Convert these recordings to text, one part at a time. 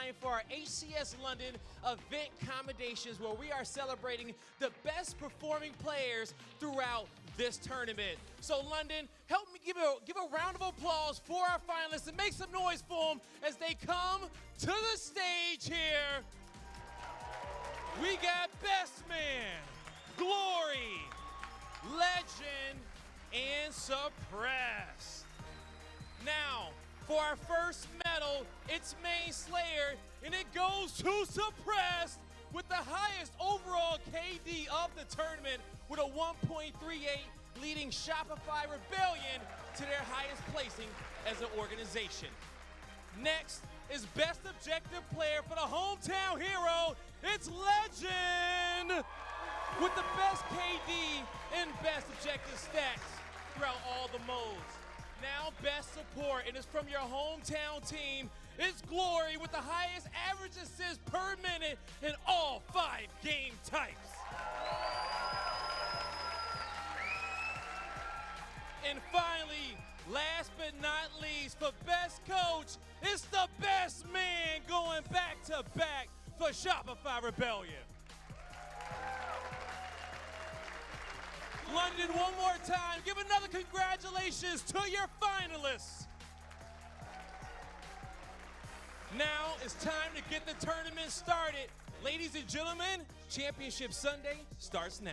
time for our HCS London event commendations, where we are celebrating the best performing players throughout this tournament. So London, help me give a round of applause for our finalists and make some noise for them as they come to the stage here. We got Best Man, Glory, Legend, and Suppressed. Now, for our first medal, it's Main Slayer, and it goes to Suppressed with the highest overall KD of the tournament with a 1.38, leading Shopify Rebellion to their highest placing as an organization. Next is Best Objective Player for the hometown hero, it's Legend, with the best KD and best objective stats throughout all the modes. Now Best Support, and it's from your hometown team, it's Glory with the highest average assists per minute in all 5 game types. And finally, last but not least, for Best Coach, it's the Best Man going back to back for Shopify Rebellion. London, one more time, give another congratulations to your finalists. Now it's time to get the tournament started. Ladies and gentlemen, Championship Sunday starts now.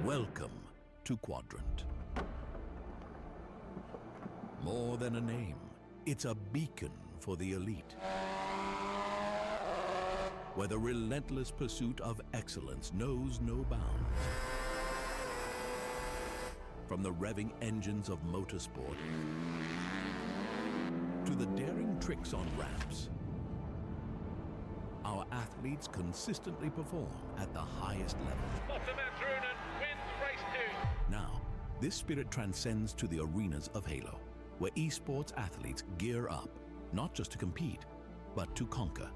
Welcome to Quadrant. More than a name, it's a beacon for the elite, where the relentless pursuit of excellence knows no bounds. From the revving engines of motorsport to the daring tricks on ramps, our athletes consistently perform at the highest level. Now, this spirit transcends to the arenas of Halo, where esports athletes gear up, not just to compete, but to conquer.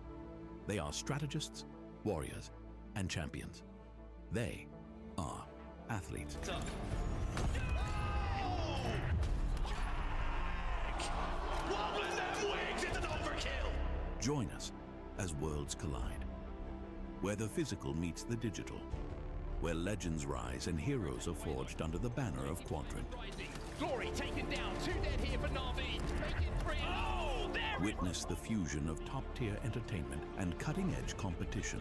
They are strategists, warriors, and champions. They are athletes. Join us as worlds collide, where the physical meets the digital, where legends rise and heroes are forged under the banner of Quadrant. Glory taken down, 2 dead here for Na'Vi, make it 3. Oh, there Witness the fusion of top-tier entertainment and cutting-edge competition.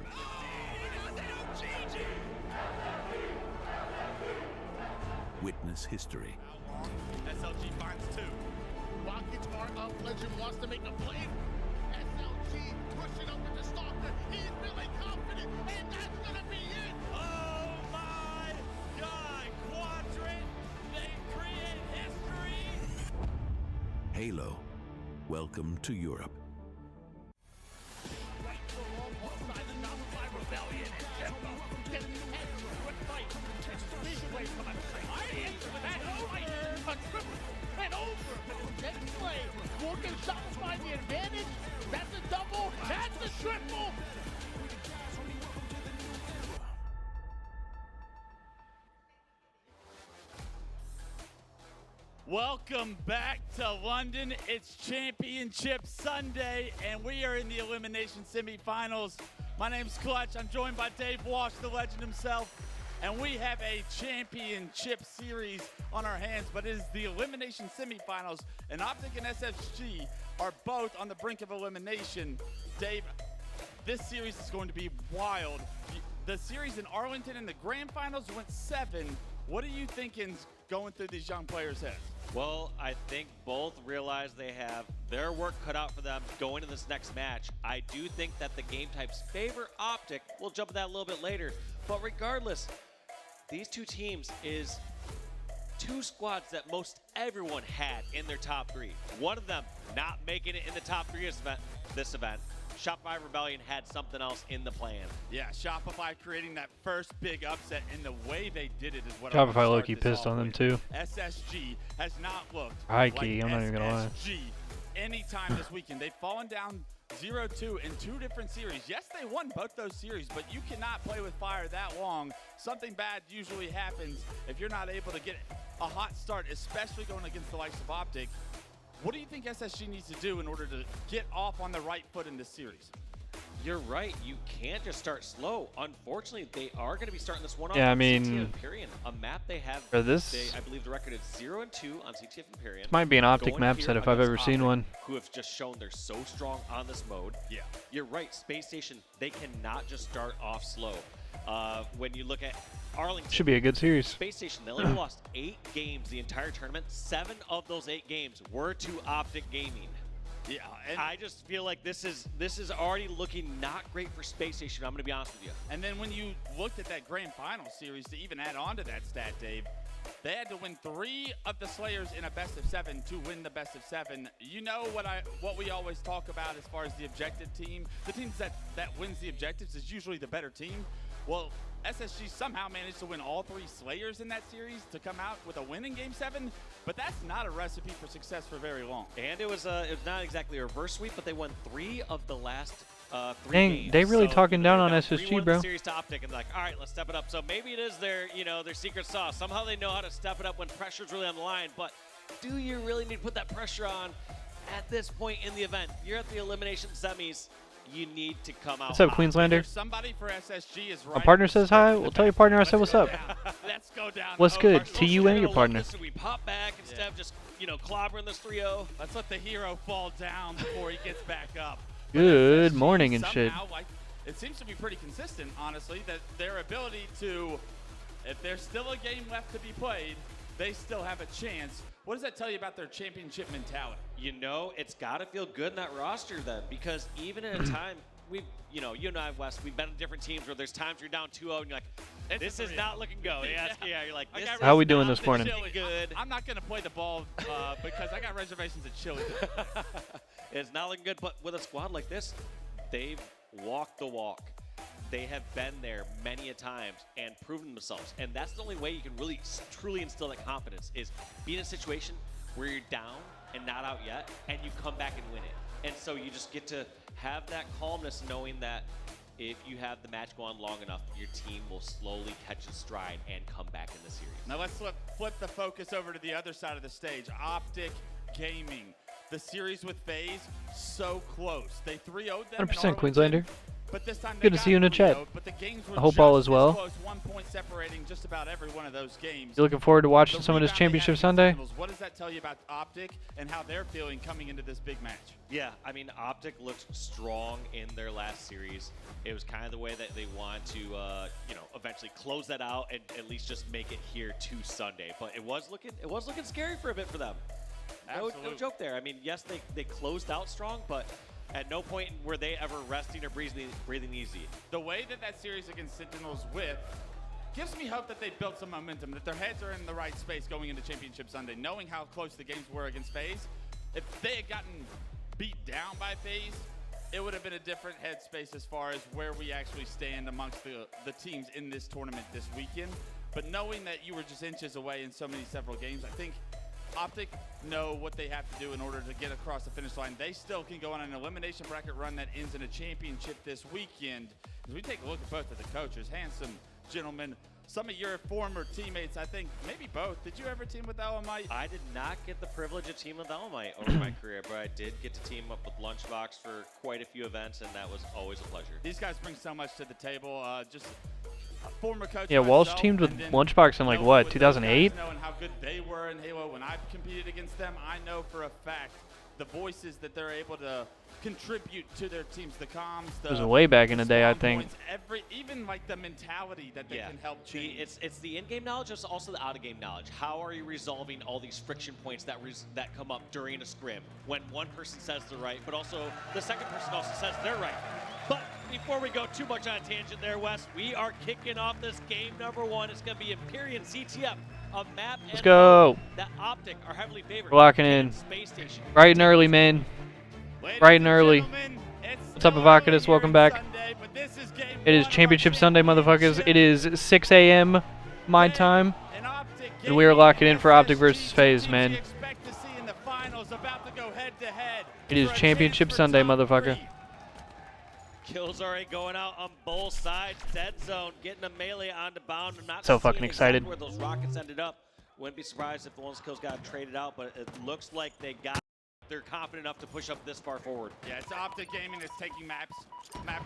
Witness history. SLG finds 2. Rockets are up, Legend wants to make a play. SLG pushing up with the stalker, he's really confident, and that's gonna be it! Oh my God, Quadrant, they create history! Halo, welcome to Europe. Right alongside the Shopify Rebellion and Jemba. Getting head to a fight. Big play coming. I answer with that fight. A triple and over. Next play. Morgan Shopify the advantage. That's a double. That's a triple. Welcome back to London. It's Championship Sunday, and we are in the elimination semifinals. My name's Clutch. I'm joined by Dave Walsh, the legend himself, and we have a championship series on our hands, but it is the elimination semifinals, and Optic and SFG are both on the brink of elimination. Dave, this series is going to be wild. The series in Arlington in the grand finals went 7. What are you thinking going through these young players' heads? Well, I think both realize they have their work cut out for them going to this next match. I do think that the game types favor Optic. We'll jump to that a little bit later. But regardless, these two teams is 2 squads that most everyone had in their top 3. One of them not making it in the top 3 this event. Shopify Rebellion had something else in the plan. Yeah, Shopify creating that first big upset, and the way they did it is what Shopify low-key pissed on them too. SSG has not looked High like key, I'm not even gonna lie. SSG anytime this weekend. They've fallen down 0-2 in 2 different series. Yes, they won both those series, but you cannot play with fire that long. Something bad usually happens if you're not able to get a hot start, especially going against the likes of Optic. What do you think SSG needs to do in order to get off on the right foot in this series? You're right. You can't just start slow. Unfortunately, they are going to be starting this one off. Yeah, I on mean, CTF Empyrean, a map they have. for this, I believe the record is 0-2 on CTF Empyrean. this might be an Optic Going map here set if I've against ever seen Optic, one. Who have just shown they're so strong on this mode. Yeah. You're right. Space Station, they cannot just start off slow. When you look at Arlington, Should be a good series. Space Station, they only lost 8 games the entire tournament. 7 of those 8 games were to Optic Gaming. Yeah, and I just feel like this is already looking not great for Space Station. I'm going to be honest with you. And then when you looked at that grand final series, to even add on to that stat, Dave, they had to win 3 of the Slayers in a best of 7 to win the best of 7. You know what we always talk about as far as the objective team. The teams that wins the objectives is usually the better team. Well, SSG somehow managed to win all 3 Slayers in that series to come out with a win in Game 7, but that's not a recipe for success for very long. And it was not exactly a reverse sweep, but they won 3 of the last 3 Dang, games. they really So, talking down on they're SSG, 3-1 bro. The series to Optic, and they're like, all right, let's step it up. So maybe it is their secret sauce. Somehow they know how to step it up when pressure's really on the line. But do you really need to put that pressure on at this point in the event? You're at the elimination semis. You need to come out. What's up, hot. Queenslander? If somebody for SSG is right. My partner says hi. We'll tell your partner I said what's up. Let's go down. What's good First to you we're and your gonna partner? look this, We pop back instead of just clobbering this 3-0. Let's let the hero fall down before he gets back up. Good SSG morning and shit. somehow, like, it seems to be pretty consistent, honestly, that their ability to, if there's still a game left to be played, they still have a chance. What does that tell you about their championship mentality? It's got to feel good in that roster then, because even in a time, you and I, Wes, we've been in different teams where there's times you're down 2-0 and you're like, this is not looking good. Yeah, you're like, this is How we doing not this morning? looking good. I'm not going to play the ball because I got reservations at Chili. It's not looking good, but with a squad like this, they've walked the walk. They have been there many a times and proven themselves. And that's the only way you can really truly instill that confidence is be in a situation where you're down and not out yet, and you come back and win it. And so you just get to have that calmness knowing that if you have the match go on long enough, your team will slowly catch a stride and come back in the series. Now let's flip the focus over to the other side of the stage. Optic Gaming. The series with FaZe, so close. They 3-0'd them. 100% Queenslander. But this time Good to see you in the chat. But the games were I hope all just is well. as close, 1 point separating just about every one of those games. You looking forward to watching The some of this rebound they had championship against Sunday? Sentinels, what does that tell you about Optic and how they're feeling coming into this big match? Yeah, I mean, Optic looked strong in their last series. It was kind of the way that they want to, eventually close that out and at least just make it here to Sunday. But it was looking scary for a bit for them. No joke there. I mean, yes, they closed out strong, but at no point were they ever resting or breathing easy. The way that series against Sentinels gives me hope that they built some momentum, that their heads are in the right space going into Championship Sunday, knowing how close the games were against FaZe. If they had gotten beat down by FaZe, it would have been a different headspace as far as where we actually stand amongst the teams in this tournament this weekend. But knowing that you were just inches away in so many several games, I think Optic know what they have to do in order to get across the finish line. They still can go on an elimination bracket run that ends in a championship this weekend. As we take a look at both of the coaches, handsome gentlemen, some of your former teammates, I think maybe both. Did you ever team with Elamite? I did not get the privilege of teaming with Elamite over my career, but I did get to team up with Lunchbox for quite a few events, and that was always a pleasure. These guys bring so much to the table. Just a former coach. Yeah, Walsh myself, teamed with and then Lunchbox in like knowing what, those 2008? guys, knowing how good they were in Halo when I competed against them, I know for a fact the voices that they're able to contribute to their teams, the comms. It was way back in the day, I think. Points, even like the mentality that they can help change. It's the in-game knowledge, it's also the out-of-game knowledge. How are you resolving all these friction points that come up during a scrim when one person says they're right, but also the second person also says they're right. But before we go too much on a tangent there, Wes, we are kicking off this game number 1. It's going to be Empyrean CTF, a map Let's go. that Optic are heavily favored. We're locking in. Space Station. Bright and early, man. Bright and early. What's up, Avocadus? Welcome back. It is Championship Sunday, motherfuckers. It is 6 a.m. my time. And we are locking in for Optic versus FaZe, man. It is Championship Sunday, motherfucker. Kills already going out on both sides. Dead zone, getting a melee onto Bound. I'm not So seeing fucking excited. exactly where those rockets ended up. Wouldn't be surprised if the ones kills got traded out, but it looks like they're confident enough to push up this far forward. Yeah, it's Optic Gaming that's taking map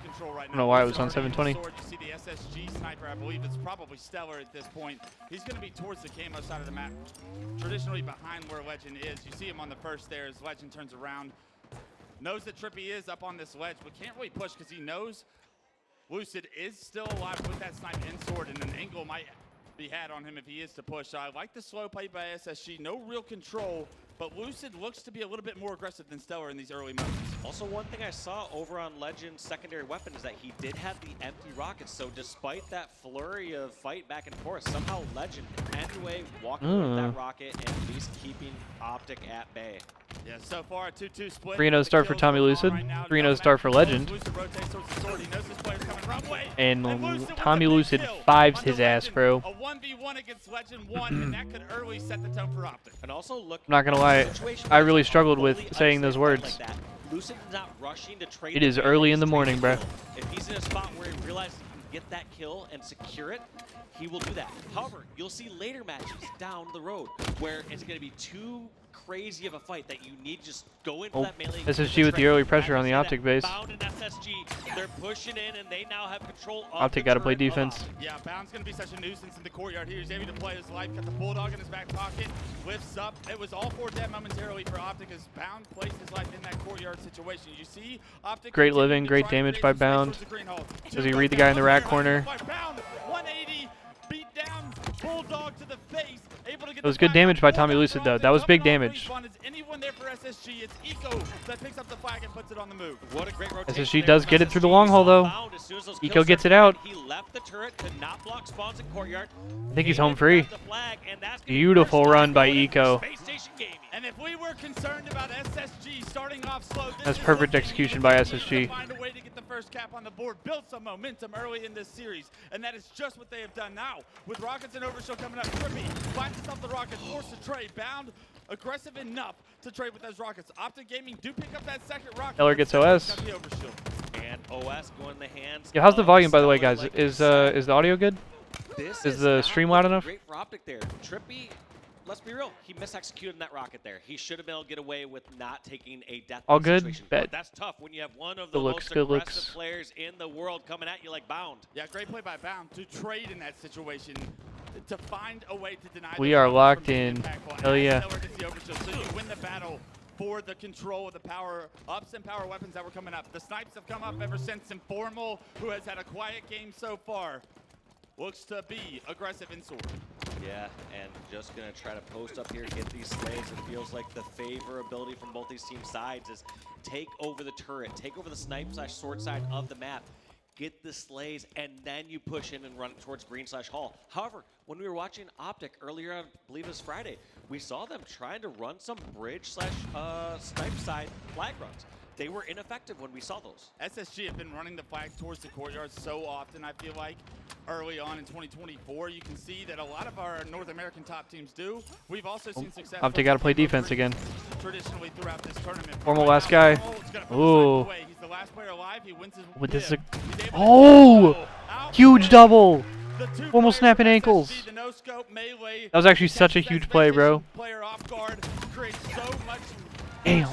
control right now. I don't know why it was on Already in the 720. sword. You see the SSG sniper, I believe it's probably Stellar at this point. He's going to be towards the camo side of the map, traditionally behind where Legend is. You see him on the first there as Legend turns around. Knows that Trippy is up on this ledge, but can't really push because he knows Lucid is still alive with that snipe in sword, and an angle might be had on him if he is to push. I like the slow play by SSG. No real control, but Lucid looks to be a little bit more aggressive than Stellar in these early moments. Also, one thing I saw over on Legend's secondary weapon is that he did have the empty rockets. So despite that flurry of fight back and forth, somehow Legend anyway walking with that rocket and at least keeping Optic at bay. Yeah, so far a 2-2 split. 3-0 start for Tommy Lucid. 3-0 start for Legend. And Tommy Lucid fives his ass, bro. A 1v1 against Legend 1, and that could early set the tone for Optic. And also look, I'm not gonna lie, I really struggled with saying those words. Like that. Lucid is not rushing to trade. It is early in the morning, bro. If he's in a spot where he realizes he can get that kill and secure it, he will do that. However, you'll see later matches down the road where it's going to be too crazy of a fight that you need to just go in for that melee. SSG with the early pressure on the Optic base. Bound and SSG, they're pushing in and they now have control of Optic got to play defense. Yeah, Bound's going to be such a nuisance in the courtyard here. He's able to play his life, got the Bulldog in his back pocket, lifts up. It was all for dead momentarily for Optic as Bound placed his life in that courtyard situation. You see Optic. Great living, great damage by Bound. Does he read the guy in the rat corner? Bound, 180, beat down, Bulldog to the face. It was good damage by Tommy Lucid, though. That was big damage. Anyone there for SSG? It's Eco that picks up the flag and puts it on the move. What a great rotation. SSG does get it through the long haul, though. Eco gets it out. He left the turret to not block spawns in courtyard. I think he's home free. Beautiful run by Eco. And if we were concerned about SSG starting off slow, that's perfect execution by SSG. Find a way to get the first cap on the board, build some momentum early in this series, and that is just what they have done now. With rockets and overshield coming up, Trippy finds himself the rockets, forced to trade. Bound aggressive enough to trade with those rockets. Optic Gaming do pick up that second rocket. Eller gets OS. And OS going in the hands. Yeah, how's the volume, by the way, guys? Is the audio good? Is the stream loud enough? Great for Optic there. Trippy, let's be real, he misexecuted that rocket there. He should have been able to get away with not taking a death all good? situation. Bet. But that's tough when you have one of the most aggressive players in the world coming at you like Bound. Yeah, great play by Bound to trade in that situation, to find a way to deny. We are locked in. Hell yeah. So you win the battle for the control of the power-ups and power weapons that were coming up. The snipes have come up ever since Informal, who has had a quiet game so far, looks to be aggressive in sword. Yeah, and just going to try to post up here, get these slays. It feels like the favorability from both these team sides is take over the turret, take over the snipe/sword side of the map, get the slays, and then you push in and run towards green/hall. However, when we were watching Optic earlier, I believe it was Friday, we saw them trying to run some bridge/snipe side flag runs. They were ineffective when we saw those. SSG have been running the flag towards the courtyard so often, I feel like. Early on in 2024, you can see that a lot of our North American top teams do. We've also seen success. Optic got to play defense again. Traditionally throughout this tournament. Formal last guy. Ooh. He's the last player alive. He wins his with this. Oh! Huge double. Formal snapping ankles. That was actually such a huge play, bro. Damn.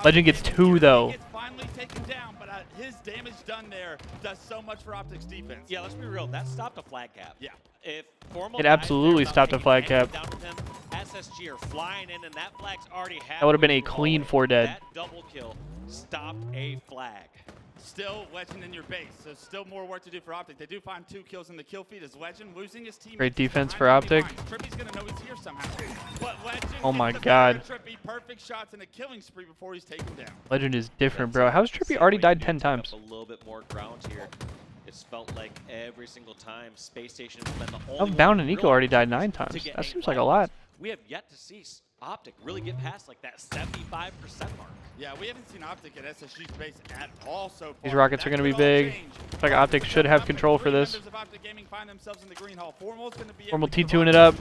Legend gets 2 though. Finally taken down, but his damage done there does so much for Optic's defense. Yeah, let's be real. That stopped a flag cap. Yeah. If Formal it absolutely stopped a flag cap. Down with him, SSG are flying in, and that flag's already halfway. That would have been a clean 4 dead. That double kill stopped a flag. Still Legend in your base, so still more work to do for Optic. They do find 2 kills in the kill feed as Legend losing his team. Great defense for Optic. Trippy's gonna know he's here somehow. But Legend, oh my god. Trippy, perfect shots and a killing spree before he's taken down. Legend is different, bro. How's Trippy already died 10 times? A little bit more ground here. It's felt like every single time Space Station has been the only Bound and Eco already died 9 times. That seems like a lot. We have yet to see Optic really get past like that 75% mark. Yeah, we haven't seen Optic at SSG's base at all so far. These rockets are going to be big. Looks like Optic should have control for this. Formal T2ing it up.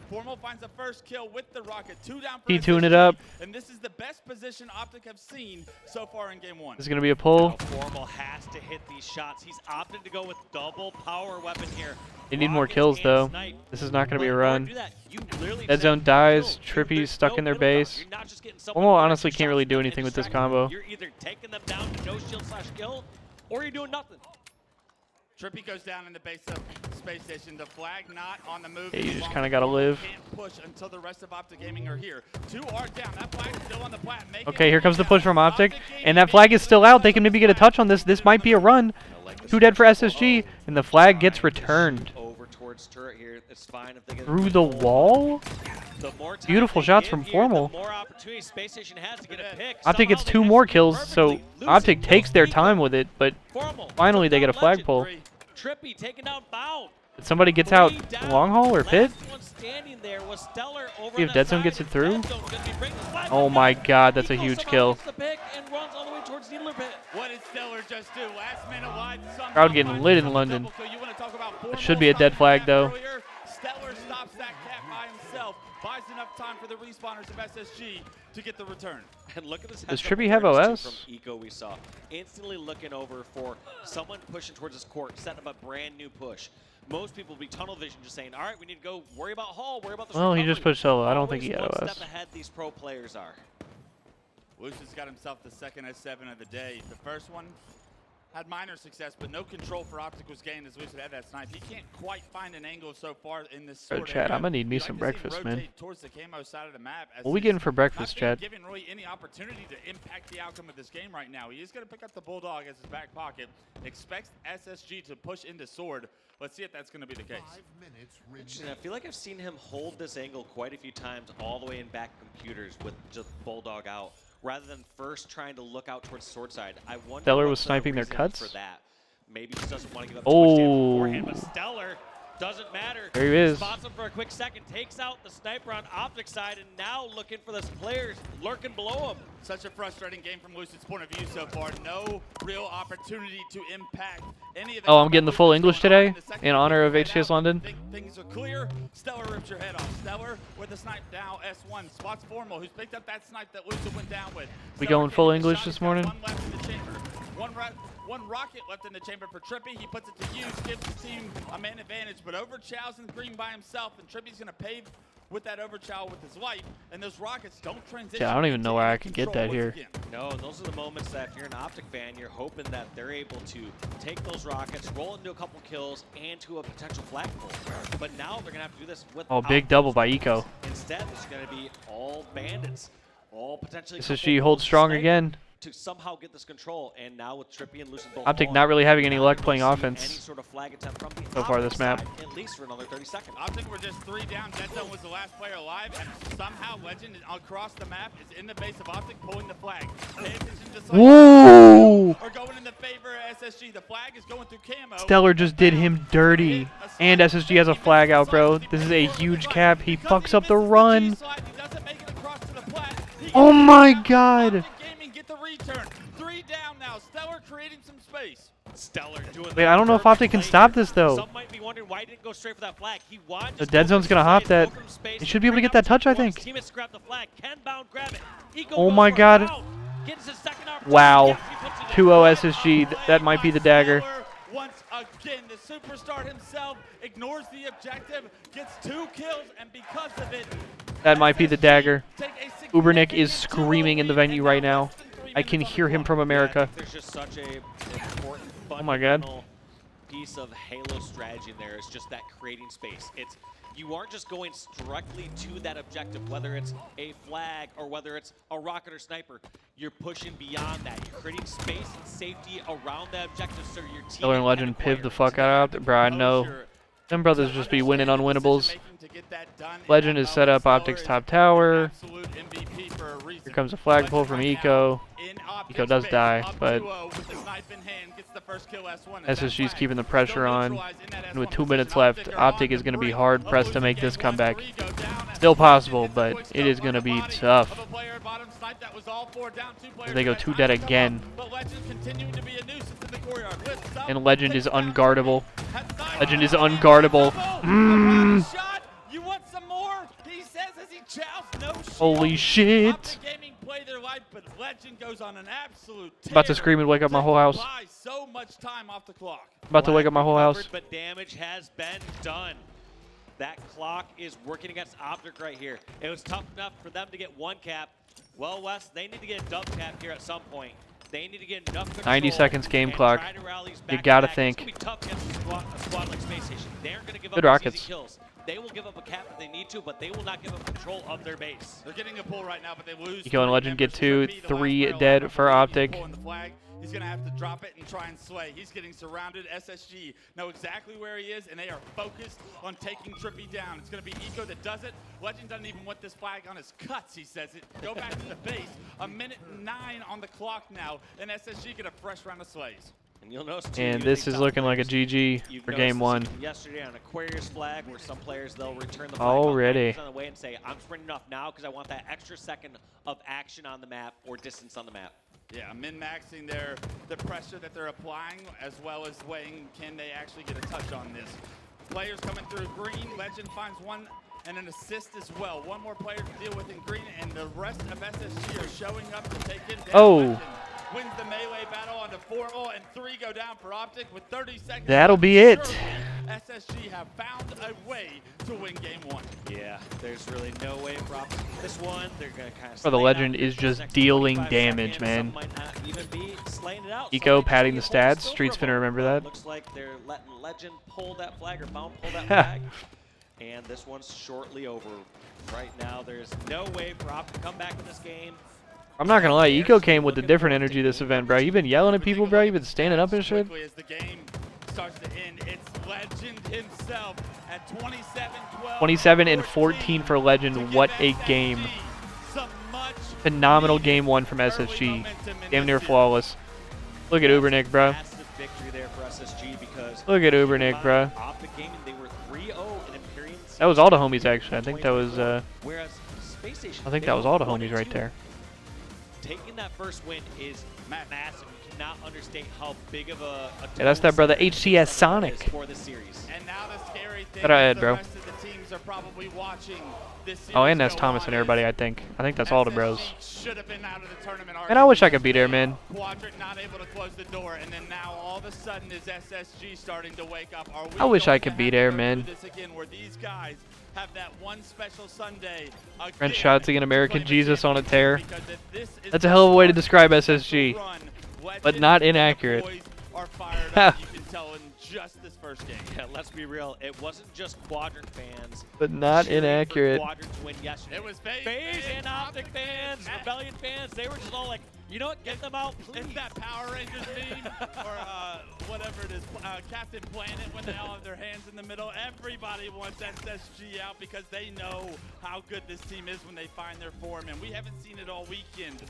Formal finds the first kill with the rocket. 2 down for T2ing it SSG, up. and this is the best position Optic have seen so far in game 1. This is going to be a pull. Now Formal has to hit these shots. He's opted to go with double power weapon here. They need more kills, though. This is not going to be a run. Dead Dead zone dies. Trippy's stuck in their base. Formal honestly can't really do anything with this combo. You're either taking them down to no shield / kill, or you're doing nothing. Trippy goes down in the base of Space Station. The flag not on the move. Yeah, you just kind of got to live. Can't push until the rest of Optic Gaming are here. 2 are down. That flag is still on the plat. Okay, here comes the push from Optic. And that flag is still out. They can maybe get a touch on this. This might be a run. 2 dead for SSG. And the flag gets returned. Over towards turret here. It's fine if they get Through the wall? Beautiful shots from Formal. Optic gets 2 more kills, so Optic takes their time with it, but finally they get a flag pull. Trippy taken down Bound. If somebody gets out long haul or pit, see if if Dead Zone gets it through. Oh my god, that's a huge kill. What did Stellar just do? Last minute live. Crowd getting lit in London. It should be a dead flag though. Stellar stops that cat by himself. Buys enough time for the respawners of SSG to get the return. And look at this. Does Trippy have OS? From Eco we saw. Instantly looking over for someone pushing towards his court, setting up a brand new push. Most people will be tunnel vision just saying, all right, we need to go worry about Hall, worry about the Well, he just pushed solo. I don't think he had one OS. step ahead these pro players are. Lucius got himself the second S7 of the day. The first one had minor success, but no control for Optic was gained as Lucius had that snipe. He can't quite find an angle so far in this Bro, sort chat, area. I'm gonna need me You'd some like to see him breakfast, man. rotate towards the camo side of the map as What we he's getting for not breakfast, being chat? given really any opportunity to impact the outcome of this game right now. He is going to pick up the Bulldog as his back pocket. Expects SSG to push into Sword. Let's see if that's going to be the case. And I feel like I've seen him hold this angle quite a few times all the way in back computers with just Bulldog out, rather than first trying to look out towards Sword side. I wonder Stellar what was the sniping their reason cuts? for that. Maybe he just doesn't want to give up too much damage Oh. beforehand, but Stellar doesn't matter. There he is. Spots him for a quick second, takes out the sniper on Optic side, and now looking for those players lurking below him. Such a frustrating game from Lucid's point of view so far. No real opportunity to impact any of the. Oh, I'm getting the full English today in honor of HCS London. Things are clear. Stellar rips your head off. Stellar with the snipe down S1. Spots Formal, who's picked up that snipe that Lucid went down with. We Stellar going full getting the English shot. this He's got morning? One left in the chamber. One rocket left in the chamber for Trippy. He puts it to use, gives his team a man advantage, but Overchow's in green by himself, and Trippy's going to pave with that Overchow with his life, and those rockets don't transition. Yeah, I don't even know into where any I could get control that here. once again. No, those are the moments that if you're an Optic fan, you're hoping that they're able to take those rockets, roll into a couple kills, and to a potential flag pull. But now they're going to have to do this with Oh, big double by Eco. Instead, it's going to be all bandits, all potentially. SSG holds strong again. To somehow get this control, and now with Trippy and Lucid both Optic on, not really having any now luck you playing will see offense any sort of flag attempt from the so far this Optic map. side, at least for another 30 seconds. Optic were just 3 down. Dead Zone was the last player alive, and somehow Legend across the map is in the base of Optic pulling the flag. Pay attention to some Woo! are going in the favor of SSG. The flag is going through camo. Stellar just did him dirty. And SSG has a flag out, bro. This is a huge cap. He fucks up the run. Oh my god. Gaming get the return. 3 down now. Stellar creating some space. Stellar doing Wait, I don't know if Optic can stop this, though. Some might be wondering why he didn't go straight for that flag. He wanted The Dead Zone's gonna hop that. He should be able to get that touch, I think. Teammates grab the flag. Can Bound grab it? Eco Oh goes my for god. Bound. Gets his second opportunity. Wow. Yes, he puts it in. 2-0 SSG. That might be the dagger. Once again, the superstar himself ignores the objective, gets 2 kills, and because of it, That might be the dagger. take a significant Ubernick is 2-0 screaming in the lead, venue and right now now. less than 3 I minutes can on the hear him clock. from America. There's just such a important Oh my god. fundamental piece of Halo strategy in there. It's just that creating space. It's you aren't just going directly to that objective, whether it's a flag or whether it's a rocket or sniper. You're pushing beyond that. You're creating space and safety around that objective so your team Stellar and can Legend acquire piv the it. fuck out of it. Bro, I know. Them brothers just be winning unwinnables. Legend is set up Optic's top tower. Here comes a flag pull from Eco. in Optic Eco does space. die, Up but 2-0 with the snipe in hand, gets the first kill S1. SSG's keeping the pressure on. And with 2 minutes left, Optic is going to be hard pressed to make this comeback. Still possible, but it is going to be tough. They go 2 dead again. And Legend is unguardable. Legend is unguardable. You want some more? He says as he chows, no shield. Holy shit. Optic Gaming play their life, but Legend goes on an absolute tear. About to scream and wake up my whole house. Buy so much time off the clock. About to wake up my whole house. But damage has been done. That clock is working against Optic right here. It was tough enough for them to get 1 cap. Well, Wes, they need to get a dub cap here at some point. They need to get enough control 90 seconds game and clock. try to rally You back gotta back. think. It's gonna be tough against a squad like Space Station. They aren't gonna give Good up rockets. easy kills. They will give up a cap if they need to, but they will not give up control of their base. They're getting a pull right now, but they lose. Eco and Legend get 2, 3 dead dead for Optic. He's going to have to drop it and try and slay. He's getting surrounded. SSG know exactly where he is, and they are focused on taking Trippy down. It's going to be Eco that does it. Legend doesn't even want this flag on his cuts, he says it. Go back to the base. 1:09 on the clock now, and SSG get a fresh round of slays. And you'll notice too, And this is looking like a GG for game 1. Yesterday on Aquarius flag, where some players they'll return the flag Already. on the way and say, "I'm sprinting off now because I want that extra second of action on the map or distance on the map." Yeah, min-maxing the pressure that they're applying, as well as weighing can they actually get a touch on this. Players coming through green. Legend finds 1 and an assist as well. 1 more player to deal with in green, and the rest of SSG are showing up to take him down. Oh. Legend wins the melee battle onto 4 and 3 go down for Optic with 30 seconds. That'll left. be it. Surely SSG have found a way to win game 1. Yeah, there's really no way for Optic. This one, they're gonna kind of. For the Legend is just dealing damage, man. Might not even be slaying it out. Eco So padding the they hold stats. still Street's for a finna moment. remember that. Looks like they're letting Legend pull that flag or Bound pull that flag. And this one's shortly over. Right now, there's no way for Optic to come back in this game. I'm not gonna lie, Eco came with a different energy this event, bro. You've been yelling at people, bro. You've been standing up and shit. As the game starts to end, it's Legend himself at 27-12. 27 and 14 for Legend. What a game. Phenomenal game 1 from SSG. Damn near flawless. Look at Ubernick, bro. Massive victory there for SSG because Look at Ubernick, bro. Optic Gaming, they were 3-0 in Empyrean. That was all the homies, actually. I think that was, Whereas Space Station, I think they that was were all the 1 homies and right 2. there. Taking that first win is massive. You cannot understate how big of a Yeah, that's that brother total HCS is Sonic. for this series. And now the scary thing That I had, is bro. the rest of the teams are probably watching this series Oh, and that's go Thomas on and everybody, as I think. I think that's all the bros. SSG should have been out of the tournament. And I wish I could be there, man. Quadrant not able to close the door, and then now all of a sudden is SSG starting to wake up. Are we I wish going I could to be have to there, go man. through this again, where these guys have that one special Sunday French again Shotzi and to American play the Jesus on a tear. because if this is That's a the hell of a way to start describe of the SSG, run, but Legend not and the inaccurate. boys are fired up. You can tell in just this first game. Yeah, let's be real. It wasn't just Quadrant fans. But not cheering for inaccurate. Quadrant to win yesterday. It was FaZe and Optic fans, Rebellion fans. They were just all like, you know what? Get them out, please. It's that Power Rangers meme, or whatever it is, Captain Planet, when they all have their hands in the middle. Everybody wants SSG out because they know how good this team is when they find their form, and we haven't seen it all weekend.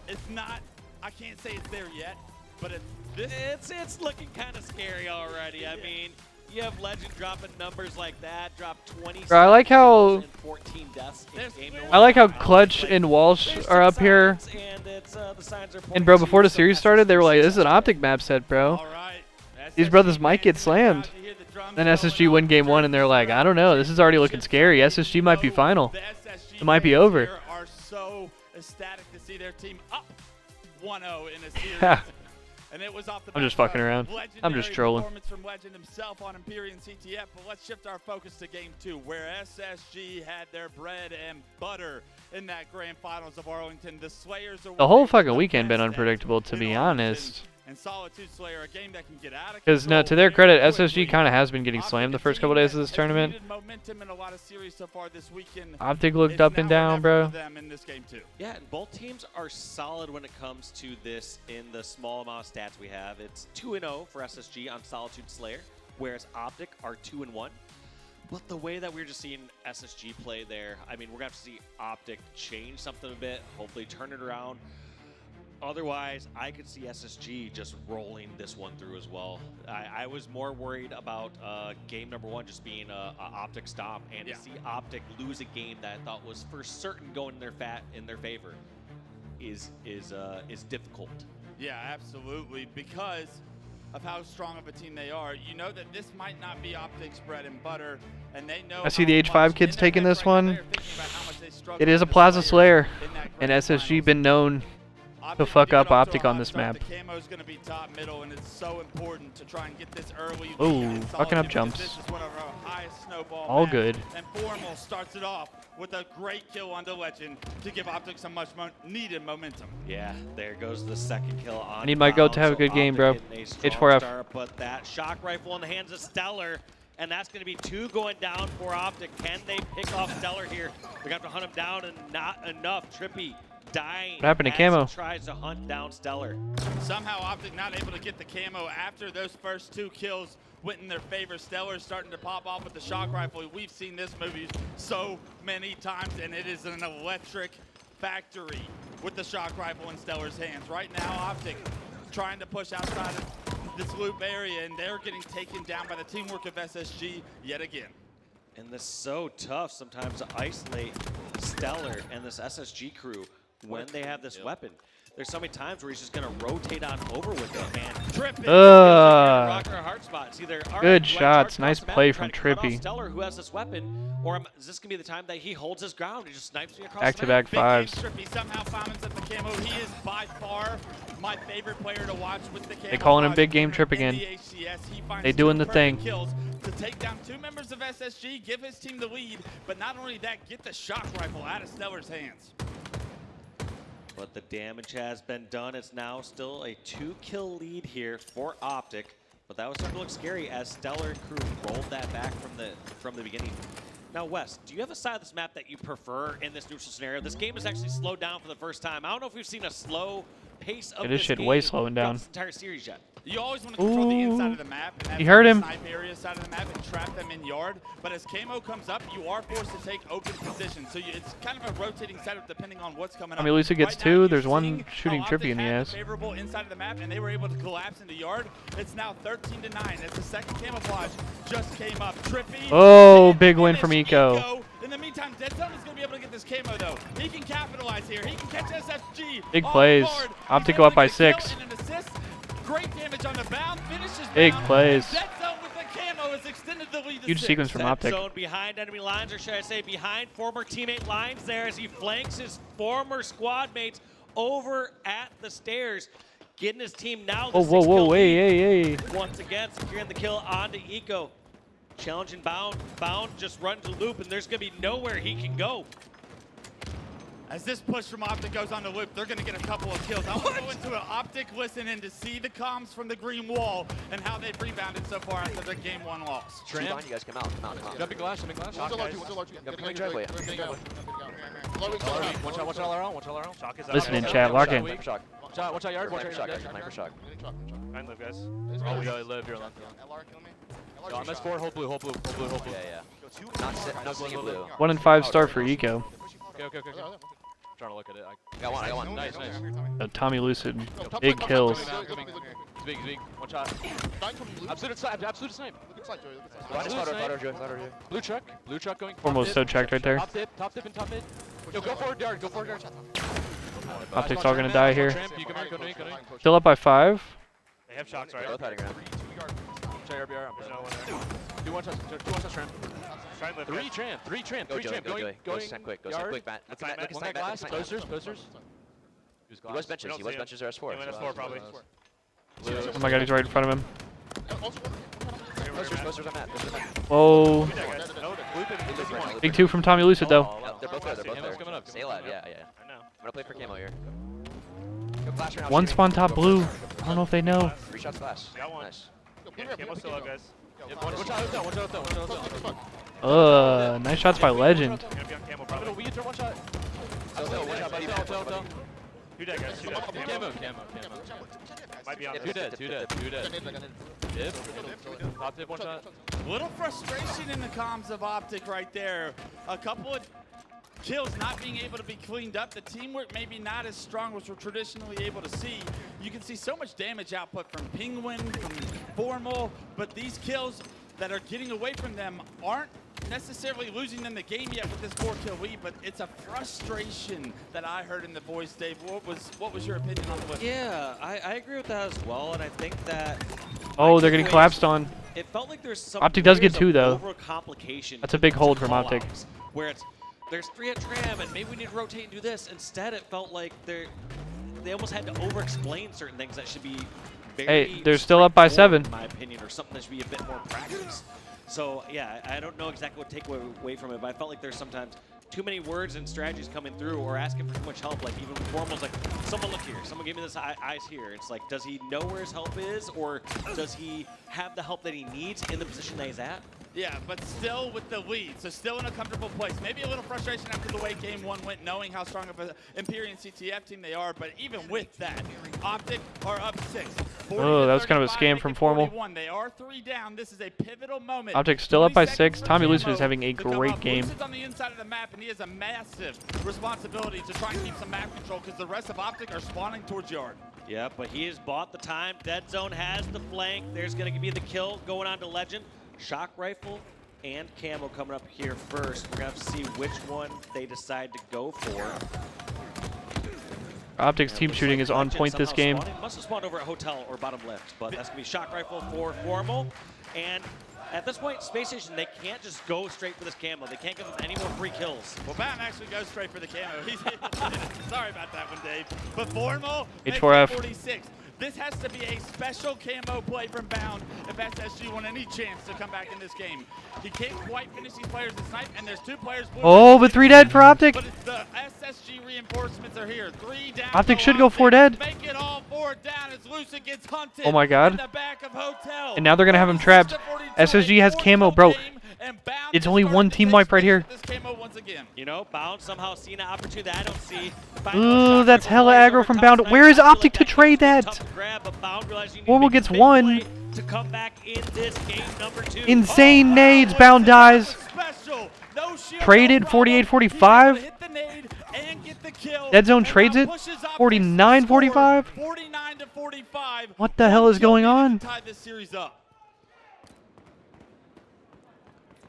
It's not, I can't say it's there yet, but It's looking kind of scary already. I mean, you have Legend dropping numbers like that, drop 20. Bro, I like how- and 14 deaths in game I like how Clutch and Walsh are up here. And it's, the signs are And bro, pointing before to the series some started, they were like, SSG this is an Optic map set, bro. all right. These SSG brothers might get fans, slammed. you hear the drums Then going SSG off. win game 1, and they're like, I don't know, this is already looking scary. SSG might be final. The SSG It might be fans over. here are so ecstatic to see their team up 1-0 in a series. Ha. And it was off the I'm just back of fucking around. I'm just legendary trolling. Performance from Legend himself on Empyrean CTF, but let's shift our focus to game 2, where SSG had their bread and butter in that grand finals of Arlington. The Slayers are The whole fucking the weekend been best unpredictable, to in be Arlington. honest. And Solitude Slayer, a game that can get out of Because, no, control to their very credit, quickly. SSG kind of has been getting Optic, slammed the a first team couple days of that this has tournament. needed momentum in a lot of series so far this weekend. Optic looked It's up and now or down, never bro. for them in this game too. Yeah, and both teams are solid when it comes to this in the small amount of stats we have. It's 2-0 for SSG on Solitude Slayer, whereas Optic are 2-1. But the way that we're just seeing SSG play there, I mean, we're going to have to see Optic change something a bit, hopefully turn it around. Otherwise, I could see SSG just rolling this one through as well. I was more worried about game number 1 just being a Optic stomp, and to see Optic lose a game that I thought was for certain going in their favor is difficult. Yeah, absolutely, because of how strong of a team they are. You know that this might not be Optic's bread and butter, and they know. I see the H5 kids taking this one. It is a Plaza Slayer, and SSG been known to fuck up Optic on this map. The camo is going to be top middle, and it's so important to try and get this early. Ooh, fucking up jumps. This is one of our highest snowball All maps, good. And Formal starts it off with a great kill on the Legend to give Optic some much needed momentum. Yeah, there goes the second kill on. I need my goat to have a good game, bro. H4F. Start, but that shock rifle in the hands of Stellar, and that's going to be 2 going down for Optic. Can they pick off Stellar here? They're going to have to hunt him down, and not enough. Trippy dying. What happened to Camo? Tries to hunt down Stellar. Somehow Optic not able to get the camo after those first 2 kills went in their favor. Stellar's starting to pop off with the shock rifle. We've seen this movie so many times, and it is an electric factory with the shock rifle in Stellar's hands. Right now, Optic trying to push outside of this loop area, and they're getting taken down by the teamwork of SSG yet again. And this is so tough sometimes to isolate Stellar and this SSG crew when they have this weapon. There's so many times where he's just going to rotate on over with it, man. Trippy. Rocker hard spot. It's either, good shots. Nice play from Trippy. Stellar, who has this weapon, or is this going to be the time that he holds his ground? He just snipes me across back-to-back fives. Trippy somehow finds at the camo. He is by far my favorite player to watch with the camo. They calling him Big Game Trip again. They doing the thing. Kills to take down 2 members of SSG, give his team the lead, but not only that, get the shock rifle out of Stellar's hands. But the damage has been done. It's now still a 2-kill lead here for Optic. But that was starting to look scary as Stellar and crew rolled that back from the beginning. Now, Wes, do you have a side of this map that you prefer in this neutral scenario? This game is actually slowed down for the first time. I don't know if we've seen a slow pace of this shit game way slowing down. this entire series yet. You always want to control the inside of the map and have You heard him. snipe area side of the map and trap them in yard. But as camo comes up, you are forced to take open positions. So it's kind of a rotating setup depending on what's coming up. I mean, Lucy gets Right 2. now, There's you're one seeing shooting how Trippy Optic in the had ass. Favorable inside of the map, and they were able to collapse into yard. It's now 13-9. As the second camouflage just came up. Trippy. Oh, big win from Eco. In the meantime, Dead Zone is going to be able to get this camo though. He can capitalize here. He can catch SFG. Big off plays. guard. Optic He's go able up by to get a 6. kill and an assist. Great damage on the bound. Finishes Big bound. plays. Dead Zone with the camo has extended the lead to Huge 6. sequence from Dead Optic. Zone behind enemy lines, or should I say behind former teammate lines there as he flanks his former squad mates over at the stairs. Getting his team now the Oh, whoa, 6-kill whoa, hey. once again, securing the kill onto Eco. Challenging Bound. Bound just runs a loop, and there's going to be nowhere he can go. As this push from Optic goes on the loop, they're going to get a couple of kills. I want to go into an Optic listen in to see the comms from the green wall and how they've rebounded so far after the game 1 loss. Tram. You guys come out. Jumping glass. Shock, guys. Coming driveway. Watch out LRL. Shock is out. Listen in chat, lock in. Sniper shock. Watch out yard. Sniper shock, guys. Sniper shock. Try and live, guys. Oh, we live here. Yo, I'm S4. Hold blue. Yeah. Not seeing blue. 1 and 5 start for Eco. Okay. Trying to look at it. I got one. Nice. Tommy Lucid, big kills. It's big. One shot. Absolute snipe. Louder. Blue truck going. Almost so checked right there. Top tip and top mid. Yo, go forward yard. Optic's all gonna die here. Tramp, you come here, go to me. Still up by 5. They have shocks, right? Both hiding around. There's no one there. Two one shots, tramp. Three tramp. Go stand quick, Matt. Look at glass. Posters. He was benches or S4. He went S4 probably. Oh my god, he's right in front of him. Posters on Matt. Whoa. Big 2 from Tommy Lucid though. They're both there. Coming up. Stay alive, yeah. I know. I'm gonna play for camo here. Go flash around. One spawn top blue. I don't know if they know. 3 shots flash. Got one. Nice. Camo's still up, guys. Watch out. Nice shots by Legend. Gonna be on camo probably. One shot, buddy. Tell. Two dead, guys. Camo. Might be on Two dead. Dip. Top tip, one shot. Little frustration in the comms of Optic right there. A couple of kills not being able to be cleaned up, the teamwork maybe not as strong as we're traditionally able to see. You can see so much damage output from Penguin, from Formal, but these kills that are getting away from them aren't necessarily losing them the game yet with this 4-kill lead, but it's a frustration that I heard in the voice, Dave. What was your opinion on the list? Yeah, I agree with that as well, and I think that... Oh, they're getting collapsed on. It felt like there's some Optic does get 2, though. Overcomplication. That's a big hold from Optic. Where there's 3 at tram, and maybe we need to rotate and do this. Instead, it felt like they almost had to over-explain certain things that should be very... Hey, they're still up by 7. In my opinion, or something that should be a bit more practice. So, yeah, I don't know exactly what to take away from it, but I felt like there's sometimes too many words and strategies coming through or asking for too much help. Like, even Formal's like, someone look here, someone give me this eyes here. It's like, does he know where his help is, or does he have the help that he needs in the position that he's at? Yeah, but still with the lead, so still in a comfortable place. Maybe a little frustration after the way game 1 went, knowing how strong of an Empyrean CTF team they are, but even with that, Optic are up 6. Oh, that was kind of a scam from Formal. 41. They are 3 down. This is a pivotal moment. Optic still up by 6. Tommy Lucifer is having a great game. Lucifer's on the inside of the map, and he has a massive responsibility to try and keep some map control because the rest of Optic are spawning towards Yard. Yeah, but he has bought the time. Dead Zone has the flank. There's going to be the kill going on to Legend. Shock Rifle and Camo coming up here first. We're going to have to see which one they decide to go for. Optic's team shooting is on point this game. Must have spawned over at Hotel or bottom left, but that's going to be Shock Rifle for Formal. And at this point, Space Station, they can't just go straight for this Camo. They can't give them any more free kills. Well, Bam actually goes straight for the Camo. Sorry about that one, Dave. But Formal, H4F. 46. This has to be a special Camo play from Bound if SSG want any chance to come back in this game. He can't quite finish these players to snipe, and there's 2 players. Oh, but 3 dead for Optic. But it's the SSG reinforcements are here. 3 down. Optic should go 4 dead. Make it all 4 down as Lucid gets hunted. Oh my God. In the back of Hotel. And now they're gonna have him trapped. SSG has Camo, bro. It's only 1 team wipe right here. You know, Bound somehow seen an opportunity that I don't see. Ooh, that's hella aggro from Bound. Where is Optic to trade that? Formal gets 1. To come back in this game number 2. Insane nades. Bound dies. Traded 48-45. Dead Zone trades it 49-45. What the hell is going on?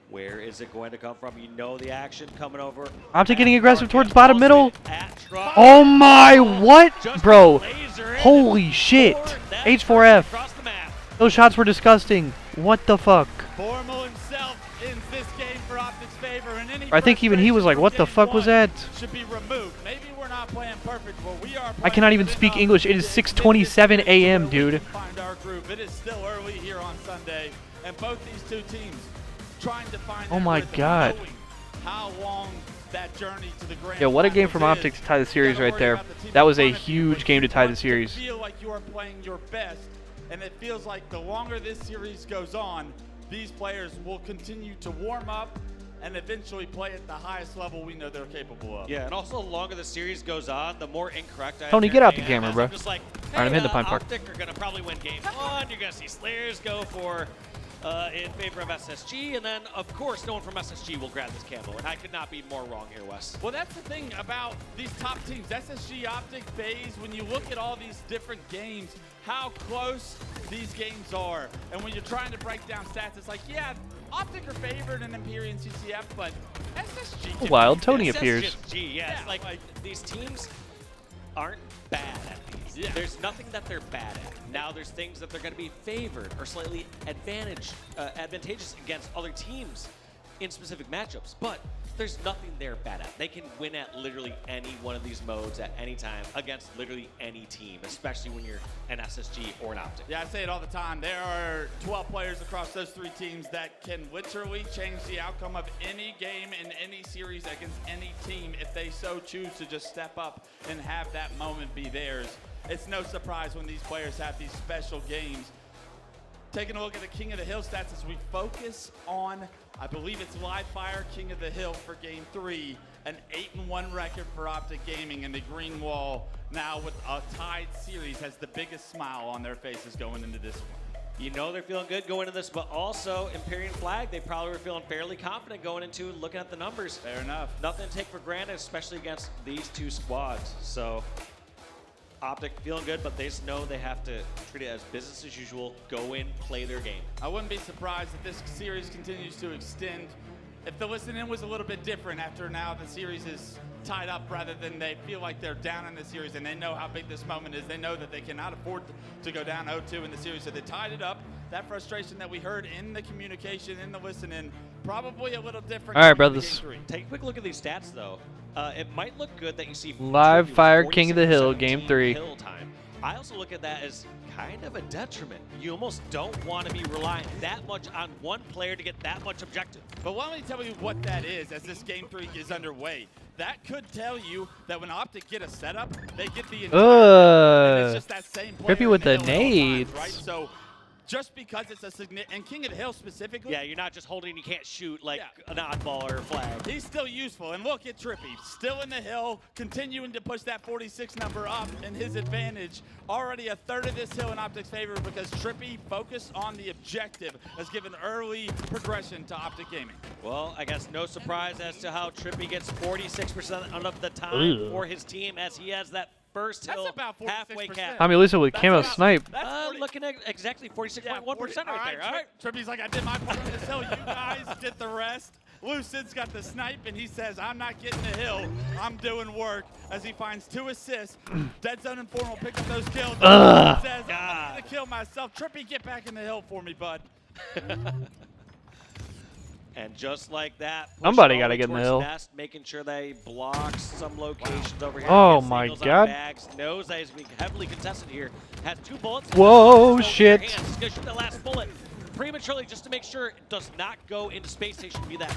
Where is it going to come from? You know the action coming over. Optic getting aggressive towards bottom middle. Oh my, what? Bro, holy shit. H4F. Those shots were disgusting. What the fuck? Formal himself ends this game for Optic's favor, and any I think even he was like, what the fuck was that? Should be removed. Maybe we're not playing perfect, but we are. I cannot even speak English. It is 6:27 a.m., dude. Find our group. It is still early here on Sunday, and both these 2 teams trying to find. Oh my God. How long that journey to the grand. Yeah, what a game from Optic to tie the series right there. That was a huge game to tie the series. Feel like you are playing your best, and it feels like the longer this series goes on, these players will continue to warm up and eventually play at the highest level we know they're capable of. Yeah, and also the longer the series goes on, the more incorrect I Tony, get out the camera, bro. I'm just like, hey, Alright, I'm hitting the Pine Park. Optic are going to probably win game 1. You're going to see Slayers go for in favor of SSG, and then, of course, no one from SSG will grab this Camo, and I could not be more wrong here, Wes. Well, that's the thing about these top teams, SSG, Optic, FaZe, when you look at all these different games, how close these games are. And when you're trying to break down stats, it's like, yeah, Optic are favored in Empyrean CCF, but SSG. Wild Tony appears. SSG, yeah, it's like these teams aren't bad at these. Yeah. There's nothing that they're bad at. Now there's things that they're going to be favored or slightly advantageous against other teams in specific matchups, but there's nothing they're bad at. They can win at literally any one of these modes at any time against literally any team, especially when you're an SSG or an Optic. Yeah, I say it all the time. There are 12 players across those 3 teams that can literally change the outcome of any game in any series against any team if they so choose to just step up and have that moment be theirs. It's no surprise when these players have these special games. Taking a look at the King of the Hill stats as we focus on, I believe it's Live Fire King of the Hill for game 3, an 8-1 record for Optic Gaming, and the Green Wall now with a tied series has the biggest smile on their faces going into this one. You know they're feeling good going into this, but also Empyrean Flag, they probably were feeling fairly confident going into looking at the numbers. Fair enough. Nothing to take for granted, especially against these two squads. So Optic feeling good, but they just know they have to treat it as business as usual, go in, play their game. I wouldn't be surprised if this series continues to extend. If the listening was a little bit different after now the series is tied up rather than they feel like they're down in the series and they know how big this moment is. They know that they cannot afford to go down 0-2 in the series, so they tied it up. That frustration that we heard in the communication, in the listening, probably a little different. All right, brothers. Take a quick look at these stats, though. It might look good that you see Live Tribute Fire King of the 46% Hill, Game 3. Hill time. I also look at that as kind of a detriment. You almost don't want to be relying that much on one player to get that much objective. But let me tell you what that is as this Game 3 is underway. That could tell you that when Optic get a setup, they get the entire and it's just that same player Trippy with the in hill at all times, nades. right? So just because it's a significant, and King of the Hill specifically, Yeah, you're not just holding, you can't shoot like an oddball or a flag. he's still useful. And look at Trippy, still in the hill, continuing to push that 46 number up in his advantage. Already a third of this hill in Optic's favor because Trippy focused on the objective has given early progression to Optic Gaming. Well, I guess no surprise as to how Trippy gets 46% of the time for his team as he has that first hill That's about 46%. halfway cap. Tommy Lisa with camo about- snipe. That's 40 Looking at exactly 46.1% All right there. All right. Trippy's like, I did my part on this hill. You guys did the rest. Lucid's got the snipe, and he says, I'm not getting the hill. I'm doing work as he finds 2 assists. Dead Zone Informal pick up those kills. Says, I'm going to kill myself. Trippy, get back in the hill for me, bud. And just like that, Somebody got gotta to get in the hill. Nest, making sure they block some locations over here. Oh Gets my singles on God. bags, knows that he's being heavily contested here. Has 2 bullets. Whoa, He's shit. He's going to shoot the last bullet prematurely just to make sure it does not go into Space Station. Be that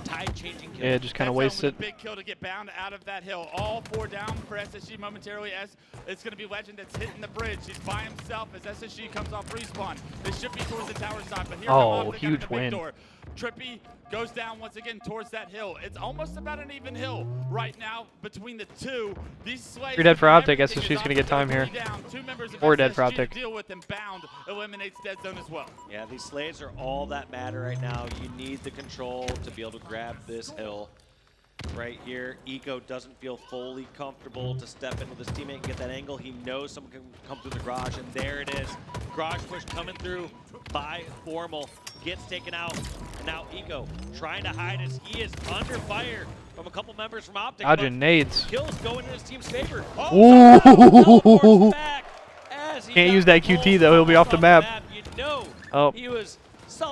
tide-changing kill. Yeah, just kind of Dead Zone wastes with it. a big kill to get bound out of that hill. All 4 down for SSG momentarily as it's going to be Legend that's hitting the bridge. He's by himself as SSG comes off respawn. They should be towards the tower side, but here Oh, come Optic huge out of the big win. door. Trippy goes down once again towards that hill. It's almost about an even hill right now between the two. These slaves. You're dead for Optic. everything SSG's is gonna get Optic time here. down. 2 members of Or dead for SSG Optic. to deal with, and bound eliminates Dead Zone as well. Yeah, these slaves are all that matter right now. You need the control to be able to grab this hill. Right here, Eco doesn't feel fully comfortable to step in with his teammate and get that angle. He knows someone can come through the garage, and there it is. Garage push coming through by Formal. Gets taken out, and now Eco trying to hide as he is under fire from a couple members from Optic. Dodging nades. Kills going in his team's favor. Ooh. Teleports back as he Can't got use that pulled QT though. He'll be off the map. You know Oh. he was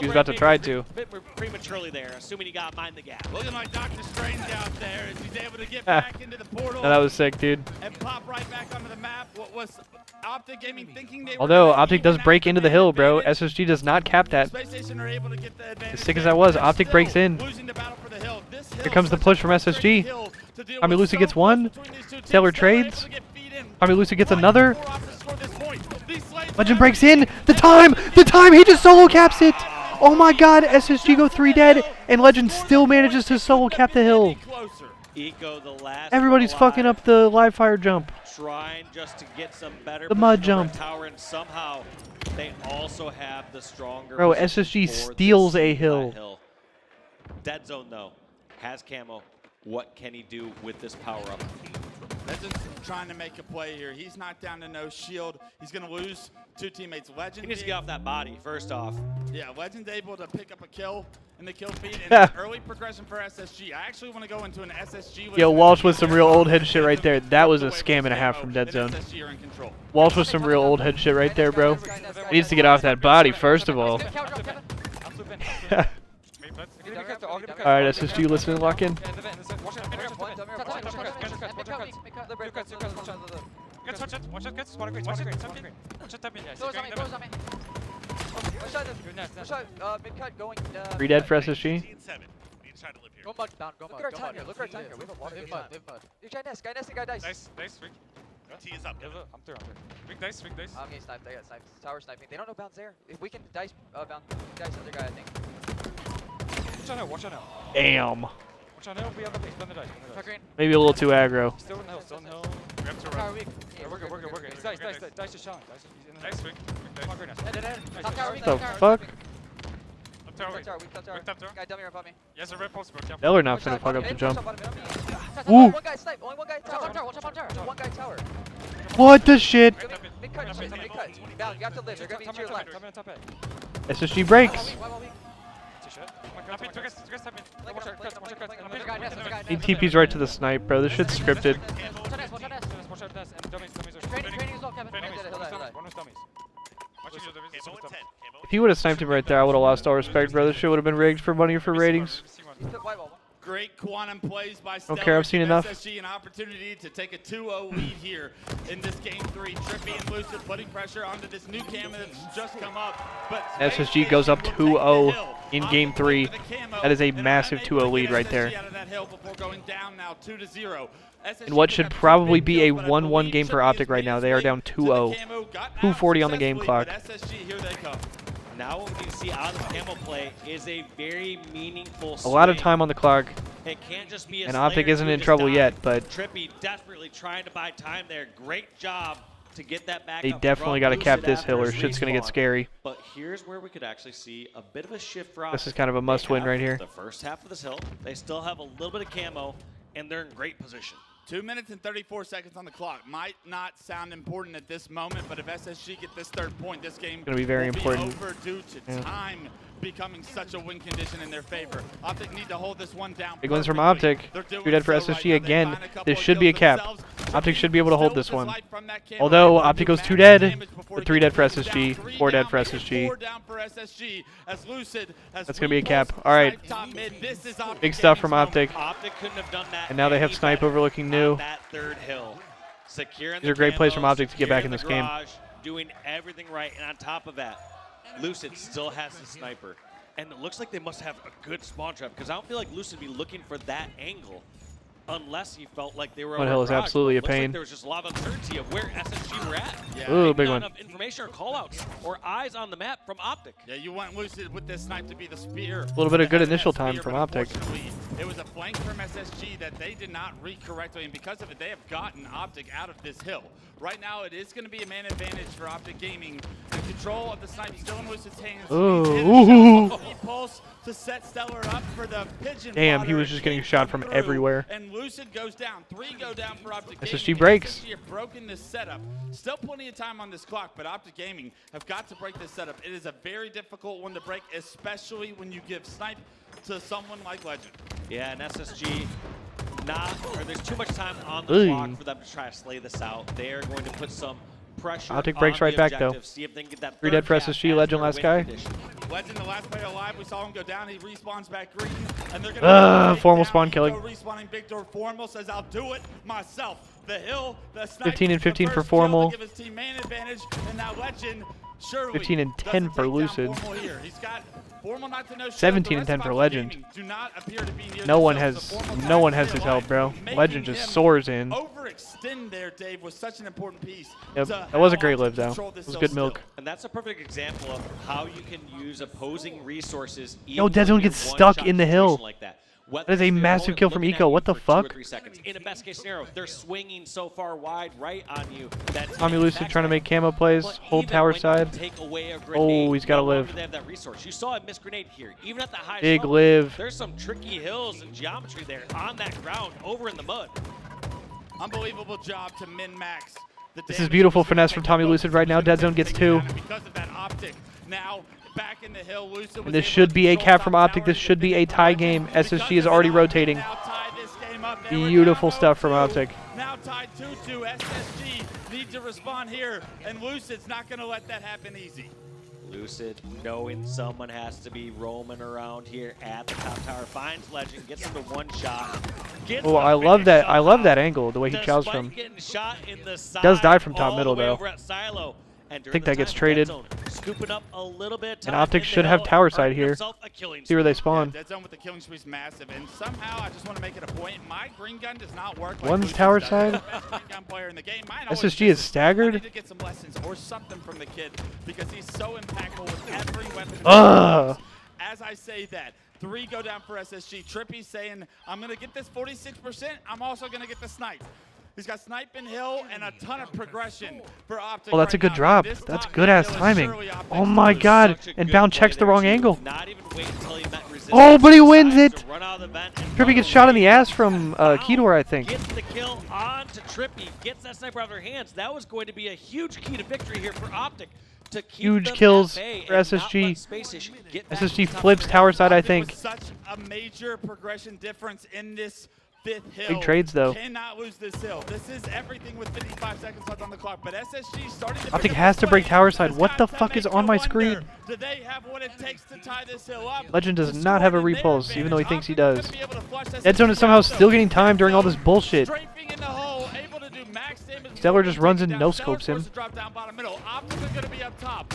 He was about to try to. a bit prematurely there, assuming he got mind the gap. Looking like Dr. Strange out there as he's able to get back into the portal. No, that was sick, dude. And pop right back onto the map. What was Optic Gaming thinking they were Although gonna Optic even does out break into the hill, bro. advantage. SSG does not cap that. Space Station are able to get the advantage As sick as there, that was, but Optic still breaks in. losing the battle for the hill. This hill Here comes is the such a push from frustrating SSG. hill to deal Tommy with. Lucy So gets close one. between these two teams. Taylor Still able trades. to get feed in. Tommy Lucy gets Right another. before Optic score this point. These slaves Legend are breaks having in. to The get time! The time! He just solo caps it! Oh my god, SSG go 3 dead, and Legend still manages to solo cap the hill. closer. Eco, the last Everybody's alive, fucking up the live fire jump. trying just to get some better The mud position over jump. tower, and somehow they also have the stronger Bro, position SSG for steals this a hill. Dead Zone though has camo. What can he do with this power up? Legend's trying to make a play here. He's knocked down to no shield. He's going to lose 2 teammates. Legend. He needs to get off that body first off. Yeah, Legend's able to pick up a kill in the kill feed, and it's early progression for SSG. I actually want to go into an SSG. Yo, Walsh with some real old head shit right there. That was a scam and a half from Dead Zone. SSG are in control. Walsh with some real old head shit right there, bro. Needs to get off that body first of all. Alright, SSG, listen to lock in. Three dead for SSG. Go mud, down, go mud. Look at our time here, look at our time here. We have a lot of good time. You guy nest, guy dice. Nice, Rick. T is up. I'm through. Rick dice. I'm getting sniped, I got sniped. Tower sniping. They don't know bounds there. If we can dice, bound, dice other guy, I think. Watch out now. Damn. Watch out now. We have the base. Bend the dice. Tuck green. Maybe a little too aggro. Still in the hill. We have to Tower run. weak. Yeah, we're good, we're good, we're good. Dice is chilling. Dice is in the Nice, weak. Come on, greatness. Top tower weak. The top tower fuck? weak. Up tower, Top weak. tower weak. Top tower. Weak top tower. Guy dummy right above me. Yes, a red pulse, bro. Careful. They're not Watch finna out, fuck up bottom the mid, jump. watch out, bottom mid. Top Ooh. tower, one guy snipe. Only one guy tower. Watch out tower. One guy tower. What the shit? Mid cut. Mid cut. Down. You have to live. They're gonna be to your left. Top in, top in. SSG breaks. One weak. That's a shit. Top in, two guys, top in. Watch out, cuts, watch out, cuts. There's a guy nest. There's a guy He nest. TP's right to the snipe, bro. This shit's scripted. Watch out nest. Watch out nest. Watch out, Dice. And dummies are Training as well, Kevin. Training He'll is- die, he'll die. One was dummies. Watching your division. If he would have sniped him right there, I would have lost all respect, bro. This shit would have been rigged for money or for ratings. He's the white wall. Great quantum plays by Stellar. Don't care, I've seen give enough. SSG an opportunity to take a 2-0 lead here in this game 3. Trippy and Lucid putting pressure onto this new camo that's just come up. But SSG goes up 2-0 in game 3. That is a massive 2-0 lead right there. Out of that hill before going down now 2-0. And what should probably be a 1-1 game for Optic right now. They are down 2-0. 2:40 on the game clock. SSG, here they come. Now what we see out of the camo play is a very meaningful A lot of swing. time on the clock. It can't just be a And Optic Slayer isn't who in just trouble died. yet, but Trippy desperately trying to buy time there. Great job to get that back they up definitely from got to cap Lucid this after hill or his shit's going to get respawn. scary. But here's where we could actually see a bit of a shift for This is Optic. kind of a must-win They have right here. The first half of this hill, they still have a little bit of camo, and they're in great position. 2 minutes and 34 seconds on the clock. Might not sound important at this moment, but if SSG get this 3rd point, this game Gonna be very will important. Be over due to time becoming such a win condition in their favor. Optic need to hold this one down. Big wins from perfectly. Optic. They're doing 3 dead for so right SSG now. They again. find a couple This of should be a kills cap. themselves. Optic should be able to hold Still this one. life from that camo. Although They Optic do goes 2 massive dead, damage before the he 3 gets dead for two down. SSG, 3 4 dead down, for making SSG. 4 down for SSG as Lucid has That's gonna be a weak cap. pulse, All right. snipe top mid. This is Optic Big stuff from Gaming's Optic. moment. Optic couldn't have done that. And now they have any Snipe better overlooking on new. that 3rd hill. Securing These are great plays from Optic to get back in this game. Doing everything right, and on top of that, Lucid still has the sniper. And it looks like they must have a good spawn trap, because I don't feel like Lucid would be looking for that angle unless he felt like they were One hill is overcrowded. absolutely a Looks like pain. there was just a lot of uncertainty of where SSG were at. Yeah. Ooh, Maybe big not one. enough information or callouts or eyes on the map from Optic. Yeah, you want Lucid with this snipe to be the spear. A little bit of good That initial spear, time from but Optic. unfortunately, it was a flank from SSG that they did not read correctly, and because of it, they have gotten Optic out of this hill. Right now, it is going to be a man advantage for Optic Gaming. The control of the snipe still in Lucid's hands. Ooh. He pulse to set Stellar up for the pigeon. Damn, he fodder. was just getting Can't shot come from through, everywhere. And Lucid goes down. 3 go down for Optic Gaming. SSG and breaks. SSG have broken this setup. Still plenty of time on this clock, but Optic Gaming have got to break this setup. It is a very difficult one to break, especially when you give snipe to someone like Legend. Yeah, and SSG there's too much time on the clock for them to try to slay this out. They are going to put some pressure Optic on breaks the right back, though. objective, see if they can get that 3 dead third for cap SSG, as Legend their last win guy. condition. Legend, the last player alive, we saw him go down. He respawns back green, and they're gonna Formal spawn killing. Respawning big door. Formal says, "I'll do it myself." The hill, the snipe, 15 and 15 the for first kill to Formal. give his team man advantage, and now Legend surely 15 and 10 doesn't for take down Lucid. Formal here. He's got Formal not to know. 17 and 10 for Legend. No one has his help, bro. Legend just soars in. Overextend there, Dave, was such an important piece. Yep, to that was a how great to live, though. control It this was hill good still. milk. And that's a perfect example of how you can use opposing resources. Yo, even Dead when Zone you're gets one stuck shot in the in a hill. situation like that. That is a massive kill from Eco. What the fuck? 2 or 3 seconds. In a best case scenario, they're swinging so far wide right on you. That Tommy Lucid trying to make camo plays, But hold even tower when you side. take away a Oh, grenade, he's gotta no longer live. do They have that resource. You saw a missed grenade here. Even at the highest Big level, live. there's some tricky hills and geometry there on that ground over in the mud. Unbelievable job to min-max. This is beautiful finesse from Tommy Lucid right now. Dead Zone gets 2. Because of that Optic. Now back in the hill, Lucid was And this able should to be a control cap from top Optic. tower This should be a tie game. SSG is because already of that, rotating. now tied this game up. They were Beautiful down stuff from 0-2. Optic. Now tied 2-2. SSG need to respond here, and Lucid's not going to let that happen easy. Lucid, knowing someone has to be roaming around here at the top tower, finds Legend, gets him to 1 shot. Oh, I love that. I love that angle, the way he chows from. Getting shot in the side, Does die from top all middle, the way though. over at Silo. And I think during that the gets time, traded. Dead Zone scooping up a little bit of time And Optic in the should have hill, tower side earning here. himself a killing See where they spree. spawn. Dead Zone with the killing spree is massive, and somehow I just want to make it a point. My green gun does not work. Like One's Lucid's tower does. side. He's the best green gun player in the game. Mine always SSG is I staggered. need to get some lessons or something from the kid because he's so impactful with every weapon. Ugh. As I say that, 3 go down for SSG. Trippy saying, I'm going to get this 46%. I'm also going to get the snipe. He's got Snipe and Hill and a ton of progression for Optic. Oh, that's a right good now. drop. This That's top good-ass hill is timing. surely Optic's Oh my lose. god. Such a And good Bound play checks the there, wrong too. angle. Not even wait until he met resistance. Oh, but he wins Decides it. to run out of the vent and Trippy gets shot in the ass from Kedor, I think. Gets the kill on to Trippy. Gets that sniper out of their hands. That was going to be a huge key to victory here for Optic. To keep Huge them kills at bay for and not SSG. let Space Station get back SSG to the top flips of the tower map. side, I Optic think. with such a major progression difference in this fifth hill. Big trades, though. Cannot lose this hill. This is everything with 55 seconds left on the clock. But SSG starting to Optic pick up has the to break slack. tower side. This What the got to fuck is make on you my wonder, screen? do they have what it takes to tie this hill up? Legend does The not have a score in their repulse, even though he advantage. thinks he Optic does. gonna be able to flush this Dead Zone is somehow out, still though. getting time during all this bullshit. Strafing in the hole, able to do max damage. Stellar just runs Taking and down. no-scopes Stellar him. forced to drop down bottom middle. Optic are gonna be up top.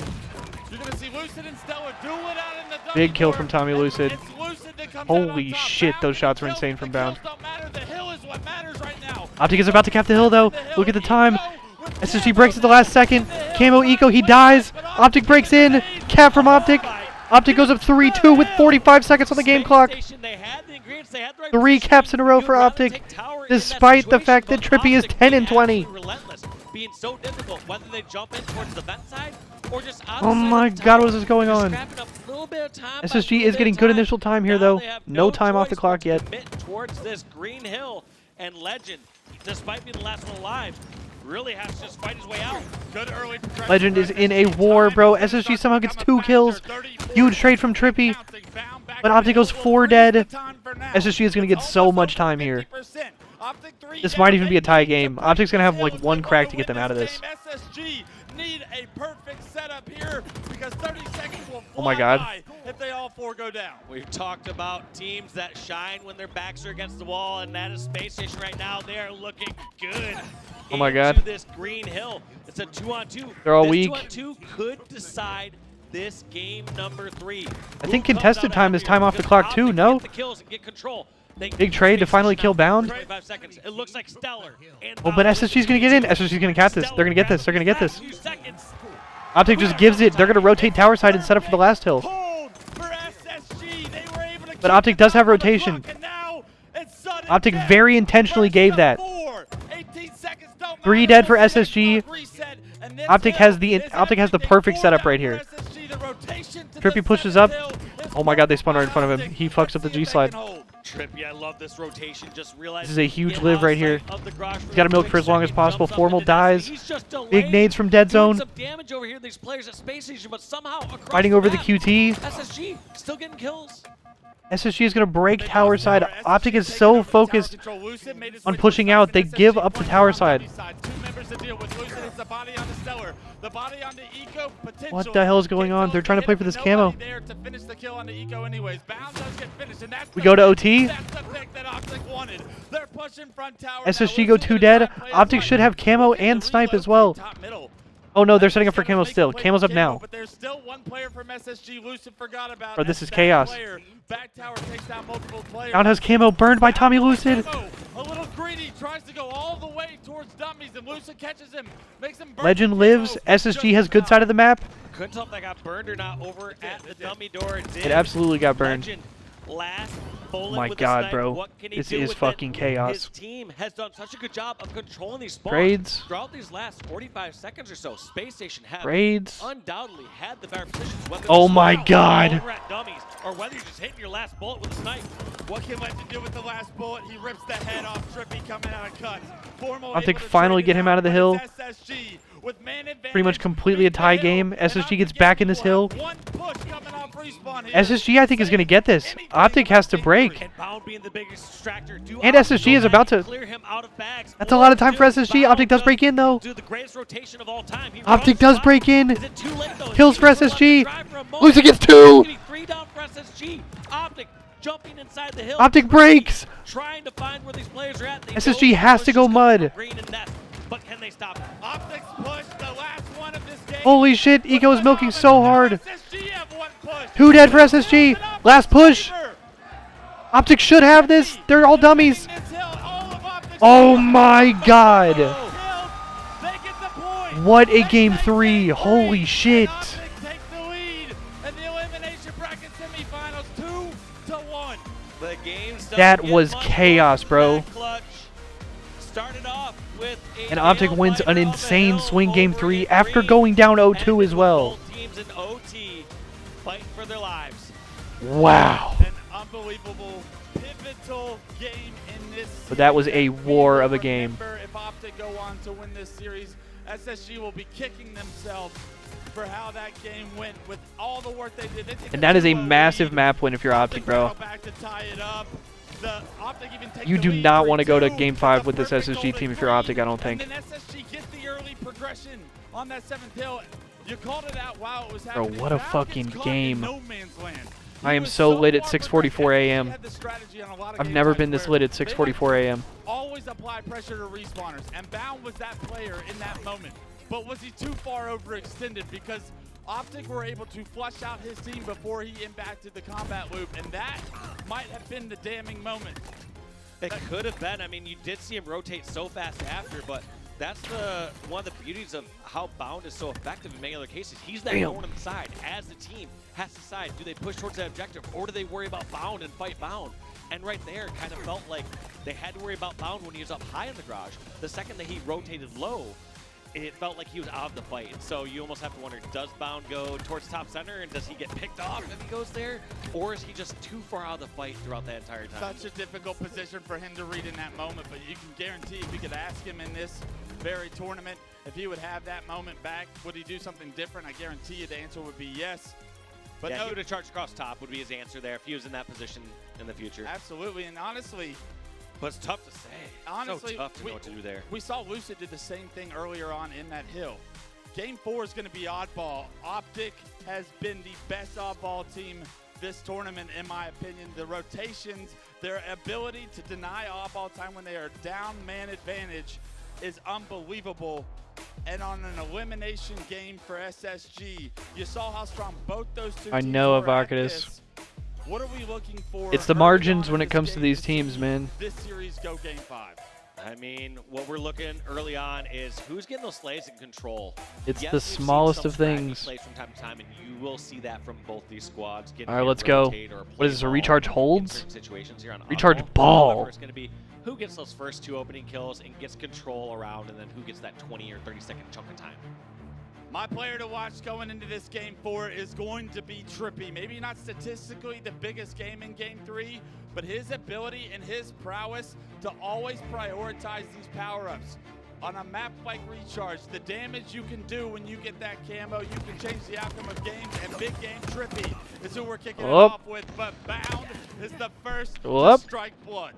You're gonna see Lucid and Stellar do it out in the dummy Big kill door, from Tommy and Lucid. it's Lucid that comes out on Holy top. shit, Bound those shots the were kills, insane but from the kills Bound. don't matter. The hill is what matters right now. Optic is about to cap the hill, though. Look at the time. SSG breaks at the last second. Camo Eco, he dies. Optic breaks in. Cap from Optic. Optic goes up 3-2 with 45 seconds on the game clock. 3 caps in a row for Optic, despite the fact that Trippy is 10 and 20. Being so difficult, whether they jump in towards the vent side or just Oh my god, what is going on? SSG is getting good initial time here, though. No time off the clock yet. Towards this green hill, and Legend, despite being the last one alive, really has to just fight his way out. Good early progression Legend for is in a SSG. war, bro. Time SSG starts somehow to gets come 2 up kills. faster. 34 Huge trade from Trippy. bouncing, Bound back But to Optic the goes hill. 4 Will dead. freeze the time for now. SSG is going to get It's so almost much over time here. 50%. Optic 3 This down, might even be a they tie need to game. break Optic's gonna have, this like, hill one if they crack wanna to get them win out of this. game. SSG need a perfect setup here because 30 seconds will Oh my fly god. by if they all 4 go down. We've talked about teams that shine when their backs are against the wall, and that is Space Station right now. They are looking good. Oh my into god. This green hill. It's a 2-on-2. They're all this weak. 2-on-2 could decide this game number 3. I think contested time is time off the clock too, no? Get the kills and get control. Big trade to finally kill Bound. 25 seconds. It looks like Stellar. And Oh, but Bound SSG's going to get in. SSG's going to cap this. They're going to get this. They're going to get last this. few seconds. Optic just gives it. They're going to rotate tower side and set up for the last hill. Hold for SSG. They were able to But keep Optic the does have top of the rotation. clock, and now it's sudden Optic death. very intentionally First gave to that. 4. 18 seconds don't 3 matter. dead for We'll see SSG. the clock reset, and this Optic hill has the is Optic has the everything. perfect 4 setup down right for here. SSG. The rotation to Trippy the pushes seventh up. hill is Oh my god, they working spun right in for front of him. Optic. He fucks up the Let's see G if they slide. can hold. Trippy, I love this rotation. Just realize This is a huge live right here. He's got to milk for as long as possible. Formal dies. Big nades from Dead Zone. Some damage over here. These players at Space Station, but somehow across Fighting the over the map, QT. SSG still getting kills. SSG is going to break They tower lost side. tower. Optic SSG is taking so over the tower focused control. Lucid made his on switch to pushing the out. side, They and give SSG up the points tower on side. dummy side. 2 members to deal with. Lucid hits the body on the Stellar. The body on the Eco. Potential. What the hell is going on? They're trying to play for this camo. There to finish the kill on the Eco anyways. Bound does get finished, and that's We the go to pick. OT. That's the pick that Optic wanted. They're pushing front tower. SSG go 2 dead. Optic should have camo and snipe as well. Oh no, they're setting up for camo still. Camo's up now. But there's still one player from SSG. Lucid forgot about. Bro, this is that chaos. player. Back tower takes down multiple players. Bound has camo burned by Tommy Lucid. Camo, a little greedy, tries to go all the way towards dummies, and Lucid catches him, makes him burn. Legend the lives. camo. SSG has good side of the map. Couldn't tell if that got burned or not over at the dummy door. It absolutely got burned. Legend, last bullet My with god, the snipe. bro. What can he This do is with fucking it? chaos. His team has done such a good job of controlling these spawns. Trades. Throughout these last 45 seconds or so, Space Station have Raids. undoubtedly had the better positions. Whether Oh it's my now god. over at dummies, or whether you're just hitting your last bullet with a snipe. What can Legend do with the last bullet? He rips the head off Trippy coming out of cuts. Formal Optic able to finally trade get it him out of the but hill. it's SSG with man Pretty much advantage, completely a beat the tie hill, game. and SSG Optic gets back in this will hill. have one push coming off respawn here. SSG I think is going to get this. Optic has to break. And Bound being the biggest distractor. Do And Optic SSG go is back about and to- clear him out of bags, That's a or lot of time for does SSG. Bound Optic does break in though. do the greatest rotation of all time? He Optic runs does by. break in. Is it too late, though? Kills for He's gonna let SSG. him drive for a moment. Lucid gets It's 2. gonna be 3 down for SSG. Optic jumping inside the hill. Optic Trippy breaks. Trying to find where these players are at. They SSG know has the to go push is coming mud. from Green and Nest, but can they stop it? Optics push the last one of this game. Holy shit, Eco is milking so hard. SSG have one push. 2 dead for SSG. Last push. Optic should have this. They're all dummies. Oh my god. What a game 3. Holy shit. The game That was chaos, bro. started off with a And Optic wins an nail-biter of a insane hill swing game over 3 in after green. going down 0-2 And as well. both teams in OT fighting for their lives. Wow. An unbelievable, pivotal game in this series. But that was a we war will of a game. remember if Optic go on to win this series, SSG will be kicking themselves for how that game went with all the work they did. And that is a massive map win if you're Optic, bro. Go back to tie it up. The Optic even take You the do lead not want to go to 3-2. Game 5 It's a with this perfect SSG golden team if you're green. Optic, I don't think. And then SSG gets the early progression on that 7th hill. You called it out while it was Bro, happening. what a Val gets fucking caught in game. no man's land. I He am was so lit at far 6:44 a.m. had the strategy on a lot of I've game never types been this where lit at they 6:44 a.m. always apply pressure to respawners, and Bound was that player in that moment. But was he too far overextended? Because Optic were able to flush out his team before he impacted the combat loop, and that might have been the damning moment. It could have been. I mean, you did see him rotate so fast after, but that's one of the beauties of how Bound is so effective in many other cases. He's that thorn on the side. As the team has to decide, do they push towards that objective, or do they worry about Bound and fight Bound? And right there, it kind of felt like they had to worry about Bound when he was up high in the garage. The second that he rotated low, it felt like he was out of the fight. And so you almost have to wonder, does Bound go towards top center, and does he get picked off if he goes there? Or is he just too far out of the fight throughout that entire time? Such a difficult position for him to read in that moment, but you can guarantee if we could ask him in this very tournament, if he would have that moment back, would he do something different? I guarantee you the answer would be yes. But yeah, no, he would have charged across top would be his answer there if he was in that position in the future. absolutely, and honestly, But it's tough to say. Honestly, so tough to know what to do there. we saw Lucid did the same thing earlier on in that hill. Game 4 is going to be oddball. Optic has been the best oddball team this tournament, in my opinion. The rotations, their ability to deny oddball time when they are down man advantage is unbelievable. And on an elimination game for SSG, you saw how strong both those two I teams know, were at Avakadis. this. What are we looking for? It's the early margins on when in it comes this to game these see teams, man. This series go Game 5. I mean, what we're looking early on is who's getting those slays in control. It's Yes, the we've seen smallest some of scrappy things. plays from time to time, and you will see that from both these squads. All right, let's go. What is this, a recharge holds? Situations here on Recharge oddball. ball. However, it's going to be who gets those first 2 opening kills and gets control around, and then who gets that 20 or 30-second chunk of time. My player to watch going into this Game 4 is going to be Trippy. Maybe not statistically the biggest game in Game 3, but his ability and his prowess to always prioritize these power-ups. On a map like Recharge, the damage you can do when you get that camo, you can change the outcome of games, and big game Trippy is who we're kicking it off with, but Bound is the first to strike blood.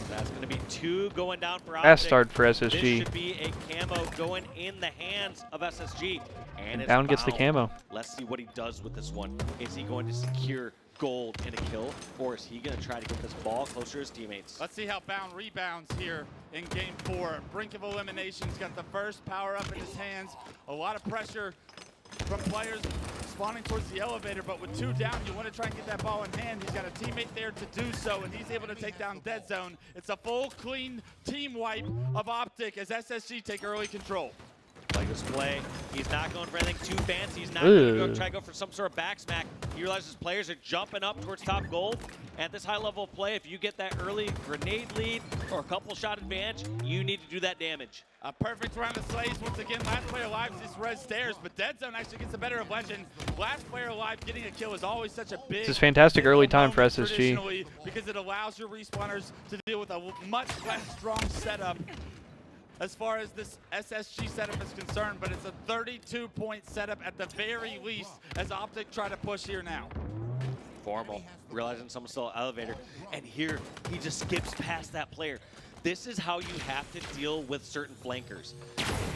That's going to be 2 going down for Optic. Fast start for This SSG. should be a camo going in the hands of SSG. And it's Bound gets the Bound. camo. Let's see what he does with this one. Is he going to secure gold and a kill, or is he going to try to get this ball closer to his teammates? Let's see how Bound rebounds here in Game 4. Brink of elimination's got the first power-up in his hands. A lot of pressure from players spawning towards the elevator, but with 2 down, you want to try and get that ball in hand. He's got a teammate there to do so, and he's able to take down Dead Zone. It's a full, clean team wipe of Optic as SSG take early control. Like this play, he's not going for anything too fancy. He's not going to try to go for some sort of back smack. He realizes players are jumping up towards top gold. At this high level of play, if you get that early grenade lead or a couple shot advantage, you need to do that damage. A perfect round of slays. Once again, last player alive is red stairs, but Dead Zone actually gets the better of Legend. Last player alive getting a kill is always such a big... This is fantastic early time for SSG. Traditionally, because it allows your respawners to deal with a much less strong setup as far as this SSG setup is concerned, but it's a 32-point setup at the very least as Optic try to push here now. Formal, realizing someone's still elevator, and here he just skips past that player. This is how you have to deal with certain flankers.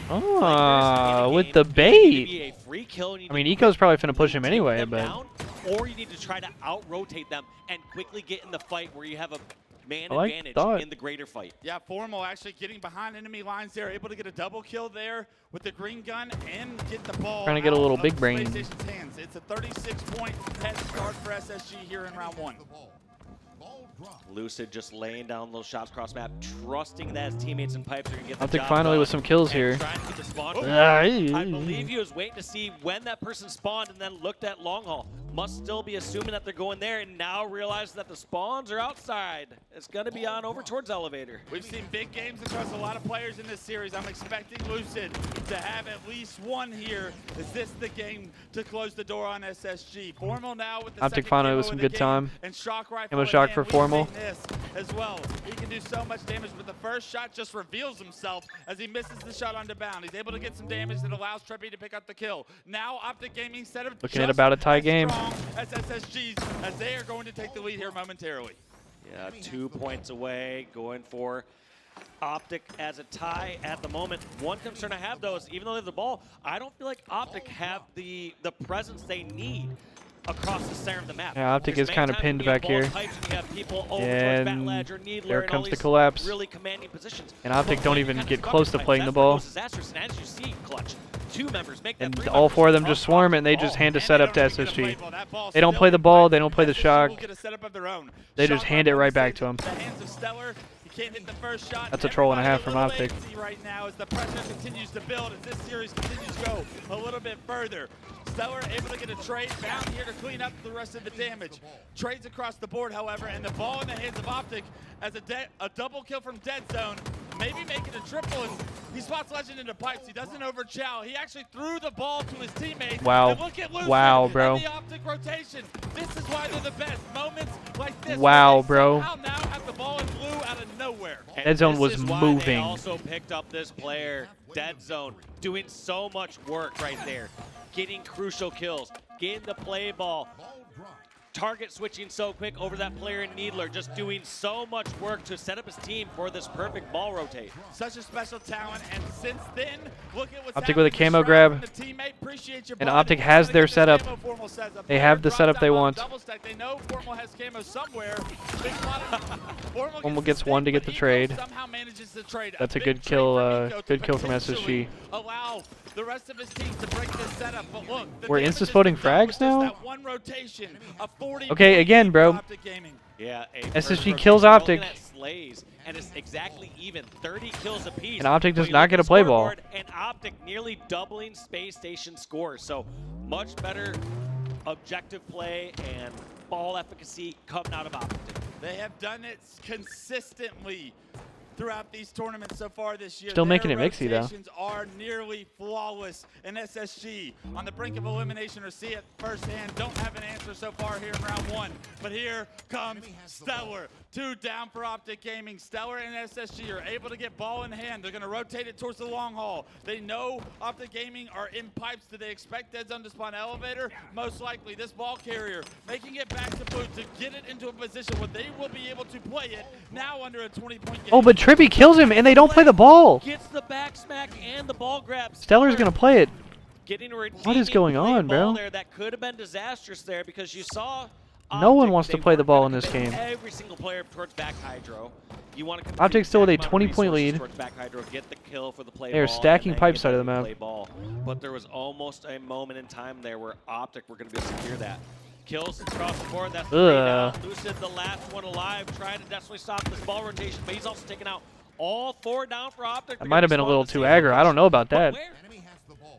With the bait. Be a free kill. I mean, Eco's probably finna push him anyway, but... Down, or you need to try to out-rotate them and quickly get in the fight where you have a man advantage in the greater fight. Yeah, Formal actually getting behind enemy lines there, able to get a double kill there with the green gun and get the ball. Trying to get a little big brain. PlayStation's hands. It's a 36-point head start for SSG here in round 1. Lucid just laying down those shots cross map, trusting that his teammates and pipes are going to get the Optic job finally done with some kills and here. trying to get the spawn. Ah, I believe he was waiting to see when that person spawned and then looked at long haul. must still be assuming that they're going there and now realize that the spawns are outside. It's going to be on over towards elevator. We've seen big games across a lot of players in this series. I'm expecting Lucid to have at least one here. Is this the game to close the door on SSG? Formal now with the Optic second finally camo with some of the good game, time. and shock rifle Camo in shock hand. for We've Formal. seen this as well. He can do so much damage, but the first shot just reveals himself as he misses the shot on the bound. He's able to get some damage that allows Trippy to pick up the kill. Now Optic Gaming set up Looking at about a tie game. as SSGs as they are going to take the lead here momentarily. Yeah, 2 points away, going for Optic as a tie at the moment. One concern I have, though, is even though they have the ball, I don't feel like Optic have the presence they need across the center of the map. Yeah, Optic is kind of pinned back here. And there comes the collapse. Really commanding positions. And Optic don't even get close to playing the ball. Disastrous, and as you see, Clutch, 2 members make that And 3 all members 4 of them just swarm it, and they just hand a setup to SSG. They don't play the ball, they don't play the shock. They just hand it right back to him. Can't hit the first shot. That's a troll and a half from Optic. Right now as the pressure continues to build, as this series continues to go a little bit further. Stellar able to get a trade down here to clean up the rest of the damage. Trades across the board, however, and the ball in the hands of Optic as a double kill from Dead Zone. Maybe making a triple, and he spots Legend into pipes. He doesn't overchow. He actually threw the ball to his teammates. Wow. And look at Lucid Wow, bro. and the Optic rotation. This is why they're the best. Moments like this. Wow, bro. Now have the ball in blue out of nowhere. Dead Zone was This is why moving. They also picked up this player, Dead Zone, doing so much work right there, getting crucial kills, getting the play ball, target switching so quick over that player in Needler, just doing so much work to set up his team for this perfect ball rotate. Such a special talent, and since then, look at what's Optic with a happened to camo Shroud grab. and the teammate. Appreciate your And bud. Optic has Gonna their get the setup. camo Formal says. A They player have the drops setup up they on want. double stack. They know Formal has camo somewhere. Big spot of- Formal gets one to get the but Eco trade. somehow manages to trade. That's a big good trade kill, from Eco to good kill from potentially SSG. Allow the rest of his team to break this setup, but look, the We're damage insta-spotting is done with frags just now? that one rotation, a 40 Okay, again, lead bro. for Optic Gaming. Yeah, SSG kills Optic. Slays, and it's exactly even, 30 kills apiece. And Optic does But you not look get at a play the ball. scoreboard, and Optic nearly doubling Space Station scores. So much better objective play and ball efficacy coming out of Optic. They have done it consistently throughout these tournaments so far this year. Still making Their it mixy, though. rotations are nearly flawless, and SSG on the brink of elimination, or see it firsthand. Don't have an answer so far here in round 1, but here comes Stellar. 2 down for Optic Gaming. Stellar and SSG are able to get ball in hand. They're going to rotate it towards the long haul. They know Optic Gaming are in pipes. Do they expect Dead Zone to spawn elevator? Most likely. This ball carrier making it back to blue to get it into a position where they will be able to play it now under a 20-point game. Oh, but Trippy kills him, and they don't play the ball. Gets the back smack and the ball grab. Stellar's going to play it. Getting a What is going redeeming on, play ball bro? There that could have been disastrous there, because you saw No one Optic, wants to they play the weren't ball gonna in this commit game. Every single player towards back hydro. You want to Optic's still with a 20-point lead. Towards back hydro, get the kill for the play They are ball, stacking and then pipe get side of the that map. play ball. But there was almost a moment in time there where Optic were going to be able to secure that. Kills across the board. That's 3 down. Lucid, the last one alive, trying to desperately stop this ball rotation, but he's also taking out all 4 down for Optic. That might have been a little too aggro. I don't know about that.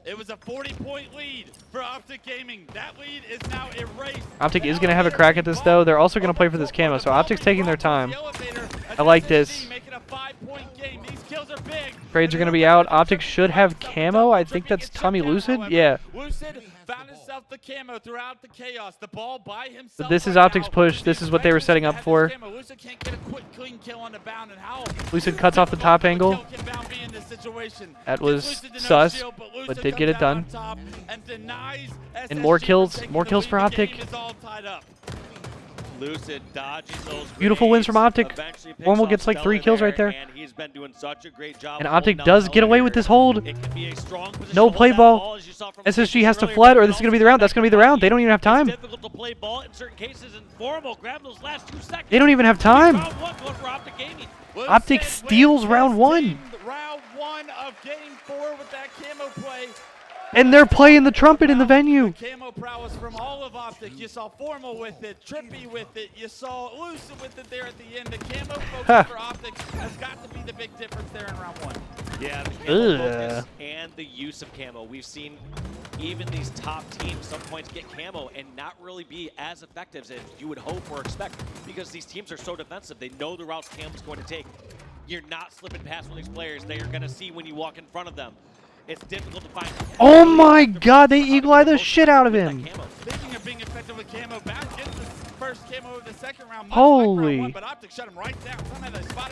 It was a 40-point lead for Optic Gaming. That lead is now erased. Optic is going to have a crack at this, though. They're also going to play for this camo, so Optic's taking their time. I like this. Making a 5-point game. These kills are big. Trades are going to be out. Optic should have camo. I think that's Tommy Lucid. Yeah. Lucid found himself the camo throughout the chaos. The ball by himself. But this is right Optic's now. push. This is what they were setting up for. Lucid can't get a quick, clean kill on the bound, and how Lucid cuts off the top angle. can Bound be in this situation? That Gives was Lucid to no sus, shield, but Lucid did get it comes out done. on top and denies And more SSG kills. from taking More the kills lead. for The Optic. game is all tied up. Lucid dodges those Beautiful wins from grenades, Optic. eventually picks Formal off gets like 3 Stellar kills right there. And he's been doing such a great job. And of Optic holding down does get away with this hold. It can be a strong position No to play hold that ball. as you saw from SSG has to earlier, flood, but or this is also going to be the round. That's going to be the round. They don't even have time. It's difficult to play ball in certain cases, and Formal grab those last 2 seconds. They don't even have time. Round 1 going for Optic Gaming. Optic Lucid steals wins round this 1. game, round 1 of game 4 with that camo play. And they're playing the trumpet in the venue. The camo prowess from all of Optic. You saw Formal with it, Trippy with it. You saw Lucid with it there at the end. The camo focus for Optic has got to be the big difference there in round 1. Yeah, the camo focus and the use of camo. We've seen even these top teams some points get camo and not really be as effective as you would hope or expect because these teams are so defensive. They know the routes camo's going to take. You're not slipping past one of these players. They are going to see when you walk in front of them. It's difficult to find. Oh my god, they eagle-eye the shit out of him. Speaking of being effective with camo, Bounce gets the first camo of the second round. Holy. Like but Optic shut him right down.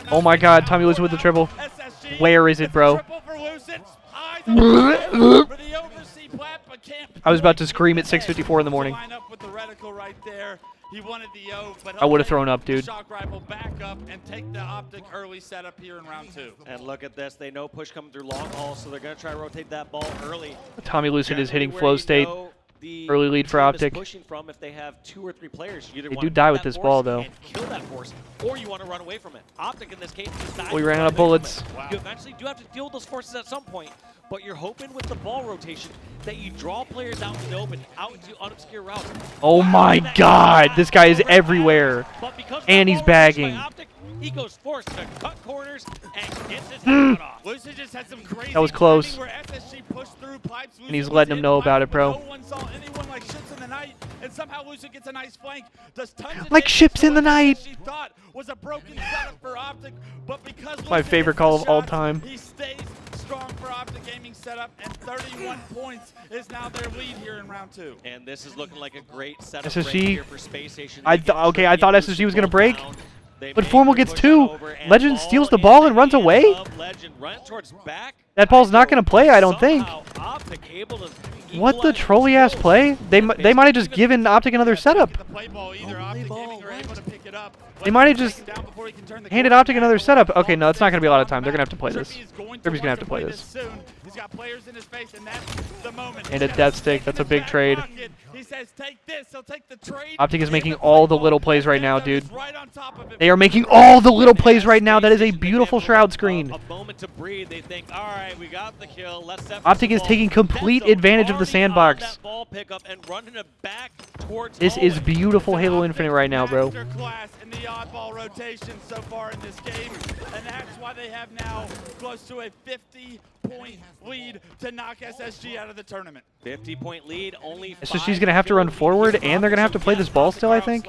Oh my god, Tommy Lucid with the triple. SSG, Where is it, bro? triple for Lucid. Eyes on the for the overseas plat, but can't. I was about to scream at 6:54 in the morning. Line up with the reticle right there. He wanted the O, but I would have thrown up, dude. Shock rifle back up and take the Optic early setup here in round 2. And look at this. They know push coming through long haul, so they're going to try to rotate that ball early. Tommy Lucid is hitting Generally flow where you state. know the Early lead for team is Optic. Pushing from if they have 2 or 3 players. You either They want do to die kill with that this force ball, though. and kill that force, or you want to run away from it. Optic in this case decides We to ran run out of away from bullets. it. Wow. You eventually do have to deal with those forces at some point, but you're hoping with the ball rotation that you draw players out in the open, out into unobscure routes. Oh my god, this guy is everywhere. But because of And that he's ball rotation by bagging. Optic, he goes forced to cut corners and gets his head cut off. Lucid just had some crazy That was close. timing where SSG pushed through pipes. And he's Lucid letting was him know in about pipes, it, bro. but No one saw anyone like ships in the night, and somehow Lucid gets a nice flank. Does tons of Like damage ships to in the what night. SSG thought was a broken setup for Optic, but because My Lucid favorite hits call the of all shots, time. He stays strong for Optic Gaming setup, and 31 points is now their lead here in round 2. And this is looking like a great setup SSG. right here for Space Station. I They get okay, I Trippy thought and SSG was gonna Lucid break, down. They but make Formal the gets push 2. over, and Legend ball steals the in ball and runs hands away. of Legend. Run towards back. That ball's not gonna play, I don't think. Somehow Optic able to What the equalize trolley ass themselves. play? They might have just given Optic another setup. The play ball, either Optic Gaming are able to pick it up. They might have just Down before he can turn the handed corner. Optic another setup. Okay, no, it's not gonna be a lot of time. They're gonna have to play this. Trippy is going Trippy's gonna want have to play this. soon. He's got players in his face, and that's the moment. And He's a got death stick stick. That's in a his big back trade. pocket. He says, "Take this." He'll take the trade. Optic is and making the all play the little ball. plays right now, Denzo dude. is right on top of him. They are making all the little plays right now. That is a beautiful shroud screen. A moment to breathe. They think, all right, we got the kill. Let's set Optic the is ball. taking complete Denzo advantage of the already on sandbox. that ball pickup and running it back towards This is Owen. beautiful It's an Halo Optic Infinite right now, bro. masterclass in the oddball rotation so far in this game, and that's why they have now close to a 50-point lead to knock SSG out of the tournament. 50-point lead, only SSG's gonna have to run forward, and they're gonna have to play this ball still, I think.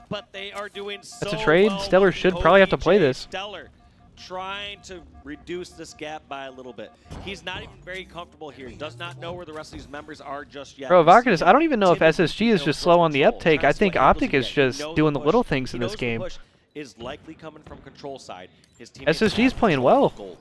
But they are doing so That's a trade. well Stellar with should the probably have to OBJ. play this. Stellar trying to reduce this gap by a little bit. He's not even very comfortable here. He does not know where the rest of these members are just yet. Bro, He's Evocatus, I don't even know if SSG is just slow on the uptake. I trying to think see what Optic angles is he can get. just He knows doing the push. little things in He this knows the game. push is likely coming from control side. His teammates SSG's have playing control well. of gold.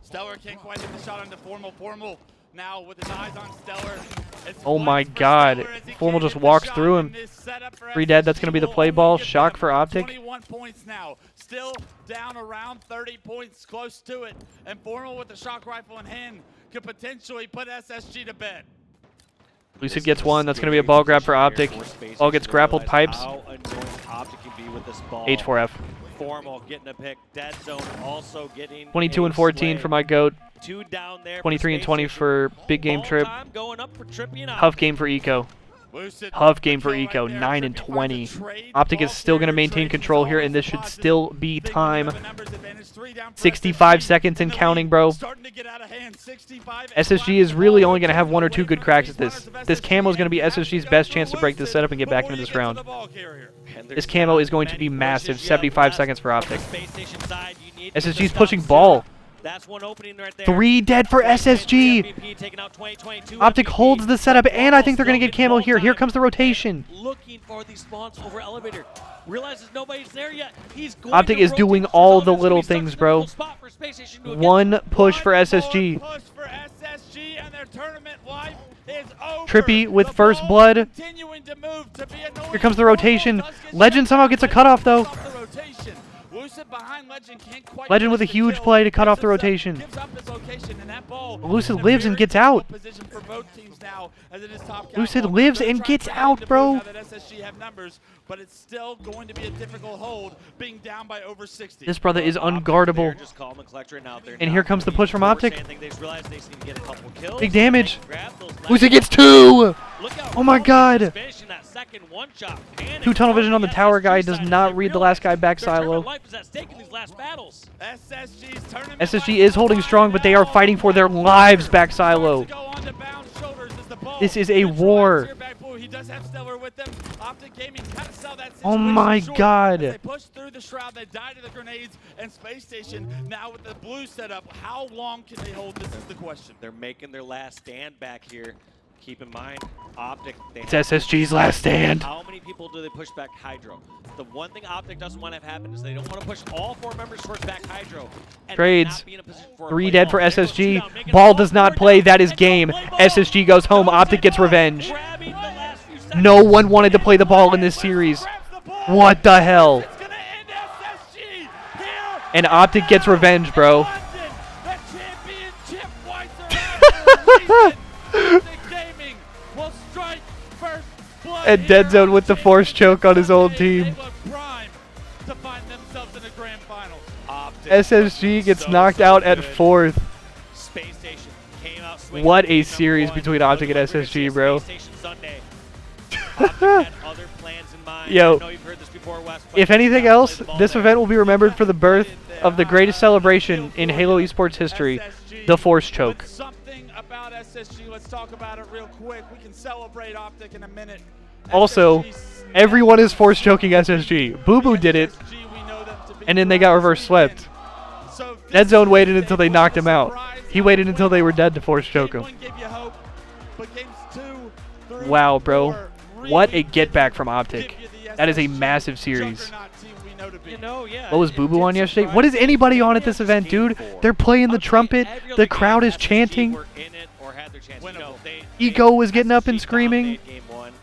Stellar can't quite hit the shot onto Formal. Formal now with his eyes on Stellar. It's Oh my flex for god. Stellar as he Formal can't just hit the walks shot through in him. this setup for 3 dead, that's gonna be the SSG. play Will ball. get Shock them for Optic. 21 points now. Still down around 30 points, close to it. And Formal with the shock rifle in hand could potentially put SSG to bed. Lucid gets one. That's gonna be a ball grab for Optic. Ball gets grappled pipes. How annoying Optic can be with this ball. H4F. Formal getting a pick. Dead zone also getting 22 and a 14 slay. for my GOAT. 2 down there. 23 and 20 for Big Game Ball Trip. time going up for Trippy and Huff game for Eco. Lucid Huff game for kill Eco, right there. 9 and Trippy 20. finds a trade. Optic is Ball still going to carrier maintain trade is control here, always and this should positive. still be Big time. win of a numbers advantage, 3 down for 65 SSG. seconds and In the counting, lead, bro. starting to get out of hand. 65 SSG is really only going to have 1 or 2 good cracks at this. This camo is going to be SSG's best chance to break this setup and get back into this round. This camo is going to be massive. 75 seconds for Optic. SSG's pushing ball. That's one opening right there. 3 dead for SSG. MVP taking out 2022 Optic MVP. holds the setup, and I think they're going to get camo here. Here comes the rotation. Looking for these spawns over elevator. Realizes nobody's there yet. He's going Optic to is rotate doing for all some the elements, little but he's stuck things, in the bro. middle spot for Space Station to get One push for One SSG. more push for SSG, and their tournament life is over. Trippy with The first ball blood. continuing to move to be annoying. Here comes the rotation. Does get Legend shut somehow down, gets a but cutoff, though. cuts off the rotation. Lucid behind Legend can't quite Legend with a finish the huge kill. play to cut off Gives the up- rotation. gives up his location, and that ball Lucid in a lives and very gets out. difficult position for both teams now, as it is top Lucid count. lives They're and trying gets to out, find the bro. blue now that SSG have numbers, but it's still going to be a difficult hold, being down by over 60. This brother is unguardable. Just call him Collector, and now And here comes the push from Optic. They just realized they just need to get a couple kills. Big damage. Grab those Uzi last- gets 2! Look how Oh my Optic god. is finishing that second one-shot. Panic 2 tunnel vision on the from tower SSG guy, does side as not they read the last guy realize back their tournament silo. life is at stake in these last battles. SSG's tournament SSG is holding strong, but they are fighting for their lives back silo. This is a war. He does have Stellar with them. Optic Gaming kind of sell that Oh situation my short. god. As they push through the shroud, they die to the grenades and Space Station. Now with the blue setup, how long can they hold? This is the question. They're making their last stand back here. Keep in mind, Optic. It's SSG's last stand. How many people do they push back Hydro? The one thing Optic doesn't want to have happen is they don't want to push all 4 members towards back Hydro. And Trades. not be in a position for a 3 play dead ball. for There goes SSG. 2 down, making Ball it does 4 not play. down, That is and game. play ball. SSG goes home. Goes Optic to gets ball. revenge. Grabbing the last few seconds. No one wanted to play the ball in this series. What the hell? It's gonna end SSG here. And Optic gets revenge, bro. London, the championship whites are out. Optic Gaming will strike first blood And here Dead Zone with the on force choke on his old Sunday. team. They look primed to find themselves in the grand finals. Optic SSG gets so, knocked so out at good. 4th. Space Station came out swinging. What a Number series 1. between Optic and Looks like we're gonna see SSG, a bro. Space Station Sunday. Optic had other plans in mind. Yo, I know you've heard this before, Wes, but if anything gotta else, play the ball this there. event will be remembered for the birth of the greatest celebration in Halo esports history, SSG the force choke. with something about SSG. Let's talk about it real quick. We can celebrate Optic in a minute. Also, SSG everyone is force choking SSG. Boo Boo did it, SSG, we know them to be and then they got pros reverse in swept. the end. So this Dead Zone is waited a until they big knocked him out. surprise. He waited until they were dead to force choke Game him. 1 gave you hope, but games 2 through Wow, bro. 4 What a really get back from give Optic. you the That is a SSG massive series. juggernaut team we know to be. You know, yeah. What was it Boo Boo did on yesterday? surprise What is me. anybody on at Yeah, this just event, game dude? 4. They're playing the I'll say trumpet. every The other crowd game, is SSG chanting. were in it or had their chance. You know, Winnable. Ego was getting up and SSG screaming. dominated game 1.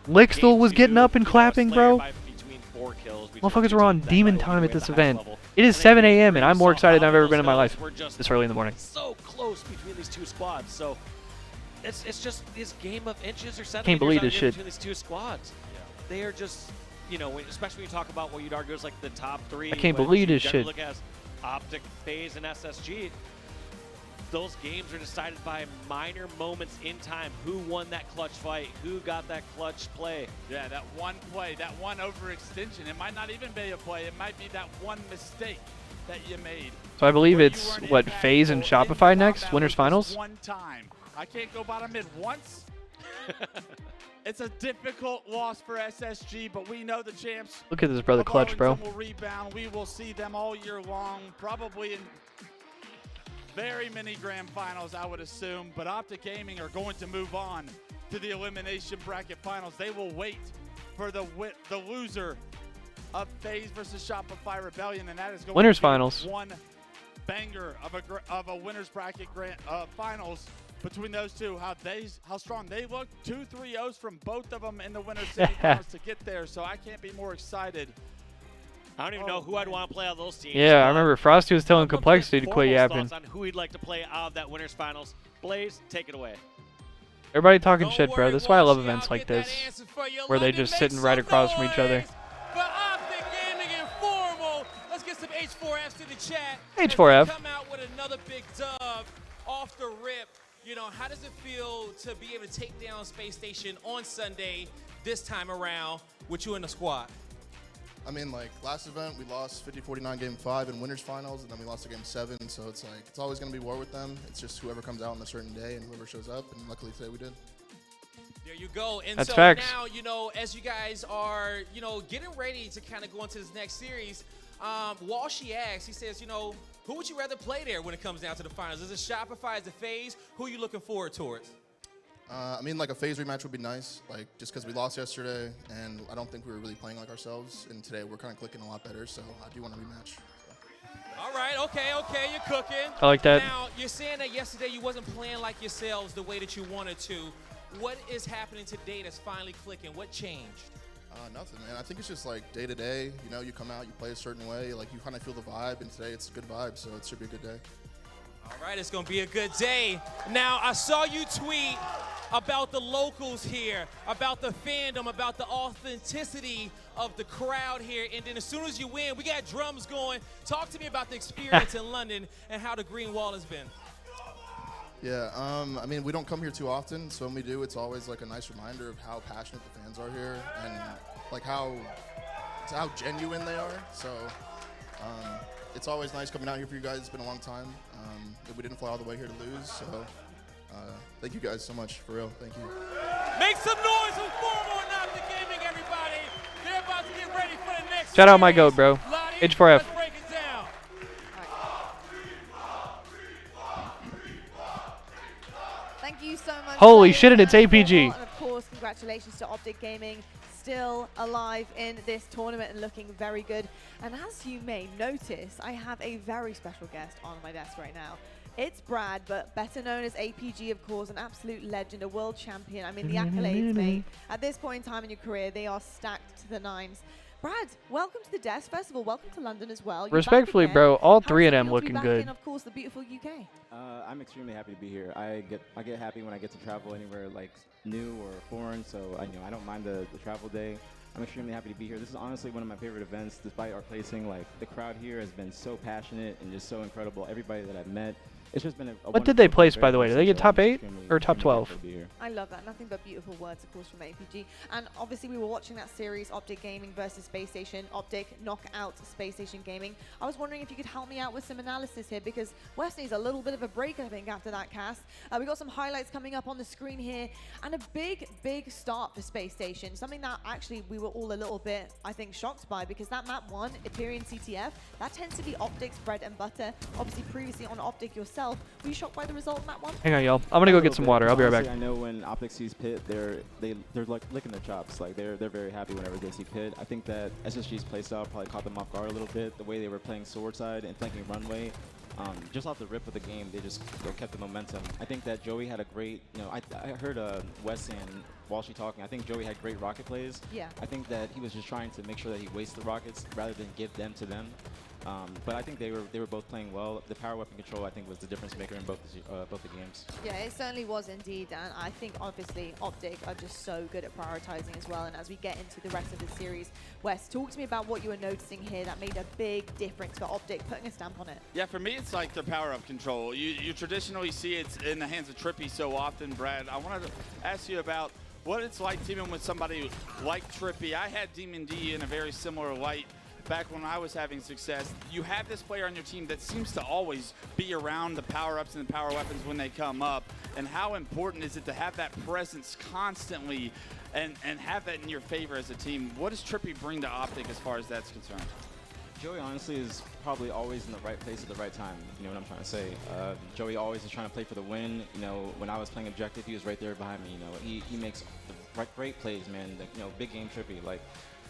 Lixtel Game was 2, getting up and you know, clapping, Slayer bro. by between 4 kills between Motherfuckers two were on teams that demon might time at be this the highest event. level. It is And 7 then a.m. and I'm more saw excited than I've how ever been in my those life were just this early in the morning. so close between these 2 squads. So it's just this game of inches or centimeters Can't believe out this here shit. between these 2 squads. They are just, you know, especially when you talk about what you'd argue is like the top 3. I can't when believe you this generally shit. Look at Optic, FaZe, and SSG. Those games are decided by minor moments in time. Who won that clutch fight? Who got that clutch play? Yeah, that one play, that one overextension. It might not even be a play. It might be that one mistake that you made. So I believe where you it's, weren't what, FaZe and impactful in the Shopify next? combat Winners with Finals? just one time. I can't go bottom mid once. It's a difficult loss for SSG, but we know the champs. Look at this brother of clutch, bro. Arlington will rebound. We will see them all year long, probably in very many grand finals, I would assume. But Optic Gaming are going to move on to the elimination bracket finals. They will wait for the loser of FaZe versus Shopify Rebellion, and that is going Winners to be Finals. one banger of a winners bracket finals between those two. How strong they look. 2 3-0s from both of them in the winners semifinals to get there. So I can't be more excited. I don't even know who I'd want to play on those teams. Yeah, I but remember Frosty was telling I'll look at Complexity to quit Formal's yapping. thoughts on who he'd like to play out of that winners finals. Blaze, take it away. Everybody talking Don't shit, bro. worry, That's why I love Walshy, events I'll like get that this, answer for you. where they London, just make sitting some right across from each other. noise for Optic Gaming and Formal. Let's get some H4Fs to the chat. H4F. As they come out with another big dub off the rip. You know, how does it feel to be able to take down Space Station on Sunday this time around with you in the squad? I mean, like, last event, we lost 50-49 game 5 in winners finals, and then we lost to game 7, so it's like, it's always going to be war with them. It's just whoever comes out on a certain day and whoever shows up, and luckily today we did. There you go. And That's so facts. now, you know, as you guys are, you know, getting ready to kind of go into this next series, Walshy asks, he says, you know, who would you rather play there when it comes down to the finals? Is it Shopify? Is it FaZe? Who are you looking forward towards? I mean, like, a FaZe rematch would be nice, like, just because we lost yesterday, and I don't think we were really playing like ourselves, and today we're kind of clicking a lot better, so I do want a rematch. All right, okay, you're cooking. I like that. Now, you're saying that yesterday you wasn't playing like yourselves the way that you wanted to. What is happening today that's finally clicking? What changed? Nothing, man. I think it's just, like, day to day. You know, you come out, you play a certain way, like, you kind of feel the vibe, and today it's a good vibe, so it should be a good day. All right, it's going to be a good day. Now, I saw you tweet about the locals here, about the fandom, about the authenticity of the crowd here. And then as soon as you win, we got drums going. Talk to me about the experience in London and how the Green Wall has been. Yeah, I mean, we don't come here too often, so when we do, it's always like a nice reminder of how passionate the fans are here and like how genuine they are. So it's always nice coming out here for you guys. It's been a long time. We didn't fly all the way here to lose, so thank you guys so much, for real. Thank you. Make some noise for Formal and Optic Gaming, everybody. They're about to get ready for the next Shout out my series. goat, bro. Lottie, H4F. let's break it down. Thank you so much. Holy Dave shit, and it's and APG. Formal. And of course, congratulations to Optic Gaming, still alive in this tournament and looking very good. And as you may notice, I have a very special guest on my desk right now. It's Brad, but better known as APG, of course, an absolute legend, a world champion. I mean, the accolades, mate. At this point in time in your career, they are stacked to the nines. Brad, welcome to the desk. First of all, welcome to London as well. You're Respectfully, back again. bro, all How three does of it them feel to be looking back good. in, of course, the beautiful UK. I'm extremely happy to be here. I get happy when I get to travel anywhere like new or foreign, so I don't mind the travel day. I'm extremely happy to be here. This is honestly one of my favorite events, despite our placing. Like, the crowd here has been so passionate and just so incredible. Everybody that I've met, it's just been a What did they wonderful, place, very by the way? Did they get social. top I'm 8 extremely, or top extremely 12? happy to be here. I love that. Nothing but beautiful words, of course, from APG. And obviously, we were watching that series, Optic Gaming versus Space Station. Optic knock out Space Station Gaming. I was wondering if you could help me out with some analysis here, because West needs a little bit of a break, I think, after that cast. We got some highlights coming up on the screen here, and a big, big start for Space Station. Something that actually we were all a little bit, I think, shocked by, because that map 1, Empyrean CTF, that tends to be Optic's bread and butter. Obviously, previously on Optic yourself, were you shocked by the result in that one? Hang on, y'all. I'm gonna go get some water. I'll be right back. I know when Optic sees Pit, they're like licking their chops. Like, they're very happy whenever they see Pit. I think that SSG's playstyle probably caught them off guard a little bit. The way they were playing sword side and flanking runway, just off the rip of the game, they kept the momentum. I think that Joey had a great, I heard Wes and Walshy talking. I think Joey had great rocket plays. Yeah. I think that he was just trying to make sure that he wastes the rockets rather than give them to them. But I think they were both playing well. The power weapon control, I think, was the difference maker in both the games. Yeah, it certainly was indeed, and I think obviously Optic are just so good at prioritizing as well. And as we get into the rest of the series, Wes, talk to me about what you were noticing here that made a big difference for Optic, putting a stamp on it. Yeah, for me, it's like the power of control. You traditionally see it in the hands of Trippy so often, Brad. I wanted to ask you about what it's like teaming with somebody like Trippy. I had Demon D in a very similar light back when I was having success. You have this player on your team that seems to always be around the power-ups and the power weapons when they come up. And how important is it to have that presence constantly and have that in your favor as a team? What does Trippy bring to Optic as far as that's concerned? Joey honestly is probably always in the right place at the right time. You know what I'm trying to say? Joey always is trying to play for the win. You know, when I was playing objective, he was right there behind me. You know, he makes the great plays, man. Big game Trippy. Like,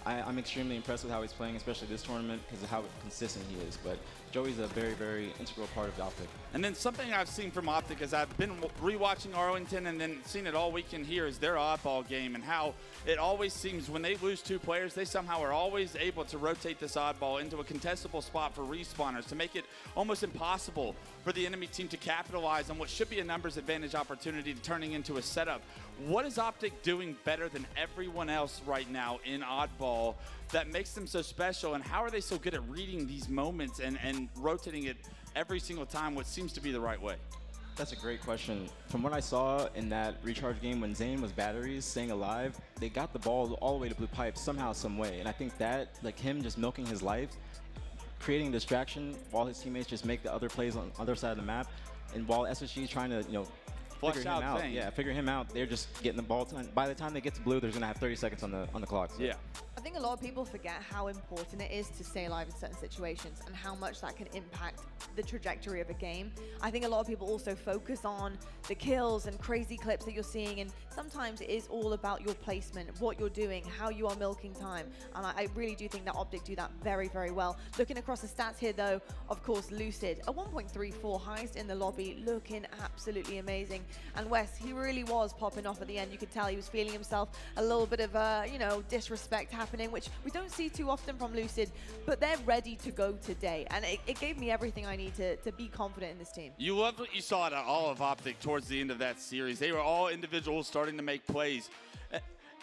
I'm extremely impressed with how he's playing, especially this tournament, because of how consistent he is. But Joey's a very, very integral part of Optic. And then something I've seen from Optic is I've been rewatching Arlington and then seen it all weekend here is their oddball game and how it always seems when they lose 2 players, they somehow are always able to rotate this oddball into a contestable spot for respawners to make it almost impossible for the enemy team to capitalize on what should be a numbers advantage opportunity turning into a setup. What is Optic doing better than everyone else right now in oddball that makes them so special, and how are they so good at reading these moments and rotating it every single time what seems to be the right way? That's a great question. From what I saw in that recharge game when Zane was batteries, staying alive, they got the ball all the way to blue pipe somehow, some way. And I think that, like him just milking his life, creating distraction while his teammates just make the other plays on the other side of the map, and while SSG is trying to, figure him out. Zane. Yeah, figure him out. They're just getting the ball. By the time they get to blue, there's gonna have 30 seconds on the clock. So. Yeah. I think a lot of people forget how important it is to stay alive in certain situations and how much that can impact the trajectory of a game. I think a lot of people also focus on the kills and crazy clips that you're seeing, and sometimes it is all about your placement, what you're doing, how you are milking time. And I really do think that Optic do that very, very well. Looking across the stats here though, of course, Lucid, a 1.34 highest in the lobby, looking absolutely amazing. And Wes, he really was popping off at the end. You could tell he was feeling himself, a little bit of disrespect happening, which we don't see too often from Lucid, but they're ready to go today. And it gave me everything I need to be confident in this team. You loved what you saw out of all of Optic towards the end of that series. They were all individuals starting to make plays.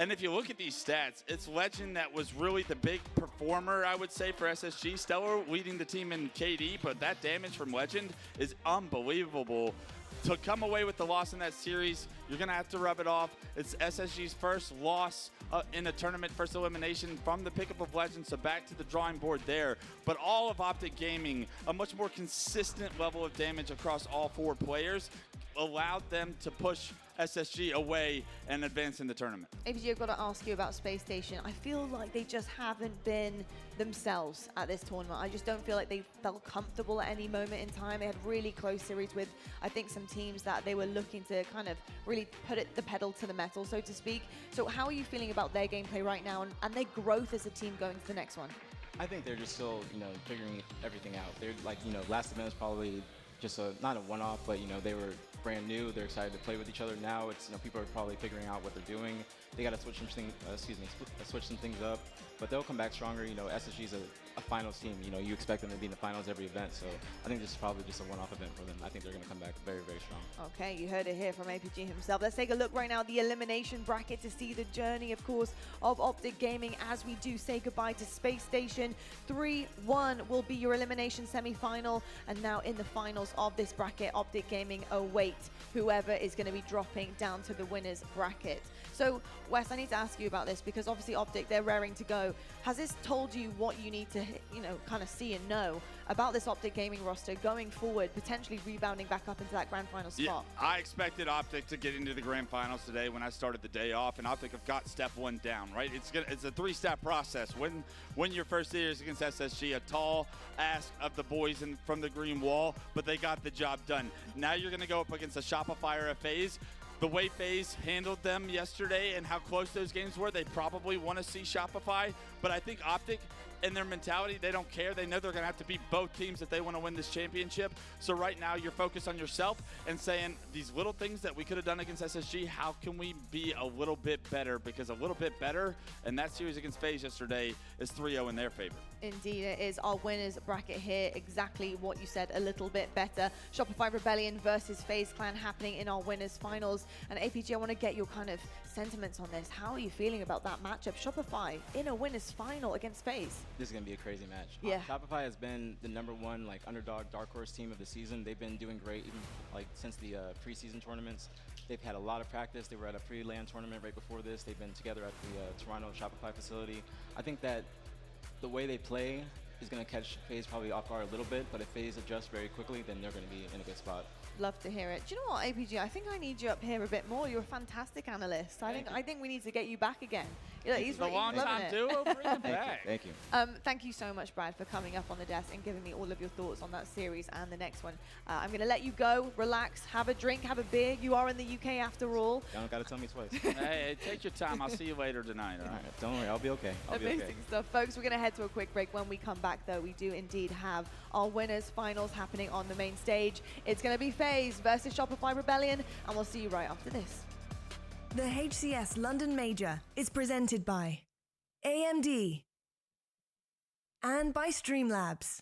And if you look at these stats, it's Legend that was really the big performer, I would say, for SSG. Stellar leading the team in KD, but that damage from Legend is unbelievable. To come away with the loss in that series, you're going to have to rub it off. It's SSG's first loss in a tournament, first elimination from the pickup of Legend, so back to the drawing board there. But all of Optic Gaming, a much more consistent level of damage across all 4 players, allowed them to push SSG away and advance in the tournament. APG, I've got to ask you about Space Station. I feel like they just haven't been themselves at this tournament. I just don't feel like they felt comfortable at any moment in time. They had really close series with, I think, some teams that they were looking to kind of really put the pedal to the metal, so to speak. So how are you feeling about their gameplay right now and their growth as a team going to the next one? I think they're just still, figuring everything out. They're like, last event was probably just not a one-off, but, they were brand new. They're excited to play with each other. Now it's, people are probably figuring out what they're doing. They got to switch some things up, but they'll come back stronger. SSG's a finals team. You expect them to be in the finals every event, so I think this is probably just a one-off event for them. I think they're going to come back very, very strong. Okay, you heard it here from APG himself. Let's take a look right now at the elimination bracket to see the journey, of course, of Optic Gaming as we do say goodbye to Space Station. 3-1 will be your elimination semi-final, and now in the finals of this bracket, Optic Gaming await whoever is going to be dropping down to the winners bracket. So, Wes, I need to ask you about this because obviously Optic, they're raring to go. Has this told you what you need to, kind of see and know about this Optic Gaming roster going forward, potentially rebounding back up into that grand final spot? Yeah, I expected Optic to get into the grand finals today when I started the day off, and Optic have got step 1 down, right? It's a 3-step process. Win your first series against SSG, a tall ask of the boys from the green wall, but they got the job done. Now you're going to go up against a Shopify or a FaZe. The way FaZe handled them yesterday and how close those games were, they probably want to see Shopify. But I think Optic, in their mentality, they don't care. They know they're going to have to beat both teams if they want to win this championship. So right now, you're focused on yourself and saying, these little things that we could have done against SSG, how can we be a little bit better? Because a little bit better, and that series against FaZe yesterday is 3-0 in their favor. Indeed, it is our winners bracket here. Exactly what you said, a little bit better. Shopify Rebellion versus FaZe Clan happening in our winners finals. And APG, I want to get your kind of sentiments on this. How are you feeling about that matchup? Shopify in a winners final against FaZe. This is going to be a crazy match. Yeah. Shopify has been the #1 underdog dark horse team of the season. They've been doing great even since the preseason tournaments. They've had a lot of practice. They were at a pre-LAN tournament right before this. They've been together at the Toronto Shopify facility. I think that the way they play is going to catch FaZe probably off guard a little bit, but if FaZe adjusts very quickly, then they're going to be in a good spot. Love to hear it. Do you know what, APG? I think I need you up here a bit more. You're a fantastic analyst. I think we need to get you back again. He's a long time duo. Bring him back. Thank you. Thank you so much, Brad, for coming up on the desk and giving me all of your thoughts on that series and the next one. I'm going to let you go, relax, have a drink, have a beer. You are in the UK after all. You don't got to tell me twice. Hey, take your time. I'll see you later tonight. All right, don't worry. I'll be okay. Amazing stuff. Folks, we're going to head to a quick break. When we come back, though, we do indeed have our winners finals happening on the main stage. It's going to be FaZe versus Shopify Rebellion, and we'll see you right after this. The HCS London Major is presented by AMD and by Streamlabs.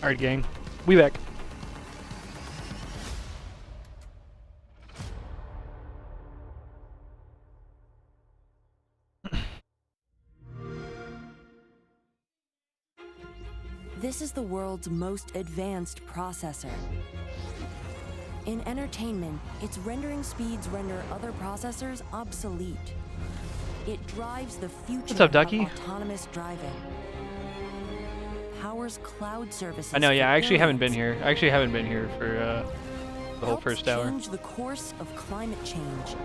Alright, gang. We back. This is the world's most advanced processor. In entertainment, its rendering speeds render other processors obsolete. It drives the future What's up, Ducky? of autonomous driving. Powers cloud services. I know, yeah, for I actually haven't been billions. here. I actually haven't been here for the whole Helps first hour. change the course of climate change.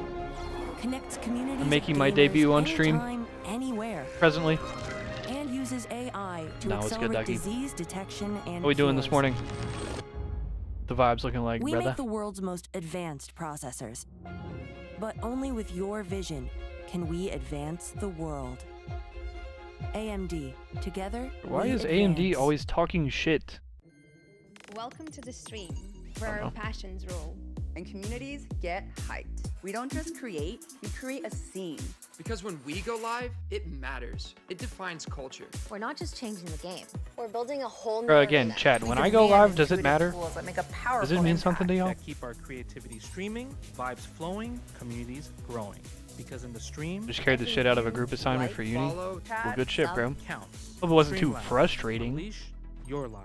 Connects communities. I'm making my gamers debut on stream. anytime, anywhere. Presently. And uses AI to No, it's good, accelerate Ducky. disease detection and What are we doing this cures. morning? The vibes looking like, We brother. make the world's most advanced processors. But only with your vision can we advance the world. AMD. Together, Why we is advance. AMD always talking shit? Welcome to the stream, where our passions rule. And communities get hyped. We don't just create, we create a scene. Because when we go live, it matters. It defines culture. We're not just changing the game. We're building a whole Bro, again, chat, when I go live, does it matter? Does it mean something to y'all? That keep our creativity streaming, vibes flowing, communities growing. Because in the stream, Just carried the shit out of a group assignment for uni. follow, Well, good shit, bro. counts. Hope it wasn't too Stream live. frustrating. Unleash your live.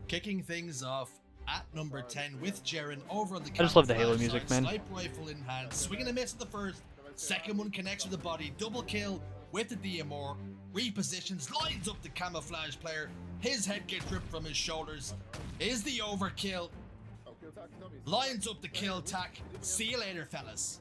Kicking things off at number 10 with Jaren over on the I just love the Halo camouflage music, side, man. Sniper rifle in hand, swinging a miss at the first, second one connects with the body, double kill with the DMR, repositions, lines up the camouflage player, his head gets ripped from his shoulders, is the overkill, lines up the kill tack, see you later fellas.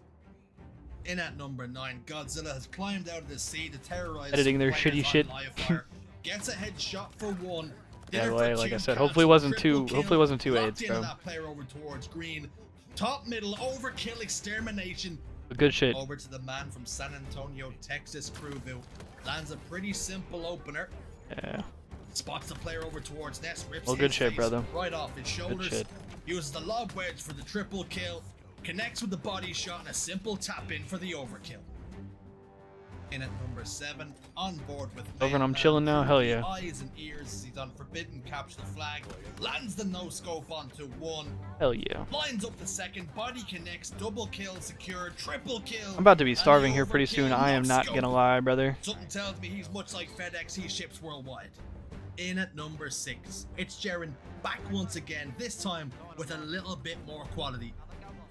In at number 9, Godzilla has climbed out of the sea to terrorize Editing their players shitty on shit. live fire, gets a headshot for one. Yeah, Dinner like, for like I two, said, catch, hopefully it wasn't triple too kill, hopefully it wasn't too locked AIDS, in on bro. that player over towards green. Top middle overkill extermination. But good shit. Over to the man from San Antonio, Texas, Crewville. Lands a pretty simple opener. Yeah. Spots the player over towards Nest, rips Well, his good shit, face brother. right off his shoulders. shit. Uses the lob wedge for the triple kill. Connects with the body shot and a simple tap in for the overkill. In at number 7, on board with Over and I'm chilling now, hell yeah. eyes and ears. He's on forbidden capture the flag. Lands the no scope onto one. Hell yeah. Lines up the second, body connects, double kill secured, triple kill. I'm about to be and the starving here pretty soon. overkill, I am no not scope. gonna lie, brother. Something tells me he's much like FedEx, he ships worldwide. In at number 6, it's Jaren back once again, this time with a little bit more quality.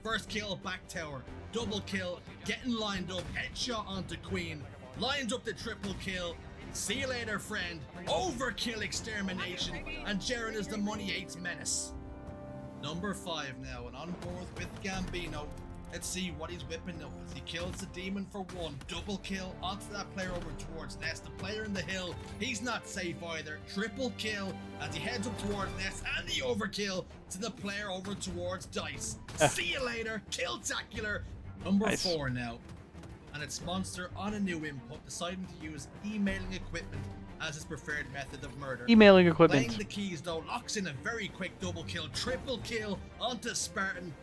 First kill, back tower, double kill, getting lined up, headshot onto Queen, lines up the triple kill, see you later friend, overkill extermination, and Jaren is the Money 8's menace. Number 5 now, and on board with Gambino. Let's see what he's whipping up as he kills the demon for one. Double kill onto that player over towards Nest. The player in the hill, he's not safe either. Triple kill as he heads up towards Nest, and the overkill to the player over towards Dice. See you later, Killtacular. Number Nice. 4 now. And it's Monster on a new input, deciding to use emailing equipment as his preferred method of murder. Emailing equipment. Playing the keys though, locks in a very quick double kill, triple kill onto Spartan.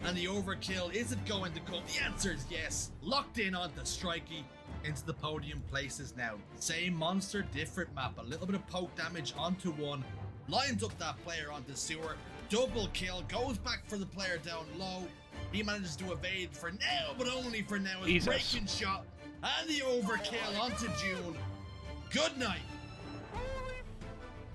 And the overkill, is it going to come? The answer is yes. Locked in onto Strikey. Into the podium places now. Same monster, different map. A little bit of poke damage onto one. Lines up that player onto Sewer. Double kill. Goes back for the player down low. He manages to evade for now, but only for now. His Jesus. breaking shot. And the overkill onto June. Good night.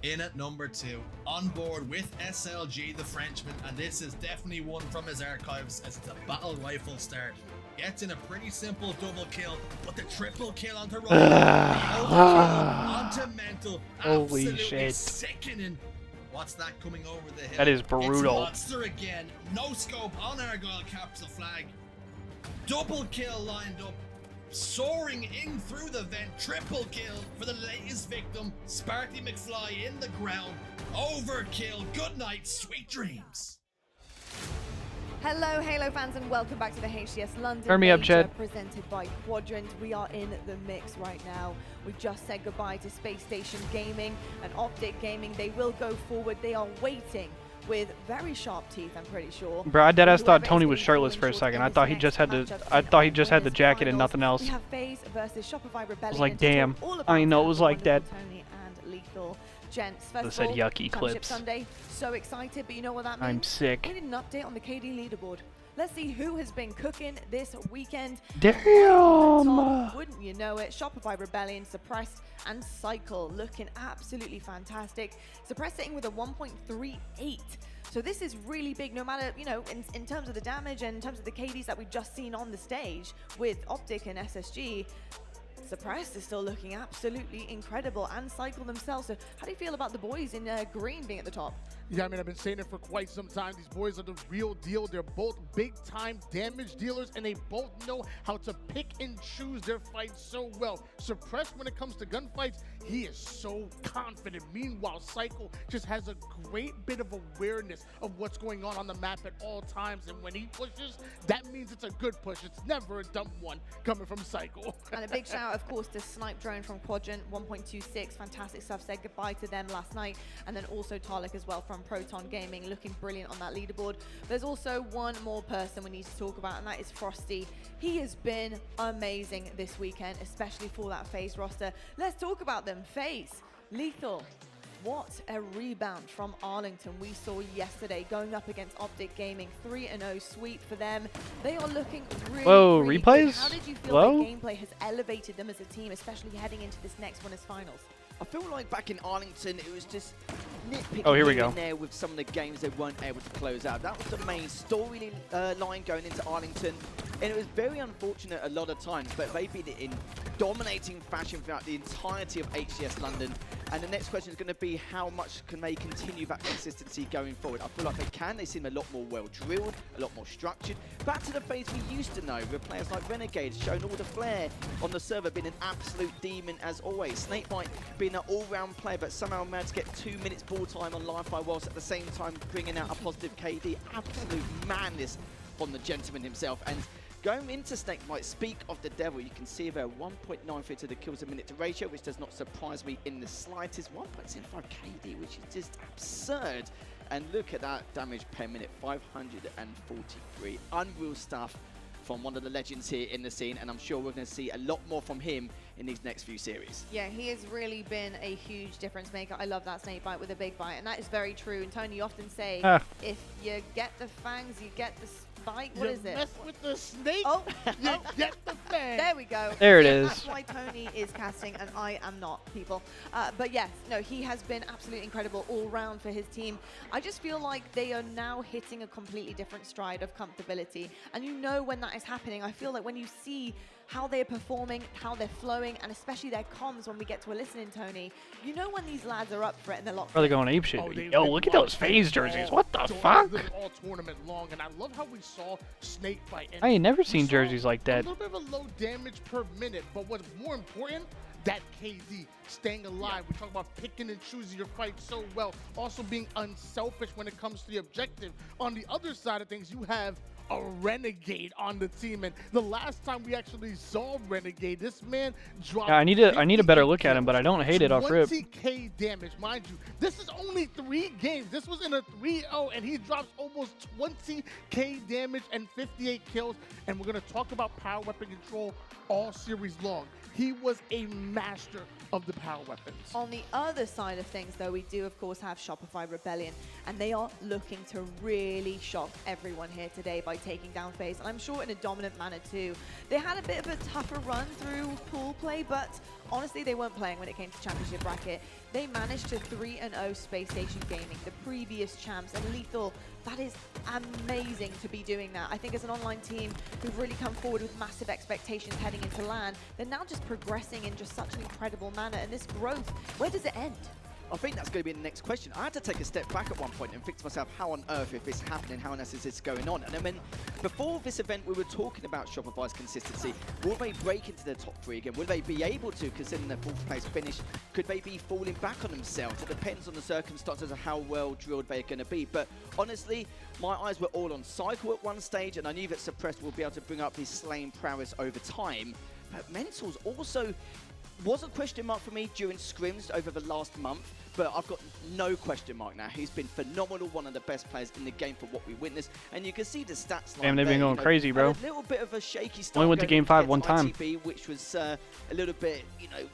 In at number 2, on board with SLG the Frenchman, and this is definitely one from his archives as it's a battle rifle start. Gets in a pretty simple double kill, but the triple kill onto Ryan, onto Mental, Holy absolutely shit. sickening. What's that coming over the hill? That is It's brutal. Monster again, no scope on Argyle, captures the flag. Double kill lined up. Soaring in through the vent, triple kill for the latest victim, Sparky McFly in the ground, overkill, good night, sweet dreams. Hello, Halo fans, and welcome back to the HCS London Turn me up, Major Chad. presented by Quadrant. We are in the mix right now. We just said goodbye to Space Station Gaming and Optic Gaming. They will go forward. They are waiting with very sharp teeth, I'm pretty sure. Bro, I deadass thought Whoever Tony is was getting shirtless fallen for a short second. in I this thought he next just had the matchup I thought he just had the winners jacket and finals. nothing else. We have FaZe versus Shopify Rebellion. was like, and to talk damn, all I about didn't know it the was like that. wonderful Tony and Lethal. Gents, first They of said all, yucky Championship clips. Sunday, so excited, but you know what that means? I'm sick. We need an update on the KD leaderboard. Let's see who has been cooking this weekend. Damn! Top, wouldn't you know it? Shopify Rebellion, Suppressed, and Cycle looking absolutely fantastic. Suppressed sitting with a 1.38 So this is really big, no matter, you know, in terms of the damage and in terms of the KDs that we've just seen on the stage with Optic and SSG. Suppressed is still looking absolutely incredible, and Cycle themselves. So how do you feel about the boys in green being at the top? Yeah, I mean, I've been saying it for quite some time. These boys are the real deal. They're both big-time damage dealers, and they both know how to pick and choose their fights so well. Suppressed, when it comes to gunfights, he is so confident. Meanwhile, Cycle just has a great bit of awareness of what's going on the map at all times, and when he pushes, that means it's a good push. It's never a dumb one coming from Cycle. And a big shout, of course, to Snipe Drone from Quadrant 1.26. Fantastic stuff. Said goodbye to them last night. And then also Tarlik as well from Proton Gaming, looking brilliant on that leaderboard. There's also one more person we need to talk about, and that is Frosty. He has been amazing this weekend, especially for that FaZe roster. Let's talk about them. FaZe, Lethal. What a rebound from Arlington we saw yesterday, going up against Optic Gaming. 3-0 sweep for them. They are looking really, really replays? good. How did you feel Hello? the gameplay has elevated them as a team, especially heading into this next winners finals? I feel like back in Arlington, it was just nitpicking Oh, here we here go. and there with some of the games they weren't able to close out. That was the main story line going into Arlington, and it was very unfortunate a lot of times, but they've been in dominating fashion throughout the entirety of HCS London. And the next question is going to be how much can they continue that consistency going forward. I feel like they can. They seem a lot more well-drilled, a lot more structured. Back to the FaZe we used to know, with players like Renegade showing all the flair on the server, being an absolute demon as always. Snakebite being an all-round player, but somehow managed to get 2 minutes ball time on Live Fire, whilst at the same time bringing out a positive KD. Absolute madness from the gentleman himself. And going into Snakebite, speak of the devil, you can see there 1.93 to the kills a minute to ratio, which does not surprise me in the slightest. 1.75 KD, which is just absurd. And look at that damage per minute, 543. Unreal stuff from one of the legends here in the scene, and I'm sure we're going to see a lot more from him in these next few series. Yeah, he has really been a huge difference maker. I love that snake bite with a big bite, and that is very true. And Tony, you often say, if you get the fangs, you get the bite. What is it? Mess with the snake, oh, you get the fang. There we go. There it Yeah, is. That's why Tony is casting, and I am not, people. But yes, no, he has been absolutely incredible all round for his team. I just feel like they are now hitting a completely different stride of comfortability. And you know when that is happening. I feel like when you see how they're performing, how they're flowing, and especially their comms when we get to a listening, Tony, you know when these lads are up for it and they're locked Are they in. going apeshit? Oh, Yo, look at those FaZe jerseys. What the fuck? All tournament long, and I love how we saw Snakebite. I ain't never seen jerseys like that. A little bit of a low damage per minute, but what's more important, that KD staying alive. We talk about picking and choosing your fight so well, also being unselfish when it comes to the objective. On the other side of things, you have a Renegade on the team, and the last time we actually saw Renegade, this man dropped. Yeah, I need a better look at him, but I don't hate it off rip. 20k damage, mind you. This is only 3 games. This was in a 3-0, and he drops almost 20k damage and 58 kills. And we're gonna talk about power weapon control all series long. He was a master of the power weapons. On the other side of things, though, we do, of course, have Shopify Rebellion, and they are looking to really shock everyone here today by taking down FaZe, and I'm sure in a dominant manner, too. They had a bit of a tougher run through pool play, but honestly, they weren't playing when it came to championship bracket. They managed to 3-0 Space Station Gaming, the previous champs, and Lethal. That is amazing to be doing that. I think as an online team who've really come forward with massive expectations heading into LAN, they're now just progressing in just such an incredible manner. And this growth, where does it end? I think that's going to be the next question. I had to take a step back at one point and think to myself, how on earth is this happening? How on earth is this going on? And I mean, before this event, we were talking about Shopify's consistency. Will they break into the top 3 again? Will they be able to, considering their 4th place finish? Could they be falling back on themselves? It depends on the circumstances of how well drilled they're going to be. But honestly, my eyes were all on Cycle at one stage, and I knew that Suppressed will be able to bring up his slaying prowess over time. But Mentals also was a question mark for me during scrims over the last month, but I've got no question mark now. He's been phenomenal, one of the best players in the game for what we witnessed, and you can see the stats. Damn, they've been going crazy, bro. A little bit of a shaky start. Only went to game 5 one time, ITB, which was a little bit,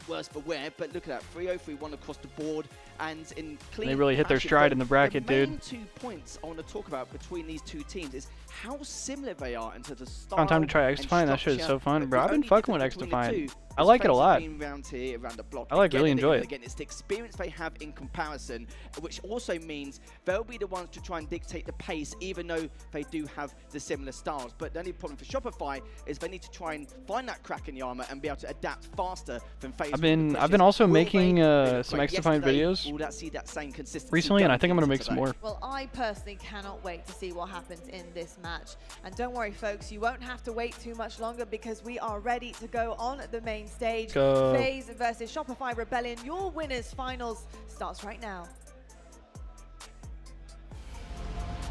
worse for wear. But look at that, 3-0-3-1 across the board, and in clean. They really hit their stride in the bracket, dude. The main 2 points I want to talk about between these 2 teams is how similar they are into the style. Found time to try X-Define. That shit is so fun, bro. I've been fucking with X-Define. I like it a lot. I like really enjoy it. Again, it's the experience they have in in comparison, which also means they'll be the ones to try and dictate the pace, even though they do have the similar styles. But the only problem for Shopify is they need to try and find that crack in the armor and be able to adapt faster than FaZe. I've been also making some XDefiant videos recently, and I think I'm gonna make some more. Well, I personally cannot wait to see what happens in this match. And don't worry, folks, you won't have to wait too much longer because we are ready to go on the main stage. Go. FaZe versus Shopify Rebellion. Your winners finals starts right now.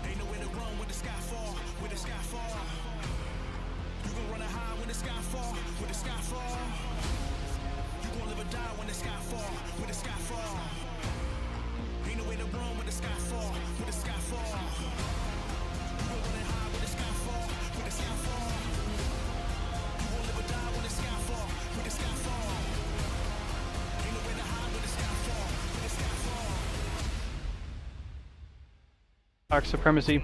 Ain't nowhere to run when the sky fall, when the sky fall. You gon' run high when the sky fall, when the sky fall. You gon' live or die when the sky fall, when the sky fall. Ain't nowhere to run when the sky fall, when the sky fall. You gon' run high when the sky fall, when the sky fall. You gon' live or die when the sky fall, when the sky fall. Ain't nowhere to hide when the sky fall, when the sky fall. Dark Supremacy.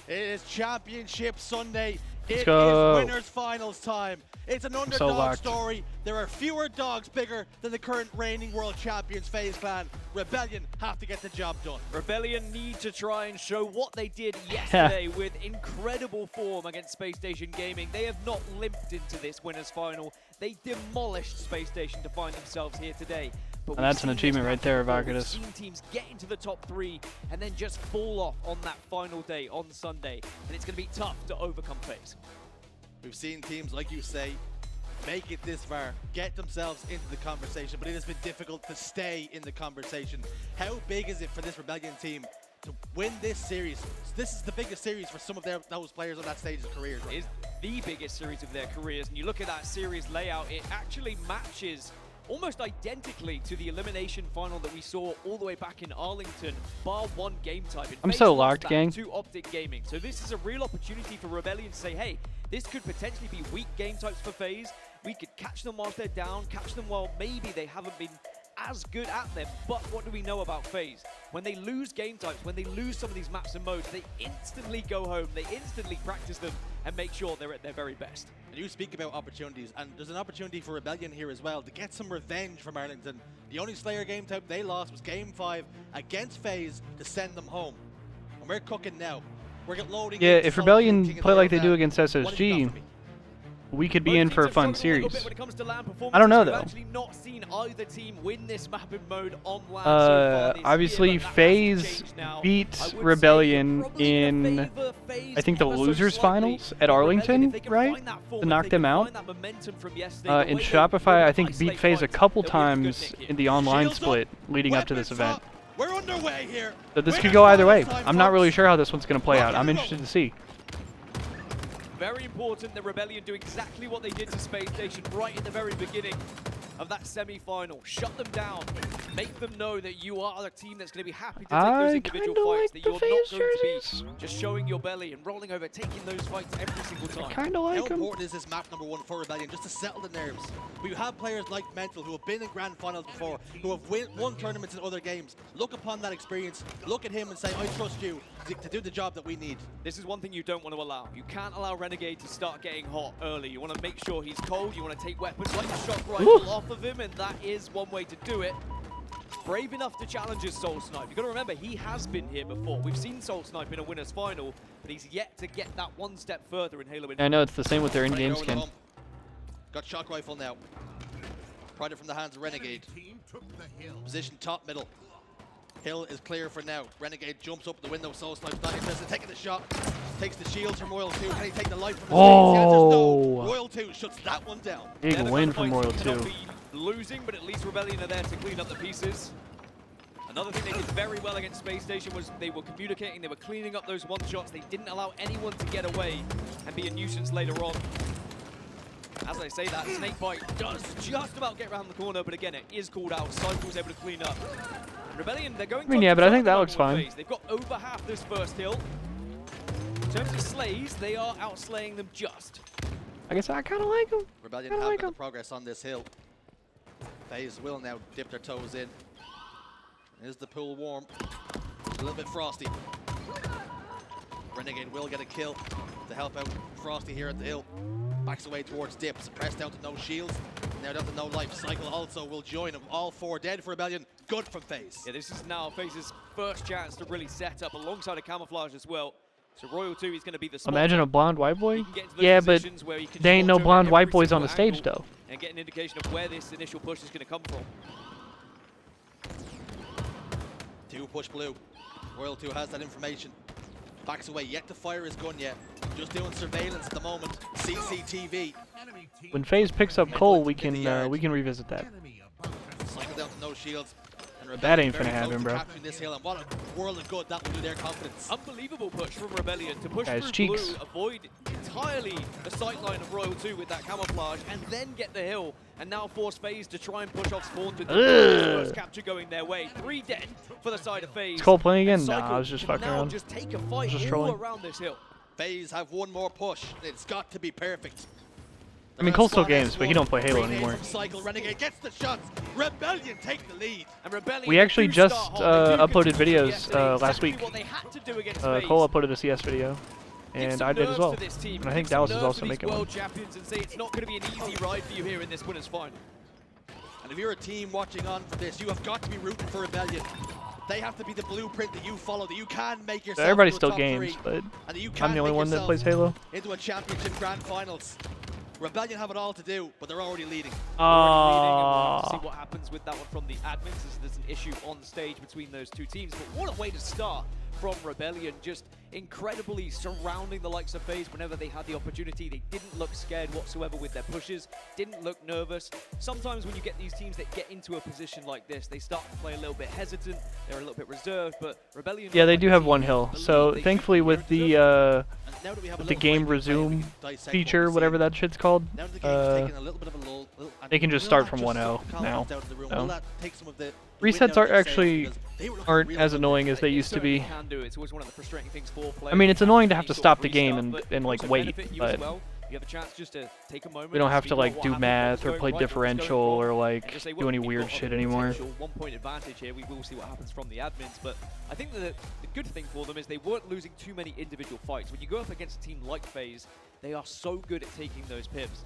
It is Championship Sunday. It go. is winners finals time. It's an underdog story. There are fewer dogs bigger than the current reigning world champions FaZe Clan. Rebellion have to get the job done. Rebellion need to try and show what they did yesterday with incredible form against Space Station Gaming. They have not limped into this winners final. They demolished Space Station to find themselves here today. But And that's an achievement right there, Vacadus. We've seen teams get into the top 3 and then just fall off on that final day on Sunday. And it's going to be tough to overcome FaZe. We've seen teams, like you say, make it this far, get themselves into the conversation, but it has been difficult to stay in the conversation. How big is it for this Rebellion team to win this series? This is the biggest series for some of those players on that stage of careers. It is the biggest series of their careers, and you look at that series layout, it actually matches almost identically to the elimination final that we saw all the way back in Arlington, bar one game type. I'm so locked, gang. To Optic Gaming. So this is a real opportunity for Rebellion to say, hey, this could potentially be weak game types for FaZe. We could catch them whilst they're down, catch them while maybe they haven't been as good at them. But what do we know about FaZe? When they lose game types, when they lose some of these maps and modes, they instantly go home, they instantly practice them and make sure they're at their very best. And you speak about opportunities, and there's an opportunity for Rebellion here as well to get some revenge from Arlington. The only Slayer game type they lost was Game 5 against FaZe to send them home. And we're cooking now. We're loading. Yeah, if Rebellion play like they do against SSG, we could be in for a fun series. I don't know, though. We've actually not seen either team win this map and mode on LAN so far obviously, FaZe beat Rebellion in, I think, the losers finals at Arlington, right? To knock them out. In Shopify, I think beat FaZe a couple times in the online split leading up to this event. We're underway here. So this could go either way. I'm not really sure how this one's going to play out. I'm interested to see. Very important that Rebellion do exactly what they did to Space Station right in the very beginning of that semi-final. Shut them down. Make them know that you are a team that's going to be happy to take those individual fights, that you're not going to be just showing your belly and rolling over, taking those fights every single time. How important is this map number 1 for Rebellion, just to settle the nerves? We have players like Mental who have been in grand finals before, who have won tournaments in other games. Look upon that experience, look at him and say, I trust you to do the job that we need. This is one thing you don't want to allow. You can't allow Renegade to start getting hot early. You want to make sure he's cold, you want to take weapons like the shock rifle off of him, and that is one way to do it. Brave enough to challenge his Soul Snipe. You've got to remember, he has been here before. We've seen Soul Snipe in a winner's final, but he's yet to get that one step further in Halo Infinite. I know, it's the same with their in-game skin. Got shock rifle now. Pried it from the hands of Renegade. Position top middle. Hill is clear for now. Renegade jumps up the window. Soul Snipe's not interested. Taking the shot. Takes the shields from Royal 2. Can he take the life from the Oh. The answer's no. Royal 2 shuts that one down. Big win from Royal 2. Losing, but at least Rebellion are there to clean up the pieces. Another thing they did very well against Space Station was they were communicating, they were cleaning up those one-shots. They didn't allow anyone to get away and be a nuisance later on. As I say that, Snakebite does just about get around the corner, but again, it is called out. Cycle's able to clean up. And Rebellion, they're going I mean, yeah, but I think that looks fine. phase. They've got over half this first hill. In terms of slays, they are outslaying them just. I guess I kind of like him. Rebellion have got the progress on this hill. FaZe will now dip their toes in. Is the pool warm? A little bit frosty. Renegade will get a kill to help out Frosty here at the hill. Backs away towards Dip. Suppressed down to no shields. Now down to no life. Cycle also will join him. All 4 dead for Rebellion. Good from FaZe. Yeah, this is now FaZe's first chance to really set up alongside a camouflage as well. So Royal 2 is going to be the spot. Imagine a blonde white boy. Yeah, but there ain't no blonde white boys on the stage though. And get an indication of where this initial push is going to come from. 2 push blue. Royal 2 has that information. Backs away, yet to fire his gun yet. Just doing surveillance at the moment. CCTV. When FaZe picks up Cole, we can revisit that. Cycle down to no shields. That ain't finna happen, bro. This hill, and what a world of good that will do their confidence. Unbelievable push from Rebellion to push Guys, through cheeks. blue, avoid entirely the sightline of Royal 2 with that camouflage, and then get the hill, and now force FaZe to try and push off spawn with the first capture going their way. 3 dead for the side of FaZe. Is Cole playing again? Nah, I was just fucking around. Just take a fight just all trolling. around this hill. FaZe have one more push. It's got to be perfect. I mean, Cole still games, but he don't play Halo anymore. Cycle, Renegade gets the shots. Rebellion take the lead. And Rebellion We actually just uploaded videos last week. Cole uploaded a CS video, and I did as well. And I think Dallas is also making one. Champions and say it's not going to be an easy ride for you here in this winners final. And if you're a team watching on for this, you have got to be rooting for Rebellion. They have to be the blueprint that you follow, that you can make yourself Everybody to a still top games, 3, but and that you I'm can the only make one that yourself plays Halo. into a championship grand finals. Rebellion have it all to do, but they're already leading. We'll see what happens with that one from the admins, as there's an issue on the stage between those 2 teams. But what a way to start from Rebellion, just incredibly surrounding the likes of FaZe whenever they had the opportunity. They didn't look scared whatsoever with their pushes, didn't look nervous. Sometimes when you get these teams that get into a position like this, they start to play a little bit hesitant, they're a little bit reserved, but Rebellion... Yeah, they do have one hill. So thankfully with the game resume feature, whatever that shit's called, they can just start from 1-0 now. So. Resets aren't as annoying as they used to be. It's always one of the frustrating things for players. I mean, it's annoying to have to stop the game and like wait, but you have a chance just to take a moment. We don't have to like do math or play differential or like do any weird shit anymore. 1-point advantage here. We will see what happens from the admins, but I think that the good thing for them is they weren't losing too many individual fights. When you go up against a team like FaZe, they are so good at taking those pips.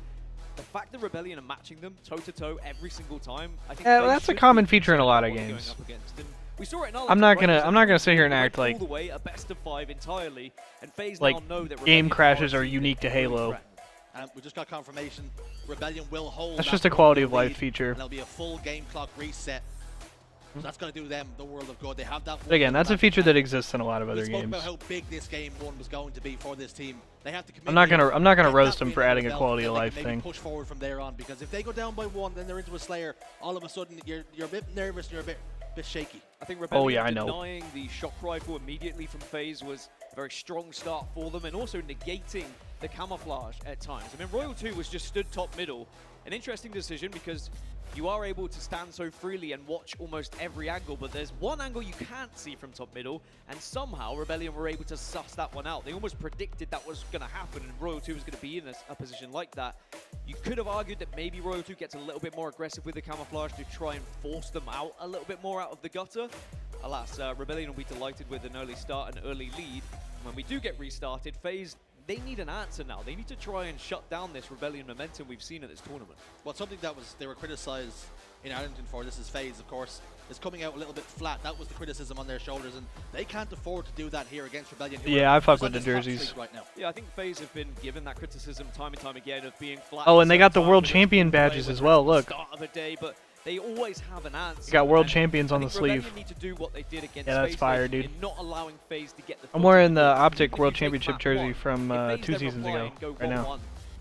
The fact that Rebellion are matching them toe-to-toe every single time, I think that's a common feature in a lot of games. We saw it in I'm not gonna sit here and act like all the way a best of 5 entirely, and FaZe like now know that game crashes are unique to Halo. And we just got confirmation Rebellion will hold. That's just a quality of life feature. And there'll be a full game clock reset. So that's going to do them the world of good. They have that. Again, that's a feature that exists in a lot of other we spoke games. about how big this game 1 was going to be for this team. They have to commit. I'm not gonna roast them for adding a quality of life thing. Push forward from there on, because if they go down by 1, then they're into a Slayer. All of a sudden, you're a bit nervous. You're a bit shaky. I think Rebellion denying the shock rifle immediately from FaZe was a very strong start for them, and also negating the camouflage at times. I mean, Royal 2 was just stood top middle. An interesting decision, because you are able to stand so freely and watch almost every angle, but there's one angle you can't see from top middle, and somehow Rebellion were able to suss that one out. They almost predicted that was going to happen, and Royal 2 was going to be in a position like that. You could have argued that maybe Royal 2 gets a little bit more aggressive with the camouflage to try and force them out a little bit more out of the gutter. Alas, Rebellion will be delighted with an early start, an early lead. When we do get restarted, FaZe, they need an answer now. They need to try and shut down this Rebellion momentum we've seen at this tournament. Well, something that they were criticised in Arlington for, this is FaZe, of course, is coming out a little bit flat. That was the criticism on their shoulders, and they can't afford to do that here against Rebellion. Yeah, I fuck with the jerseys. Right now. Yeah, I think FaZe have been given that criticism time and time again of being flat. Oh, and they got the world champion badges as well. Look. Start of the day, but they always have an answer. You got world champions on the sleeve. Need to do what they did against yeah, that's fire, dude. Not allowing FaZe to get the I'm wearing the Optic World Championship jersey from 2 seasons ago, right now.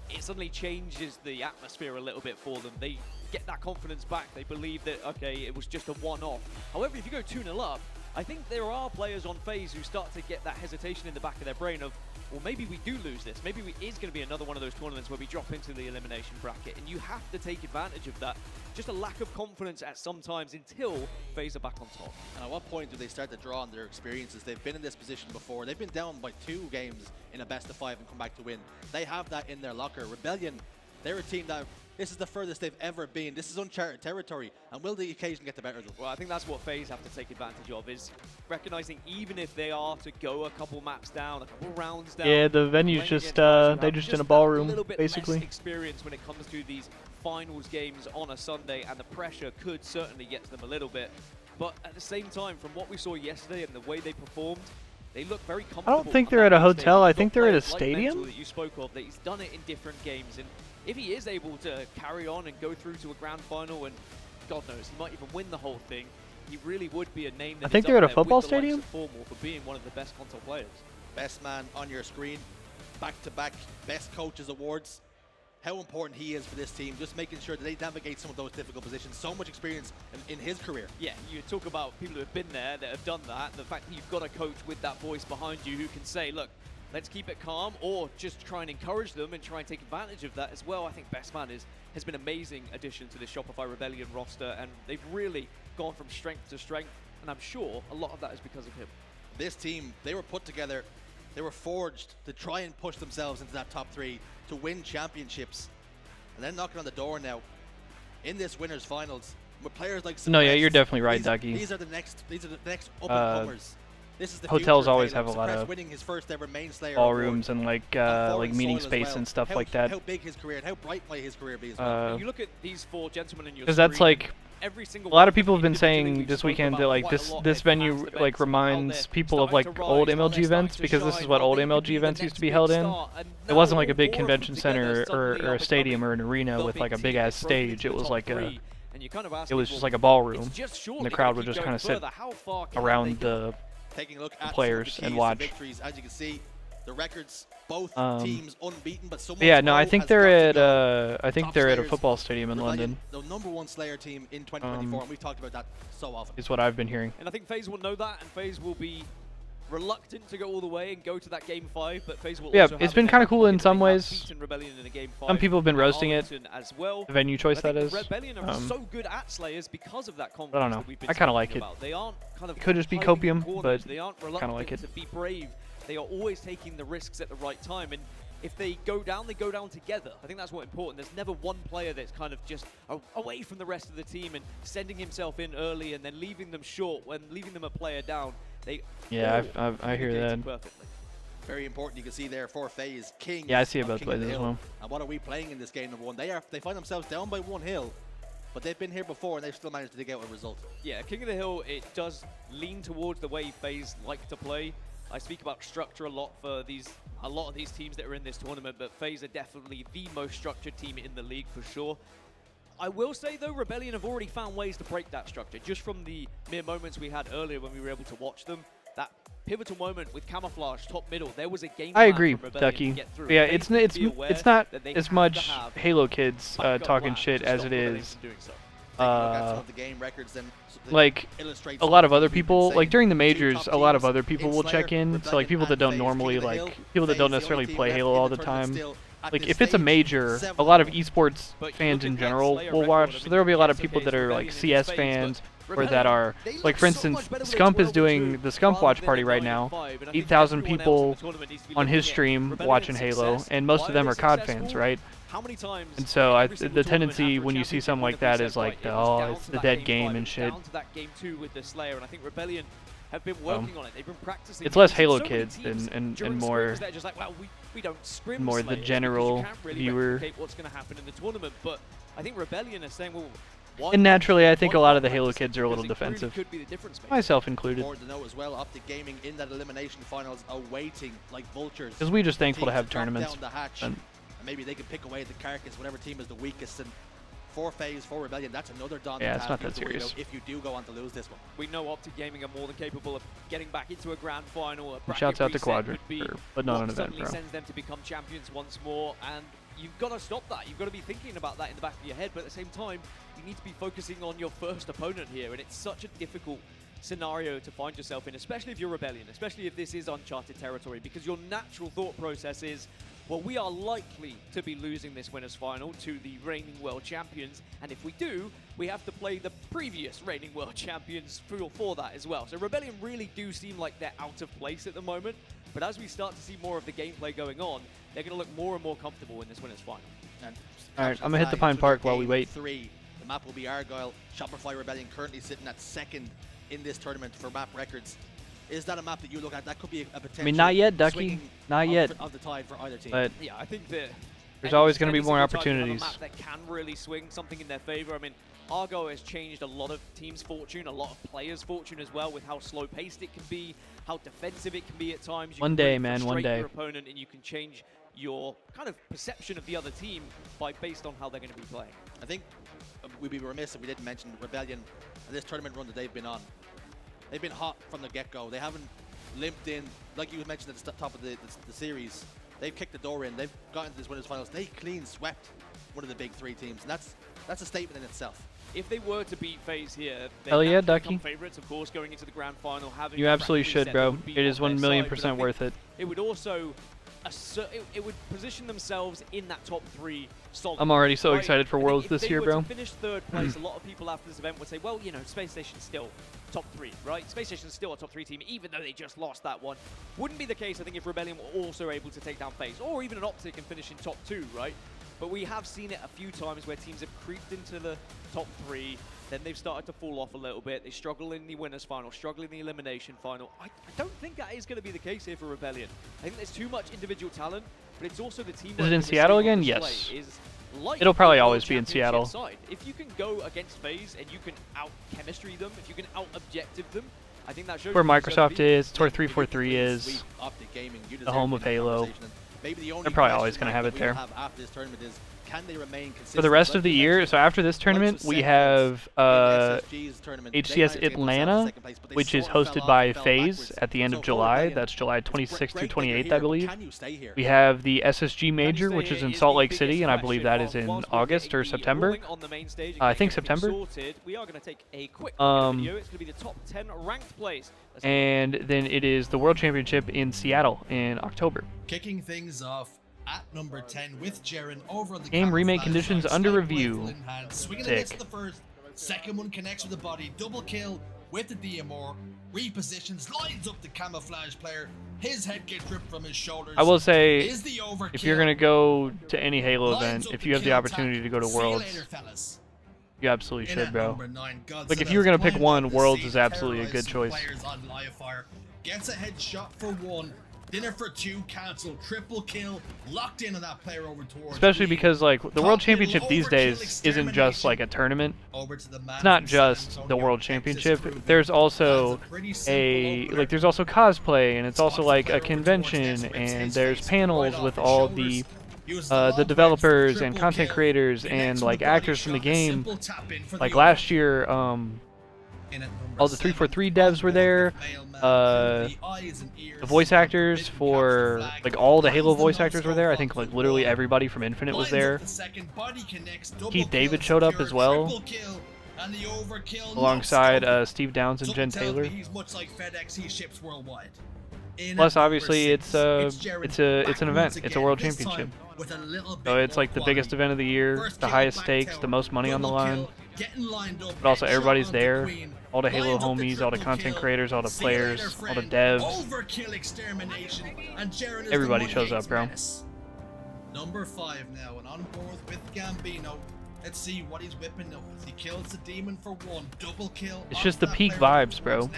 It suddenly changes the atmosphere a little bit for them. They get that confidence back. They believe that, okay, it was just a one-off. However, if you go 2-0 up, I think there are players on FaZe who start to get that hesitation in the back of their brain of, well, maybe we do lose this. Maybe it is going to be another one of those tournaments where we drop into the elimination bracket, and you have to take advantage of that. Just a lack of confidence at some times until FaZe are back on top. And at what point do they start to draw on their experiences? They've been in this position before. They've been down by 2 games in a best of 5 and come back to win. They have that in their locker. Rebellion, they're a team that this is the furthest they've ever been. This is uncharted territory, and will the occasion get the better of them? Well, I think that's what FaZe have to take advantage of, is recognizing even if they are to go a couple maps down, a couple rounds down. Yeah, the venue's just they're just in a ballroom, basically. Less experience when it comes to these finals games on a Sunday, and the pressure could certainly get to them a little bit. But at the same time, from what we saw yesterday and the way they performed, they look very comfortable. I don't think they're at a hotel. I think they're at a stadium. That you spoke of, that he's done it in different games, and if he is able to carry on and go through to a grand final, and God knows, he might even win the whole thing, he really would be a name that I think they're at a football stadium. For being one of the best console players. Best man on your screen, back-to-back best coaches awards. How important he is for this team, just making sure that they navigate some of those difficult positions. So much experience in his career. Yeah, you talk about people who have been there, that have done that. The fact that you've got a coach with that voice behind you who can say, look, let's keep it calm, or just try and encourage them and try and take advantage of that as well. I think Best Man has been an amazing addition to the Shopify Rebellion roster, and they've really gone from strength to strength, and I'm sure a lot of that is because of him. This team, they were put together, they were forged to try and push themselves into that top 3, to win championships. And then knocking on the door now, in this winners finals, with players like No, yeah, you're definitely right, Dougie. These are the next up-and-comers. This is the hotels future always of have a lot of winning his first ever main Slayer ballrooms and like meeting soil space well. and stuff how, like that. How big his career and how bright might his career be as well. You look at these 4 gentlemen in your Because that's screen, like every single a lot of people have been saying this weekend that like this venue like reminds people of like old MLG events, because this is what old MLG events used to be held in. It wasn't like a big convention center or a stadium or an arena with like a big ass stage. It was like just like a ballroom, and the crowd would just kind of sit around the Taking a look at players and watch. Victories, as you can see, the records, both teams unbeaten, but someone. Yeah, no, I think they're at a football stadium in London. The #1 Slayer team in 2024, and we've talked about that so often. Is what I've been hearing. And I think FaZe will know that, and FaZe will be reluctant to go all the way and go to that game 5, but FaZe will also it's been kind of cool in some ways. Rebellion in a game 5. Some people have been roasting it. As well. The venue choice, that is. Rebellion are so good at Slayers because of that confidence. I don't know. That we've been I kind of like it. about. They aren't kind of it could just be hiding copium, corners. but they aren't kind of like it. to be brave. They are always taking the risks at the right time, and if they go down together. I think that's what's important. There's never one player that's kind of just away from the rest of the team and sending himself in early and then leaving them short when leaving them a player down. They I hear that. Perfectly. Very important. You can see there for FaZe, King. Yeah, I see it both ways as well. And what are we playing in this game #1? They find themselves down by 1 hill, but they've been here before and they've still managed to dig out a result. Yeah, King of the Hill, it does lean towards the way FaZe like to play. I speak about structure a lot for a lot of these teams that are in this tournament, but FaZe are definitely the most structured team in the league for sure. I will say though, Rebellion have already found ways to break that structure, just from the mere moments we had earlier when we were able to watch them. That pivotal moment with Camouflage top middle, there was a game plan I agree, for Rebellion Ducky. to get through. Yeah, They it's need to be aware not that they as have to much have Halo kids a backup talking plan shit to as stop it Rebellion is. from doing so. Take a look at some of the game records and Like a lot of other people, like during the majors, a lot of other people will check in. So like people that don't normally people that don't necessarily play Halo all the time. Like if it's a major, a lot of esports fans in general will watch. So there will be a lot of people that are like CS fans, or that are like, for instance, Scump is doing the Scump watch party right now. 8,000 people on his stream watching Halo, and most of them are COD fans, right? And so the tendency when you see something like that is like, oh, it's the dead game and shit. Have been working on it. They've been practicing. It's less Halo kids and more just like, well, we don't scrim more the general really viewer. What's going to happen in the tournament? But I think Rebellion is saying, well, and naturally, I think a lot of the Halo kids are a little defensive, could be the difference maker. myself included. Important to know as well, Optic Gaming in that elimination finals, awaiting like vultures. Because we're just thankful to have drop tournaments. Down the hatch, and maybe they can pick away the carcass, whatever team is the weakest. And for FaZe, for Rebellion, that's another daunting Yeah, it's not task that to worry serious. about if you do go on to lose this one. We know Optic Gaming are more than capable of getting back into a grand final. Shouts out to Quadrant, but not an event, bro. Sends them to become champions once more, and you've got to stop that. You've got to be thinking about that in the back of your head, but at the same time, you need to be focusing on your first opponent here, and it's such a difficult scenario to find yourself in, especially if you're Rebellion, especially if this is uncharted territory, because your natural thought process is, well, we are likely to be losing this winners final to the reigning world champions, and if we do, we have to play the previous reigning world champions for that as well. So Rebellion really do seem like they're out of place at the moment, but as we start to see more of the gameplay going on, they're going to look more and more comfortable in this winners final. Alright, I'm gonna hit the Pine Park while we wait. 3. The map will be Argyle. Shopify Rebellion currently sitting at 2nd in this tournament for map records. Is that a map that you look at? That could be a potential. I mean, not yet, Ducky. Not yet. Of the tide for either team. But yeah, I think that there's always going to be more any single time you opportunities. have a map that can really swing something in their favor. I mean, Argo has changed a lot of teams' fortune, a lot of players' fortune as well, with how slow-paced it can be, how defensive it can be at times. You One can day, really man, one frustrate day. your opponent, and you can change your kind of perception of the other team based on how they're going to be playing. I think we'd be remiss if we didn't mention Rebellion and this tournament run that they've been on. They've been hot from the get-go. They haven't limped in, like you mentioned at the top of the series. They've kicked the door in. They've gotten to this winners finals. They clean swept one of the big 3 teams, and that's a statement in itself. If they were to beat FaZe here, they Hell yeah, become Ducky. favorites, of course, going into the grand final. Having You a absolutely practice should, set bro. that would be It is on their 1,000,000% side, but I worth it. think it would also it would position themselves in that top 3 solid. I'm already so right? excited for I think Worlds if this they year, were bro. To finish 3rd place, a lot of people after this event would say, well, you know, Space Station's still top 3, right? Space Station's still a top 3 team, even though they just lost that one. Wouldn't be the case, I think, if Rebellion were also able to take down FaZe, or even an Optic and finish in top 2, right? But we have seen it a few times where teams have creeped into the top 3, then they've started to fall off a little bit. They struggle in the winners final, struggle in the elimination final. I don't think that is going to be the case here for Rebellion. I think there's too much individual talent, but it's also the team. Is it in Seattle again? Yes. It'll probably always be in Seattle. Side. If you can go against FaZe and you can out-chemistry them, if you can out-objective them, I think that shows Where Microsoft is, it's where 343 is, Optic Gaming, you the home of Halo. Maybe the only They're probably always going to have it there. After this tournament is, can they remain consistent? For the rest of the year, so after this tournament, we have HCS Atlanta, which is hosted by FaZe at the end of July. That's July 26th through 28th, I believe. We have the SSG Major, which is in Salt Lake City, and I believe that is in August or September. I think September. We are going to take a quick video. It's going to be the top 10 ranked plays. And then it is the World Championship in Seattle in October. Kicking things off at number 10 with Jaren over the game remake conditions under review. Swinging against the first, second one connects with the body, double kill with the DMR, repositions, lines up the camouflage player, his head gets ripped from his shoulders. I will say, if you're going to go to any Halo event, if you have the opportunity to go to Worlds, you absolutely should, bro. Like, if you were going to pick one, Worlds is absolutely a good choice. Gets a headshot for 1, dinner for 2, cancel, triple kill, locked in on that player over towards. Especially because, like, the World Championship these days isn't just like a tournament. It's not just the World Championship. There's also there's also cosplay, and it's also like a convention, and there's panels with all the developers and content creators and like actors from the game. Like last year, all the 343 devs were there. The voice actors for like all the Halo voice actors were there. I think like literally everybody from Infinite was there. Keith David showed up as well, alongside Steve Downs and Jen Taylor. Plus, obviously, it's an event. It's a World Championship. So it's like the biggest event of the year, the highest stakes, the most money on the line. But also everybody's there. All the Halo homies, all the content creators, all the players, all the devs. Everybody shows up, bro. Number 5 now, and on board with Gambino. Let's see what he's whipping up as he kills the demon for 1, double kill. It's just the peak vibes, bro.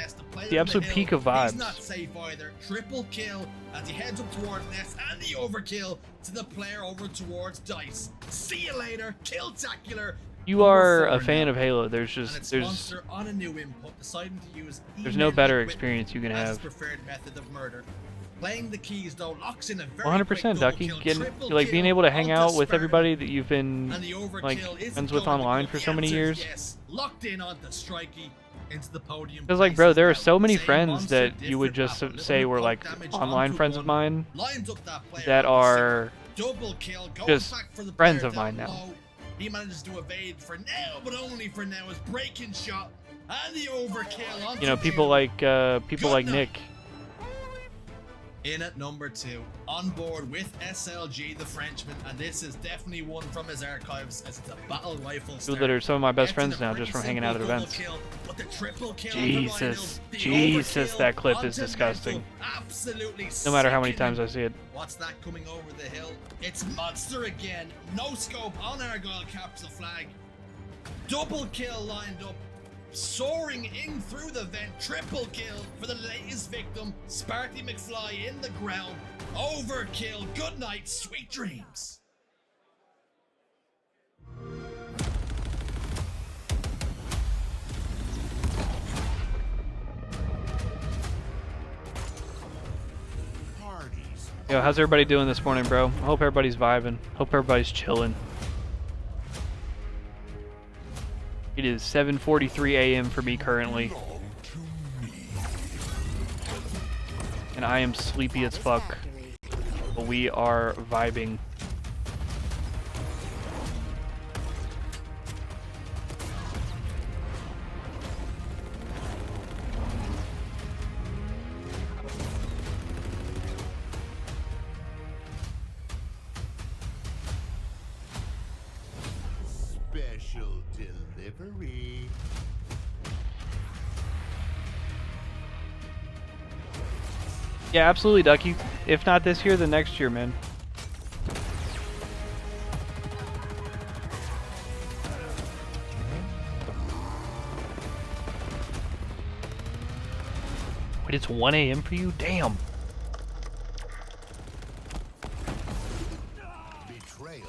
The absolute peak of vibes. He's not safe either. Triple kill as he heads up towards Ness, and the overkill to the player over towards Dice. See you later, Killtacular. You are a fan of Halo. There's on a new input, deciding to use no better experience you can have. Preferred method of murder. Playing the keys though locks in a very 100%, Ducky. Like being able to hang out with everybody that you've been like friends with online for so many years. Locked in onto Strikey into the podium. Because like, bro, there are so many friends that you would just say were like online friends of mine that are just friends of mine now. He manages to evade for now, but only for now, as breaking shot And the overkill onto You know, people like Nick. In at number 2, on board with SLG, the Frenchman, and this is definitely one from his archives as it's a battle rifle. People that are some of my best friends now just from hanging out at events. Jesus, that clip is disgusting. Absolutely. No matter how many times I see it. What's that coming over the hill? It's Monster again. No scope on Argyle capital flag. Double kill lined up. Soaring in through the vent, triple kill for the latest victim, Sparky McFly in the ground. Overkill, good night, sweet dreams. Yo, how's everybody doing this morning, bro? I hope everybody's vibing. Hope everybody's chilling. It is 7:43 a.m. for me currently. And I am sleepy as fuck. But we are vibing. Special delivery. Yeah, absolutely, Ducky. If not this year, then next year, man. Wait, it's 1 a.m. for you? Damn. Betrayal.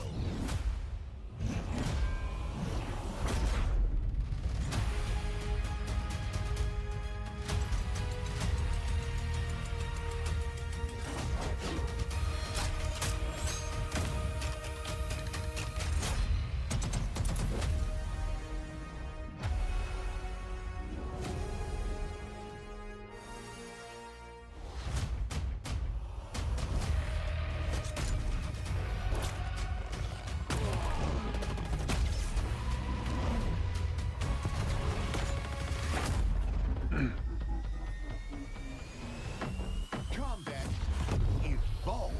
Combat evolved.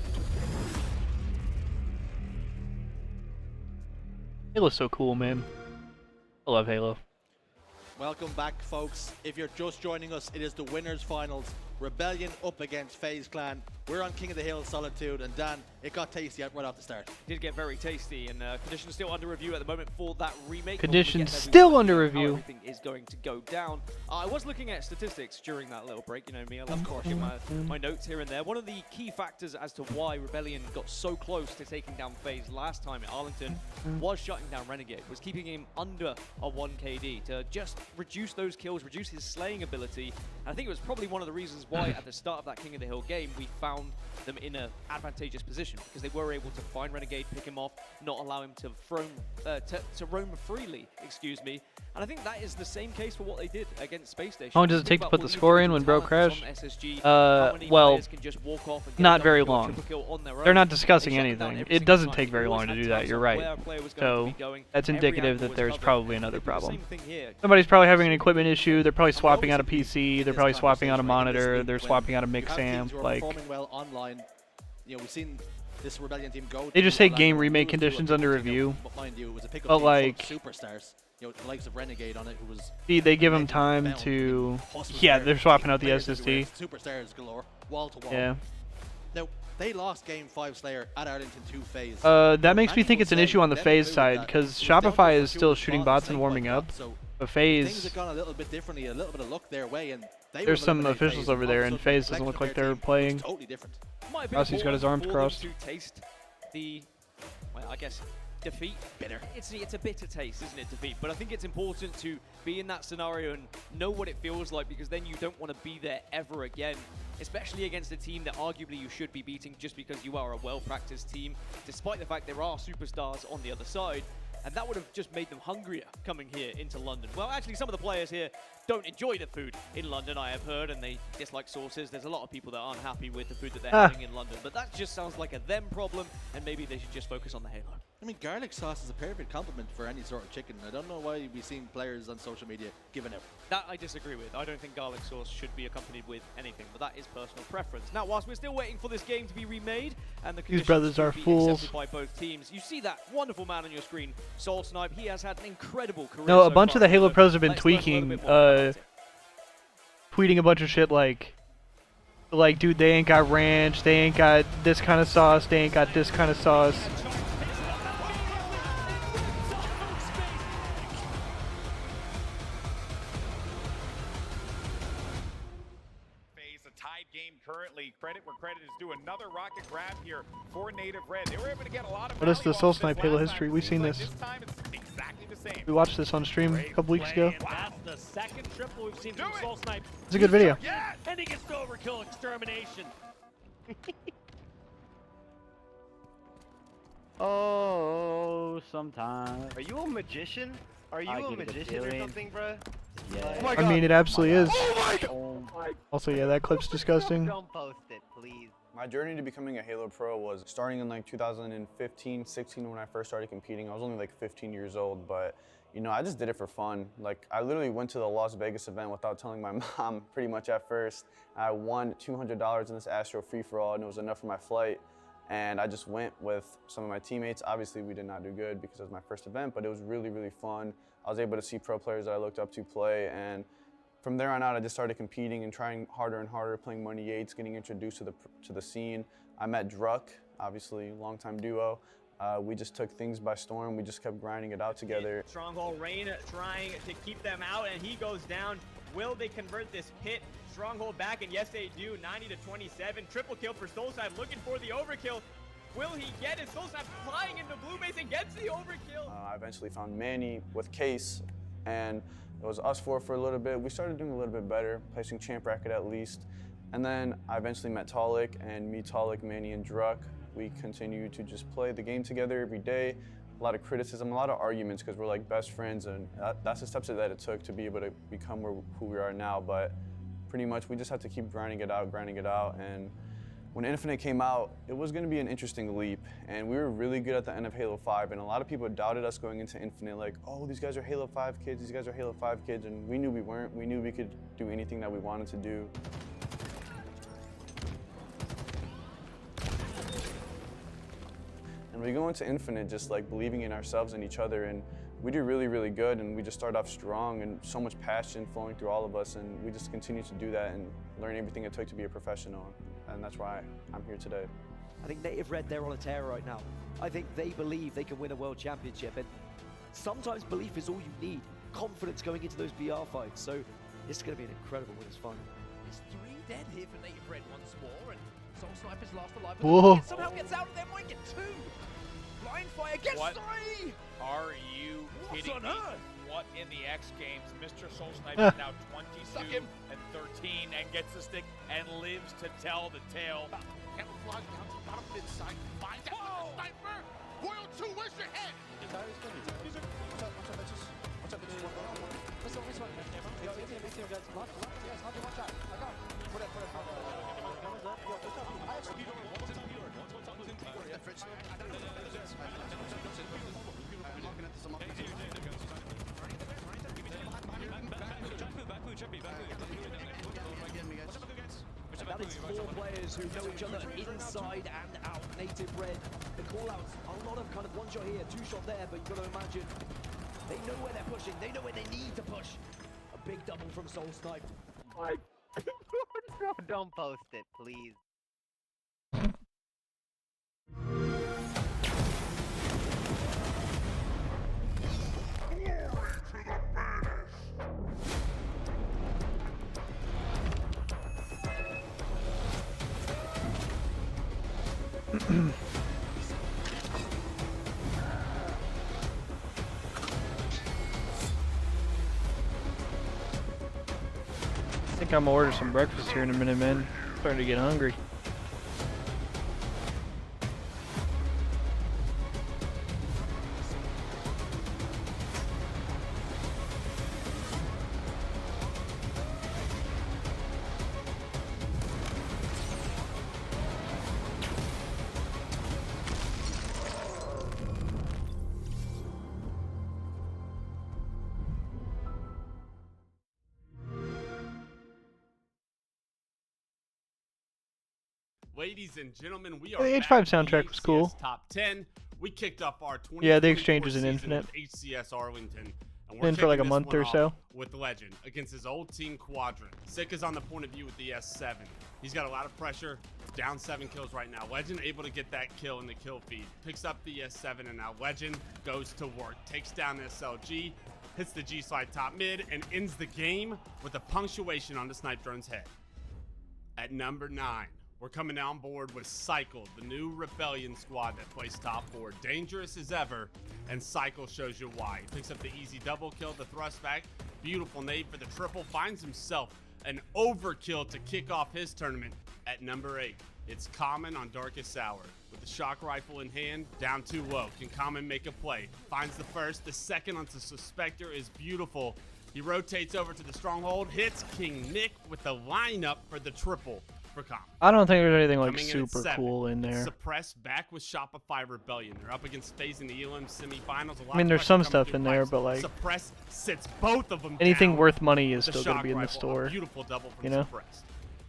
Halo's so cool, man. I love Halo. Welcome back, folks. If you're just joining us, it is the winners finals. Rebellion up against FaZe Clan. We're on King of the Hill Solitude, and Dan, it got tasty right off the start. Did get very tasty, and conditions still under review at the moment for that remake. Conditions still under review. Everything is going to go down. I was looking at statistics during that little break. You know me, I love cracking my notes here and there. One of the key factors as to why Rebellion got so close to taking down FaZe last time at Arlington was shutting down Renegade, was keeping him under a 1 KD to just reduce those kills, reduce his slaying ability. And I think it was probably one of the reasons why at the start of that King of the Hill game we found them in an advantageous position, because they were able to find Renegade, pick him off, not allow him to roam freely, excuse me. And I think that is the same case for what they did against Space Station. How long does it take to put the score in when Bro crashed? Well, not very long. They're not discussing anything. It doesn't take very long to do that, you're right. So, that's indicative that there's probably another problem. Somebody's probably having an equipment issue, they're probably swapping out a PC, they're probably swapping out a monitor, they're swapping out a mix amp, like... well online. You know, we've seen this Rebellion team go. They just say game remake conditions under review. But mind you, it was a pickup but team like, superstars. You know, the likes of Renegade on it, who was. They give them time to. Yeah, they're swapping out the SSD. Superstars galore, wall to wall. Yeah. Now they lost Game 5 Slayer at Arlington 2 FaZe. That makes me think it's an issue on the FaZe side, because Shopify is still shooting bots and warming up. But FaZe. Things have gone a little bit differently, a little bit of luck their way, and there's some officials over there, and FaZe doesn't look like they're playing. Totally different. Rossi's got his arms crossed. To taste the, well, I guess, defeat. Bitter. It's a bitter taste, isn't it, defeat? But I think it's important to be in that scenario and know what it feels like, because then you don't want to be there ever again, especially against a team that arguably you should be beating just because you are a well-practiced team, despite the fact there are superstars on the other side. And that would have just made them hungrier coming here into London. Well, actually, some of the players here don't enjoy the food in London, I have heard, and they dislike sauces. There's a lot of people that aren't happy with the food that they're having in London, but that just sounds like a them problem, and maybe they should just focus on the Halo. I mean, garlic sauce is a perfect compliment for any sort of chicken. I don't know why we've seen players on social media giving it. That I disagree with. I don't think garlic sauce should be accompanied with anything, but that is personal preference. Now, whilst we're still waiting for this game to be remade, and the These brothers are be fools. accepted by both teams, you see that wonderful man on your screen, Soul Snipe. He has had an incredible career. No, a so bunch far. of the Halo So pros have been let's learn a little tweaking, bit more about it. tweeting a bunch of shit like, dude, they ain't got ranch, they ain't got this kind of sauce, they ain't got this kind of sauce. Currently, credit where credit is due. Another rocket grab here for Native Red. They were able to get a lot of. What is the Soul Snipe Halo history? We've seen this. This time it's exactly the same. We watched this on stream a couple weeks ago. That's the second triple we've seen from Soul Snipe. It's a good video. Yeah, and he gets the overkill extermination. Oh, sometimes. Are you a magician? Are you a magician or something, bruh? Yeah. Oh my I God. mean, it absolutely is. Oh my God. Also, yeah, that clip's disgusting. Don't post it, please. My journey to becoming a Halo Pro was starting in like 2015, 16 when I first started competing. I was only like 15 years old, but you know, I just did it for fun. Like, I literally went to the Las Vegas event without telling my mom pretty much at first. I won $200 in this Astro free-for-all, and it was enough for my flight. And I just went with some of my teammates. Obviously, we did not do good because it was my first event, but it was really, really fun. I was able to see pro players that I looked up to play, and from there on out, I just started competing and trying harder and harder, playing Money Yates, getting introduced to the scene. I met Druck, obviously, longtime duo. We just took things by storm. We just kept grinding it out together. Stronghold Rain trying to keep them out, and he goes down. Will they convert this pit? Stronghold back, and yes, they do. 90 to 27. Triple kill for Soulside, looking for the overkill. Will he get it? Soulside flying into blue base and gets the overkill. I eventually found Manny with Case, and it was us four for a little bit. We started doing a little bit better, placing champ bracket at least. And then I eventually met Talik, and me, Talik, Manny, and Druck. We continued to just play the game together every day. A lot of criticism, a lot of arguments because we're like best friends, and that's the steps that it took to be able to become who we are now. But pretty much we just had to keep grinding it out. And when Infinite came out, it was going to be an interesting leap, and we were really good at the end of Halo 5, and a lot of people doubted us going into Infinite, like, oh, these guys are Halo 5 kids, these guys are Halo 5 kids, and we knew we weren't. We knew we could do anything that we wanted to do. And we go into Infinite just like believing in ourselves and each other, and we do really, really good, and we just start off strong and so much passion flowing through all of us, and we just continue to do that and learn everything it took to be a professional, and that's why I'm here today. I think Native Red, they're on a tear right now. I think they believe they can win a world championship, and sometimes belief is all you need. Confidence going into those BR fights, so this is going to be an incredible winners final. It's 3 dead here for Native Red once more, and Soul Sniper's last alive. Whoa. Somehow gets out of there, might get 2. Blind fire gets 3. Are you kidding on me? earth? What in the X Games? Mr. Soul Sniper now 22 and 13 and gets the stick and lives to tell the tale. Camouflage down to the bottom mid side. Finds out the sniper. Royal 2, where's your head? That is 4 players who know each other inside and out. Native Red, the call-outs, a lot of kind of 1 shot here, 2 shot there, but you've got to imagine they know where they're pushing, they know where they need to push. A big double from Soul Snipe. Don't post it, please. I think I'm gonna order some breakfast here in a minute, man. Starting to get hungry. Ladies and gentlemen, we The are H5 back soundtrack with was the cool. HCS Top 10. We kicked off our 2024 Yeah, the exchange is an season infinite. with HCS Arlington. And Been for like a kicking this month one or off so. with Legend against his old team Quadrant. Sick is on the point of view with the S7. He's got a lot of pressure. Down 7 kills right now. Legend able to get that kill in the kill feed. Picks up the S7 and now Legend goes to work. Takes down SLG. Hits the G slide top mid and ends the game with a punctuation on the snipe drone's head. At number 9, we're coming on board with Cycle, the new Rebellion squad that plays top 4. Dangerous as ever, and Cycle shows you why. He picks up the easy double kill, the thrust back. Beautiful nade for the triple. Finds himself an overkill to kick off his tournament at number 8. It's Common on Darkest Hour. With the shock rifle in hand, down too low. Can Common make a play? Finds the first. The second onto Suspector is beautiful. He rotates over to the stronghold, hits King Nick with the lineup for the triple for Common. I don't think there's anything like Coming in at super 7, cool in there. Suppress back with Shopify Rebellion. They're up against FaZe in the ELM semifinals. I mean, there's some stuff in there, but like Suppress sits both of them anything down worth money is with still going to be in the shock rifle. store. A beautiful double from You know? Suppress.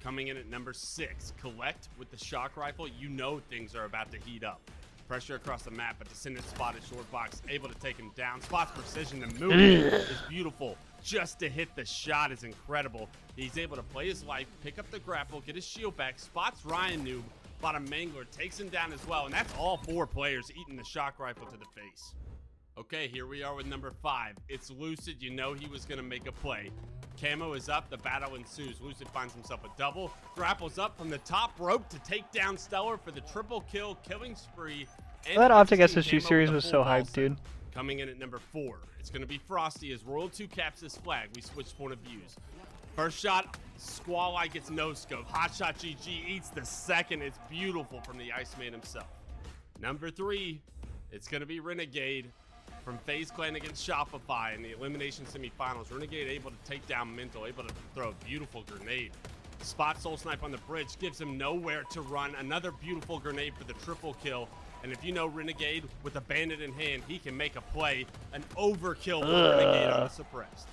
Coming in at number 6, Collect with the shock rifle. You know things are about to heat up. Pressure across the map, but Descendant spotted short box, able to take him down. Spot's precision and movement is beautiful. Just to hit the shot is incredible. He's able to play his life, pick up the grapple, get his shield back. Spots Ryan Noob, bottom Mangler, takes him down as well, and that's all 4 players eating the shock rifle to the face. Okay, here we are with number 5. It's Lucid. You know he was going to make a play. Camo is up. The battle ensues. Lucid finds himself a double. Grapples up from the top rope to take down Stellar for the triple kill, killing spree. And That Optic interesting SSG Camo series with was a so full ball hyped, dude. Coming in at number 4. It's going to be Frosty as Royal 2 caps his flag. We switch point of views. First shot, Squall Eye gets no scope. Hot shot GG eats the second. It's beautiful from the Iceman himself. Number 3, it's going to be Renegade from FaZe Clan against Shopify in the elimination semifinals. Renegade able to take down Mental, able to throw a beautiful grenade. Spot Soul Snipe on the bridge, gives him nowhere to run. Another beautiful grenade for the triple kill. And if you know Renegade with a bandit in hand, he can make a play. An overkill for Renegade on the suppressed.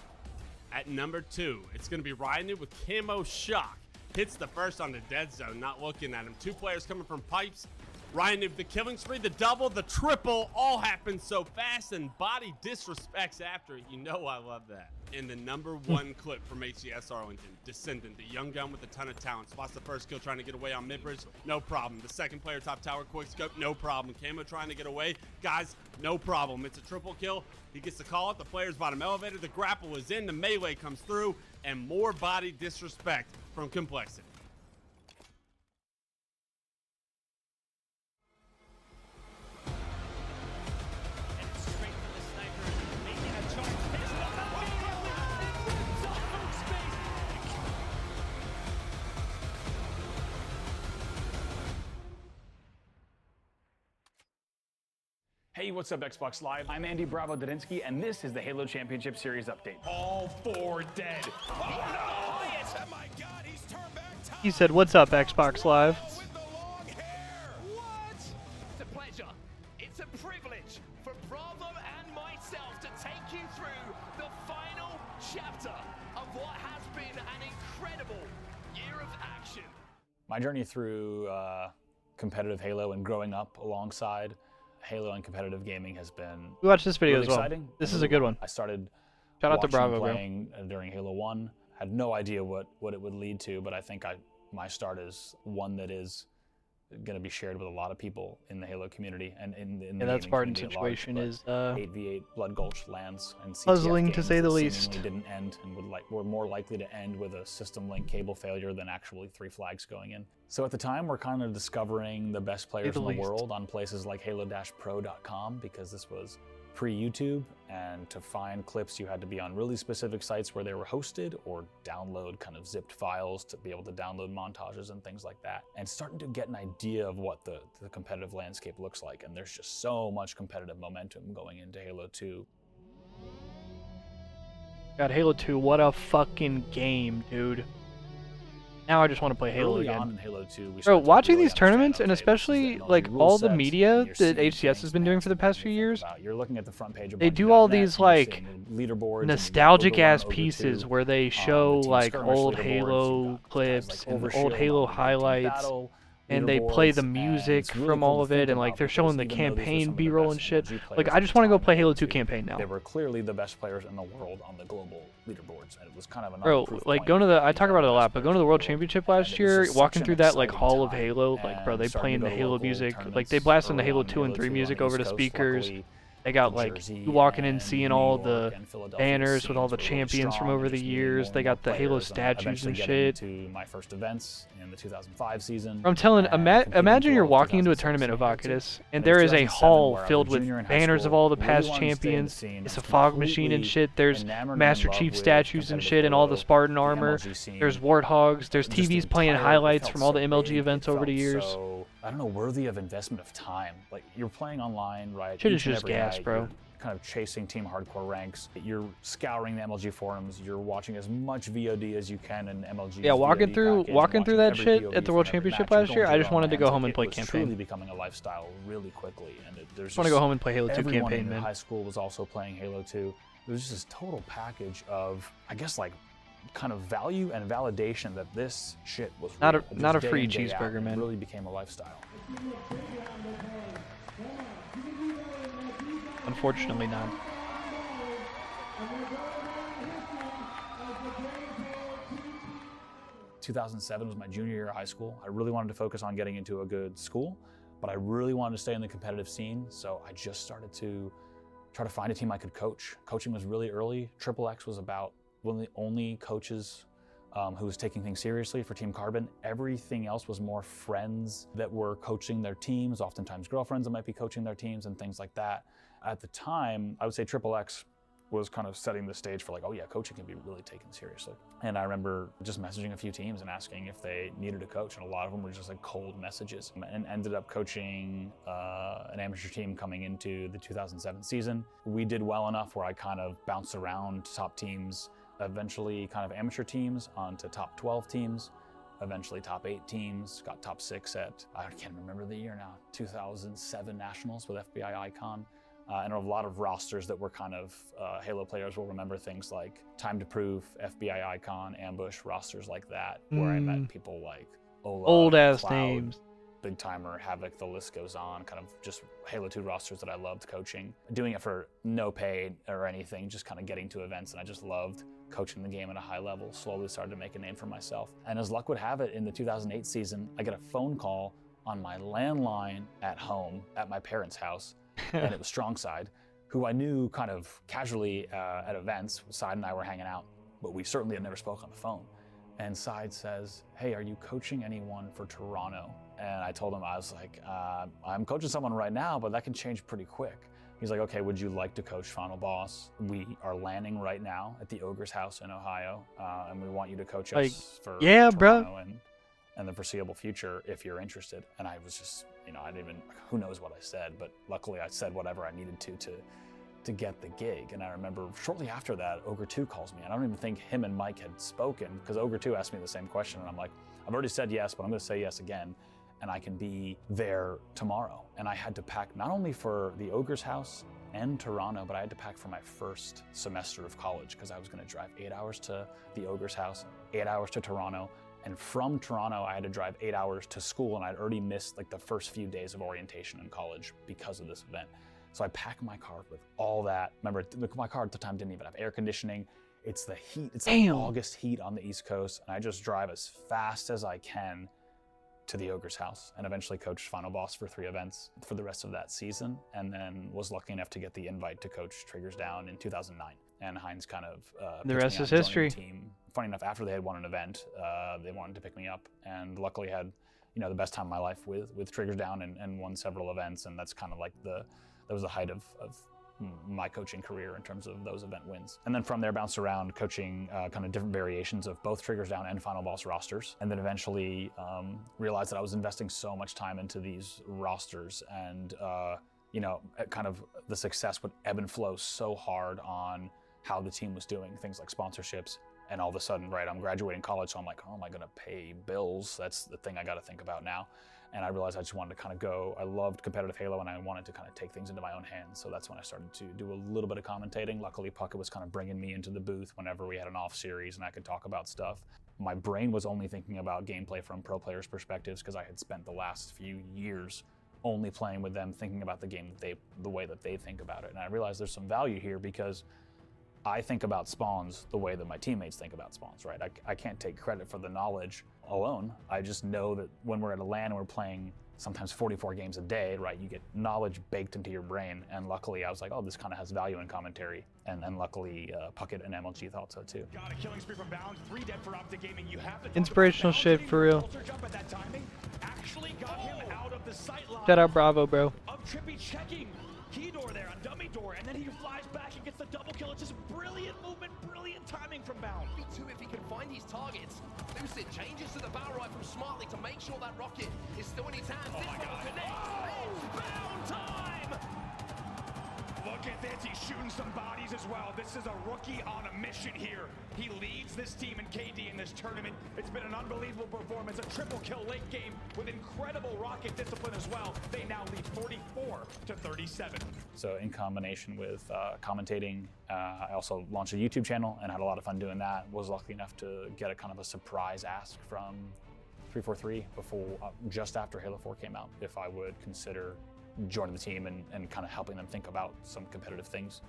At number 2, it's going to be Ryan with Camo Shock. Hits the first on the dead zone, not looking at him. 2 players coming from pipes. Ryan Noob, the killing spree, the double, the triple, all happened so fast, and body disrespects after it. You know I love that. And the number 1 clip from HCS Arlington, Descendant, the young gun with a ton of talent. Spots the first kill trying to get away on mid-bridge, no problem. The second player top tower, quick scope, no problem. Camo trying to get away, guys, no problem. It's a triple kill. He gets the call out, the player's bottom elevator, the grapple is in, the melee comes through, and more body disrespect from Complexity. Hey, what's up, Xbox Live? I'm Andy Bravo Dadinsky, and this is the Halo Championship Series update. All 4 dead. Oh no! Oh my God, he's turned back time. He said, "What's up, Xbox Live?" What? It's a pleasure. It's a privilege for Bravo and myself to take you through the final chapter of what has been an incredible year of action. My journey through competitive Halo and growing up alongside Halo and competitive gaming has been We watched this video really as well. exciting. This is a good one. I started Shout out to watching Bravo, bro. playing during Halo 1. Had no idea what it would lead to, but I think my start is one that is going to be shared with a lot of people in the Halo community and in the Yeah, gaming that Spartan community at large, situation but is 8v8 Blood Gulch lands and CTF puzzling to games say the that least. seemingly didn't end and were more likely to end with a system link cable failure than actually 3 flags going in. So at the time, we're kind of discovering the best players in the least. world on places like halo-pro.com because this was pre-YouTube, and to find clips you had to be on really specific sites where they were hosted or download kind of zipped files to be able to download montages and things like that, and starting to get an idea of what the competitive landscape looks like. And there's just so much competitive momentum going into Halo 2. God, Halo 2, what a fucking game, dude. Now I just want to play Halo Early again. on in Halo 2, we Bro, started to watching really these tournaments, understand, and especially like rule all the sets, media you're that seeing HCS has been doing for the past few years, You're looking at the front page of they do Bungie.net, all and these you're like seeing leaderboards and nostalgic you've got ass Overrun, pieces Over2, where they show the Team like Skirmish old leaderboards, Halo you've got guys clips like and Overshield old Halo on the Team highlights. Battle, and they play the leaderboards, and music it's really from cool all to of it, think and like about they're showing the because even though these were campaign some of the B-roll best and shit. MLG Like players I at just the want to go time play in Halo Halo 2 2, campaign now. They were clearly the best players in the world on the global leaderboards, and it was kind of another Bro, proof like point going to the, I that talk these are about it a the lot, best but players going to in the World world. Championship And last it was year, just walking such through an that like exciting Hall of time, Halo, like bro, and they starting playing to the go to Halo local music, like tournaments they blasting the early Halo on 2 and 3 2 music on over the East Coast, speakers. luckily They got the like Jersey you walking in and seeing New all York the and Philadelphia banners with all scenes the were really champions from strong, over and the just meeting years. more They and more got the Halo players, and statues eventually and getting shit. into my first events in the 2005 season. I'm telling, and competing imagine through you're all of walking into a 2006 tournament of Halo 2. Vakidis, and And there in is a 2007, hall where I was filled a with junior in high banners of school, all the really past wanted to stay in the champions. scene. It's I a was fog machine and completely shit. There's enamored and Master in love Chief with statues and competitive shit, and all the Halo, Spartan the armor. MLG scene. There's Warthogs. There's Just the TVs playing entire- it highlights felt from all the so MLG big, events it over the felt years. So, I don't know, worthy of investment of time. Like you're playing online, right? Shit is each and just every gas, night, bro. You're kind of chasing team hardcore ranks. You're scouring the MLG forums. You're watching as much VOD as you can in MLG. Yeah, walking through that shit at the World Championship last year, I just wanted to go home and play It was campaign. truly becoming a lifestyle really quickly, and there's Just wanna go home and play Halo 2 everyone campaign, in man. high school was also playing Halo 2. It was just this total package of, I guess, like kind of value and validation that this shit was Not a- real. not a Just day free in, day out, cheeseburger, it man. really became a lifestyle. Unfortunately not. In 2007 was my junior year of high school. I really wanted to focus on getting into a good school, but I really wanted to stay in the competitive scene, so I just started to try to find a team I could coach. Coaching was really early. Reclximer was about one of the only coaches who was taking things seriously for Team Carbon. Everything else was more friends that were coaching their teams, oftentimes girlfriends that might be coaching their teams and things like that. At the time, I would say Reclximer was kind of setting the stage for like, oh yeah, coaching can be really taken seriously. And I remember just messaging a few teams and asking if they needed a coach, and a lot of them were just like cold messages, and ended up coaching an amateur team coming into the 2007 season. We did well enough where I kind of bounced around top teams, eventually kind of amateur teams onto top 12 teams, eventually top 8 teams, got top 6 at, I can't remember the year now, 2007 Nationals with FBI Icon. And a lot of rosters that were kind of Halo players will remember things like Time to Prove, FBI Icon, Ambush, rosters like that, where I met people like Ola, Old ass Cloud, names. Big Timer, Havoc, the list goes on, kind of just Halo 2 rosters that I loved coaching. Doing it for no pay or anything, just kind of getting to events, and I just loved coaching the game at a high level. Slowly started to make a name for myself. And as luck would have it, in the 2008 season, I get a phone call on my landline at home at my parents' house, and it was Strongside, who I knew kind of casually at events. Side and I were hanging out, but we certainly had never spoke on the phone. And Side says, hey, are you coaching anyone for Toronto? And I told him, I was like, I'm coaching someone right now, but that can change pretty quick. He's like, okay, would you like to coach Final Boss? We are landing right now at the Ogre's house in Ohio, and we want you to coach Like, us for yeah, Toronto bro. and the foreseeable future if you're interested. And I was just, I didn't even, who knows what I said, but luckily I said whatever I needed to get the gig. And I remember shortly after that, Ogre 2 calls me, and I don't even think him and Mike had spoken, because Ogre 2 asked me the same question, and I'm like, I've already said yes, but I'm gonna say yes again, and I can be there tomorrow. And I had to pack not only for the Ogre's house and Toronto, but I had to pack for my first semester of college, because I was gonna drive 8 hours to the Ogre's house, 8 hours to Toronto, and from Toronto, I had to drive 8 hours to school, and I'd already missed like the first few days of orientation in college because of this event. So I packed my car with all that. Remember, my car at the time didn't even have air conditioning. It's the heat, it's the August heat on the East Coast, and I just drive as fast as I can to the Ogre's house, and eventually coached Final Boss for 3 events for the rest of that season, and then was lucky enough to get the invite to coach Triggers Down in 2009. And Heinz kind of The pitched rest me is on joining history. the team. Funny enough, after they had won an event, they wanted to pick me up, and luckily had the best time of my life with Triggers Down, and won several events, and that's kind of like that was the height of my coaching career in terms of those event wins. And then from there, bounced around coaching kind of different variations of both Triggers Down and Final Boss rosters, and then eventually realized that I was investing so much time into these rosters, and kind of the success would ebb and flow so hard on how the team was doing, things like sponsorships. And all of a sudden, right, I'm graduating college, so I'm like, how am I gonna pay bills? That's the thing I gotta think about now. And I realized I just wanted to kind of go, I loved competitive Halo, and I wanted to kind of take things into my own hands. So that's when I started to do a little bit of commentating. Luckily, Puckett was kind of bringing me into the booth whenever we had an off series and I could talk about stuff. my brain was only thinking about gameplay from pro players' perspectives because I had spent the last few years only playing with them, thinking about the game the way that they think about it. And I realized there's some value here because I think about spawns the way that my teammates think about spawns, right? I can't take credit for the knowledge alone. I just know that when we're at a LAN and we're playing sometimes 44 games a day, right, you get knowledge baked into your brain. And luckily I was like, oh, this kind of has value in commentary. And luckily Puckett and MLG thought so too. Got a killing spree from Bound, 3 dead for Optic Gaming. You have to Inspirational shit for real. Actually got him out of the sight line. Shout out Bravo, bro. Of Trippy checking key door there on dummy door, and then he flies back and gets the double kill. It's just brilliant movement, brilliant timing from Bound. Too, if he can find his targets. Lucid changes to the barrel rifle smartly to make sure that rocket is still in his hands. This one connects. It's Bound time! Look at this, he's shooting some bodies as well. This is a rookie on a mission here. He leads this team in KD in this tournament. It's been an unbelievable performance, a triple kill late game with incredible rocket discipline as well. They now lead 44-37. So in combination with commentating, I also launched a YouTube channel and had a lot of fun doing that. Was lucky enough to get a kind of a surprise ask from 343 before, just after Halo 4 came out, if I would consider joining the team and kind of helping them think about some competitive things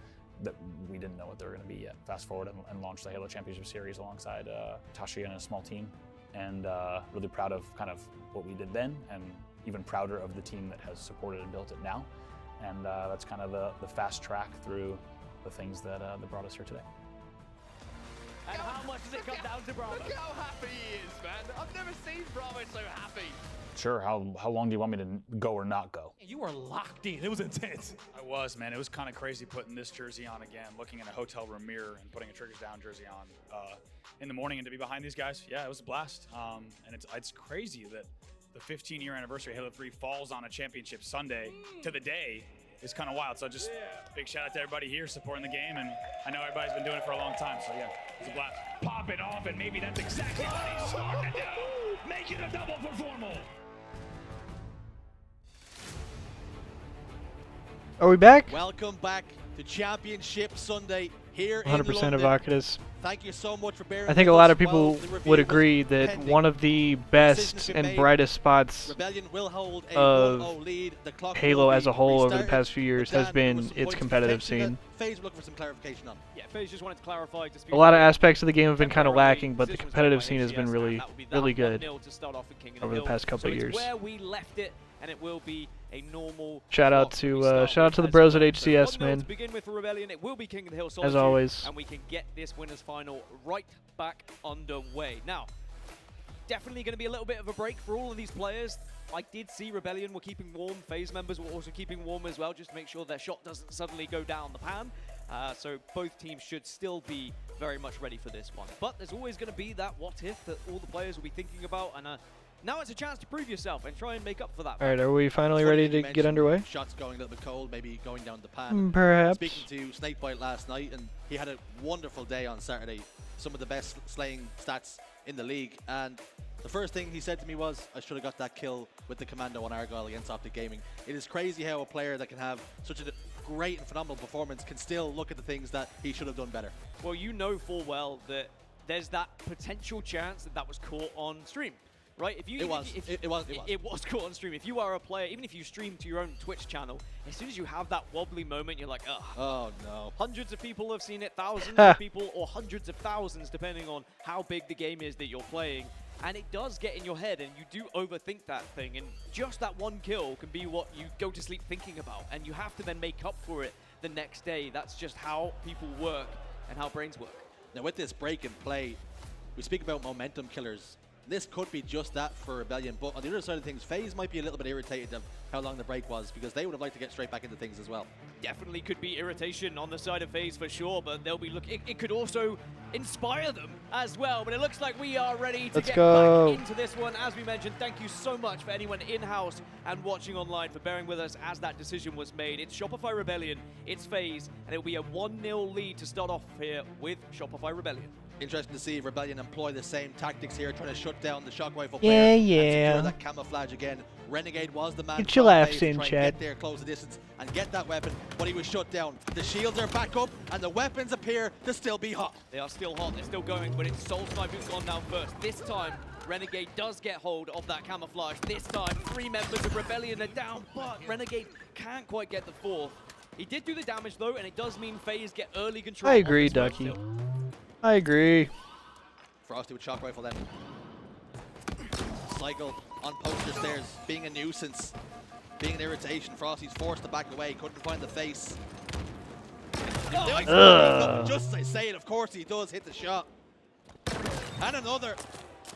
that we didn't know what they were going to be yet. Fast forward and launched the Halo Championship Series alongside Tashi and a small team, and really proud of kind of what we did then, and even prouder of the team that has supported and built it now. And that's kind of the fast track through the things that brought us here today. And how much does it come down to Bravo? Look how happy he is, man. I've never seen Bravo so happy. Sure, how long do you want me to go or not go? You were locked in. It was intense. I was, man. It was kind of crazy putting this jersey on again, looking in a hotel room mirror and putting a Triggers Down jersey on in the morning, and to be behind these guys, yeah, it was a blast. And it's crazy that the 15-year anniversary of Halo 3 falls on a championship Sunday to the day. It's kind of wild. So just big shout out to everybody here supporting the game, and I know everybody's been doing it for a long time, so yeah, it's a blast. Pop it off, and maybe that's exactly what he's starting to do. Make it a double for Formal. Are we back? Welcome back to Championship Sunday here 100% in London. of Akadis. Thank you so much for bearing I think a lot of people would agree that one of the best and brightest spots of Halo as a whole over the past few years has been its competitive scene. FaZe looking for some clarification on. Yeah, FaZe just wanted to clarify. A lot of aspects of the game have been kind of lacking, but the competitive scene has been really good over the past couple of years. Where we left it, and it will be a normal. Shout out to the bros at HCS, man. To begin with for Rebellion, it will be King of the Hill as always, and we can get this winners final right back underway. Now, definitely going to be a little bit of a break for all of these players. I did see Rebellion were keeping warm. FaZe members were also keeping warm as well, just to make sure their shot doesn't suddenly go down the pan. So both teams should still be very much ready for this one. But there's always going to be that what if that all the players will be thinking about, and now it's a chance to prove yourself and try and make up for that. All right, are we finally ready to get underway? Shots going a little bit cold, maybe going down the pan. Perhaps. Speaking to Snakebite last night, and he had a wonderful day on Saturday. Some of the best slaying stats in the league, and the first thing he said to me was, I should have got that kill with the Commando on Argyle against Optic Gaming. It is crazy how a player that can have such a great and phenomenal performance can still look at the things that he should have done better. Well, you know full well that there's that potential chance that that was caught on stream. Right? If you, it was caught on stream. If you are a player, even if you stream to your own Twitch channel, as soon as you have that wobbly moment, you're like, ugh. Oh no. Hundreds of people have seen it, thousands of people, or hundreds of thousands, depending on how big the game is that you're playing. And it does get in your head, and you do overthink that thing. And just that one kill can be what you go to sleep thinking about. And you have to then make up for it the next day. That's just how people work and how brains work. Now with this break and play, we speak about momentum killers. This could be just that for Rebellion, but on the other side of things, FaZe might be a little bit irritated of how long the break was, because they would have liked to get straight back into things as well. Definitely could be irritation on the side of FaZe for sure, but they'll be looking. It could also inspire them as well, but it looks like we are ready to get back into this one. As we mentioned, thank you so much for anyone in-house and watching online for bearing with us as that decision was made. It's Shopify Rebellion, it's FaZe, and it'll be a 1-0 lead to start off here with Shopify Rebellion. Interesting to see Rebellion employ the same tactics here, trying to shut down the shock rifle Yeah, player yeah. and secure that camouflage again. Renegade was the man. Get your from laughs base to in, try and Chad. Get there, close the distance, and get that weapon, but he was shut down. The shields are back up, and the weapons appear to still be hot. They are still hot, they're still going, but it's Soul Snipe who's gone down first. This time, Renegade does get hold of that camouflage. This time, 3 members of Rebellion are down, but Renegade can't quite get the 4th. He did do the damage though, and it does mean FaZe get early control. I agree, Ducky. I agree. Frosty with shock rifle then. Cycle on poster stairs, being a nuisance, being an irritation. Frosty's forced to back away, couldn't find the face. Just as I say it, of course he does hit the shot. And another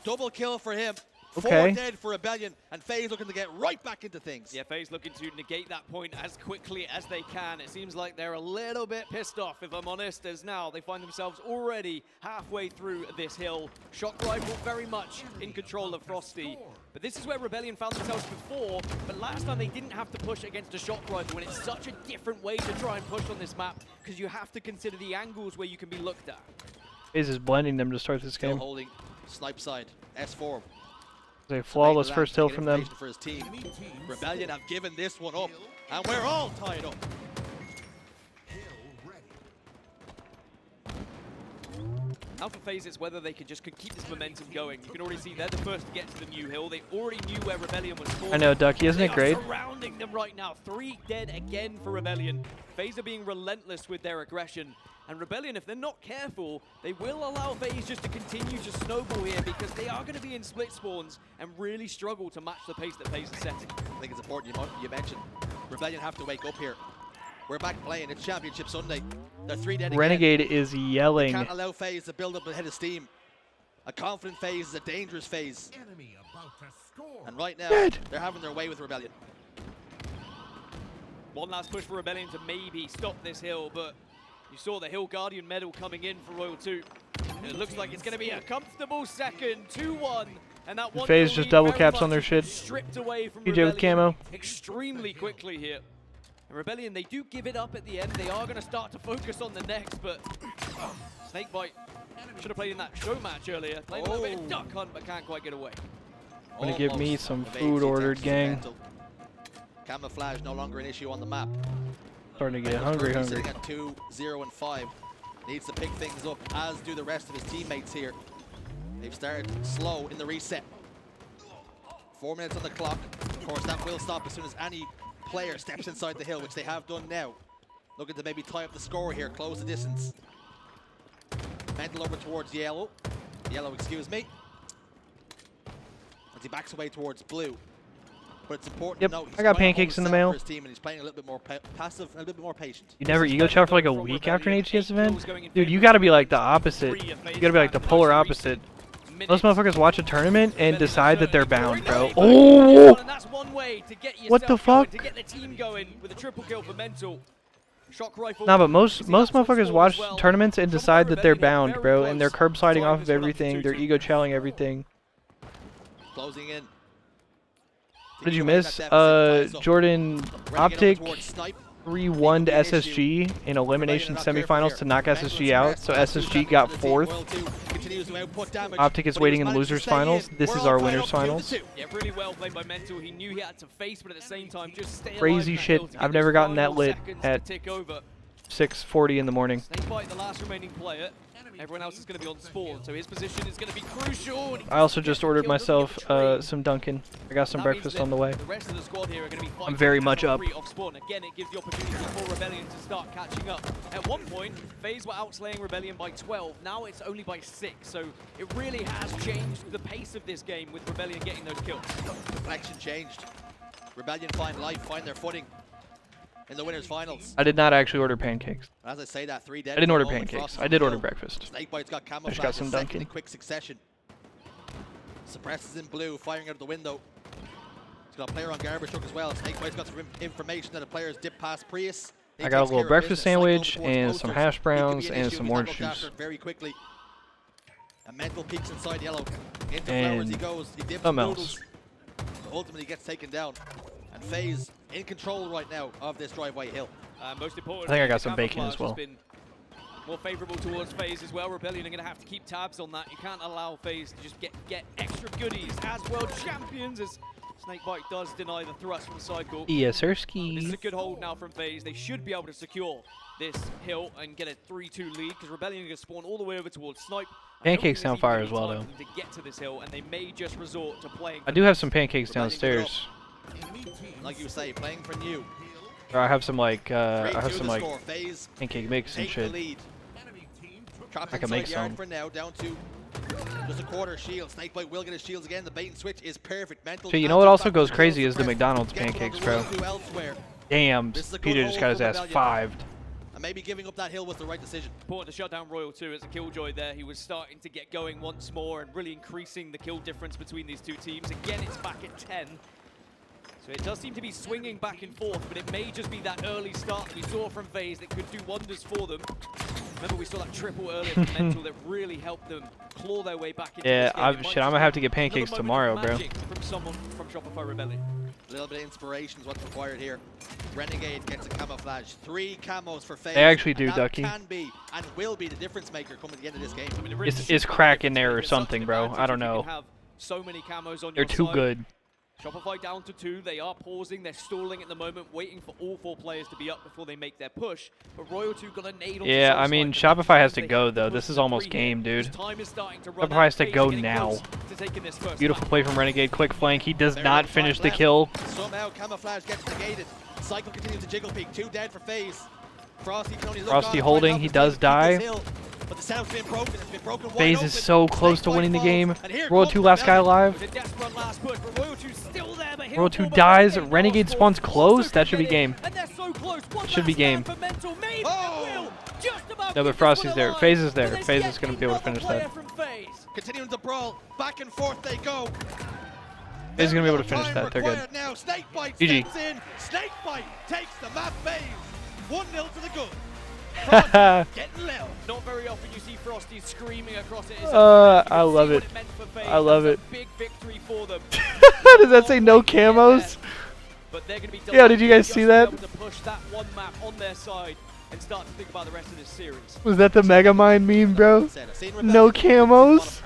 double kill for him. Okay. 4 dead for Rebellion, and FaZe looking to get right back into things. Yeah, FaZe looking to negate that point as quickly as they can. It seems like they're a little bit pissed off, if I'm honest, as now they find themselves already halfway through this hill. Shock Rifle very much in control of Frosty. But this is where Rebellion found themselves before, but last time they didn't have to push against a Shock Rifle, and it's such a different way to try and push on this map, because you have to consider the angles where you can be looked at. FaZe is blending them to start this Still game. holding snipe side, S4. A flawless first hill from them. For his team. Rebellion have given this one up, and we're all tied up. Now for FaZe, it's whether they can just keep this momentum going. You can already see they're the first to get to the new hill. They already knew where Rebellion was falling. I know, Ducky, isn't it great? They are surrounding them right now. 3 dead again for Rebellion. FaZe are being relentless with their aggression. And Rebellion, if they're not careful, they will allow FaZe just to continue to snowball here, because they are going to be in split spawns and really struggle to match the pace that FaZe is setting. I think it's important you mentioned Rebellion have to wake up here. We're back playing. It's Championship Sunday. They're 3 dead Renegade again. is yelling. Can't allow FaZe to build up ahead of steam. A confident FaZe is a dangerous FaZe. And right now, they're having their way with Rebellion. One last push for Rebellion to maybe stop this hill, but you saw the Hill Guardian medal coming in for Royal 2. It looks like it's going to be a comfortable second, 2-1. And that one FaZe just double caps on their shit. Stripped away from PJ with camo. Extremely quickly here. And Rebellion, they do give it up at the end. They are going to start to focus on the next, but Snakebite should have played in that show match earlier. Played a little bit of duck hunt, but can't quite get away. Gonna give me some food ordered, gang. Camouflage no longer an issue on the map. Starting to get hungry. Sitting at 2, 0, and 5. Needs to pick things up, as do the rest of his teammates here. They've started slow in the reset. 4 minutes on the clock. Of course, that will stop as soon as any player steps inside the hill, which they have done now. Looking to maybe tie up the score here, close the distance. Mental over towards yellow. Yellow, excuse me. As he backs away towards blue. But it's important to note he's I got trying to pancakes hold in the himself mail. for his team, and he's playing a little bit more passive and a little bit more patient. You never ego chow for like a week after an HCS event? Dude, you gotta be like the opposite. You gotta be like the polar opposite. Most motherfuckers watch a tournament and decide that they're bound, bro. Oh! What the fuck? To get the team going with a triple kill for Mental. Shock Rifle. Nah, but most motherfuckers watch tournaments and decide that they're bound, bro, and they're curb sliding off of everything. They're ego chowing everything. Closing in. What did you miss? Jordan Optic 3-1 to SSG in elimination semifinals to knock SSG out, so SSG got 4th. Optic is waiting in the losers finals. This is our winners finals. Yeah, really well played by Mental. He knew he had to face, but at the same time, just stay Crazy shit. I've never gotten that lit at 6:40 in the morning. Snakebite, the last remaining player. Everyone else is going to be on spawn, so his position is going to be crucial. I also just ordered myself some Dunkin'. I got some breakfast on the way. The rest of the squad here are going to be I'm very much up. off spawn. Again, it gives the opportunity for Rebellion to start catching up. At one point, FaZe were outslaying Rebellion by 12. Now it's only by 6, so it really has changed the pace of this game with Rebellion getting those kills. Deflection changed. Rebellion find life, find their footing in the winners finals. I did not actually order pancakes. As I say that, 3 dead. I didn't order pancakes. I did order breakfast. Snakebite's got I camouflage just got some Dunkin'. in quick succession. Suppresses in blue, firing out of the window. He's got a player on garbage truck as well. Snakebite's got some information that the players dip past Prius. I got a little breakfast sandwich and some hash browns and some orange juice. Very quickly. A Mental peeks inside yellow. Into And flowers he goes. He dips something noodles. Ultimately gets taken down. And FaZe in control right now of this driveway hill. Most important, I think I got some bacon as well. more favorable towards FaZe as well. Rebellion are going to have to keep tabs on that. You can't allow FaZe to just get extra goodies as world champions, as Snakebite does deny the thrust from the side court. Yes, This is a good hold now from FaZe. They should be able to secure this hill and get a 3-2 lead, because Rebellion are going to spawn all the way over towards Snipe. Pancakes down fire as well, though. To get to this hill, and they may just resort to playing. I do have some pancakes downstairs. Like you say, playing for new. Or I have some like score. pancake mix and shit. I can make some. For now, down to just a quarter shield. Snakebite will get his shields again. The bait and switch is perfect. Mental. So you know what also goes crazy is the McDonald's pancakes, bro. Damn, Peter just got his ass 5'd. And maybe giving up that hill was the right decision. Important to shut down Royal 2 as a Killjoy there. He was starting to get going once more and really increasing the kill difference between these two teams. Again, it's back at 10. So it does seem to be swinging back and forth, but it may just be that early start that we saw from FaZe that could do wonders for them. Remember, we saw that triple earlier from Mental that really helped them claw their way back into this game. I'm gonna have to get pancakes tomorrow, bro. From someone from Shopify Rebellion. A little bit of inspiration is what's required here. Renegade gets a camouflage. 3 camos for FaZe. They actually do, that Ducky. Can be and will be the difference maker coming at the end of this game. Is crack in there or something, bro? I don't know. So many camos on They're your too side. good. Shopify down to 2. They are pausing. They're stalling at the moment, waiting for all 4 players to be up before they make their push. But Royal 2 got a nade on. Yeah, I mean, Shopify has to go, though. This is almost game, dude. Shopify has to go now. Beautiful play from Renegade. Quick flank. He does not finish the kill. Somehow camouflage gets negated. Cycle continues to jiggle peek. 2 dead for FaZe. Frosty can only look Frosty on, holding. He does die. But the setup's been broken. It's been broken. FaZe is so close to winning the game. Royal 2 last guy alive. Royal 2 dies. Renegade spawns close. That should be game. Should be game. No, but Frosty's there. FaZe is there. FaZe is going to be able to finish that. Continuing to brawl. Back and forth they go. FaZe is going to be able to finish that. They're good. Now Snakebite GG. steps in. Snakebite takes the map. FaZe 1-0 to the good. Getting low. Not very often you see Frosty screaming across it. I love it. I love it. Big victory for them. Does that say no camos? But they're going to be Yeah, did you guys see that? to push that one map on their side and start to think about the rest of this series. Was that the Megamind meme, bro? No camos?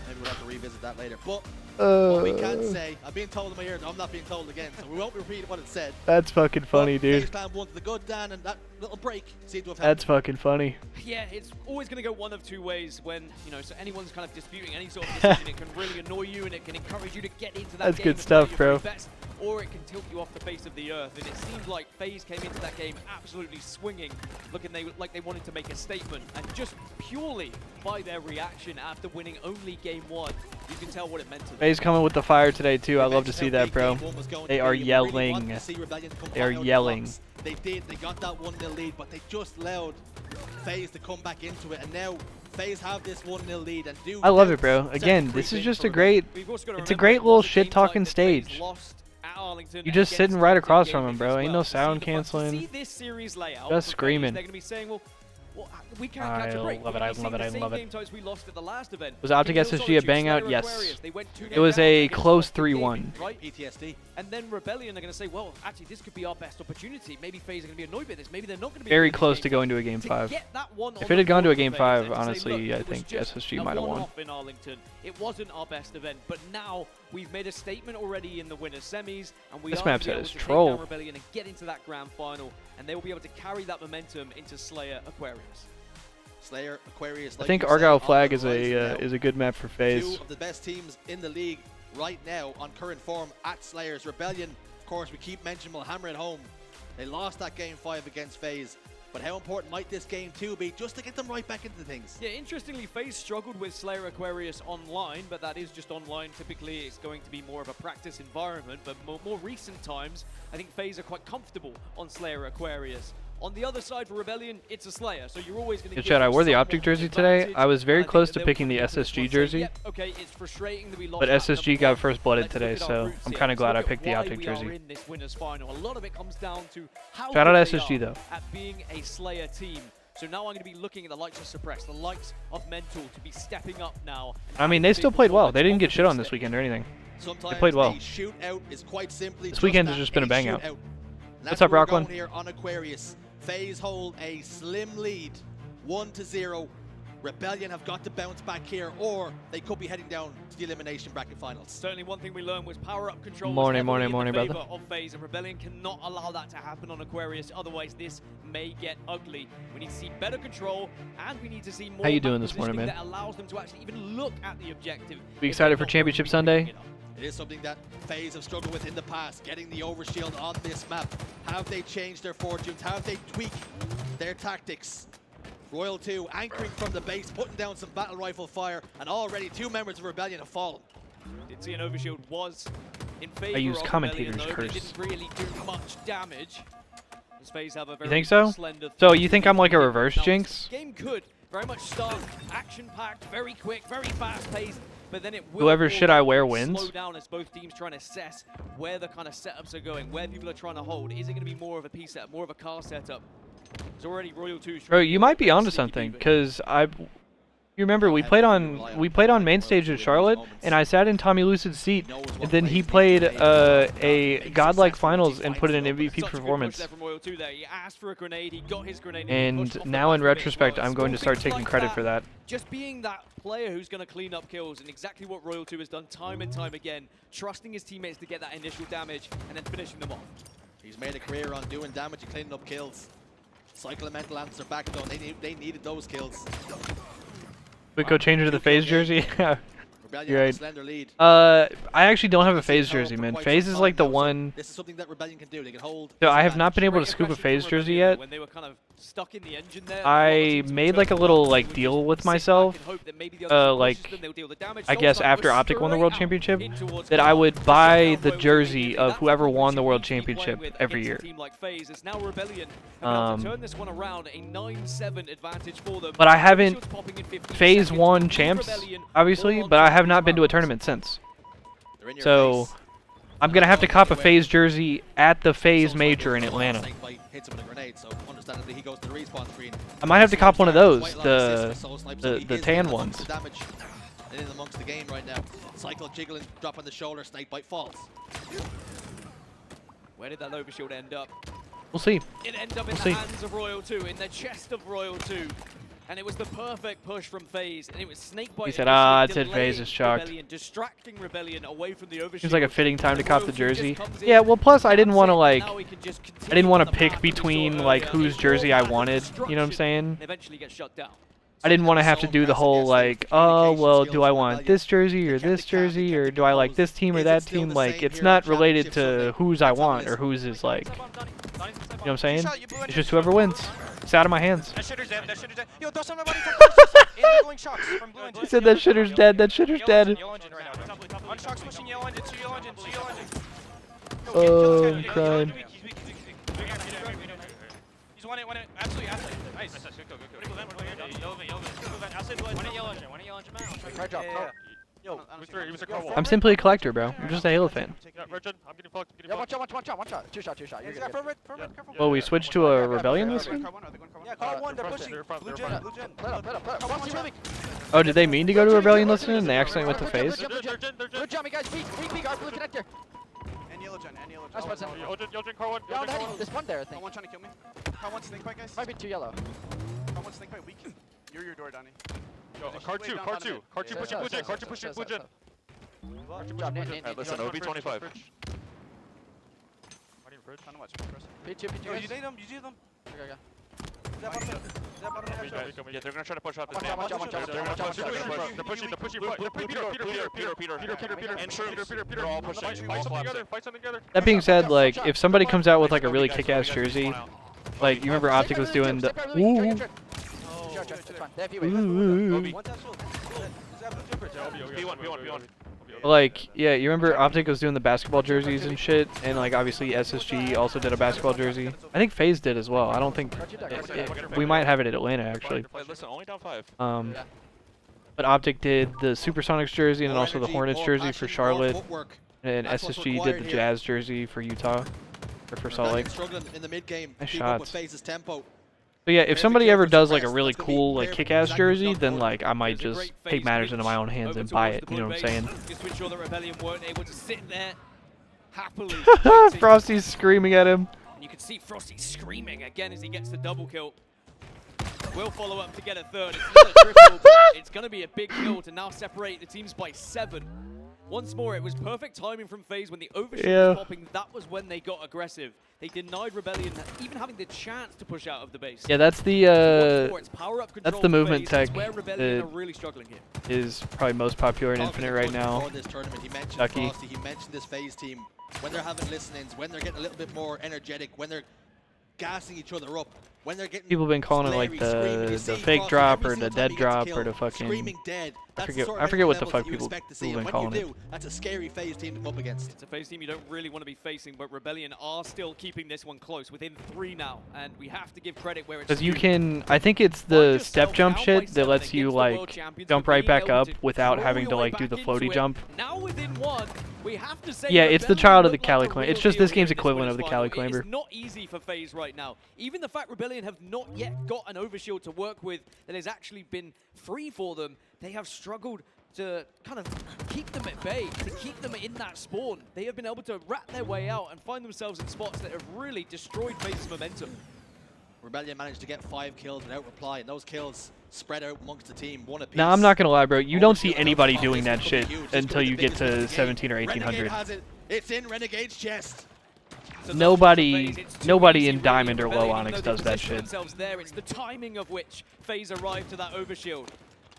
Maybe we'll have to revisit that later. But what we can say, I'm being told in my ear, I'm not being told again, so we won't repeat what it said. That's fucking funny, dude. FaZe plan won to the good, Dan, and that little break seemed to have That's fucking funny. Yeah, it's always going to go one of 2 ways when, so anyone's kind of disputing any sort of decision. It can really annoy you and it can encourage you to get into that That's game good and stuff, play your bro. best, or it can tilt you off the face of the earth. And it seems like FaZe came into that game absolutely swinging, looking like they wanted to make a statement. And just purely by their reaction after winning only game 1, you can tell what it meant to them. FaZe coming with the fire today, too. I love to see that, bro. They are yelling. They are yelling. They did. They got that 1-0 lead, but they just allowed FaZe to come back into it. And now FaZe have this 1-0 lead and do. I love it, bro. Again, this is just a great. It's a great little shit-talking stage. You're just sitting right across from him, bro. Ain't no sound canceling. Just screaming. They're going to be saying, well, we can't catch a break. I love it. I love it. I love it. Game types we lost at the last event. Was Optic SSG a bang out? Yes. It was a close 3-1. Right? PTSD. And then Rebellion are going to say, well, actually, this could be our best opportunity. Maybe FaZe are going to be annoyed by this. Maybe they're not going to be very close to going to a game 5. If it had gone to a game 5, honestly, I think SSG might have won. In Arlington. It wasn't our best event, but now we've made a statement already in the winners semis, and we this are map set able is to troll. take down Rebellion and get into that grand final, and they will be able to carry that momentum into Slayer Aquarius. Slayer, Aquarius. I think Argyle Flag is a good map for FaZe. 2 of the best teams in the league right now on current form at Slayers. Rebellion, of course, we keep mentioning, will hammer it home. They lost that game 5 against FaZe. But how important might this game 2 be just to get them right back into things? Yeah, interestingly, FaZe struggled with Slayer Aquarius online, but that is just online. Typically, it's going to be more of a practice environment. But more recent times, I think FaZe are quite comfortable on Slayer Aquarius. On the other side for Rebellion, it's a Slayer, so you're always going to. Good shot. I wore the Optic jersey today. I was very close to picking the SSG jersey, okay, it's frustrating that we lost but SSG got first blooded today, so I'm kind of glad I picked the Optic jersey. A lot of it comes down to how shout out good they SSG are though. At being a Slayer team. So now I'm going to be looking at the likes of Suppress, the likes of Mental to be stepping up now. I mean, they still played well. They didn't get shit on this weekend or anything. They played well. Is quite simply this weekend has just been a bang out. What's up, Rockland? Here on Aquarius. FaZe hold a slim lead 1-0. Rebellion have got to bounce back here, or they could be heading down to the elimination bracket finals. Certainly one thing we learned was power-up control Morning, was heavily morning, in the brother. favor of FaZe, and Rebellion cannot allow that to happen on Aquarius, otherwise this may get ugly. We need to see better control, and we need to see more How you doing this morning, positioning man? that allows them to actually even look at the objective. Be excited for Championship Sunday? It is something that FaZe have struggled with in the past, getting the overshield on this map. Have they changed their fortunes? Have they tweaked their tactics? Royal 2 anchoring from the base, putting down some battle rifle fire, and already 2 members of Rebellion have fallen. Did see an overshield was in favor I use of commentator's Rebellion, though, but it curse. didn't really do much damage. As FaZe have a very You think so? slender So you think I'm like a reverse Now, Jinx? Game could very much start action-packed, very quick, very fast-paced, but then it will Whoever should I wear slow wins? down as both teams try and assess where the kind of setups are going, where people are trying to hold. Is it going to be more of a P setup, more of a car setup? There's already Royal 2's Bro, you might be onto something, cause you remember we played on main stage at Charlotte, and I sat in Tommy Lucid's seat, and then he played a godlike finals and put in an MVP performance. And now in retrospect, I'm going to start taking credit for that. Just being that player who's going to clean up kills, and exactly what Royal 2 has done time and time again, trusting his teammates to get that initial damage and then finishing them off. He's made a career on doing damage and cleaning up kills. Cycle of Mental Ants are back though, they needed those kills. We go change it to the FaZe jersey. Rebellion You're have a right. slender lead. I actually don't have a FaZe jersey, man. FaZe is like the one. This is something that Rebellion can do. They can hold. So I have not been able to scoop a FaZe jersey yet. When they were kind of stuck in the engine there, I made like a little like deal with myself, like I guess after Optic won the World Championship, that I would buy the jersey of whoever won the World Championship every year. But I haven't FaZe won champs, obviously, but I have not been to a tournament since. So I'm gonna have to cop a FaZe jersey at the FaZe Major in Atlanta. I might have to cop one of those, the tan ones. In amongst the game right now. Cycle jiggling, drop on the shoulder, snake bite falls. Where did that overshield end up? We'll see. It ended up in We'll the see. hands of Royal 2, in the chest of Royal 2. And it was the perfect push from FaZe, and it was Snakebite. He said, "Ah, it said FaZe is shocked." Distracting Rebellion away from the overshield. Seems like a fitting time to cop the jersey. Yeah, well, plus I didn't want to like, I didn't want to pick between like whose jersey I wanted. You know what I'm saying? Eventually get shut down. I didn't want to have to do the whole like, oh well, do I want this jersey or do I like this team or that team? Like, it's not related to whose I want or whose is like, you know what I'm saying? It's just whoever wins. It's out of my hands. That shitter's dead. That shitter's dead. Yo, throw somebody from in the glowing shocks from blue engine. He said that shitter's dead. That shitter's dead. Yellow engine right now. On shocks pushing yellow engine. 2 yellow engine. 2 yellow engine. Oh, I'm crying. He's won it. Absolutely. Nice. Go. One at yellow engine. One at yellow engine. Car drop. Yo, he was a car wall. I'm simply a collector, bro. I'm just a Halo fan. Virgin, I'm getting fucked. Yo, one shot. Two shot. You're good. Careful. Well, we switched to a Rebellion this game? Yeah, car one, they're pushing. Blue gen. Let up. Oh, did they mean to go to Rebellion listening and they accidentally went to FaZe? Blue gen, guys, weak, guard, blue connector. And yellow gen. That's what's Yellow gen, car one. There's one there, I think. Car one trying to kill me. Car one, snake bite, guys. Might be 2 yellow. Car one, snake bite, weak. You're your door, Donnie. Yo, car two pushing blue gen. Car two pushing blue gen. Listen, OB25. P2. Yo, you need them. Okay. Yeah, they're gonna try to push up this Watch out. They're pushing. Peter. And sure, Peter. All pushing. Fight something together. That being said, like, if somebody comes out with like a really kick-ass jersey, like, you remember Optic was doing the ooh. Like, yeah, you remember Optic was doing the basketball jerseys and shit, and like obviously SSG also did a basketball jersey. I think FaZe did as well. I don't think we might have it at Atlanta actually. Listen, only down 5. But Optic did the Supersonics jersey and then also the Hornets jersey for Charlotte, and SSG did the Jazz jersey for Utah or for Salt Lake. Nice shots. But yeah, if somebody ever does like a really cool like kick-ass jersey, then like I might just take matters into my own hands and buy it. You know what I'm saying? Just to ensure that Rebellion weren't able to sit there happily. Frosty's screaming at him. And you can see Frosty screaming again as he gets the double kill. will follow up to get a third. It's not a triple, but it's going to be a big kill to now separate the teams by 7. Once more, it was perfect timing from FaZe when the overshoot was popping. That was when they got aggressive. They denied Rebellion even having the chance to push out of the base. Yeah, that's the movement tech where Rebellion are really struggling here. is probably most popular in Infinite right now. This tournament, he mentioned Ducky. Frosty, he mentioned this FaZe team. When they're having listen-ins, when they're getting a little bit more energetic, when they're gassing each other up, when they're getting People have been calling it like the fake drop or the dead drop or the fucking dead. I forget what the fuck people have been calling it. That's a scary FaZe team to come up against. It's a FaZe team you don't really want to be facing, but Rebellion are still keeping this one close, within 3 now, and we have to give credit where it's Because you due. can, I think it's the step jump shit that lets you like jump right back up without having to like do the floaty jump. Now within 1, we have to say Yeah, it's the Rebellion child of the look like a Reclximer. real It's just deal this game's here in equivalent of the winners' final. Reclximer. It's not easy for FaZe right now. Even the fact Rebellion have not yet got an overshield to work with that has actually been free for them, they have struggled to kind of keep them at bay, to keep them in that spawn. They have been able to rat their way out and find themselves in spots that have really destroyed FaZe's momentum. Rebellion managed to get 5 kills without reply, and those kills spread out amongst the team, 1 apiece. Nah, I'm not gonna lie, bro. You don't see anybody doing that shit until you get to 17 or 1800. Renegade has it. It's in Renegade's chest. Nobody in Diamond or Low Onyx does that shit. There. It's the timing of which FaZe arrived to that overshield.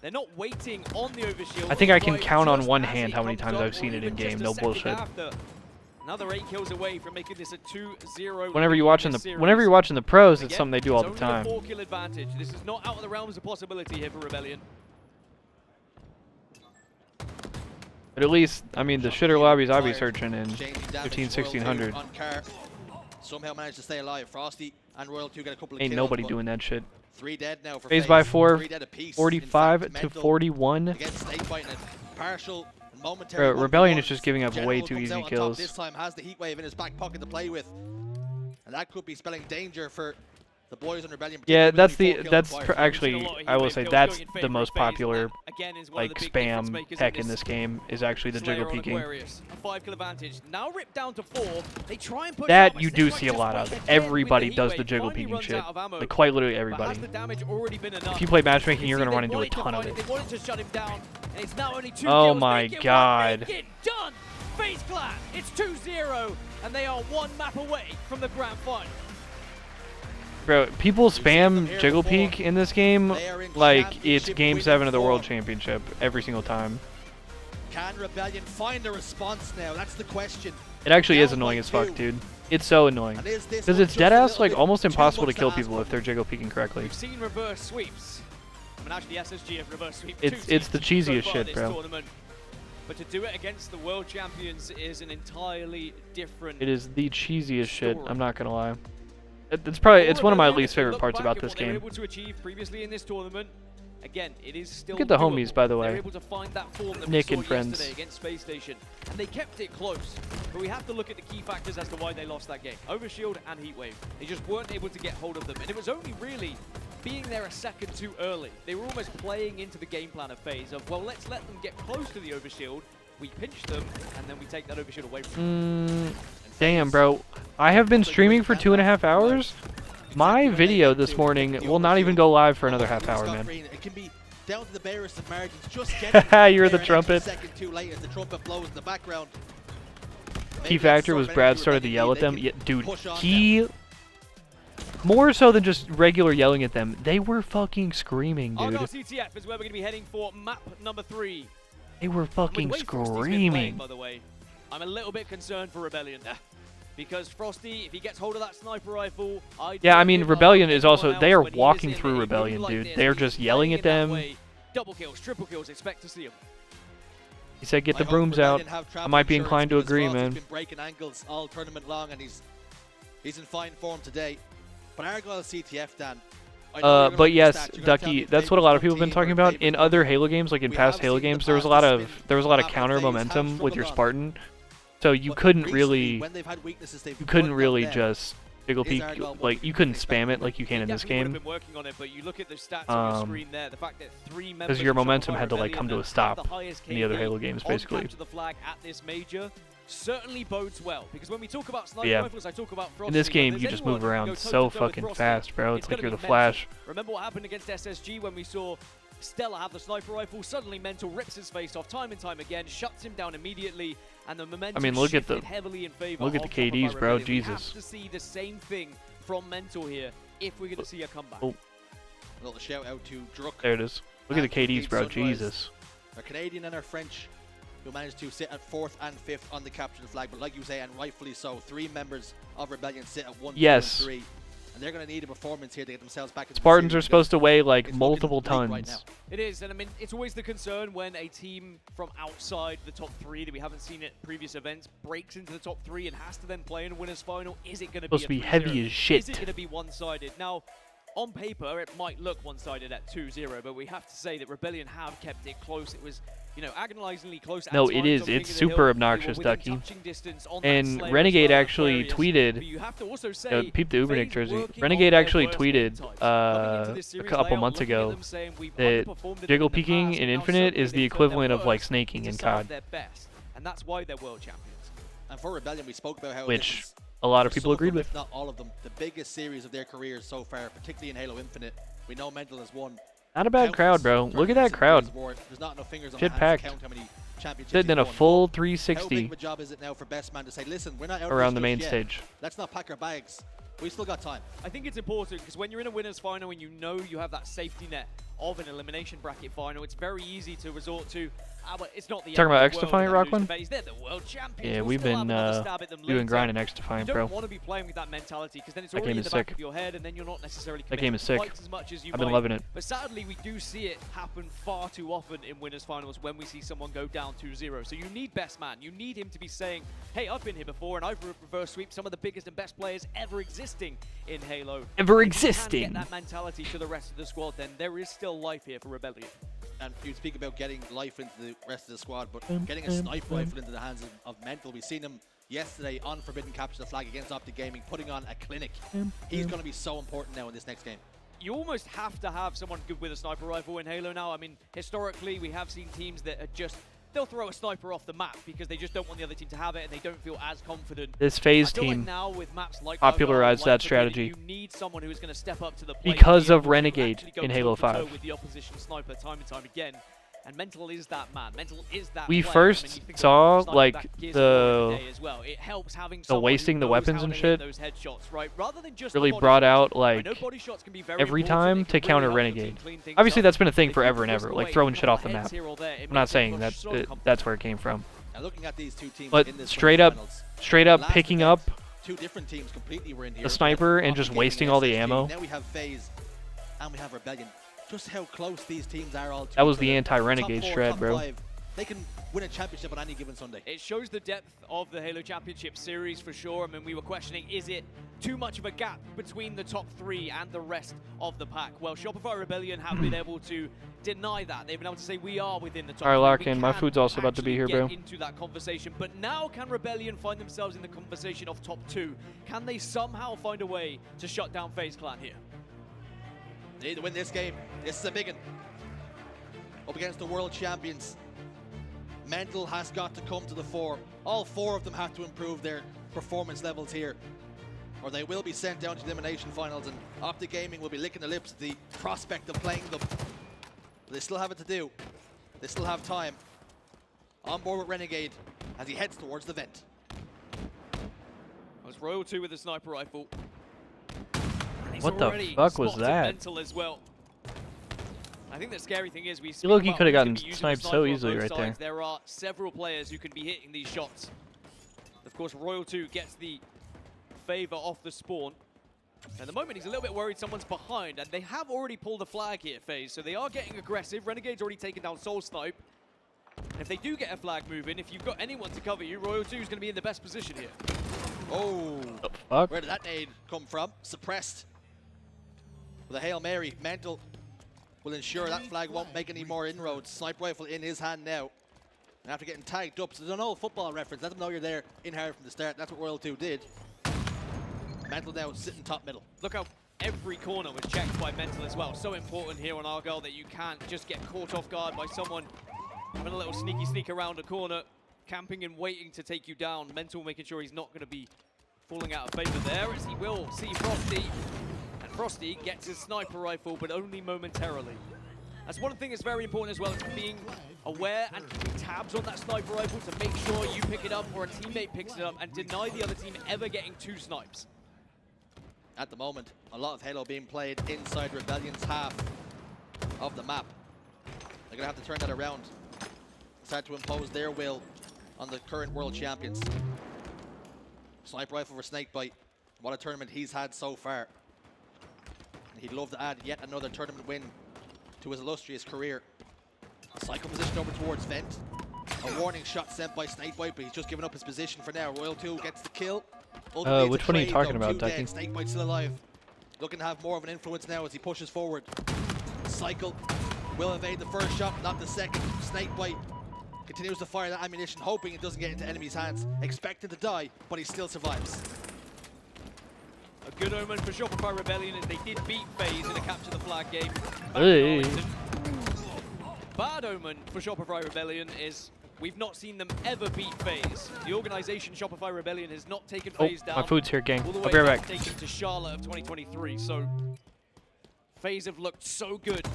They're not waiting on the overshield. I think I can count on one hand how many times I've seen it in game. No bullshit. Another 8 kills away from making this a 2-0. Whenever you're watching the pros, it's something they do all the time. Only a 4-kill advantage. This is not out of the realms of possibility here for Rebellion. But at least, I mean, the shitter lobbies I be searching in 15, 1600. Somehow managed to stay alive. Frosty and Royal 2 get a couple of Ain't kills. nobody doing that shit. 3 dead now for FaZe by 4, 3 dead apiece. 45 to 41. Against Snakebite and partial momentary. Rebellion is just giving up way too easy Top kills. this time has the heat wave in his back pocket to play with, and that could be spelling danger for the boys in Rebellion. Yeah, actually, I will say that's the most popular like spam tech in this game is actually the jiggle peeking. A 5-kill advantage. Now ripped down to 4. They try and push That out, you do see a lot of. Everybody does the jiggle peeking shit. Like quite literally everybody. If you play matchmaking, you're gonna run into a ton of it. They wanted to shut him down, and it's now only 2 Oh kills. my Make it god. work, make it done. FaZe Clan, it's 2-0, and they are 1 map away from the grand final. Bro, people spam jiggle peek in this game like it's Game 7 of the World Championship every single time. Can Rebellion find a response now? That's the question. It actually is annoying as fuck, dude. It's so annoying. Because it's deadass like almost impossible to kill people if they're jiggle peeking correctly. We've seen reverse sweeps. I mean, actually, SSG have reverse sweep. It's the cheesiest shit, bro. Tournament. But to do it against the world champions is an entirely different. It is the cheesiest shit. I'm not gonna lie. It's one of my least favorite parts about this game. Able to achieve previously in this tournament. Again, it is still Look at the doable. homies, by the way. They're able to find that form that Nick we saw and friends. yesterday against Space Station, and they kept it close. But we have to look at the key factors as to why they lost that game: Overshield and Heatwave. They just weren't able to get hold of them, and it was only really being there a second too early. They were almost playing into the game plan of FaZe of, well, let's let them get close to the Overshield. We pinch them, and then we take that Overshield away from them. Damn, bro. I have been streaming for 2.5 hours. My video this morning will not even go live for another half hour, man. It can be down to the barest of margins. Just getting You're the there trumpet. a second too late as the trumpet blows in the background. Key factor was Brad started to yell at them. Yeah, dude, he... More so than just regular yelling at them, they were fucking screaming, dude. Argyle CTF is where we're going to be heading for map number 3. They were fucking screaming. By the way, I'm a little bit concerned for Rebellion there. Because Frosty, if he gets hold of that sniper rifle, yeah, I mean, Rebellion is also, they are walking through Rebellion, dude. They're just yelling at them. Double kills, triple kills, expect to see him. He said, get the brooms out. I might be inclined to agree, man. He's been breaking ankles all tournament long, and he's in fine form today. But Argyle CTF, Dan. But yes, Ducky, that's what a lot of people have been talking about. In other Halo games, like in past Halo games, there was a lot of counter momentum with your Spartan. So you couldn't really just jiggle peek, like you couldn't spam it like you can in this game. Because your momentum had to like come to a stop in the other Halo games, basically. The flag at this major. certainly bodes well. Because when we talk about sniper Yeah. rifles, I talk about Frosty. In this but game, there's you just anyone move who can around go so toe-to-toe with fucking Frosty, fast, bro. It's like gonna you're be the mental. Flash. Remember what happened against SSG when we saw Stella have the sniper rifle? Suddenly, Mental rips his face off time and time again, shuts him down immediately, and the momentum look at shifted the heavily in favor look at of the KDs, Shopify bro. Rebellion. Jesus. We have to see the same thing from Mental here if we're going to see a comeback. Oh. A little shout out to Druk. There it is. Look at the KDs, bro. Sunrise. Jesus. Our Canadian and our French, who managed to sit at 4th and 5th on the captain flag, but like you say, and rightfully so, 3 members of Rebellion sit at 1, Yes. 2, and 3. And they're going to need a performance here to get themselves back into Spartans the are series supposed to weigh like it's multiple looking bleak right tons. now. It is, and I mean, it's always the concern when a team from outside the top 3 that we haven't seen at previous events breaks into the top 3 and has to then play in a winner's final. Is it going to be Supposed a to be 3-0? heavy as shit. Is it going to be one-sided? Now, on paper, it might look one-sided at 2-0, but we have to say that Rebellion have kept it close. It was, you know, agonizingly close. No, at it times is. on the It's King of the super Hill. obnoxious, They were within Ducky. touching distance on that And Slayer as Renegade well, actually Aquarius. tweeted. But you have to also say, Peep the Ubernick FaZe jersey. working Renegade on actually their worst game tweeted types. Coming into this a series, couple they are months looking at ago them saying, "We've that underperformed in jiggle the peeking past, in and now Infinite suddenly is the they've turned equivalent their of like worst snaking in into some of COD, their best, and that's why they're world champions." And for Rebellion, we spoke about how which this is, a lot of for people some agreed them, with. if not all of them, the biggest series of their careers so far, particularly in Halo Infinite. We know Mental has won. Not a bad crowd, bro. Look at that crowd. There's not enough fingers on Shit the hands packed. to count how many championships Sitting in he's a won. full How big 360 of a job is it now for Best Man to say, listen, we're not out of around this the main just yet. stage. Let's not pack our bags. We still got time. I think it's important because when you're in a winner's final and you know you have that safety net of an elimination bracket final, it's very easy to resort to, but it's not the Talking about end of the world X-Defiant, if they lose Rockman? to FaZe. They're the world champions. Yeah, We'll we've still been have another stab at them doing later. grind in X-Defiant, You bro. don't want to be playing with that mentality because then it's That already game in is the back sick. of your head and then you're not necessarily That game is sick. quite as much as you I've been might. loving it. But sadly, we do see it happen far too often in winners finals when we see someone go down 2-0. So you need Best Man. You need him to be saying, hey, I've been here before and I've reverse sweep some of the biggest and best players ever existing in Halo. Ever If you existing. can get that mentality to the rest of the squad, then there is still life here for Rebellion. And you speak about getting life into the rest of the squad, but getting a sniper rifle into the hands of Mental. We've seen him yesterday on Forbidden Capture the Flag against Optic Gaming, putting on a clinic. He's going to be so important now in this next game. You almost have to have someone good with a sniper rifle in Halo now. I mean, historically, we have seen teams that are just, they'll throw a sniper off the map because they just don't want the other team to have it and they don't feel as confident. This FaZe I feel like team now with maps like popularized Argyle, that like Forbidden, strategy you need someone who is going to step up to the plate because and be of able to Renegade actually go in Halo toe-to-toe 5. with the opposition sniper time and time again. And Mental is that man. Mental is that We player. first I mean, you think saw of sniper like back Gears of War every the day as well. It helps having the someone who wasting the knows weapons how and to shit hit those headshots, right? Rather than just really the body brought shots. out like I know body shots can be very every important. time It to can counter really help your team Renegade. clean things Obviously, up. that's been a thing If you forever and twist ever, away like throwing a shit off couple the of map. heads here or there, it I'm makes not it saying look that so comfortable. that's where it came from, Now looking at these two teams but in this straight up last picking event, up two different teams completely were in here. the sniper and Optic just Gaming wasting all the SSG. ammo. Now we have FaZe and we have Rebellion. Just how close these teams are all to That was each the other. anti-Renegade Top four, strat, top bro. five. They can win a championship on any given Sunday. It shows the depth of the Halo Championship Series for sure. I mean, we were questioning, is it too much of a gap between the top 3 and the rest of the pack? Well, Shopify Rebellion have been able to deny that. They've been able to say we are within the top 3. Alright, We Larkin, my can food's also about to be here, actually bro. get into that conversation. But now can Rebellion find themselves in the conversation of top 2? Can they somehow find a way to shut down FaZe Clan here? They need to win this game. This is a big one. Up against the world champions. Mental has got to come to the fore. All 4 of them have to improve their performance levels here, or they will be sent down to elimination finals, and Optic Gaming will be licking their lips at the prospect of playing them. But they still have it to do. They still have time. On board with Renegade as he heads towards the vent. It was Royal 2 with the sniper rifle. And he's What the already fuck was spotted that? Mental as well. I think the scary thing is we You look, he speak could have about gotten who's gonna be using the sniped so sniper on easily both right there. sides. There are several players who can be hitting these shots. Of course, Royal 2 gets the favor off the spawn. At the moment, he's a little bit worried someone's behind, and they have already pulled a flag here, FaZe, so they are getting aggressive. Renegade's already taken down Soul Snipe. And if they do get a flag moving, if you've got anyone to cover you, Royal 2 is going to be in the best position here. Oh, fuck? Where did that nade come from? Suppressed. With a Hail Mary, Mental will ensure that flag won't make any more inroads. Sniper rifle in his hand now. And after getting tagged up, so there's an old football reference. Let them know you're there in hard from the start. That's what Royal 2 did. Mental now sitting top middle. Look how every corner was checked by Mental as well. So important here on Argyle that you can't just get caught off guard by someone having a little sneak around a corner. camping and waiting to take you down. Mental making sure he's not going to be falling out of favor there, as he will see Frosty. And Frosty gets his sniper rifle, but only momentarily. That's one thing that's very important as well, is being aware and keeping tabs on that sniper rifle to make sure you pick it up or a teammate picks it up and deny the other team ever getting 2 snipes. At the moment, a lot of Halo being played inside Rebellion's half of the map. They're going to have to turn that around. Start to impose their will on the current world champions. Sniper rifle for Snakebite. What a tournament he's had so far. And he'd love to add yet another tournament win to his illustrious career. Cycle position over towards Vent. A warning shot sent by Snakebite, but he's just given up his position for now. Royal 2 gets the kill. Which one are you talking about, Ducky? Snakebite still alive. Looking to have more of an influence now as he pushes forward. Cycle will evade the first shot, not the second. Snakebite continues to fire that ammunition, hoping it doesn't get into enemies' hands. Expected to die, but he still survives. A good omen for Shopify Rebellion, as they did beat FaZe in a capture the flag game. Hey. Bad omen for Shopify Rebellion is we've not seen them ever beat FaZe. The organization Shopify Rebellion has not taken FaZe down. My food's here, gang. All the I'll way be right back. taken to Charlotte of 2023. So FaZe have looked so good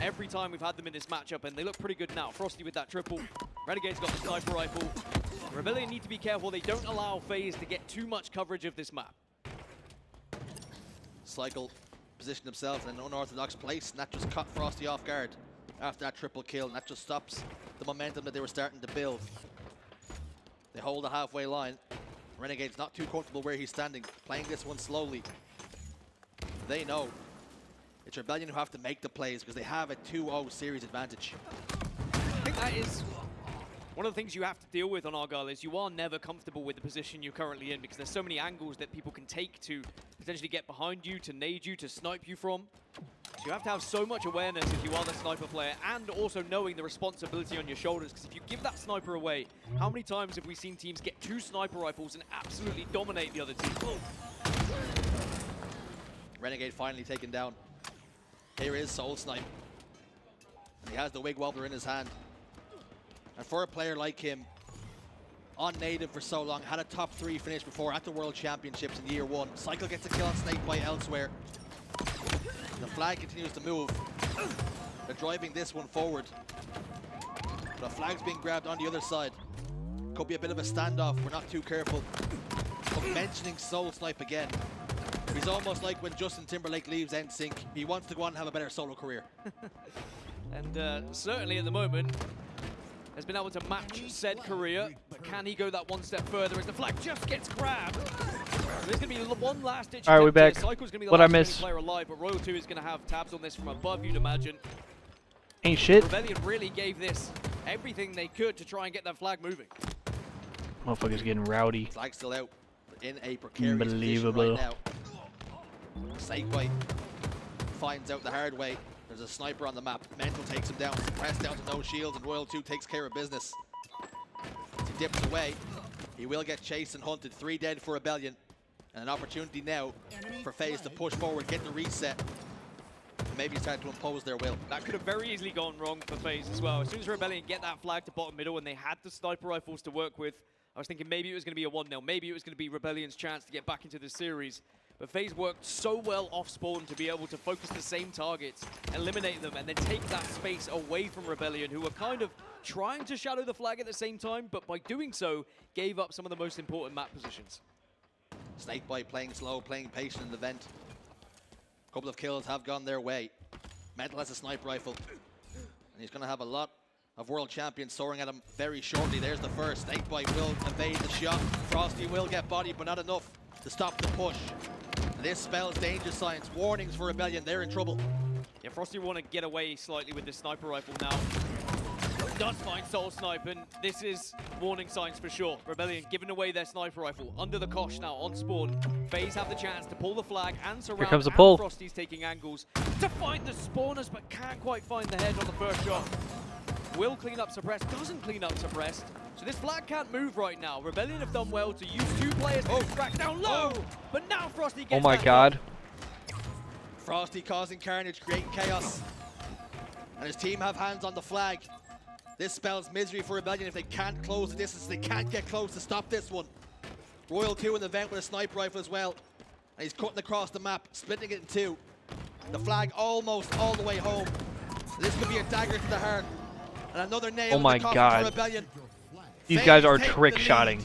every time we've had them in this matchup, and they look pretty good now. Frosty with that triple. Renegade's got the sniper rifle. Rebellion need to be careful they don't allow FaZe to get too much coverage of this map. Cycle positioned himself in an unorthodox place, and that just caught Frosty off guard after that triple kill, and that just stops the momentum that they were starting to build. They hold the halfway line. Renegade's not too comfortable where he's standing, playing this one slowly. They know it's Rebellion who have to make the plays because they have a 2-0 series advantage. I think that is one of the things you have to deal with on Argyle, is you are never comfortable with the position you're currently in, because there's so many angles that people can take to potentially get behind you, to nade you, to snipe you from. So you have to have so much awareness if you are the sniper player, and also knowing the responsibility on your shoulders, because if you give that sniper away, how many times have we seen teams get 2 sniper rifles and absolutely dominate the other team? Renegade finally taken down. Here is Soul Snipe. And he has the Wig Wobbler in his hand. And for a player like him, on native for so long, had a top 3 finish before at the World Championships in year 1. Cycle gets a kill on Snakebite elsewhere. The flag continues to move. They're driving this one forward. The flag's being grabbed on the other side. Could be a bit of a standoff, we're not too careful. But mentioning Soul Snipe again, he's almost like when Justin Timberlake leaves NSYNC. He wants to go on and have a better solo career. And certainly at the moment, has been able to match said career, but can he go that one step further as the flag just gets grabbed? There's going to be one last ditch. All right, we're back. Cycle's going to be the What'd I last miss? player alive, but Royal 2 is going to have tabs on this from above, you'd imagine. Ain't shit. Rebellion really gave this everything they could to try and get that flag moving. Motherfucker's getting rowdy. Flag still out in a precarious Unbelievable. position right now. Snakebite finds out the hard way. There's a sniper on the map. Mental takes him down. Pressed down to no shields, and Royal 2 takes care of business. As he dips away, he will get chased and hunted. 3 dead for Rebellion. And an opportunity now for FaZe to push forward, get the reset, and maybe start to impose their will. That could have very easily gone wrong for FaZe as well. As soon as Rebellion get that flag to bottom middle and they had the sniper rifles to work with, I was thinking maybe it was going to be a 1-0. Maybe it was going to be Rebellion's chance to get back into the series. But FaZe worked so well off spawn to be able to focus the same targets, eliminate them, and then take that space away from Rebellion, who were kind of trying to shadow the flag at the same time, but by doing so, gave up some of the most important map positions. Snakebite playing slow, playing patient in the vent. A couple of kills have gone their way. Mental has a sniper rifle. And he's going to have a lot of world champions soaring at him very shortly. There's the first. Snakebite will evade the shot. Frosty will get bodied, but not enough to stop the push. And this spells danger signs, warnings for Rebellion. They're in trouble. Yeah, Frosty will want to get away slightly with this sniper rifle now. Does find Soul Snipe, and this is warning signs for sure. Rebellion giving away their sniper rifle under the kosh now on spawn. FaZe have the chance to pull the flag and surround. Here comes the pull. Frosty's taking angles to find the spawners, but can't quite find the head on the first shot. Will clean up Suppressed, doesn't clean up Suppressed. So this flag can't move right now. Rebellion have done well to use 2 players to crack down low, but now Frosty gets Oh my god. Frosty causing carnage, creating chaos. And his team have hands on the flag. This spells misery for Rebellion if they can't close the distance. They can't get close to stop this one. Royal 2 in the vent with a sniper rifle as well. And he's cutting across the map, splitting it in two. The flag almost all the way home. This could be a dagger to the heart. And another nail Oh my in the coffin God. for Rebellion. These FaZe guys are take the trick lead. shotting.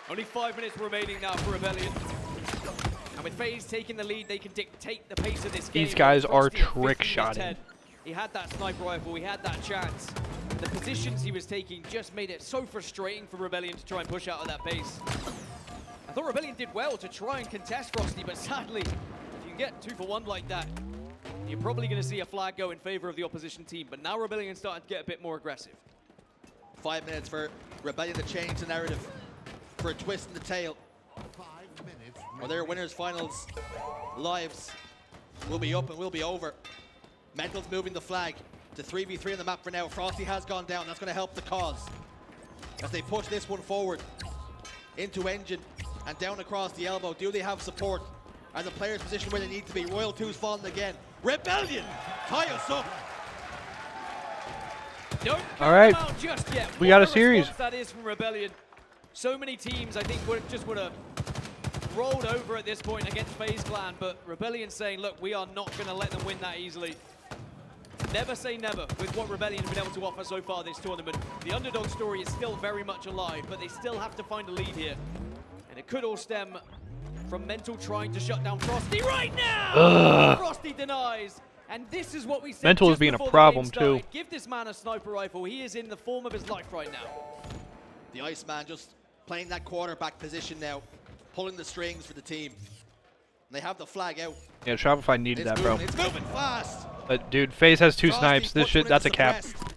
Only 5 minutes remaining now for Rebellion. And with FaZe taking the lead, they can dictate the pace of this game. These guys are Frosty at trick 15 shotting. 10. He had that sniper rifle, he had that chance. The positions he was taking just made it so frustrating for Rebellion to try and push out of that base. I thought Rebellion did well to try and contest Frosty, but sadly, if you get 2 for 1 like that, you're probably going to see a flag go in favor of the opposition team. But now Rebellion's starting to get a bit more aggressive. 5 minutes for Rebellion to change the narrative, for a twist in the tail. Or their winners finals lives will be up and will be over. Mental's moving the flag to 3v3 on the map for now. Frosty has gone down. That's going to help the cause as they push this one forward into Engine and down across the elbow. Do they have support? Are the players positioned where they need to be? Royal 2's fallen again. Rebellion tie us up. Don't All right. count them out just yet. We What got a response series. That is from Rebellion. So many teams, I think, would have rolled over at this point against FaZe Clan, but Rebellion saying, look, we are not going to let them win that easily. Never say never with what Rebellion have been able to offer so far this tournament. The underdog story is still very much alive, but they still have to find a lead here. And it could all stem from Mental trying to shut down Frosty right now! Ugh. Frosty denies. And this is what we said Mental is just being a before the problem, game started. too. Give this man a sniper rifle. He is in the form of his life right now. The Iceman just playing that quarterback position now, pulling the strings for the team. And they have the flag out. Yeah, Shopify needed that, bro. It's moving fast. But dude, FaZe has 2 Frosty snipes. This puts shit, one that's a into cap. suppressed.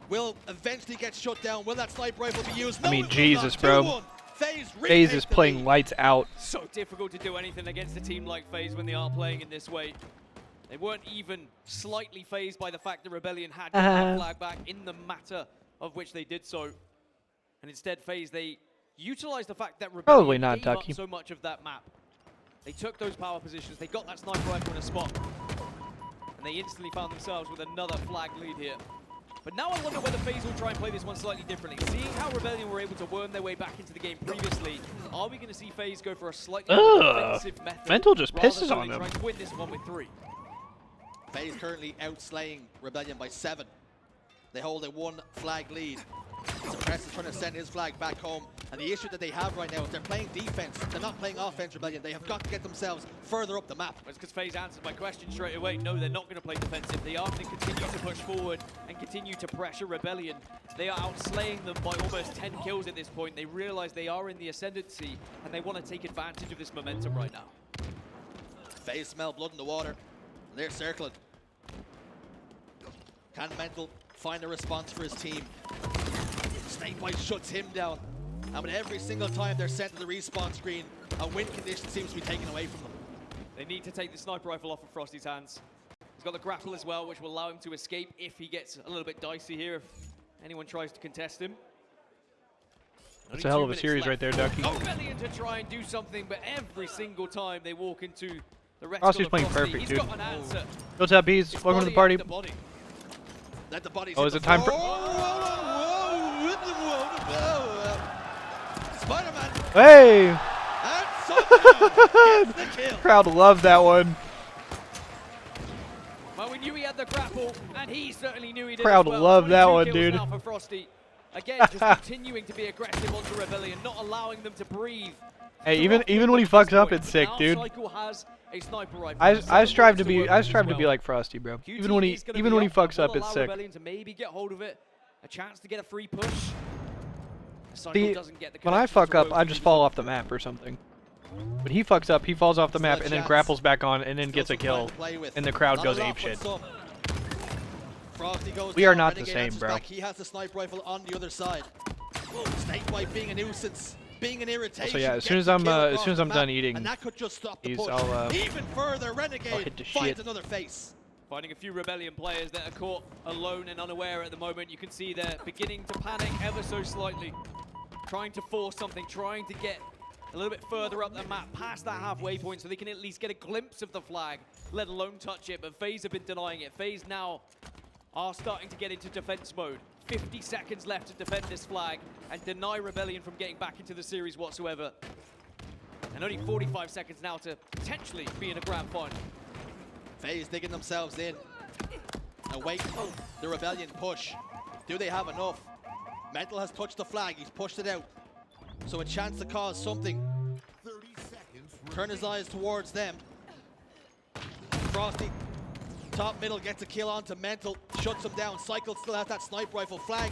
Will eventually get shut down. Will that sniper rifle be used? I No, mean, it will Jesus, not. bro. 2-1. FaZe FaZe is retake the playing lead. lights out. So difficult to do anything against a team like FaZe when they are playing in this way. They weren't even slightly fazed by the fact that Rebellion had that flag back in the matter of which they did so. And instead, FaZe, they utilized the fact that Rebellion Probably not, gave up Ducky. so much of that map. They took those power positions, they got that sniper rifle in a spot, and they instantly found themselves with another flag lead here. But now I wonder whether FaZe will try and play this one slightly differently. Seeing how Rebellion were able to worm their way back into the game previously, are we going to see FaZe go for a slightly more defensive method? Mental just rather pisses than on them. trying to win this one with 3. FaZe currently outslaying Rebellion by 7. They hold a 1 flag lead. Suppress is trying to send his flag back home. And the issue that they have right now is they're playing defense. They're not playing offense, Rebellion. They have got to get themselves further up the map. It's because FaZe answered my question straight away. No, they're not going to play defensive. They are going to continue to push forward and continue to pressure Rebellion. They are outslaying them by almost 10 kills at this point. They realize they are in the ascendancy, and they want to take advantage of this momentum right now. FaZe smell blood in the water. And they're circling. Can Mental find a response for his team? Snakebite shuts him down. And with every single time they're sent to the respawn screen, a win condition seems to be taken away from them. They need to take the sniper rifle off of Frosty's hands. He's got the grapple as well, which will allow him to escape if he gets a little bit dicey here, if anyone tries to contest him. That's a hell of a series right there, Ducky. Rebellion to try and do something, but every single time they walk into the reticle Frosty's of playing Frosty, perfect, he's dude. got an answer. What's up, bees? It's Welcome to the body party. after body. Let the bodies Oh, hit is the it time for... Spider-Man. Hey! And somehow gets the kill. Crowd loved that one. Well, we knew he had the grapple, and he certainly knew he did Crowd as well. loved that 22 one, kills dude. now for Frosty. Again, just continuing to be aggressive onto Rebellion, not allowing them to breathe. Hey, even when he fucks up, it's sick, dude. Cycle has a sniper rifle. I strive to be work like Frosty, bro. QT Even when he is gonna be up, fucks will up, it's allow sick. Rebellion to maybe get hold of it, a chance to get a free push. Cycle See, doesn't get the when I connection fuck to up, Rogue I to just use fall it. off the map or something. When he fucks up, he falls off the map and then chance. grapples back on and then Still gets a some time kill, to play with. and the crowd Not goes a lot, apeshit. but some. Frosty goes We are down, not the Renegade same, answers bro. back. He has the sniper rifle on the other side. Snakebite being a nuisance, being an irritation. So yeah, as gets soon as the I'm kill as across soon as the I'm map, done eating, and that could just stop the these, push. I'll Even further, hit Renegade the finds shit. another face. Finding a few Rebellion players that are caught alone and unaware at the moment. You can see they're beginning to panic ever so slightly. Trying to force something, trying to get a little bit further up the map, past that halfway point, so they can at least get a glimpse of the flag, let alone touch it. But FaZe have been denying it. FaZe now are starting to get into defense mode. 50 seconds left to defend this flag and deny Rebellion from getting back into the series whatsoever. And only 45 seconds now to potentially be in a grand final. FaZe digging themselves in. Await the Rebellion push. Do they have enough? Mental has touched the flag. He's pushed it out. So a chance to cause something. 30 seconds. Turn his eyes towards them. Frosty, top middle, gets a kill onto Mental. Shuts him down. Cycle still has that sniper rifle. Flag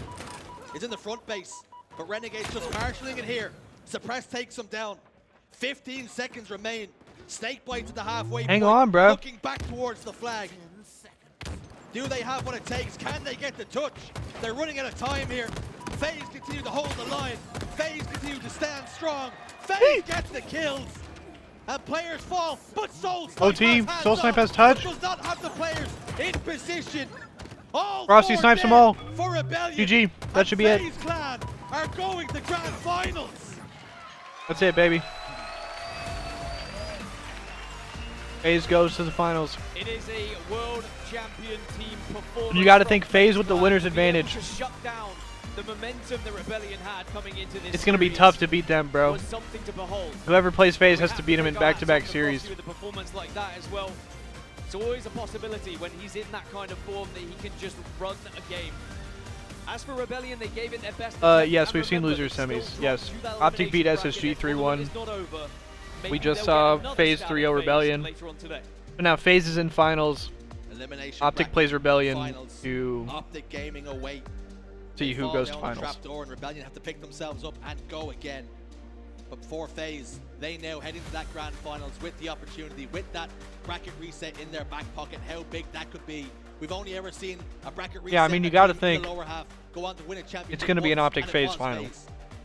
is in the front base. But Renegade's just marshalling it here. Suppress takes him down. 15 seconds remain. Snake bites at the halfway point. Hang on, bro. Looking back towards the flag. Do they have what it takes? Can they get the touch? They're running out of time here. FaZe continue to hold the line. FaZe continue to stand strong. FaZe gets the kills. And players fall, but Soul Snipe Soul Snipe has touch. does not have the players in position. All Frosty snipes them all. For Rebellion. GG. That should be it. FaZe Clan are going to grand finals. That's it, baby. FaZe goes to the finals. It is a world champion team performance. You got to think FaZe with the winner's advantage. To shut down the momentum the Rebellion had coming into this. It's going to be tough to beat them, bro. Was something to behold. Whoever plays FaZe has to beat him in back-to-back series. With a performance like that as well, it's always a possibility when he's in that kind of form that he can just run a game. As for Rebellion, they gave it their best. Yes, we've seen loser semis. Yes, Optic beat SSG 3-1. We just saw FaZe 3-0 Rebellion. But now FaZe is in finals. Optic plays Rebellion to Optic Gaming away. See who goes to finals. Trapdoor and Rebellion have to pick themselves up and go again. But for FaZe, they now head into that grand finals with the opportunity, with that bracket reset in their back pocket. How big that could be. We've only ever seen a bracket reset. Yeah, I mean, you got to think the lower half go on to win a championship. It's going to be an Optic FaZe final.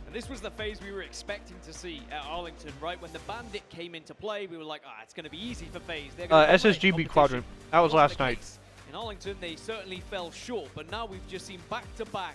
And this was the FaZe we were expecting to see at Arlington, right? When the Bandit came into play, we were like, it's going to be easy for FaZe. SSG beat Quadrant. That was last night. In Arlington, they certainly fell short, but now we've just seen back-to-back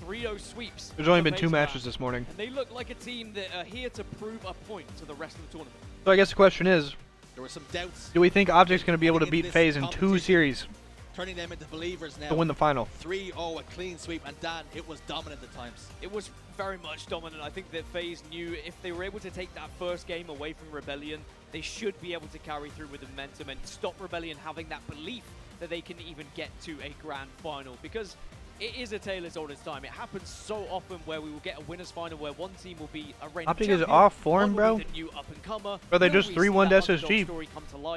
3-0 sweeps. There's only been 2 matches this morning. And they look like a team that are here to prove a point to the rest of the tournament. So I guess the question is, there were some doubts. Do we think Optic's going to be able to beat FaZe in 2 series? Turning them into believers now. To win the final. 3-0, a clean sweep, and Dan, it was dominant at times. It was very much dominant. I think that FaZe knew if they were able to take that first game away from Rebellion, they should be able to carry through with the momentum and stop Rebellion having that belief that they can even get to a grand final. Because it is a tale as old as time. It happens so often where we will get a winners final where one team will be a reigning Optic champion, is off form, bro. the new up-and-comer. Bro, they just 3-1 SSG.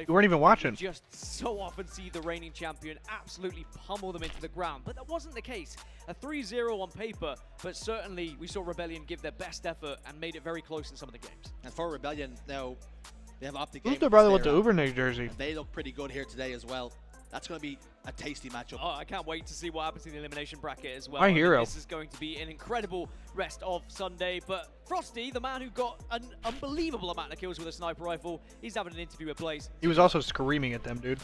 You weren't even watching. We just so often see the reigning champion absolutely pummel them into the ground. But that wasn't the case. A 3-0 on paper, but certainly we saw Rebellion give their best effort and made it very close in some of the games. And for Rebellion, now they have Optic. Who's the brother with the Ubernick jersey? And they look pretty good here today as well. That's going to be a tasty matchup. Oh, I can't wait to see what happens in the elimination bracket as well. My hero. This is going to be an incredible rest of Sunday. But Frosty, the man who got an unbelievable amount of kills with a sniper rifle, he's having an interview with Blaze. He was also screaming at them, dude.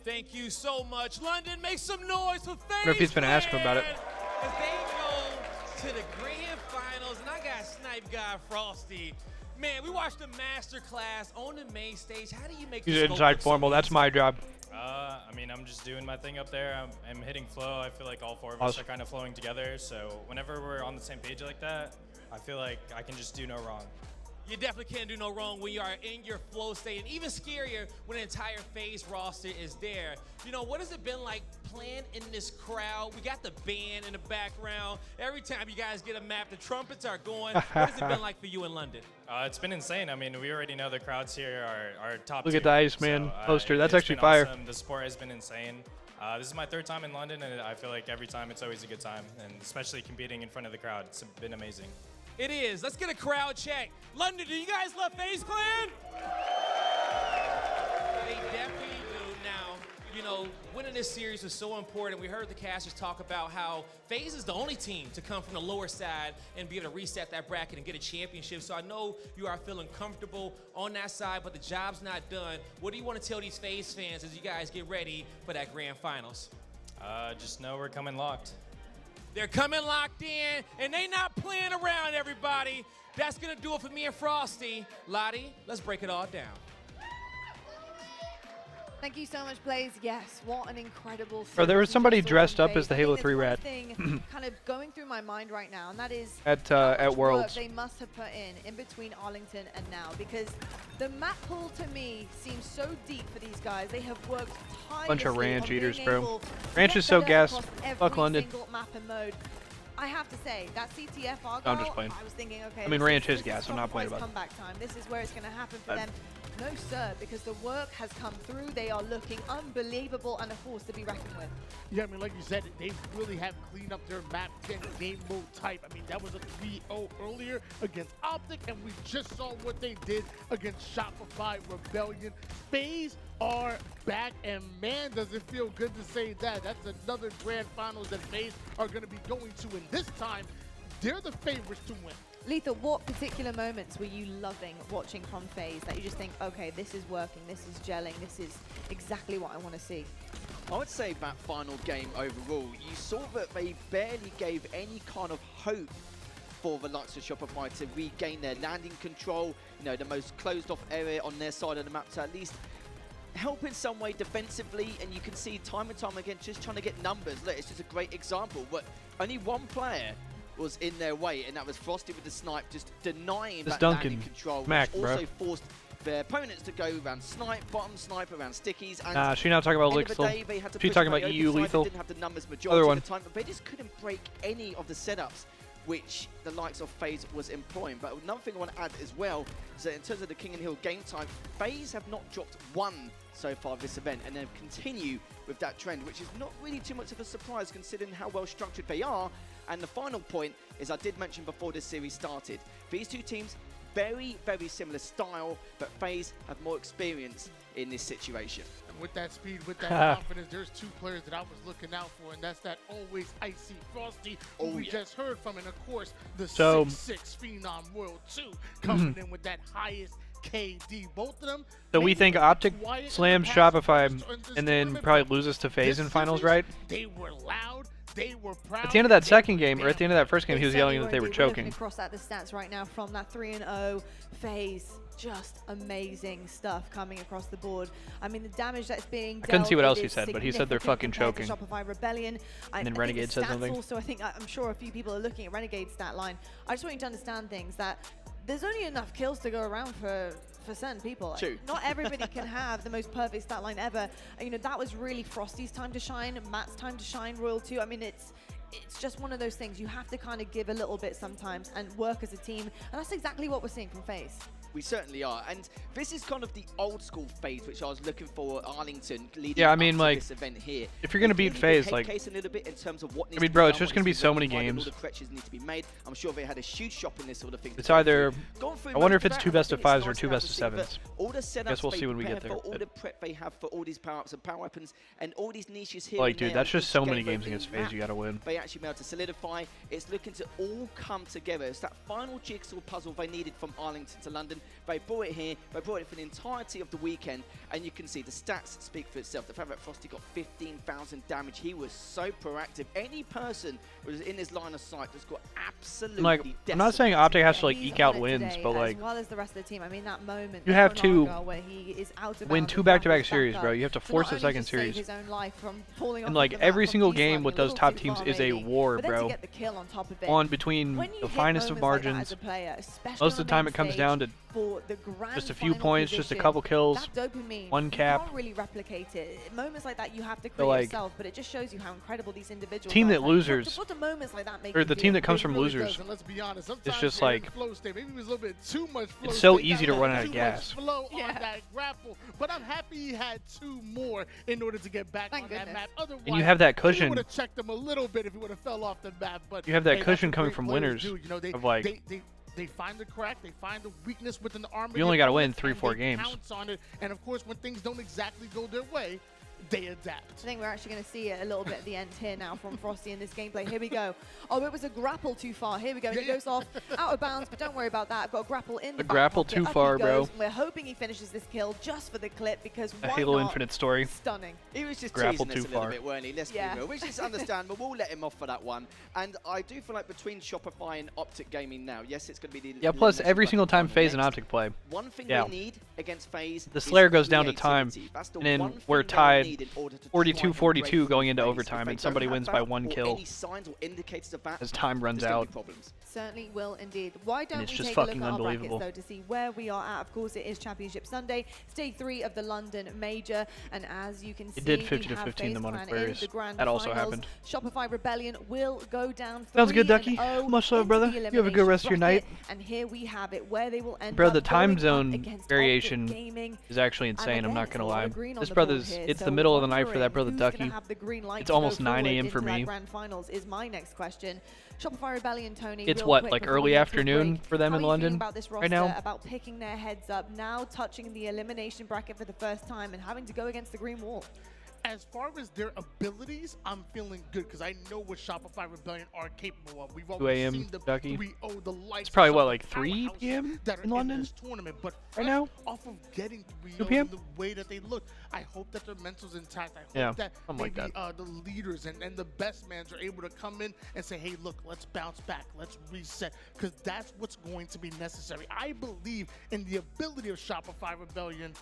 Thank you so much. London, make some noise for FaZe. I wonder if he's been asking about it. As they go to the grand finals, and I got Snipe Guy Frosty. Man, we watched the master class on the main stage. How do you make He's inside formal. That's my job. I mean, I'm just doing my thing up there. I'm hitting flow. I feel like all 4 of us are kind of flowing together. So whenever we're on the same page like that, I feel like I can just do no wrong. You definitely can't do no wrong when you are in your flow state, and even scarier when an entire FaZe roster is there. You know, what has it been like playing in this crowd? We got the band in the background. Every time you guys get a map, the trumpets are going. What has it been like for you in London? It's been insane. I mean, we already know the crowds here are top Look tier. at the Iceman poster. That's it's actually been fire. Awesome. The support has been insane. This is my 3rd time in London, and I feel like every time it's always a good time, and especially competing in front of the crowd. It's been amazing. It is. Let's get a crowd check. London, do you guys love FaZe Clan? They definitely do. Now, you know, winning this series was so important. We heard the casters talk about how FaZe is the only team to come from the lower side and be able to reset that bracket and get a championship. So I know you are feeling comfortable on that side, but the job's not done. What do you want to tell these FaZe fans as you guys get ready for that grand finals? Just know we're coming locked. They're coming locked in, and they not playing around, everybody. That's going to do it for me and Frosty. Lottie, let's break it all down. Thank you so much, Blaze. Yes, what an incredible Bro, there was series we somebody just saw dressed from up FaZe. as the I think Halo there's 3 one rat. thing kind of going through my mind right now, and that is At how much work Worlds. they must have put in between Arlington and now, because the map pool to me seems so deep for these guys. They have worked tirelessly Bunch of ranch on being eaters, bro. able to Ranch get is so better gas. across Fuck every London. single map and mode. I have to say, that CTF Argyle, I'm just playing. I was thinking, okay, I mean, this ranch is is gas. I'm not playing about it. comeback time. This is where it's going to happen for them. No, sir, because the work has come through. They are looking unbelievable and a force to be reckoned with. Yeah, I mean, like you said, they really have cleaned up their map, getting game mode type. I mean, that was a 3-0 earlier against Optic, and we just saw what they did against Shopify Rebellion. FaZe are back, and man, does it feel good to say that. That's another grand finals that FaZe are going to be going to, and this time, they're the favorites to win. Lethal, what particular moments were you loving watching from FaZe that you just think, okay, this is working, this is gelling, this is exactly what I want to see? I would say that final game overall, you saw that they barely gave any kind of hope for the likes of Shopify to regain their landing control, you know, the most closed off area on their side of the map to at least help in some way defensively, and you can see time and time again just trying to get numbers. Look, it's just a great example, but only one player was in their way, and that was Frosty with the snipe, just denying that landing control, Mac, which also forced their opponents to go around snipe, bottom snipe, around stickies. And Nah, she's not talking about Lethal. She's talking about EU Lethal. They didn't have the numbers majority Other one. of the time, but they just couldn't break any of the setups which the likes of FaZe was employing. But another thing I want to add as well is that in terms of the King and Hill game time, FaZe have not dropped one so far this event, and then continue with that trend, which is not really too much of a surprise considering how well structured they are. And the final point is, I did mention before this series started, these two teams, very, very similar style, but FaZe have more experience in this situation. And with that speed, with that confidence, there's two players that I was looking out for, and that's that always icy Frosty, who we just heard from, and of course, the 6'6" Phenom World 2 coming in with that highest KD. Both of them. So we think Optic slams Shopify and then probably loses to FaZe in finals, right? They were loud. They were proud. At the end of that second game, or at the end of that first game, he was yelling that they were choking. Across at the stats right now from that 3-0 FaZe. Just amazing stuff coming across the board. I mean, the damage that's being dealt, I couldn't see what else he said, but he said they're fucking choking. Shopify Rebellion. And then Renegade said something. Also, I'm sure a few people are looking at Renegade's stat line. I just want you to understand things, that there's only enough kills to go around for certain people. True. Not everybody can have the most perfect stat line ever. You know, that was really Frosty's time to shine, Matt's time to shine, Royal 2. I mean, it's just one of those things. You have to kind of give a little bit sometimes and work as a team, and that's exactly what we're seeing from FaZe. We certainly are, and this is kind of the old school FaZe which I was looking for at Arlington leading I mean, up to like, this event here. if you're gonna beat FaZe, like, case a little bit in terms of what I mean, bro, it's just gonna be so many games. All the corrections need to be made. I'm sure they had a huge shop in this sort of thing. It's either, I wonder if it's 2 best of 5s or 2 best of 7s. All the setups I guess we'll they see when we get prepare there. for, all the prep they have for all these power-ups and power weapons, and all these niches here. Like, and dude, there, that's just so many game games against map, FaZe you gotta win. They actually been able to solidify. It's looking to all come together. It's that final jigsaw puzzle they needed from Arlington to London. They brought it here. They brought it for the entirety of the weekend, and you can see the stats speak for itself. The fact that Frosty got 15,000 damage, he was so proactive. Any person who was in his line of sight just got absolutely Like, I'm not saying Optic has to like eke out wins, but like, as well as the rest of the team. I mean, that moment you have to where he is out of win bounds 2 and back-to-back rattles series, back bro. up You have to to force not a only second just save series. his own life from falling off And of like the every map single from game P-Slime with a little those top too teams far is a maybe, war, but then to bro. get the kill on top of it, On between when you the hit finest of moments like that margins. as a player, especially Most on of the time main it comes stage, down to for the grand just a few final points, just a position, couple kills, that dopamine, 1 cap. You can't really replicate it. Moments like that you have to So, create like, yourself, but it just shows you how incredible these individuals team are. that Like, losers, what do moments like that make or you the feel? team that comes It from really losers, does, and let's be honest, it's sometimes just you're like, in flow state. Maybe it was a little bit too much flow it's so state. easy to Got run out of too gas. much flow on that grapple, but I'm happy he had 2 more in order to get back on that map. Otherwise, And you have that he cushion. would have checked him a little bit if he would have fell off the map. But You have that hey, cushion that's what coming great from players winners do. You know, of, like, they find the crack, they find the weakness within the armor. You only gotta win opponent, 3-4 and they games. pounce on it, and of course, when things don't exactly go their way, they adapt. I think we're actually going to see it a little bit at the end here now from Frosty in this gameplay. Here we go. Oh, it was a grapple too far. Here we go. He goes off out of bounds, but don't worry about that. I've got a grapple in the back grapple pocket. too Up far, he goes. bro. We're hoping he finishes this kill just for the clip because A why Halo not? Infinite story. Stunning. He was just Grapple teasing too us a little far. bit, weren't he? Let's be real, which is understandable. We'll let him off for that one. And I do feel like between Shopify and Optic Gaming now, yes, it's going to be the Yeah, plus elimination every bracket single time final FaZe and next. Optic play. One thing Yeah. we need against FaZe The is Slayer goes down to time, creativity. That's the and then one thing we're they tied need in order to 42-42 going into FaZe. overtime, If and they somebody don't have wins by that one or kill any signs or indicators of that, as time runs there's gonna out. be problems. Certainly will indeed. Why don't it's we just take a look fucking at our brackets unbelievable. though to see where we are at? Of course, it is Championship Sunday, Stage 3 of the London Major, and as you can see, It did we 50 to have 15 the FaZe Modern Clan in Aquarius. the grand That also finals. happened. Shopify Rebellion will go down. Sounds good, 3-0 Ducky. Much love, into brother. the You have a good elimination rest of your bracket, night. And here we have it, where they will end Bro, up the time going up zone against variation Optic Gaming. is actually And insane. I'm again, not it's gonna a lot lie. of green on This the board brother's here, it's the so middle of the night for that brother wondering who's Ducky. gonna have the green light It's to go almost 9 forward a.m. for into that me. grand finals is my next question. Shopify Rebellion, Tony. It's real what, quick like before we early head to a afternoon break. for them How in are you feeling London about this right roster, now? about picking their heads up, now touching the elimination bracket for the first time and having to go against the green wall? As far as their abilities, I'm feeling good because I know what Shopify Rebellion are capable of. We've 2 already a.m. seen the Ducky. 3-0, the lights. It's probably of what, some like 3 powerhouses p.m. that are in London this tournament, but right now? off of getting 3-0 2 p.m. and the way that they look, I hope that their mental's intact. I hope Yeah, that something like maybe that. the leaders and the best mans are able to come in and say, hey, look, let's bounce back, let's reset, because that's what's going to be necessary. I believe in the ability of Shopify Rebellion.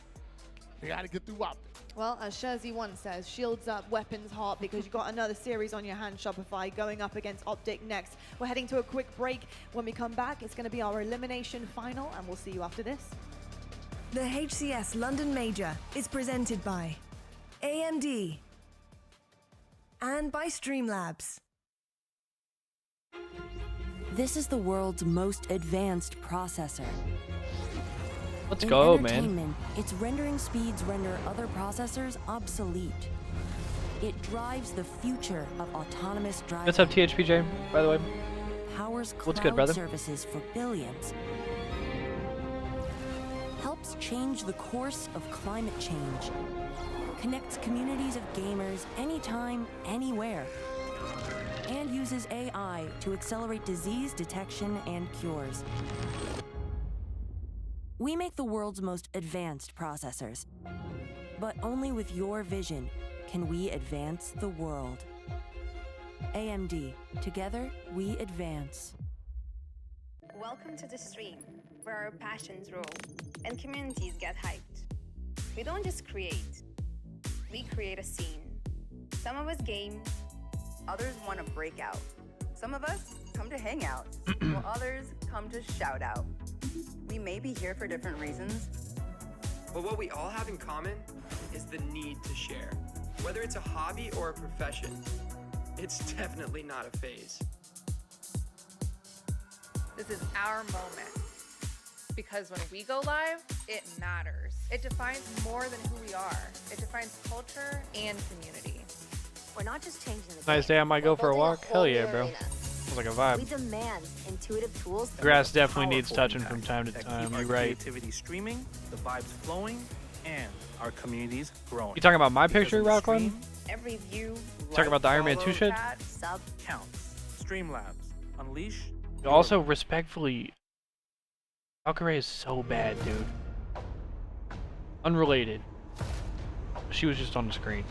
You got to get through Optic. Well, as Sherzy1 says, shields up, weapons hot, because you've got another series on your hand, Shopify, going up against Optic next. We're heading to a quick break. When we come back, it's going to be our elimination final, and we'll see you after this. The HCS London Major is presented by AMD and by Streamlabs. This is the world's most advanced processor. Let's In go, man. entertainment, its rendering speeds render other processors obsolete. It drives the future of autonomous driving. What's up, THPJ, by the way? Powers What's cloud good, brother? services for billions. Helps change the course of climate change. Connects communities of gamers anytime, anywhere. And uses AI to accelerate disease detection and cures. We make the world's most advanced processors. But only with your vision can we advance the world. AMD. Together, we advance. Welcome to the stream, where our passions roll and communities get hyped. We don't just create, we create a scene. Some of us game, others want to break out. Some of us come to hang out, while others come to shout out. We may be here for different reasons, but what we all have in common is the need to share. Whether it's a hobby or a profession, it's definitely not a phase. This is our moment. Because when we go live, it matters. It defines more than who we are. It defines culture and community. we're not just changing the Nice day. I might go for a walk. Hell yeah, bro. Sounds like a vibe. We demand intuitive tools. The grass definitely needs touching from time to time. You're right. Creativity streaming, the vibes flowing, and our communities growing. You talking about my picture, Because of the Rockland? stream, Every view, Talking about the Iron Man follow, 2 shit? chat, sub, counts. Streamlabs, unleash. Also, respectfully, Valkyrie is so bad, dude. Unrelated. She was just on the screen.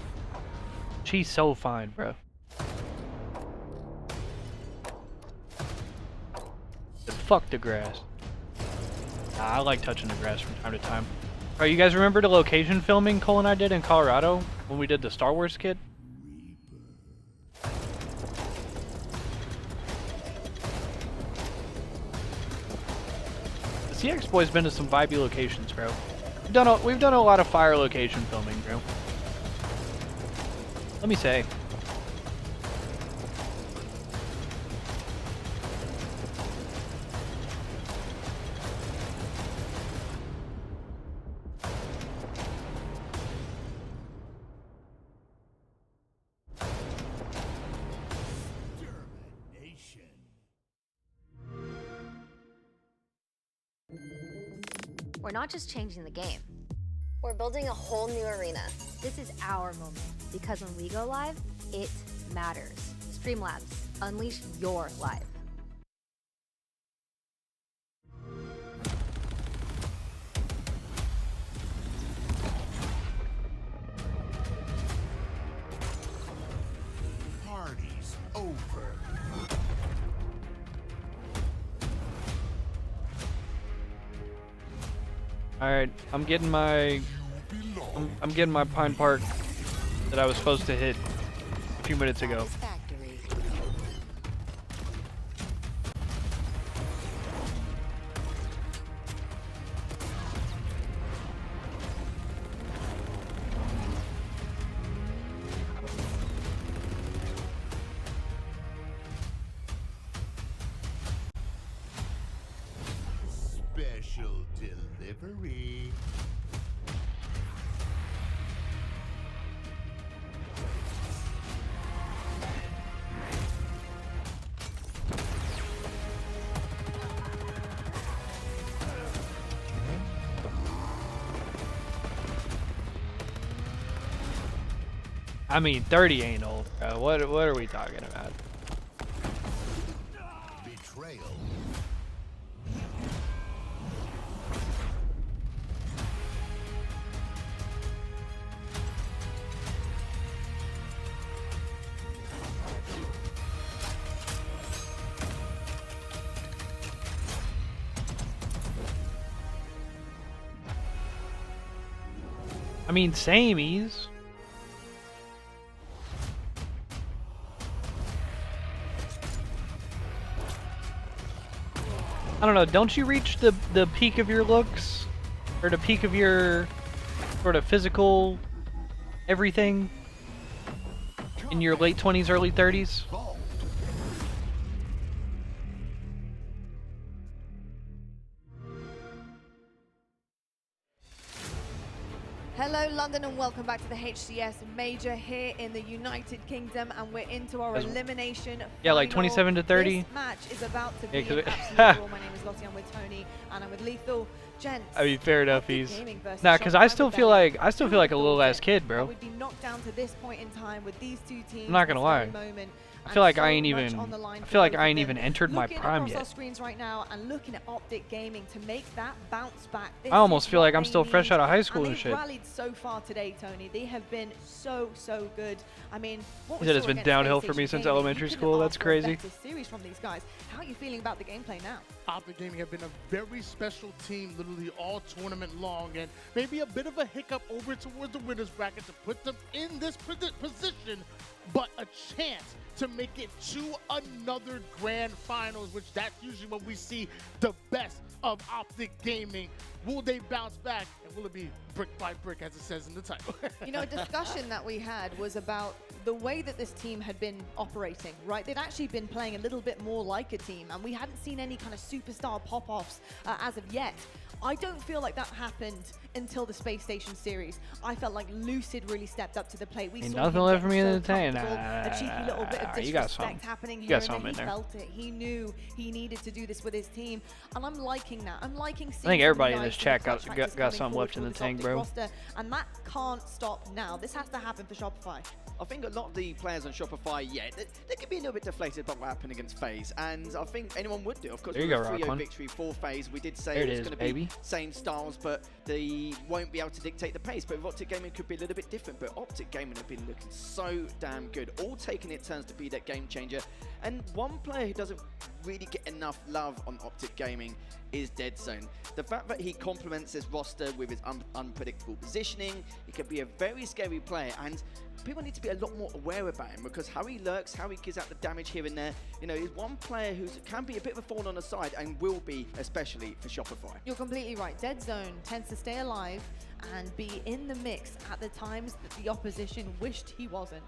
She's so fine, bro. Fuck the grass. Nah, I like touching the grass from time to time. Alright, you guys remember the location filming Cole and I did in Colorado when we did the Star Wars kit? The CX Boy's been to some vibey locations, bro. We've done a lot of fire location filming, bro. Let me say. we're not just changing the game. We're building a whole new arena. This is our moment, because when we go live, it matters. Streamlabs, unleash your live. Party's over. All right, I'm getting my Pine Park that I was supposed to hit a few minutes ago. Special delivery. I mean, 30 ain't old, bro. What are we talking about? Betrayal. I mean, sameys. I don't know, don't you reach the peak of your looks? Or the peak of your sort of physical everything in your late 20s, early 30s? Hello London and welcome back to the HCS Major here in the United Kingdom, and we're into our elimination Yeah, like final. 27 to 30. This match is about to be Yeah, an absolute brawl. My name is Lottie, I'm with Tony and I'm with Lethal. Gents, I mean, fair enough. He's versus nah, cause I Shopify still feel Rebellion. like a little ass kid, bro. We'd be knocked down to this point in time with these two teams. I'm not gonna this lie. very moment, I feel like and I so ain't much even. on the line I for feel like both I of ain't them. even entered my Looking prime across our yet. screens right now and looking at Optic Gaming to make that bounce back. I almost feel like I'm they still fresh need, out of high school and and they've shit. rallied so far today, Tony. They have been so good. I mean, what He we said it's saw been against downhill for PlayStation me since Gaming, elementary you couldn't school. That's ask for a crazy. better series from these guys. How are you feeling about the gameplay now? Optic Gaming have been a very special team literally all tournament long, and maybe a bit of a hiccup over towards the winners bracket to put them in this position, but a chance to make it to another grand finals, which that's usually when we see the best of Optic Gaming. Will they bounce back, and will it be brick by brick, as it says in the title? You know, a discussion that we had was about the way that this team had been operating, right? They'd actually been playing a little bit more like a team, and we hadn't seen any kind of superstar pop-offs as of yet. I don't feel like that happened until the Space Station series. I felt like Lucid really stepped up to the plate. We Ain't saw nothing him left for getting me so in the tank. comfortable, a cheeky little bit of You got something. disrespect happening You here, got and then something he in there. felt it. He knew he needed to do this with his team, and I'm liking that. I'm liking seeing I think everybody in some this nice chat clutch got factors coming something forward left in for the this tank, Optic bro. roster, and that can't stop now. This has to happen for Shopify. I think a lot of the players on Shopify, they could be a little bit deflated by what happened against FaZe, and I think anyone would do. Of course, There we you were go, a 3-0 Rockman. victory for FaZe. We did say There it it was is, going to baby. be same styles, but they won't be able to dictate the pace. But with Optic Gaming could be a little bit different. But Optic Gaming have been looking so damn good, all taking it turns to be that game changer. And one player who doesn't really get enough love on Optic Gaming is Dead Zone. The fact that he complements his roster with his unpredictable positioning, he can be a very scary player, and people need to be a lot more aware about him, because how he lurks, how he gives out the damage here and there, you know, he's one player who can be a bit of a thorn on the side, and will be, especially for Shopify. You're completely right. Dead Zone tends to stay alive and be in the mix at the times that the opposition wished he wasn't.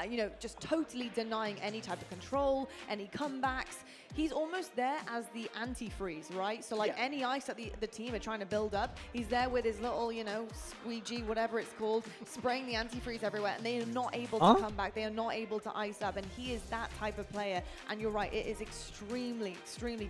You know, just totally denying any type of control, any comebacks. He's almost there as the antifreeze, right? So like any ice that the team are trying to build up, he's there with his little, you know, squeegee, whatever it's called, spraying the antifreeze everywhere, and they are not able to come back. They are not able to ice up, and he is that type of player. And you're right, it is extremely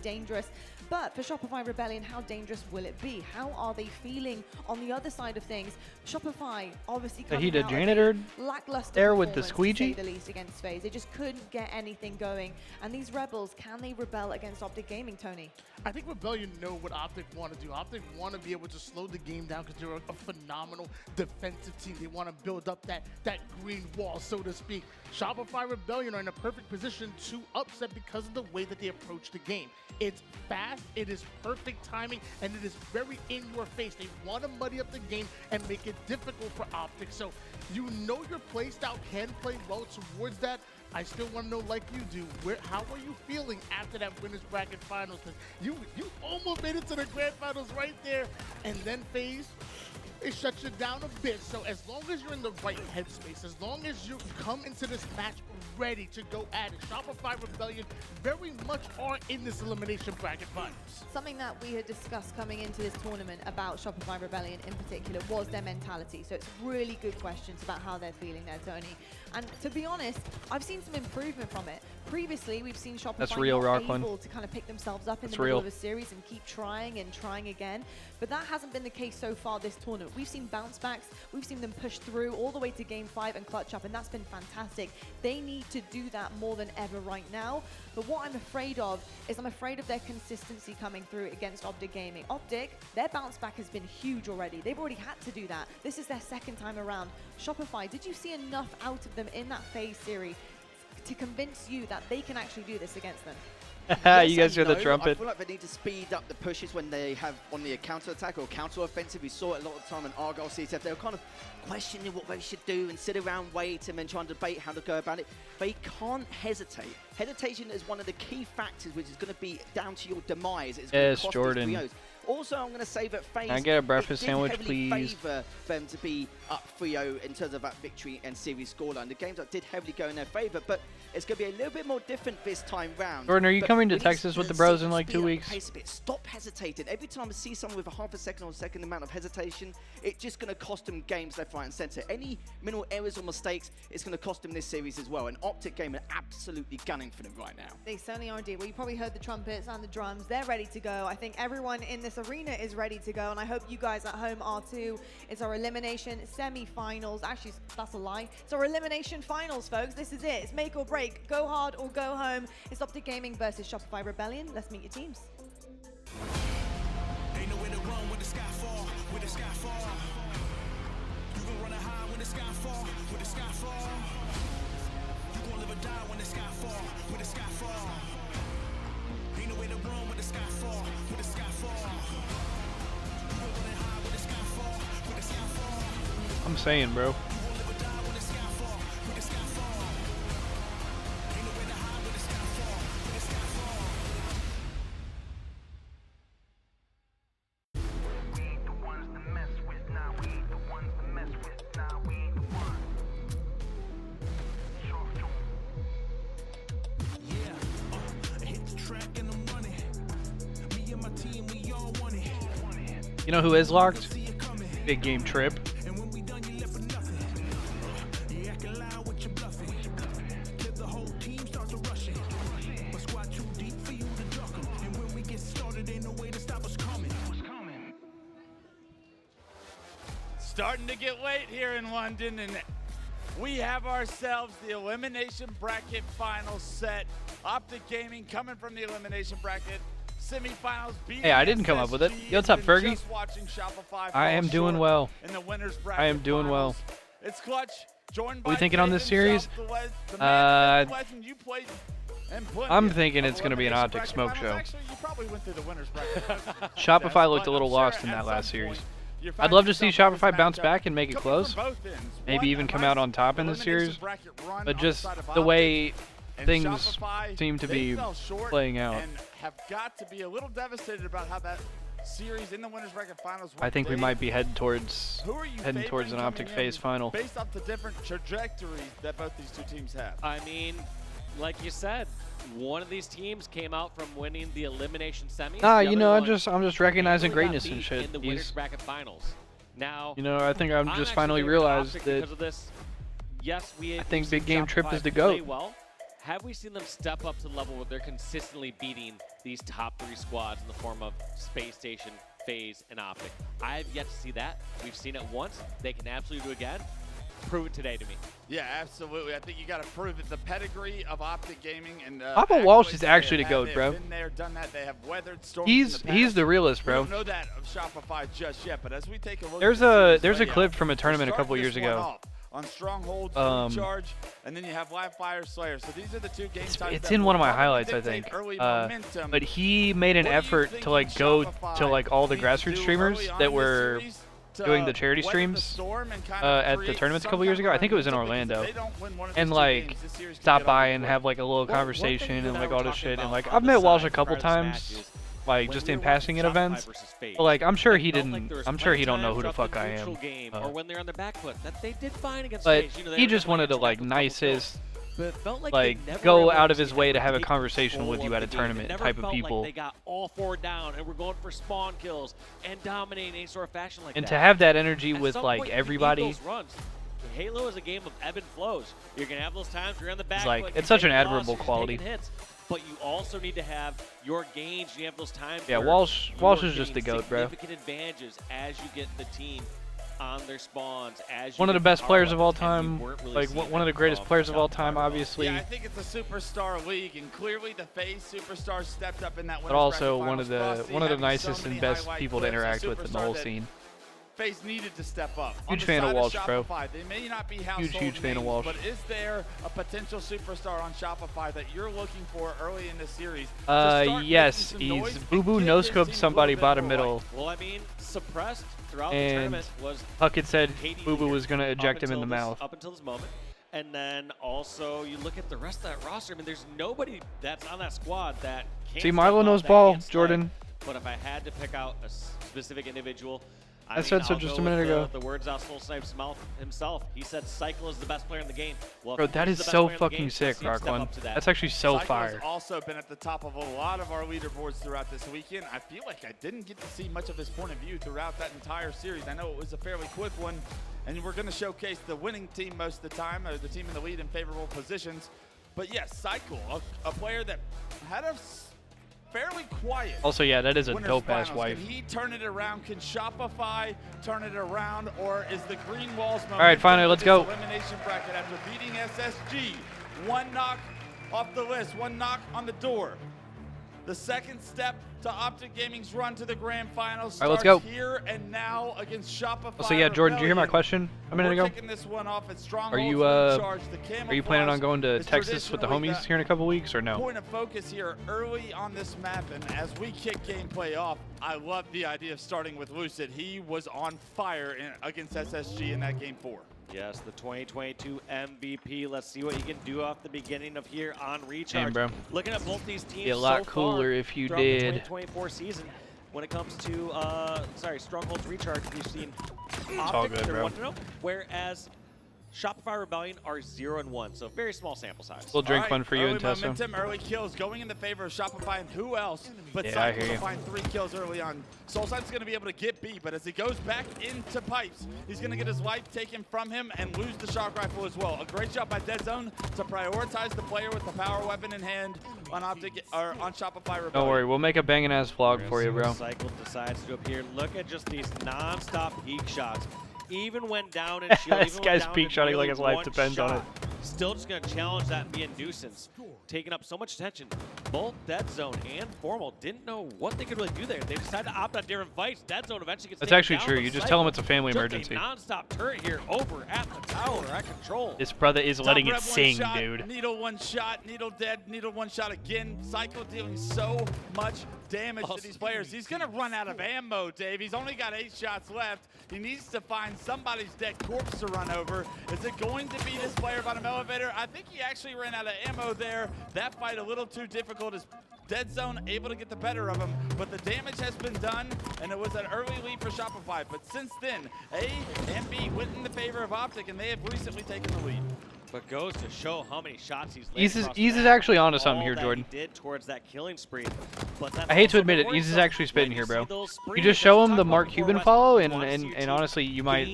dangerous. But for Shopify Rebellion, how dangerous will it be? How are they feeling on the other side side of things, Shopify obviously So he coming out degenerated lackluster there with the performance, to squeegee. say the least, against FaZe. They just couldn't get anything going. And these Rebels, can they rebel against Optic Gaming, Tony? I think Rebellion know what Optic want to do. Optic want to be able to slow the game down because they're a phenomenal defensive team. They want to build up that green wall, so to speak. Shopify Rebellion are in a perfect position to upset because of the way that they approach the game. It's fast, it is perfect timing, and it is very in your face. They want to muddy up the game and make it difficult for Optic. So you know your play style can play well towards that. I still want to know, like you do, how are you feeling after that winners bracket finals? Because you almost made it to the grand finals right there, and then FaZe, it shuts you down a bit. So as long as you're in the right headspace, as long as you come into this match ready to go at it, Shopify Rebellion very much are in this elimination bracket finals. Something that we had discussed coming into this tournament about Shopify Rebellion in particular was their mentality. So it's really good questions about how they're feeling there, Tony. And to be honest, I've seen some improvement from it. Previously, we've seen Shopify not able to kind of pick themselves up in the middle of a series and keep trying and trying again. But that hasn't been the case so far this tournament. We've seen bounce backs, we've seen them push through all the way to Game 5 and clutch up, and that's been fantastic. They need to do that more than ever right now. But what I'm afraid of is I'm afraid of their consistency coming through against Optic Gaming. Optic, their bounce back has been huge already. They've already had to do that. This is their second time around. Shopify, did you see enough out of them in that FaZe series to convince you that they can actually do this against them? Yes, you guys hear the trumpet. I feel like they need to speed up the pushes when they have on the counter-attack or counter-offensive. We saw it a lot of time in Argyle CTF. They were kind of questioning what they should do and sit around, wait, and then try and debate how to go about it. They can't hesitate. Hesitation is one of the key factors, which is going to be down to your demise. It's going to cost Jordan. these 3-0s. Also, I'm going to say that FaZe, Can I get a breakfast sandwich, heavily please? favour them to be up 3-0 in terms of that victory and series scoreline. The games that did heavily go in their favour, but it's going to be a little bit more different this time round. Jordan, are you But coming to we need Texas with the bros in like 2 weeks? Pace a bit. Stop hesitating. Every time I see someone with a half a second or a second amount of hesitation, it's just going to cost them games left, right, and centre. Any minimal errors or mistakes, it's going to cost them this series as well. And Optic Game are absolutely gunning for them right now. They certainly are, indeed. Well, you probably heard the trumpets and the drums. They're ready to go. I think everyone in this arena is ready to go, and I hope you guys at home are too. It's our elimination semi-finals. Actually, that's a lie. It's our elimination finals, folks. This is it. It's make or break. Go hard or go home. It's Optic Gaming versus Shopify Rebellion. Let's meet your teams. Ain't nowhere to run when the sky fall, when the sky fall. You gon' run high when the sky fall, when the sky fall. You gon' live or die when the sky fall, when the sky fall. Ain't nowhere to run when the sky fall, when the sky fall. You gon' run high when the sky fall, when the sky fall. I'm saying, bro. You gon' live or die when the sky fall, when the sky fall. Ain't nowhere to hide when the sky fall, when the sky fall. You know who is locked? Big Game Trip. Starting to get late here in London, and we have ourselves the elimination bracket final set. Optic Gaming coming from the elimination bracket semifinals. Hey, I didn't come up with it. Yo, what's up, Fergie? I am doing well. In the winners bracket I am doing well. It's Clutch. Joined Are we by thinking on this series? I'm thinking it's going to be an Optic smoke show. Actually, you probably went through the winners bracket. Shopify looked a little lost in that last series. I'd love to see Shopify bounce back and make it close. Maybe even come out on top in the series. But just the way things seem to be playing out. And have got to be a little devastated about how that series in the winners bracket finals went. I think we might be heading towards an Optic coming FaZe in final. based off the different trajectories that both these two teams have? I mean, like you said, one of these teams came out from winning the elimination semis. Nah, you know, I'm just recognizing greatness and shit. In the winners bracket finals. Now, You know, I think I'm just finally realized that because of this. Yes, I think Big Game Trip is the play GOAT. well. Have we seen them step up to the level where they're consistently beating these top 3 squads in the form of Space Station, FaZe, and Optic. I have yet to see that. We've seen it once. They can absolutely do it again. Prove it today to me. Yeah, absolutely. I think you got to prove it. The pedigree of Optic Gaming and Papa Walsh is actually the GOAT, bro. Been there, done that. They have weathered storms. He's the realest, bro. We don't know that of Shopify just yet, but as we take a look, There's a clip from a tournament a couple years ago. On Stronghold, Recharge, and then you have Live Fire Slayer. So these are the two game types. It's in one of my highlights, I think. But he made an effort to like go to like all the grassroots streamers that were doing the charity streams at the tournaments a couple years ago. I think it was in Orlando, and like stop by and have like a little conversation and like all this shit. And like I've met Walsh a couple times, like just in passing at events. But like I'm sure he didn't. I'm sure he don't know who the fuck I am. Or when they're on their back foot, that they did fine against but FaZe. You know, he just wanted to like nicest. But it felt like go out of his way to have a conversation with you at a tournament type of people. Like they got all 4 down and we're going for spawn kills and dominating any sort of fashion like and that. to have that energy with like everybody. Halo is a game of ebb and flows. You're gonna have those times where you're on the back. It's like it's such an admirable quality. Hits, but you also need to have your gains. You have those times. Yeah, where Walsh is just the GOAT, bro. Significant advantages as you get the team on their spawns. As one of the best players of all time, like one of the greatest players of all time, obviously. Yeah, I think it's a superstar league, and clearly the FaZe superstars stepped up in that. But also one of the nicest and best people to interact with in the whole scene. FaZe needed to step up. Huge fan of Walsh, bro. They may not be huge fan of Walsh. But is there a potential superstar on Shopify that you're looking for early in the series? Yes, he's Boo no scoped somebody bottom middle. Well, I mean, suppressed throughout the tournament was. Huckett said Boo was gonna eject him in the mouth. Up until this moment. And then also you look at the rest of that roster. I mean, there's nobody that's on that squad that can't. See, Milo knows ball, Jordan. But if I had to pick out a specific individual. I said so just a minute ago. The words out Soul Snipe's mouth himself. He said Cycle is the best player in the game. Well, bro, that is so fucking sick, Rocklin. That's actually so fire. Cycle has also been at the top of a lot of our leaderboards throughout this weekend. I feel like I didn't get to see much of his point of view throughout that entire series. I know it was a fairly quick one, and we're going to showcase the winning team most of the time, or the team in the lead in favorable positions. But yes, Cycle, a player that had a fairly quiet. Also, yeah, that is a dope-ass wife. Can he turn it around? Can Shopify turn it around? Or is the Green Walls moment? All right, finally, let's go. Elimination bracket after beating SSG. 1 knock off the list, 1 knock on the door. The second step to Optic Gaming's run to the grand finals starts here and now against Shopify. Also, yeah, Jordan, did you hear my question a minute ago? This one off at are you planning on going to Texas with the homies here in a couple weeks or no? Point of focus here early on this map, and as we kick gameplay off, I love the idea of starting with Lucid. He was on fire against SSG in that game 4. Yes, the 2022 MVP. Let's see what he can do off the beginning of here on Recharge. Damn, bro. Looking at both these teams, be a lot so cooler if you did. The 2024 season, when it comes to Stronghold's Recharge, we've seen Optic, they're 1-0, whereas Shopify Rebellion are 0-1, so very small sample size. We'll drink one for you and Tessa. Momentum, early kills going in the favor of Shopify, and who else but Cycle to find 3 kills early on. Soulside's going to be able to get B, but as he goes back into pipes, he's going to get his life taken from him and lose the shock rifle as well. A great job by Dead Zone to prioritize the player with the power weapon in hand on Shopify Rebellion. Don't worry, we'll make a banging ass vlog for you, bro. Cycle decides to go up here. Look at just these non-stop peek shots. Even when down in shield, this guy's peek shotting like his life depends on it. Still just going to challenge that and be a nuisance. Taking up so much attention. Both Dead Zone and Formal didn't know what they could really do there. They decided to opt on different fights. Dead Zone eventually gets taken actually down, true. You just tell them it's a family emergency. A non-stop turret here over at the tower at control. This brother is letting it sing, shot, dude. Needle 1 shot, Needle dead, Needle 1 shot again. Cycle dealing so much damage to these players. He's going to run out of ammo, Dave. He's only got 8 shots left. He needs to find somebody's dead corpse to run over. Is it going to be this player bottom elevator? I think he actually ran out of ammo there. That fight a little too difficult. As Dead Zone able to get the better of him, but the damage has been done, and it was an early lead for Shopify. But since then, A and B went in the favor of Optic, and they have recently taken the lead. But goes to show how many shots he's laid Ease is actually onto something here, that Jordan. He did towards that killing spree. I hate to admit it, he's actually spitting here, bro. You just show him the Mark Cuban follow, and honestly, you might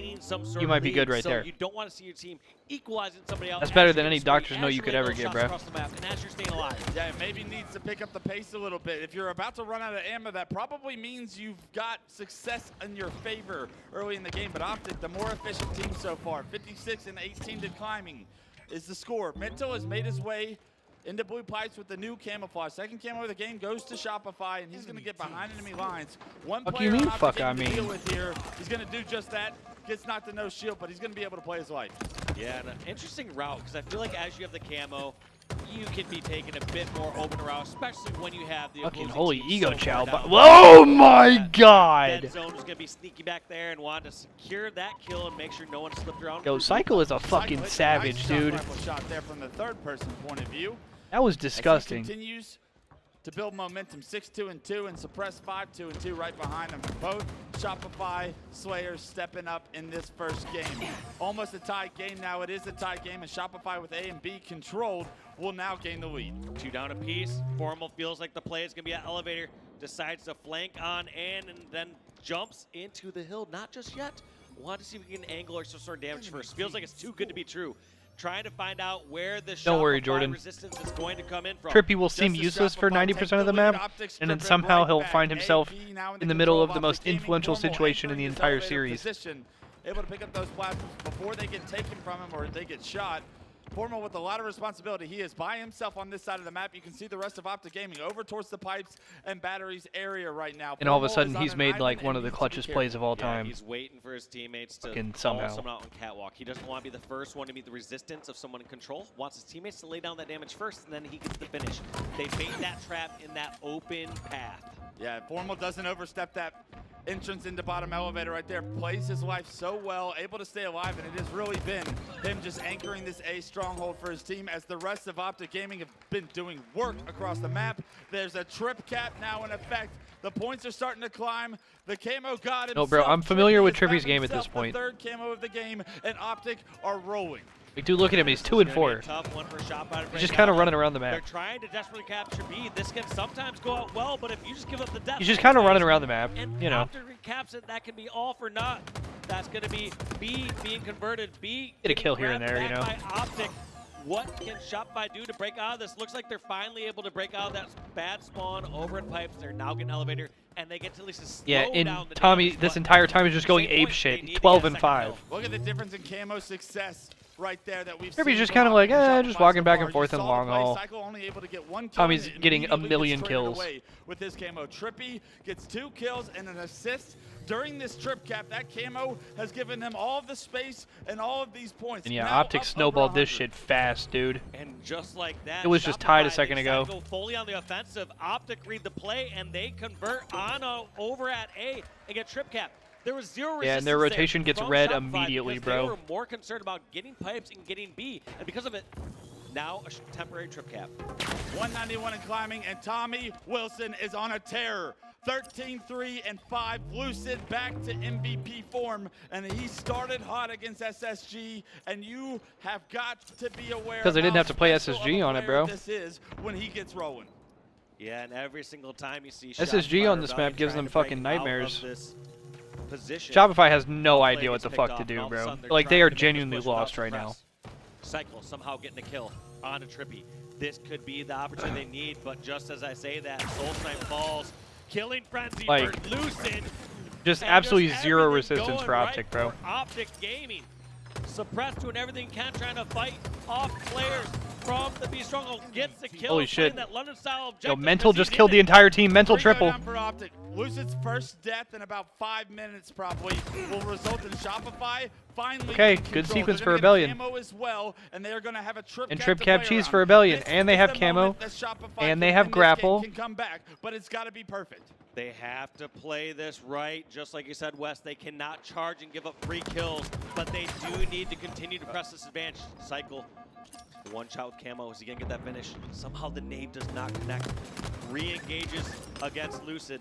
be good right there. You don't want to see your team equalizing somebody else. That's better than any doctor's note you could ever get, bro. And as you're staying alive. Yeah, it maybe needs to pick up the pace a little bit. If you're about to run out of ammo, that probably means you've got success in your favor early in the game. But Optic, the more efficient team so far, 56 and 18 to climbing is the score. Mental has made his way into blue pipes with the new camouflage. Second camo of the game goes to Shopify, and he's going to get behind enemy lines. One Fuck player you mean, on fuck Optic I to mean. deal with here. He's going to do just that. Gets knocked to no shield, but he's going to be able to play his life. Yeah, and an interesting route, because I feel like as you have the camo, you can be taking a bit more open route, especially when you have the Fucking opposing holy team ego so chow. far down. Oh my god! Dead zone is going to be sneaky back there and want to secure that kill and make sure no one slipped around. Yo, Cycle is a fucking savage, dude. Nice shot there from the third person point of view. That was As he disgusting. continues to build momentum, 6-2-2 and suppress 5-2-2 right behind them. Both Shopify Slayers stepping up in this first game. Almost a tied game now. It is a tied game, and Shopify with A and B controlled will now gain the lead. 2 down apiece. Formal feels like the play is going to be an elevator. Decides to flank on and then jumps into the hill. Not just yet. Want to see if we can angle or some sort of damage first. Feels like it's too good to be true. Trying to find out where the Don't worry, Shopify Jordan. resistance is going to come in from. Trippy will seem useless for 90% of the map, and then somehow he'll find himself in the middle of the most influential situation in the entire series. Able to pick up those platforms before they get taken from him or they get shot. Formal with a lot of responsibility. He is by himself on this side of the map. You can see the rest of Optic Gaming over towards the pipes and batteries area right now. And all of a Formal sudden, is on he's an made island like one and of the needs to be clutchest plays of all Yeah, time. he's waiting for his teammates to Fucking call somehow. someone out on catwalk. He doesn't want to be the first one to meet the resistance of someone in control. Wants his teammates to lay down that damage first, and then he gets the finish. They bait that trap in that open path. Yeah, Formal doesn't overstep that entrance into bottom elevator right there. Plays his life so well, able to stay alive, and it has really been him just anchoring this A stronghold for his team as the rest of Optic Gaming have been doing work across the map. There's a trip cap now in effect. The points are starting to climb. The camo got himself. No, bro, I'm familiar with Trippy has Trippy's found game at this himself point. The third camo of the game, and Optic are rolling. Like, dude, look at him. He's 2 and 4. Tough one for Shopify to He's break just kind of out. running around the They're map. trying to desperately capture B. This can sometimes go out well, but if you just give up the death, He's just kind of running around the map, and you know. after recaps it, that can be all for naught. That's going to be B being converted. B Get a kill here and there, you know. by Optic. What can Shopify do to break out of this? Looks like they're finally able to break out of that bad spawn over at pipes. They're now getting elevator, and they get to at least slow Yeah, and down the Tommy, damage, this but entire time is just going same ape point, shit. they need to 12 get a and second 5. kill. Look at the difference in camo success right there that we've Trippy's seen. just from kind of like, Optic just so walking back far. and forth You in saw long the play haul. cycle, only able to get one kill, Tommy's and getting a immediately million gets traded kills. away with his camo. Trippy gets 2 kills and an assist. During this trip cap, that camo has given him all of the space and all of these points. And yeah, Now Optic up snowballed over this 100. shit fast, dude. And just like that, It was just tied a Shopify, second they ago. decide to go fully on the offensive. Optic read the play, and they convert on over at A and get trip cap. There was zero resistance. Yeah, and their rotation there gets from red Shopify immediately, because bro. They were more concerned about getting pipes and getting B, and because of it, now a temporary trip cap. 191 and climbing, and Tommy Wilson is on a tear. 13-3 and 5, Lucid back to MVP form, and he started hot against SSG, and you have got to be aware Because they didn't have to play special of SSG a on it, player bro. This is when he gets rolling. Yeah, and every single time you see SSG Shopify on this Rebellion map gives trying them to break fucking out of nightmares. this position, Shopify has no the play idea what gets the picked fuck off, to and do, all of a bro. sudden they're Like, they trying are to make this genuinely push without lost right now. suppress. Cycle somehow getting a kill on a Trippy. This could be the opportunity they need, but just as I say that, Soul Snipe falls, killing Frenzy Like, for Lucid. Just and absolutely just zero everything resistance going for right Optic, bro. for Optic Gaming. Suppressed doing everything he can, trying to fight off players from the B Stronghold. Gets the kill. Holy playing shit. That London style Yo, objective Mental because just he's killed in the it. entire team. Mental 3 go triple. down for Optic. Lucid's first death in about 5 minutes probably will result in Shopify finally Okay, getting good control. sequence They're for gonna get Rebellion. Camo as well, and they are going to have a trip And cap trip to cap play cheese around. for Rebellion. This And they is have the camo. moment that Shopify And they can have win this grapple. game, can come back, but it's got to be perfect. They have to play this right, just like you said, Wes. They cannot charge and give up free kills, but they do need to continue to press this advantage. Cycle. One shot with camo. Is he going to get that finish? Somehow the nade does not connect. Re-engages against Lucid.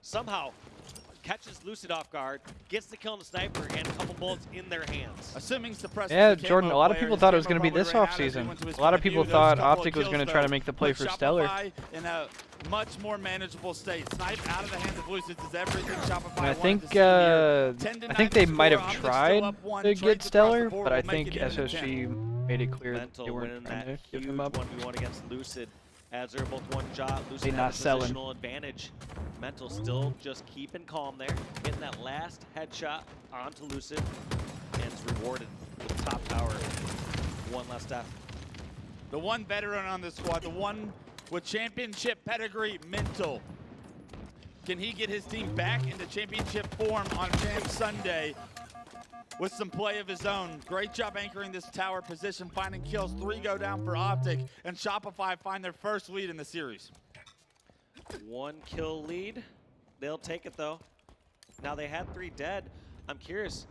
somehow catches Lucid off guard, gets the kill on the sniper, and a couple bullets in their hands. Assuming Suppress. Yeah, Jordan, a lot of people thought it was going to be this offseason. A lot of people thought Optic was going to try to make the play for Stellar. In a much more manageable state. Snipe out of the hands of Lucid is everything Shopify And I think they might have tried to get Stellar, but I think SSG made it clear that they weren't going to give him up. 1v1 against Lucid. As they're both one shot, Lucid not has a selling. positional advantage. Mental still just keeping calm there, getting that last headshot onto Lucid, and is rewarded with top tower. One last death. The one veteran on this squad, the one with championship pedigree, Mental. Can he get his team back into championship form on Champ Sunday with some play of his own? Great job anchoring this tower position, finding kills. 3 go down for Optic, and Shopify find their first lead in the series. 1 kill lead. They'll take it though. Now they had 3 dead. I'm curious,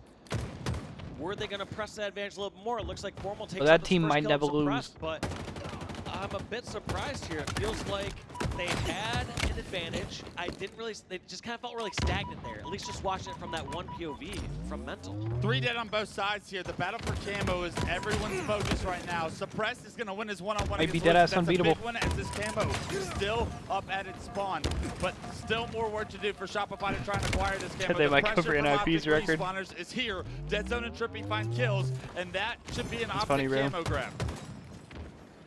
were they going to press that advantage a little bit more? It looks like Formal takes That team might never lose. But I'm a bit surprised here. It feels like they had an advantage. They just kind of felt really stagnant there. At least just watching it from that one POV from Mental. 3 dead on both sides here. The battle for camo is everyone's focus right now. Suppress is going to win his one-on-one. Might be dead-ass unbeatable. That's a big one as this camo is still up at its spawn. But still more work to do for Shopify to try and acquire this camo. They might The cover pressure from NIP's Optic record. Respawners is here. Dead Zone and Trippy find kills, and that should be an Optic funny, bro. camo grab.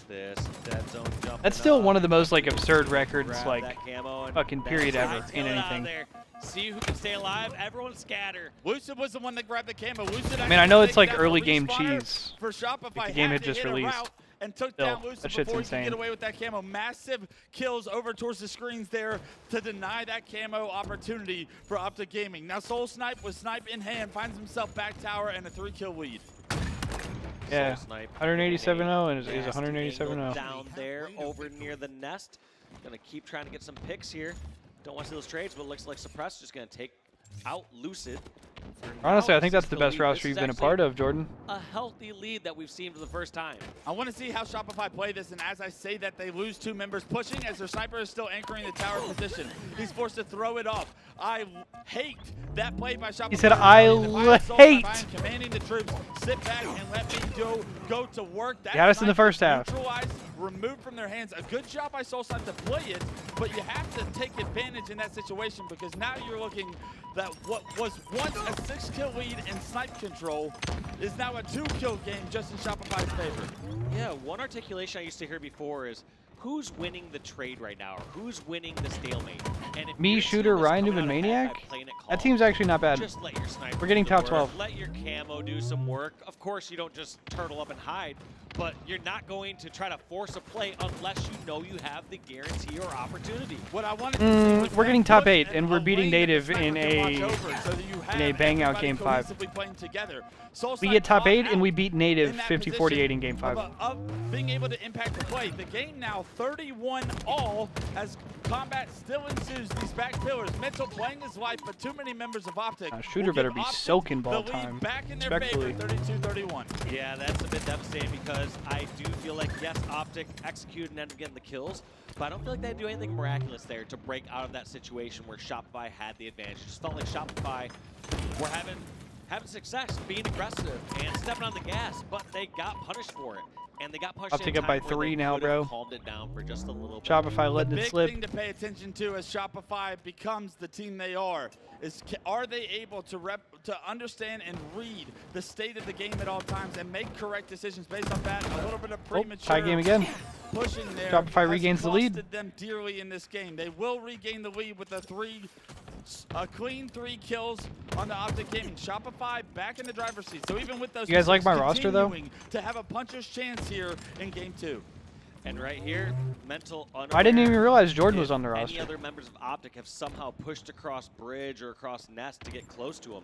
This dead zone jump. That's still one of the most like absurd records, Grab like that camo and fucking period that's ever right, in tail it out of anything. there. See who can stay alive. Everyone scatter. Lucid was the one that grabbed the camo. Lucid I mean, I know it's like down early the game respawner cheese. For Shopify, Like the game had to just hit a released. route and took Still, down Lucid that shit's before he could insane. get away with that camo. Massive kills over towards the screens there to deny that camo opportunity for Optic Gaming. Now Soul Snipe with Snipe in hand finds himself back tower and a 3-kill lead. Yeah, 187-0 and is Nasty 187-0. angle down there over near the nest. Gonna keep trying to get some picks here. Don't want to see those trades, but it looks like Suppress just gonna take out Lucid. Honestly, I think that's the This is best lead. roster This you've is been a actually part of, Jordan. A healthy lead that we've seen for the first time. I want to see how Shopify play this, and as I say that, they lose 2 members pushing as their sniper is still anchoring the tower position. He's forced to throw it off. I hate that play by Shopify. He said, If I'm commanding the troops, sit back and let me go to work. That He had us in the first half. Neutralized, removed from their hands. A good job by Soulside to play it, but you have to take advantage in that situation because now you're looking that what was once a 6-kill lead in snipe control is now a 2-kill game just in Shopify's favor. Yeah, one articulation I used to hear before is who's winning the trade right now, or who's winning the stalemate. And if Me, you're Shooter, seeing this Ryan, coming Noob, and out ahead Maniac? by playing it That calm, team's actually not bad. just let your sniper We're getting do the top work. 12. Let your camo do some work. Of course, you don't just turtle up and hide, but you're not going to try to force a play unless you know you have the guarantee or opportunity. What I wanted to see We're getting top 8, and we're beating Native in a bang out game 5. We get top 8, and we beat Native 50-48 in game 5. Of being able to impact the play. The game now 31 all as combat still ensues. These back pillars. Mental playing his life, but too many members of Optic. Shooter better be soaking ball time. Back in their favor, Respectfully. 32-31. Yeah, that's a bit devastating because I do feel like, yes, Optic executed and ended up getting the kills, but I don't feel like they do anything miraculous there to break out of that situation where Shopify had the advantage. It just felt like Shopify were having success, being aggressive and stepping on the gas, but they got punished for it. And they got punished Optic up by 3 now, bro. Calmed it down for just a little bit. Shopify letting it slip. The big thing to pay attention to as Shopify becomes the team they are is are they able to understand and read the state of the game at all times and make correct decisions based on that. A little bit of premature tie game again. pushing there. Shopify regains the lead. Costed them dearly in this game. They will regain the lead with a clean 3 kills on the Optic Gaming. Shopify back in the driver's seat. So even with those, You guys like my roster, though? To have a puncher's chance here in game 2. And right here, Mental I didn't even realize Jordan was on the Any roster. other members of Optic have somehow pushed across bridge or across nest to get close to him.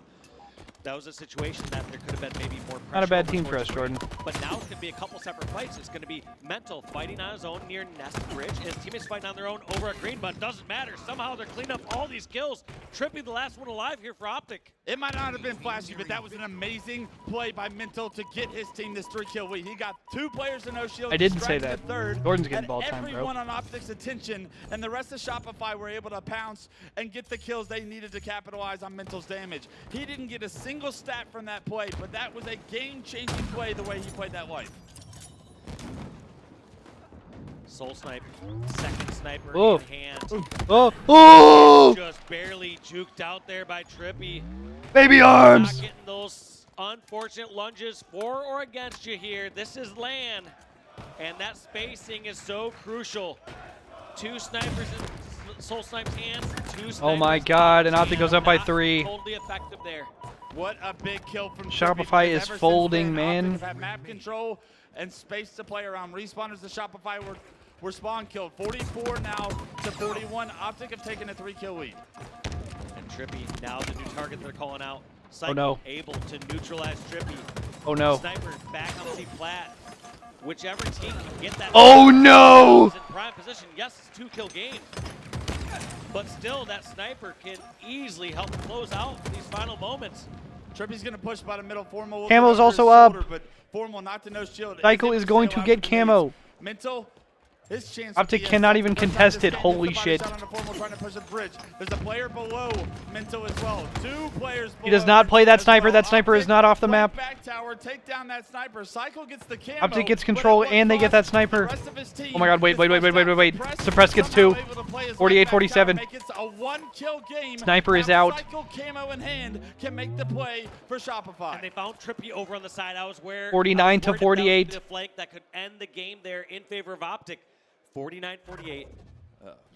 that was a situation that there could have been maybe more pressure. Not a bad over team for towards us, Jordan. But now it's going to be a couple separate fights. It's going to be Mental fighting on his own near Nest Bridge. His teammates fighting on their own over at Green, but it doesn't matter. Somehow they're cleaning up all these kills. Trippy, the last one alive here for Optic. It might not have been flashy, but that was an amazing play by Mental to get his team this 3-kill lead. He got 2 players in no shield. I didn't say distracted that. the third, Jordan's getting had ball time, bro. everyone on Optic's attention, and the rest of Shopify were able to pounce and get the kills they needed to capitalize on Mental's damage. He didn't get a single stat from that play, but that was a game-changing play the way he played that life. Soul Snipe, second sniper Oh. in hand. Oh. Oh. Just barely juked out there by Trippy. Baby arms. Not getting those unfortunate lunges for or against you here. This is LAN, and that spacing is so crucial. 2 snipers in Soul Snipe's hands, 2 snipers. Oh my God, and Optic goes up by Not 3. Totally effective there. What a big kill from Shopify Trippy, is because ever folding, since then, man. Optic have had map control and space to play around. Respawners to Shopify were spawn killed. 44 now to 41. Optic have taken a 3-kill lead. And Trippy, now the new target they're calling out. Oh, no. Able to neutralize Trippy. Oh, no. Sniper back on C flat. Whichever team can get that. Oh, no. In prime position. Yes, it's a 2-kill game. But still, that sniper can easily help close out these final moments. Trippy's going to push by the middle. Formal will Camo's go also his up. shoulder, but Formal not to no shield. Cycle is going to get camo. Mental. His chance Optic to be cannot a even first time contest this it. game. Holy Gets the shit. body shot on the Formal trying to push a bridge. There's a player below Mental as well. 2 players below. He does not play that as sniper. well. That sniper is Optic not off the flank map. Back tower, take down that sniper. Cycle gets the camo. Optic gets but control, at what and they get that cost? sniper. The rest of his team Oh my God, wait. Suppress gets 2. 48-47. 1-kill game. 'Sniper is Now out. Cycle camo in hand can make the play for Shopify. And they found Trippy over on the side. I was where 49 to 48. The flank that could end the game there in favor of Optic. 49-48.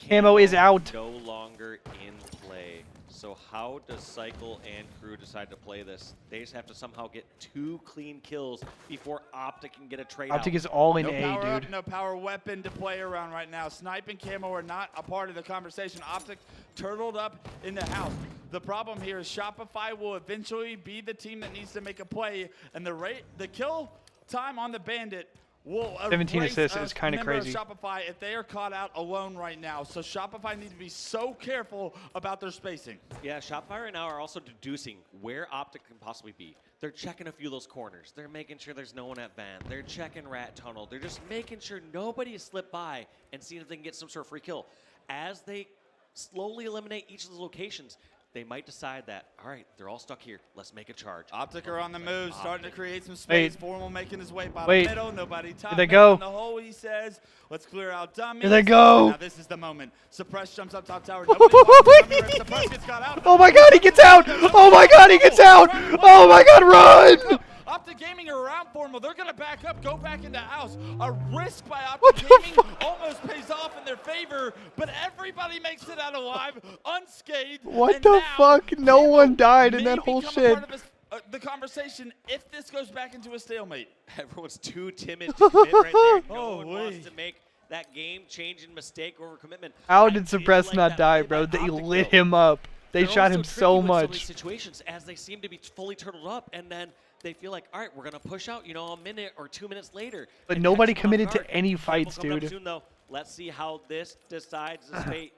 Camo is out. No longer in play. So how does Cycle and crew decide to play this? They just have to somehow get 2 clean kills before Optic can get a trade Optic out. is all in No A, power dude. up, no power weapon to play around right now. Snipe and camo are not a part of the conversation. Optic turtled up in the house. The problem here is Shopify will eventually be the team that needs to make a play, and the kill time on the Bandit will 17 erase assists a is kinda member of crazy. Shopify if they are caught out alone right now. So Shopify need to be so careful about their spacing. Yeah, Shopify right now are also deducing where Optic can possibly be. They're checking a few of those corners. They're making sure there's no one at Van. They're checking Rat Tunnel. They're just making sure nobody has slipped by and seeing if they can get some sort of free kill. As they slowly eliminate each of those locations, they might decide that, all right, they're all stuck here. Let's make a charge. Optic are on the move, Optic. starting to create some space. Wait. Formal making his way by Wait. the middle. Nobody top. Here they man go. in the hole, he says. Let's clear out dummies. Here they go. Now this is the moment. Suppress jumps up top tower. Nobody's watching the dummy rip. Suppress gets got out. Oh my God, he gets out. Oh my God, he gets out. Oh my God, run. Optic Gaming are around Formal. They're going to back up, go back into house. A risk by What Optic the Gaming fuck? almost pays off in their favor, but everybody makes it out alive, unscathed. What and the now fuck? No one died in may that whole become a shit. part of the conversation if this goes back into a stalemate. Everyone's too timid to commit right there. No one Holy. wants to make that game-changing mistake over commitment. How I did feel Suppress like not that die, play bro? by They Optic, lit though. him up. They They're shot also him tricky so with some of these much. situations as they seem to be fully turtled up, and then they feel like, all right, we're gonna push out, a minute or 2 minutes later. But and nobody catch them off committed to guard. any Camo fights, coming up dude. Soon, though. Let's see how this decides this fate.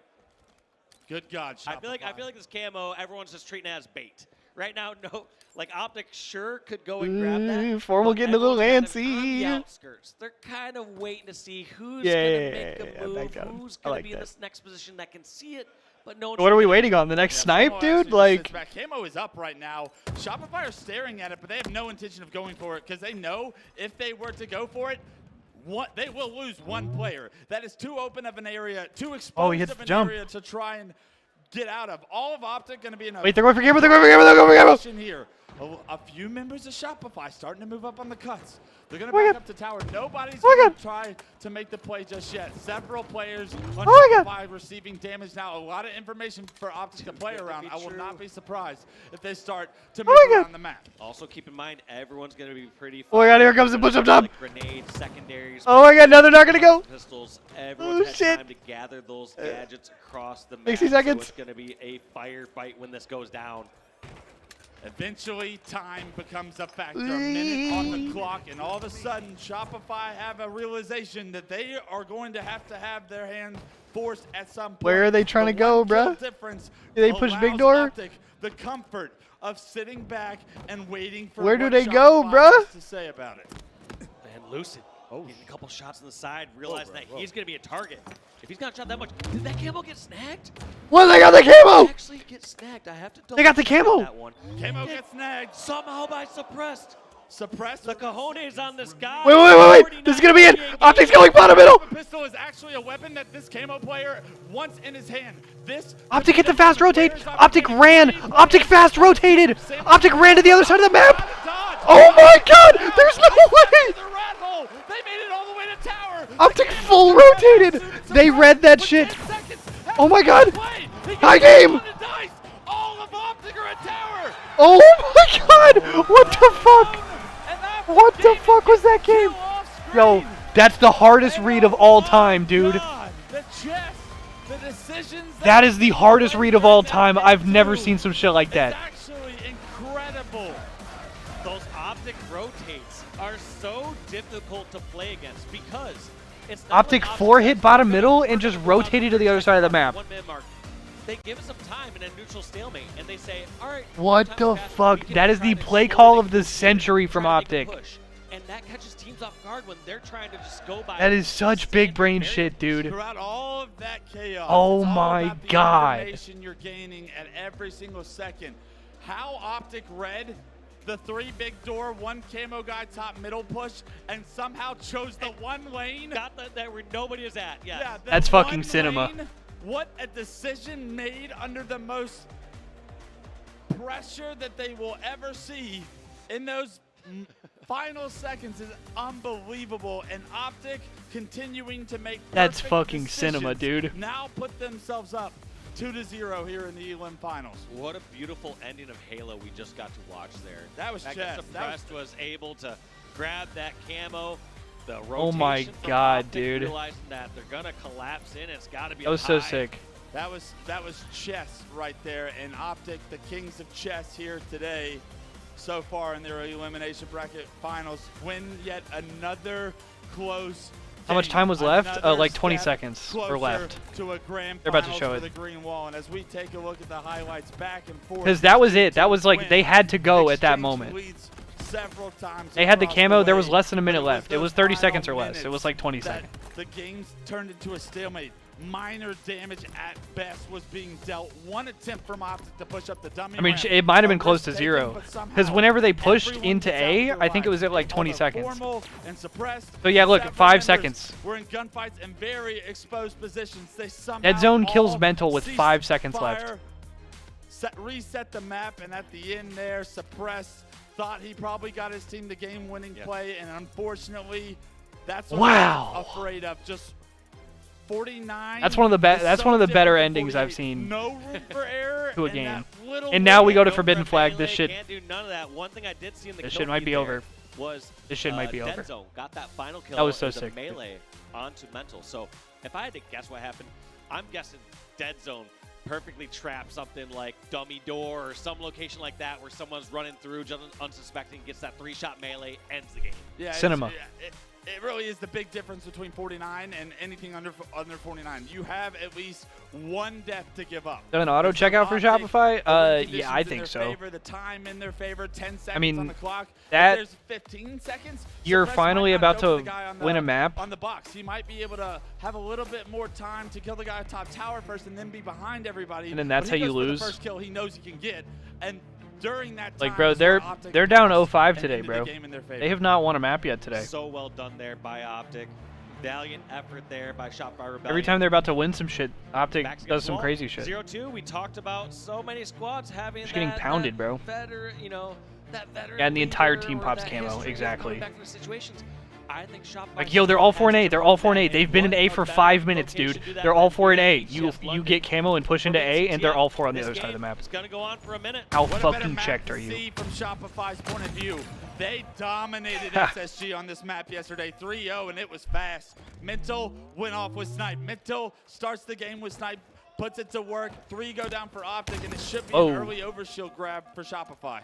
Good God, I feel like this camo, everyone's just treating it as bait. Right now, no, like Optic sure could go and grab that. Formal but getting a little everyone's kind of on antsy. the outskirts. They're kind of waiting to see who's Yeah, gonna make yeah, a move, back down. who's I gonna like be in that. this next position that can see it, but no. What are we waiting on? The next snipe, Camo dude? actually just Like, sits back. Camo is up right now. Shopify are staring at it, but they have no intention of going for it because they know if they were to go for it, they will lose 1 player. That is too open of an area, too exposed hits of the an jump. area to try and get out of. All of Optic going to be in a wait, they're going for Camo, they're going for Camo, they're going for Camo. position here. A few members of Shopify starting to move up on the cuts. They're going Oh to my back God. up to tower. Nobody's Oh my going God. to try to make the play just yet. Several players on Oh my God. Shopify receiving damage now. A lot of information for Optic to play around. I will not be surprised if they start to move my God. around the map. Also, keep in mind, everyone's going to be pretty. Oh my God, here comes the push up top. Like grenades, secondaries. Oh my God, no, they're not going to go. Pistols. Everyone's had shit. time to gather those gadgets across the map. 60 So seconds. it's going to be a firefight when this goes down. Eventually, time becomes a factor. A minute on the clock, and all of a sudden, Shopify have a realization that they are going to have their hand forced at some point. Where are they trying to go, bruh? Do they push big door? Optic the comfort of sitting back and waiting for Where do what they go, Shopify bruh? has to say about it. And Lucid getting a couple shots on the side, realizing that he's going to be a target. If he's not shot that much, did that camo get snagged? What? They got the camo! Actually get snagged. I have to They got the double check camo! That one. Camo gets snagged. Somehow by suppressed. Suppressed. The cojones on this guy. Wait. This is going to be it. Optic's going bottom middle. The pistol is actually a weapon that this camo player wants in his hand. Optic hit the fast rotate. Optic ran. Optic fast rotated. Optic ran to the other side of the map. Oh my god. There's no way. They made it all the way to tower. Optic full rotated. They read that shit. Oh my god. High game. All of Optic are at tower. Oh my god. What the fuck? What the fuck was that game? Yo, that's the hardest read of all time, dude. The chess, the decisions. That is the hardest read of all time. I've never seen some shit like that. It's actually incredible. Those Optic rotates are so difficult to play against because it's not Optic like 4 hit bottom middle and just rotated to the other side of the map. 1 minute mark. They give us some time in a neutral stalemate, and they say, all right. What the fuck? That is the play call of the century from Optic. And that catches teams off guard when they're trying to just go by. That is such big brain shit, dude. Throughout all of that chaos, Oh it's all my about the god. information you're gaining at every single second. How Optic read the 3 big door, 1 camo guy top middle push, and somehow chose the 1 lane. Got that where nobody is at. Yes. Yeah, that's fucking cinema. Lane, what a decision made under the most pressure that they will ever see in those final seconds is unbelievable. And Optic continuing to make That's perfect fucking cinema, decisions, dude. now put themselves up 2-0 here in the Elim Finals. What a beautiful ending of Halo we just got to watch there. That was chess. Suppressed was able to grab that camo. The Oh my rotation from god, Optic, dude. realizing that they're gonna collapse in. It's got to be. That was so high. sick. That was chess right there, and Optic, the kings of chess here today, so far in their elimination bracket finals, win yet another close. How much time was left? Like 20 seconds were left. To a grand They're about to finals show for it. the green wall, and as we take a look at the highlights back and forth, Because that was it. That was like, they had to go at that moment. several times They had the across camo. There way, was less than a minute but left. It was those 30 final seconds or less. It minutes was like 20 that seconds. The game's turned into a stalemate. Minor damage at best was being dealt. 1 attempt from Optic to push up the dummy I mean, ramp. it might have been A close to risk 0. taken, but somehow Because whenever they pushed everyone into gets A, out I think it was at like 20 Although seconds. formal and suppressed, So yeah, look, several 5 members seconds. We're in gunfights and very exposed positions. They somehow Dead Zone kills all Mental with ceased 5 seconds left. fire, reset the map, and at the end there, suppressed. Thought he probably got his team the game-winning play, and unfortunately, that's what Wow. I'm afraid of. Just 49. That's one of the is so one of the better different than endings I've 48. seen No room for error to a in game. that little And now we go to window. Forbidden Flag. This shit, Can't do none of that. One thing I did see in the this kill shit might feed be there over. was This shit might be over. Dead Zone got that final kill. That was so as a sick. melee onto Mental. So if I had to guess what happened, I'm guessing Dead Zone perfectly trapped something like dummy door or some location like that where someone's running through just unsuspecting, gets that 3-shot melee, ends the game. Yeah, Cinema. It really is the big difference between 49 and anything under 49. You have at least 1 death to give up. Is that an auto checkout for Shopify? Yeah, I think so. Favor, the time in their favor, 10 seconds mean, on the clock. that- If there's 15 seconds. You're Suppress finally might not about go to for the guy on win a map. On the box, he might be able to have a little bit more time to kill the guy top tower first, and then be behind everybody. And then that's When he how you goes for lose. The first kill he knows he can get, and during that time, Like, bro, is where they're Optic down comes 0-5 and today, ended the bro. game in their favor. They have not won a map yet today. So well done there by Optic. Valiant effort there by Shopify Rebellion. Every time they're about to win some shit, Optic Backs does against some wall. crazy shit. 0-2, we talked about so many squads having Just getting pounded, bro. That veteran Yeah, and the entire leader team or pops that camo, history of exactly. going back to the situations. I think Shopify Like, yo, they're all 4 and 8. They're all 4 and 8. and They've been in A for 5 minutes, dude. They're all 4 and 8. You get camo and push into A, and they're all 4 on the other side of the map. It's gonna go on for a minute. How What a better fucking map checked to are you? see from Shopify's point of view. They dominated SSG on this map yesterday, 3-0, and it was fast. Mental went off with Snipe. Mental starts the game with Snipe, puts it to work. 3 go down for Optic, and it should be an early overshield grab for Shopify.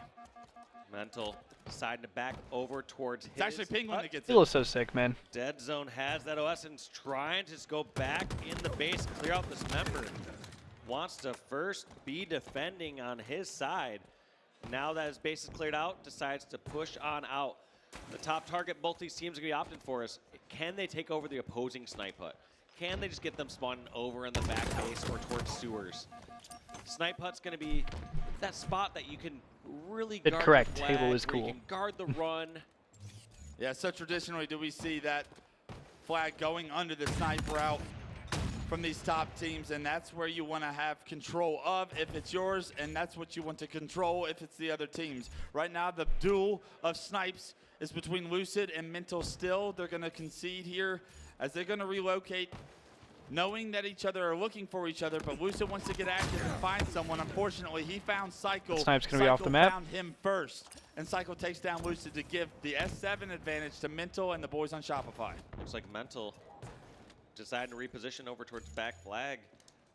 Mental deciding to back over towards his. It's actually Penguin that gets it. He looks so sick, man. Dead Zone has that OS and is trying to just go back in the base, clear out this member. Wants to first be defending on his side. Now that his base is cleared out, decides to push on out. The top target both these teams are going to be opting for is, can they take over the opposing snipe hut? Can they just get them spawning over in the back base or towards sewers? Snipe hut's going to be that spot that you can really guard correct. the flag, Table is where you cool. can guard the run. Yeah, so traditionally do we see that flag going under the snipe route from these top teams, and that's where you want to have control of if it's yours, and that's what you want to control if it's the other teams. Right now, the duel of snipes is between Lucid and Mental still. They're going to concede here as they're going to relocate, knowing that each other are looking for each other, but Lucid wants to get active and find someone. Unfortunately, he found Cycle. Snipe's going to be off the map. Found him first, and Cycle takes down Lucid to give the S7 advantage to Mental and the boys on Shopify. Looks like Mental deciding to reposition over towards back flag.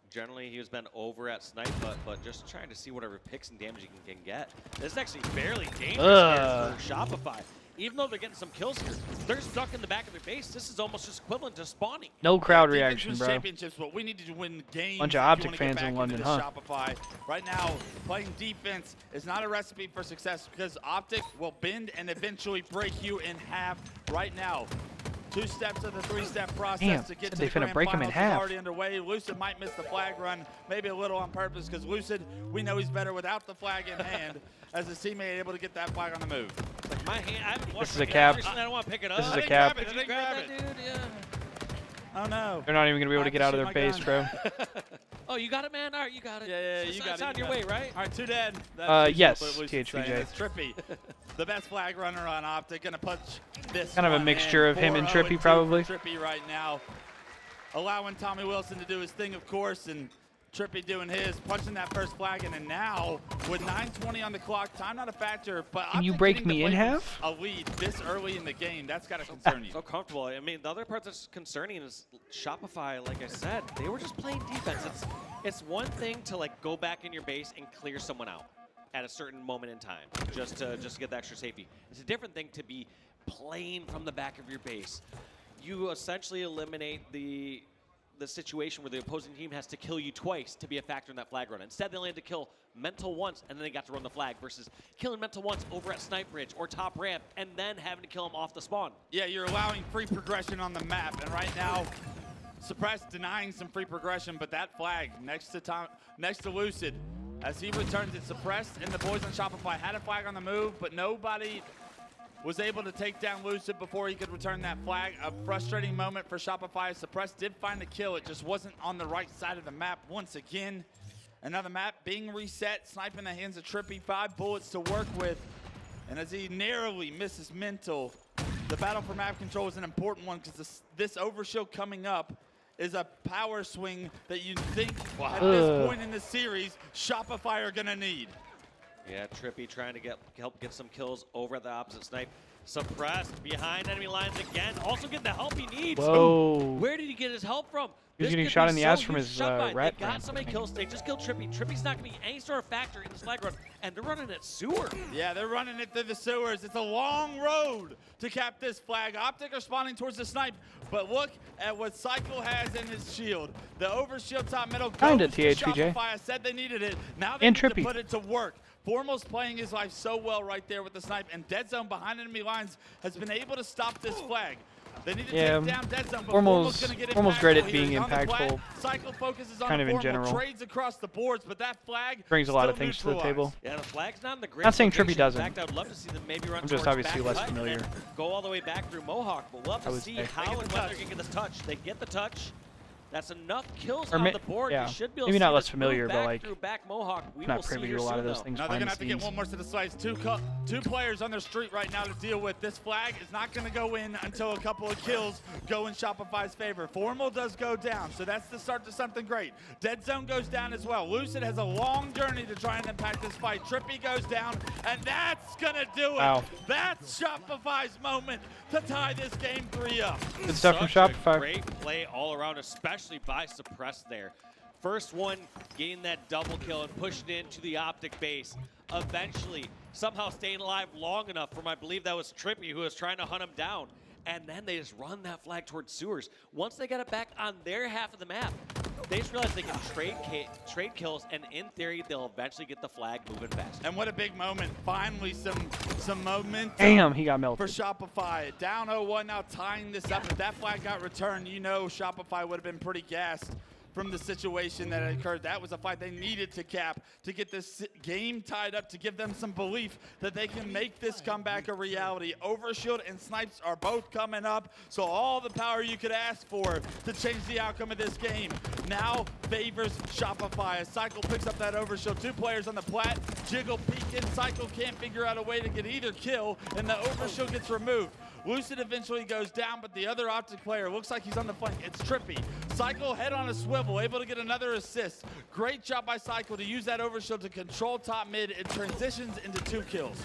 Generally, he has been over at snipe, but just trying to see whatever picks and damage he can get. This is actually barely dangerous here for Shopify. Even though they're getting some kills here, they're stuck in the back of their base. This is almost just equivalent to spawning. No crowd reaction, Defense bro. Championships, but we need to win games. Bunch of if you Optic wanna get fans back in into London, this huh? Shopify. Right now, playing defense is not a recipe for success because Optic will bend and eventually break you in half. Right now, 2 steps of the 3-step process Damn, to get to they the finna grand break him in finals is half. already underway. Lucid might miss the flag run, maybe a little on purpose, because Lucid, we know he's better without the flag in hand, as his teammate able to get that flag on the move. Like my hand, I haven't watched This is a it cap. I don't want to pick it up. This is a cap. Did you grab it, dude? Yeah. Oh no. They're not even going to be able to get out of their base, bro. Oh, you got it, man? All right, you got it. Yeah, So you got it. it's on you your got way, it. right? All right, 2 dead. That's yes, what Lucid's saying. THPJ. It's Trippy, the best flag runner on Optic, gonna punch this. Kind of a one mixture in. of him and 4-0-2 Trippy, for probably. Trippy right now, allowing Tommy Wilson to do his thing, of course, and Trippy doing his, punching that first flag, and then now with 9:20 on the clock, time not a factor, but Can you Optic break getting to me in play half? a lead this early in the game, that's got to concern you. So comfortable. I mean, the other part that's concerning is Shopify, like I said, they were just playing defense. It's one thing to like go back in your base and clear someone out at a certain moment in time, just to get the extra safety. It's a different thing to be playing from the back of your base. You essentially eliminate the situation where the opposing team has to kill you twice to be a factor in that flag run. Instead, they only had to kill Mental once, and then they got to run the flag, versus killing Mental once over at Snipe Ridge or top ramp, and then having to kill him off the spawn. Yeah, you're allowing free progression on the map, and right now, Suppress denying some free progression, but that flag next to Lucid, as he returns it, Suppressed and the boys on Shopify had a flag on the move, but nobody was able to take down Lucid before he could return that flag. A frustrating moment for Shopify. Suppressed did find the kill. It just wasn't on the right side of the map once again. Another map being reset, sniping the hands of Trippy. 5 bullets to work with. And as he narrowly misses Mental, the battle for map control is an important one, because this overshield coming up is a power swing that you think at this point in the series, Shopify are gonna need. Yeah, Trippy trying to help get some kills over at the opposite snipe. Suppressed behind enemy lines again. Also getting the help he needs. Whoa. Where did he get his help from? He was This getting could shot be in the so ass from huge. his Shopify, rat they got ramp so many thing. kills. They just killed Trippy. Trippy's not going to be any sort of factor in this flag run, and they're running at sewer. Yeah, they're running it through the sewers. It's a long road to cap this flag. Optic are spawning towards the snipe, but look at what Cycle has in his shield. The overshield top middle goes Kinda, to THPJ. Shopify. I said they needed it. Now they And need to Trippy. put it to work. Foremost playing his life so well right there with the snipe, and Dead Zone behind enemy lines has been able to stop this flag. They need to take down Dead Zone, but Formal's gonna get Formal's great at impactful being here. He's on the flag. impactful. Cycle focuses on Kind of in Formal, general. trades across the boards, but that flag Brings a lot of still things to the neutralized. table. Yeah, the flag's not in the great Not saying Trippy location. doesn't. In fact, I would love to see them maybe run I'm just towards obviously back less cut and familiar. then go all the way back through Mohawk, but we'll have I to would see say. how and when they're going to get this touch. They get the touch. That's enough kills Or on the board. yeah. You should be able Maybe to not see less this familiar, move but back like through back Mohawk. We not will see privy here to a lot of soon, those though. things. Now they're behind gonna have the to get scenes. one more to the slice. Two players on the street right now to deal with. This flag is not gonna go in until a couple of kills go in Shopify's favor. Formal does go down, so that's the start to something great. Dead Zone goes down as well. Lucid has a long journey to try and impact this fight. Trippy goes down, and that's gonna do it. Wow. That's Shopify's moment to tie this game 3 up. Good stuff from Such a Shopify. Great play all around, especially by Suppressed there. First one getting that double kill and pushing it into the Optic base. Eventually, somehow staying alive long enough from, I believe that was Trippy, who was trying to hunt him down. And then they just run that flag towards sewers. Once they got it back on their half of the map, they just realized they can trade kills, and in theory, they'll eventually get the flag moving fast. And what a big moment. Finally, some momentum. Damn, he got melted. For Shopify. Down 0-1 now, tying this up. If that flag got returned, you know Shopify would have been pretty gassed from the situation that had occurred. That was a fight they needed to cap to get this game tied up, to give them some belief that they can make this comeback a reality. Overshield and Snipes are both coming up, so all the power you could ask for to change the outcome of this game now favors Shopify. As Cycle picks up that Overshield, 2 players on the plat, Jiggle peeking, Cycle can't figure out a way to get either kill, and the Overshield gets removed. Lucid eventually goes down, but the other Optic player looks like he's on the flank. It's Trippy. Cycle head on a swivel, able to get another assist. Great job by Cycle to use that Overshield to control top mid. It transitions into 2 kills.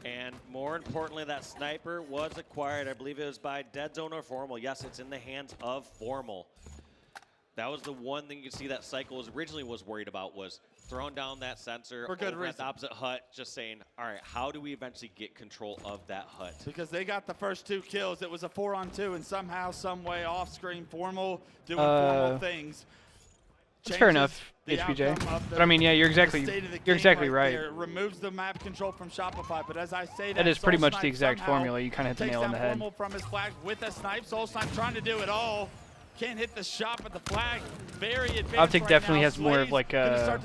And more importantly, that sniper was acquired. I believe it was by Dead Zone or Formal. Yes, it's in the hands of Formal. That was the one thing you could see that Cycle originally was worried about, was throwing down that sensor for good over at reason. the opposite hut, just saying, all right, how do we eventually get control of that hut? Because they got the first 2 kills. It was a 4-on-2, and somehow, some way, off-screen, Formal doing Formal things. That's fair enough, HBJ. But I mean, yeah, you're exactly right. There. Removes the map control from Shopify, but as I say that is pretty much the exact formula. You kind of hit the nail on the head. Formal from his flag with a snipe. Soul Snipe trying to do it all. Can't hit the shot, but the flag very advanced. Optic right definitely now. has more of like a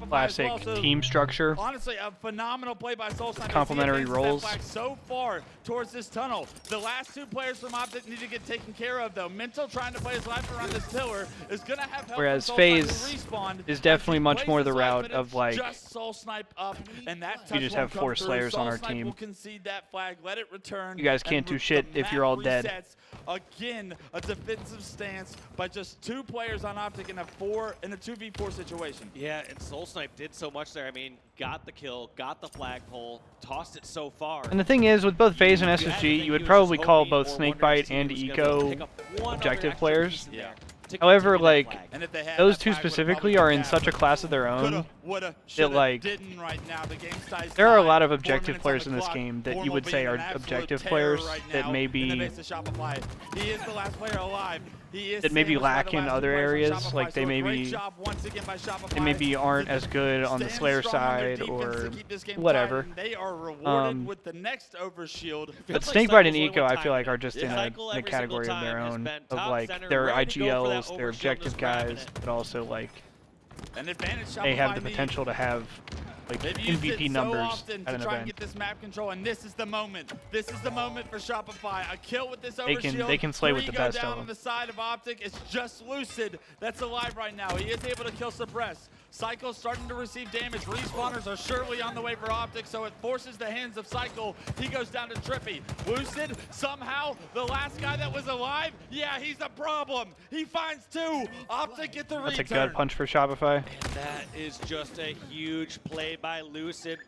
classic team structure. Honestly, a phenomenal play by Soul Snipe. Complementary roles. So far towards this tunnel. The last 2 players from Optic need to get taken care of, though. Mental trying to play his life around this pillar is going to have help. Whereas FaZe is definitely much more the route of like, just Soul Snipe up, and that we just have 4 Slayers on our team. Will concede that flag, let it return. You guys can't do shit if you're all dead. Again, a defensive stance by just 2 players on Optic in a 2v4 situation. Yeah, and Soul Snipe did so much there. I mean, got the kill, got the flagpole, tossed it so far. And the thing is, with both FaZe and SSG, you would probably call both Snakebite and Eco objective players. Yeah. However, like, those 2 specifically are in such a class of their own that, like, there are a lot of objective players in this game that you would say are objective players that maybe that maybe lack in other areas. Like, they maybe aren't as good on the Slayer side or whatever. But Snakebite and Eco, I feel like, are just in a category of their own, of like, they're IGLs, they're objective guys, but also like they have the potential to have like MVP numbers at an try and event. get this map control, and this is the moment. This is the moment for Shopify. A kill with this Overshield. They can slay with the best down of them. On the side of Optic. It's just Lucid that's alive right now. He is able to kill Suppress. Cycle starting to receive damage. Respawners are surely on the way for Optic, so it forces the hands of Cycle. He goes down to Trippy. Lucid, somehow, the last guy that was alive, yeah, he's a problem. He finds 2. Optic get the return. That's a gut punch for Shopify. And that is just a huge play by Lucid.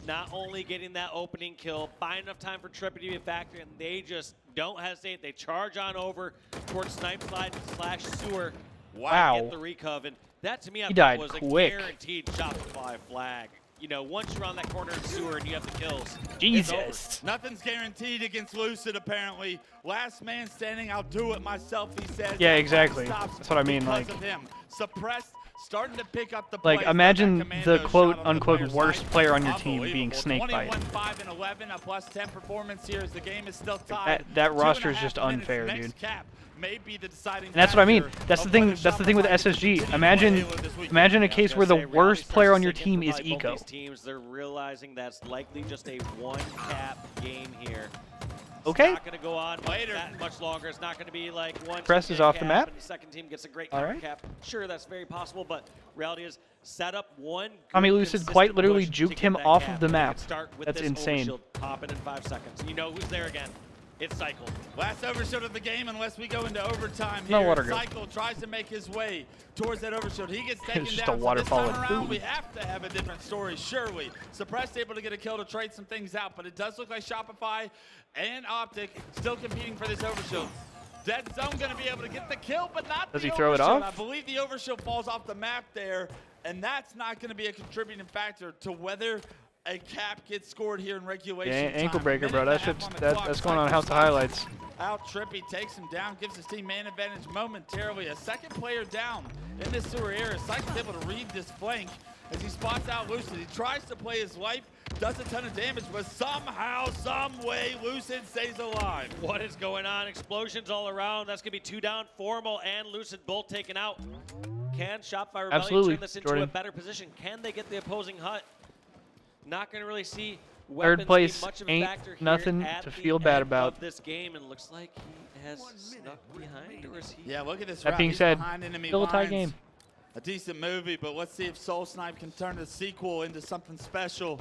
Not only getting that opening kill, buying enough time for Trippy to be a factor, and they just don't hesitate. They charge on over towards Snipe Slide / Sewer. Wow. Get the recov, and that to me I died thought was quick. a guaranteed Shopify flag. You know, once you're on that corner in Sewer and you have the kills, Jesus. Nothing's guaranteed against Lucid, apparently. Last man standing, I'll do it myself, he says. Yeah, exactly. That's what I mean. Like, of him. Suppressed, starting to pick up the like plays. imagine the quote-unquote worst player on your team being Snakebite. 21-5-11, a +10 performance here as the game is still tied. That roster is just unfair, dude. May be the deciding And that's what I mean. That's the thing. That's the thing with SSG. Imagine a case where the worst player on your team is Eco. Teams, they're realizing that's likely just a one-cap game here. Okay. It's not going to go on that much longer. It's not going to be like one Press is off the map. And the second team gets a great All counter right. cap. Sure, that's very possible, but reality is set up one. Tommy Lucid quite literally juked him off of the map. That's insane. Pop it in 5 seconds. You know who's there again. It's Cycle. Last Overshield of the game unless we go into overtime No here. water go. Cycle tries to make his way towards that Overshield. He gets taken It's just down. a waterfall so of this time around, food. we have to have a different story, surely. Suppressed able to get a kill to trade some things out, but it does look like Shopify and Optic still competing for this Overshield. Dead Zone going to be able to get the kill, but not Does the he throw it overshield. off? I believe the overshield falls off the map there, and that's not going to be a contributing factor to whether a cap gets scored here in regulation. Yeah, ankle time. breaker, bro. That's going on House of Highlights. Out Trippy takes him down, gives his team man advantage momentarily. A second player down in this sewer area. Cycle's able to read this flank as he spots out Lucid. He tries to play his life, does a ton of damage, but somehow, some way, Lucid stays alive. What is going on? Explosions all around. That's going to be 2 down. Formal and Lucid both taken out. Can Shopify Rebellion Absolutely, turn this into Jordan. a better position? Can they get the opposing hut? Not going to really see Third weapons place be much of a ain't factor here nothing at to the feel bad end about. of this game, and looks like he has snuck behind, or is he? Yeah, look at this. That route. being He's said, behind enemy still a tie lines. game. A decent movie, but let's see if Soul Snipe can turn the sequel into something special.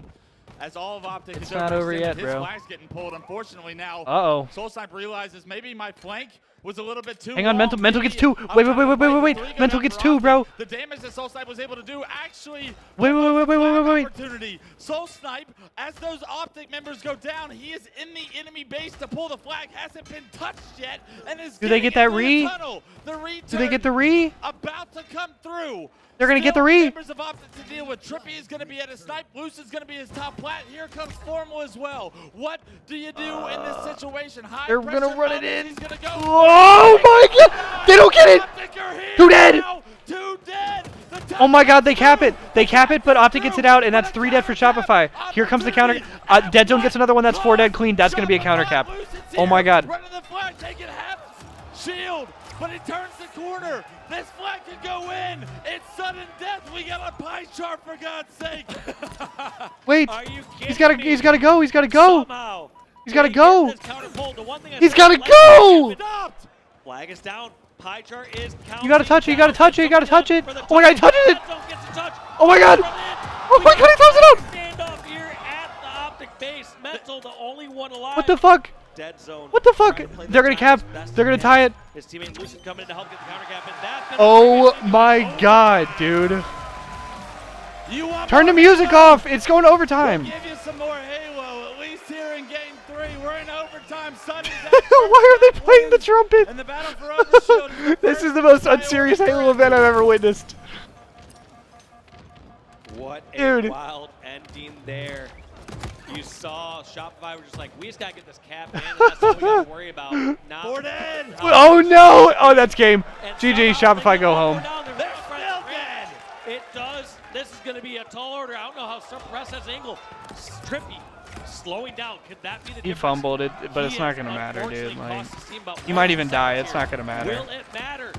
As all of Optic It's is not over overextended, yet, his bro. flag's getting pulled. Unfortunately now, Uh-oh. Soul Snipe realizes maybe my flank was a little bit too Hang on, long. Mental gets Maybe 2. I'm Wait. trying to fight the three, go Mental down gets for 2, Optic. bro. The damage that Soul Snipe was able to do actually Wait. opportunity. Soul Snipe, as those Optic members go down, he is in the enemy base to pull the flag. Hasn't been touched yet, and is Do they get that into the re? tunnel. The Do they get the re? about to come through. They're going to get the Still re. members of Optic to deal with. Trippy is going to be at his snipe. Lucid's going to be his top plat. Here comes Formal as well. What do you do in this situation? High They're going to pressure run it Optic, in. He's going to go. Oh my god! They don't get it! Two dead! Two dead! Oh my god, they cap it! They cap it, but Optic gets it out, and that's 3 dead for Shopify. Here comes the counter. Dead Zone gets another one, that's 4 dead clean. That's going to be a counter cap. Oh my god. Running the flag, taking half shield, but he turns the corner. This flag can go in. It's sudden death. We got a pie chart, for God's sake. Wait, Are you he's got to go. He's got to go. Somehow. He's got to go. He's got got to go. Flag is down. Pie chart is counting. You got to touch it. You got to touch it. You got to touch it. For the Oh my god, he touches it. Gets a touch. Oh my god. Oh my god, he throws it out. Stand up here at the Optic base. Mental, the only one alive. What the fuck? Dead zone. What the fuck? They're going to cap. They're going to tie it. His teammate Lucid coming in to help get the counter cap, and that's gonna Oh my god, dude. Turn the music off. It's going to overtime. Give you some more Halo, at least here in game 3. We're in overtime. Sudden death. Why are they playing the trumpet? And the battle for Overshield. This is the most unserious Halo event I've ever witnessed. What a Dude. wild ending there. You saw Shopify were just like, we just got to get this cap in, and that's all we got to worry about. Now, Oh no! Oh, that's game. GG, Shopify, go home. They're still dead. It does. This is going to be a tall order. I don't know how Suppress has angle. Trippy slowing down. Could that be the He difference? fumbled it, but it's He not is gonna matter, dude. unfortunately Like, cost his team about he might even 1 die. second It's here. not gonna matter. Will it matter?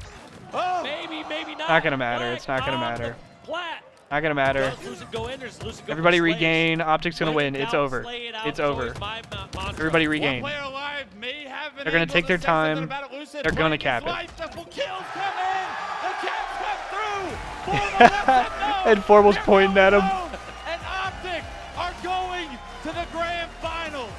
Maybe, maybe not. Not gonna matter. It's not gonna matter. Plat. Not gonna matter. Does Lucid go in, or does Lucid go Everybody for Slays? regain. Optic's gonna Slay it win. It's down, over. slay it out. It's It's always over. my mantra. Everybody regain. One player alive may have an They're gonna angle take to their say something time. about it. Lucid They're gonna playing cap his it. life. The full kills come in. The caps come through. Formal lets them know. And Formal's pointing at him. And Optic are going to the grand finals.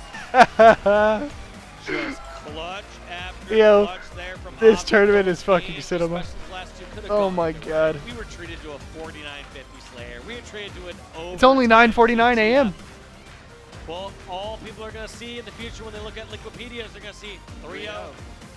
Just clutch after Yo, clutch there from this Optic. tournament is Those fucking games, cinema. especially the last two, could've Oh gone my either way. god. We were treated to a 49-50 Slayer. We were treated to an over. It's only 9:49 a.m. Well, all people are going to see in the future when they look at Liquipedia is they're going to see 3-0.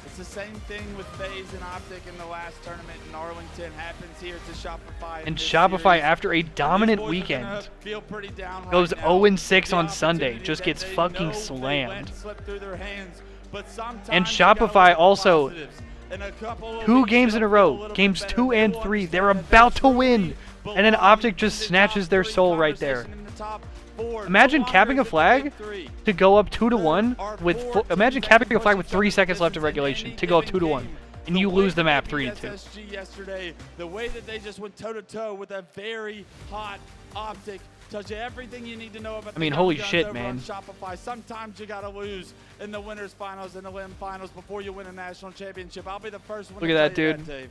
It's the same thing with FaZe and Optic in the last tournament in Arlington happens here to Shopify. And this Shopify, series. after a These dominant boys are weekend, gonna feel pretty down goes right now. 0-6 The on Sunday. opportunity Just that gets they fucking know they slammed. let slip through their hands, but sometimes And you gotta look Shopify at the also, positives. In a couple of 2 weeks, games in a they'll feel row, little games bit 2 better. and They 3, won they're some about to truly win. And then belong Optic just to the snatches top their 3 soul right there. conversation in the top 4. Imagine No capping a longer is it the flag big 3. to go up 2-1 with imagine capping a flag with 3 seconds left of regulation to go up 2-1, and you lose the map 3-2. SSG yesterday, the way that they just went toe-to-toe with a very hot Optic tells you everything you need to know about I mean, the holy Young Guns shit, over on man. Shopify. Sometimes you gotta lose in the winners finals and the limb finals before you win a national championship. I'll be the first one Look to at that, tell you dude. Dave.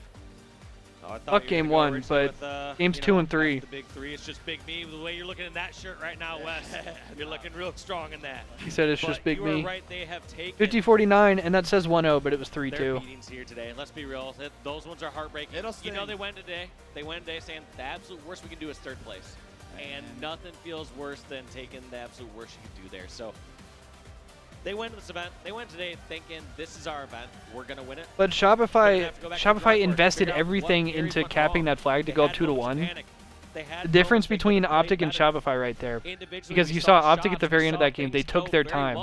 Oh, I thought Fuck you were game gonna go 1, originally but with, games you 2 know, and 3. The big 3. It's just big me. The way you're looking in that shirt right now, Wes, you're looking real strong in that. He said it's But just big you were me. right. They have taken 50-49, and that says 1-0, but it was their 3-2. beatings here today. Let's be real. Those ones are heartbreaking. It'll You know sting. they went today. They went today saying the absolute worst we can do is 3rd place. And nothing feels worse than taking the absolute worst you can do there. So They went to this event. They went today thinking this is our event. We're gonna win it. But Shopify invested everything into capping that flag to go up 2-1. The difference between Optic and Shopify right there, because you saw Optic at the very end of that game, they took their time.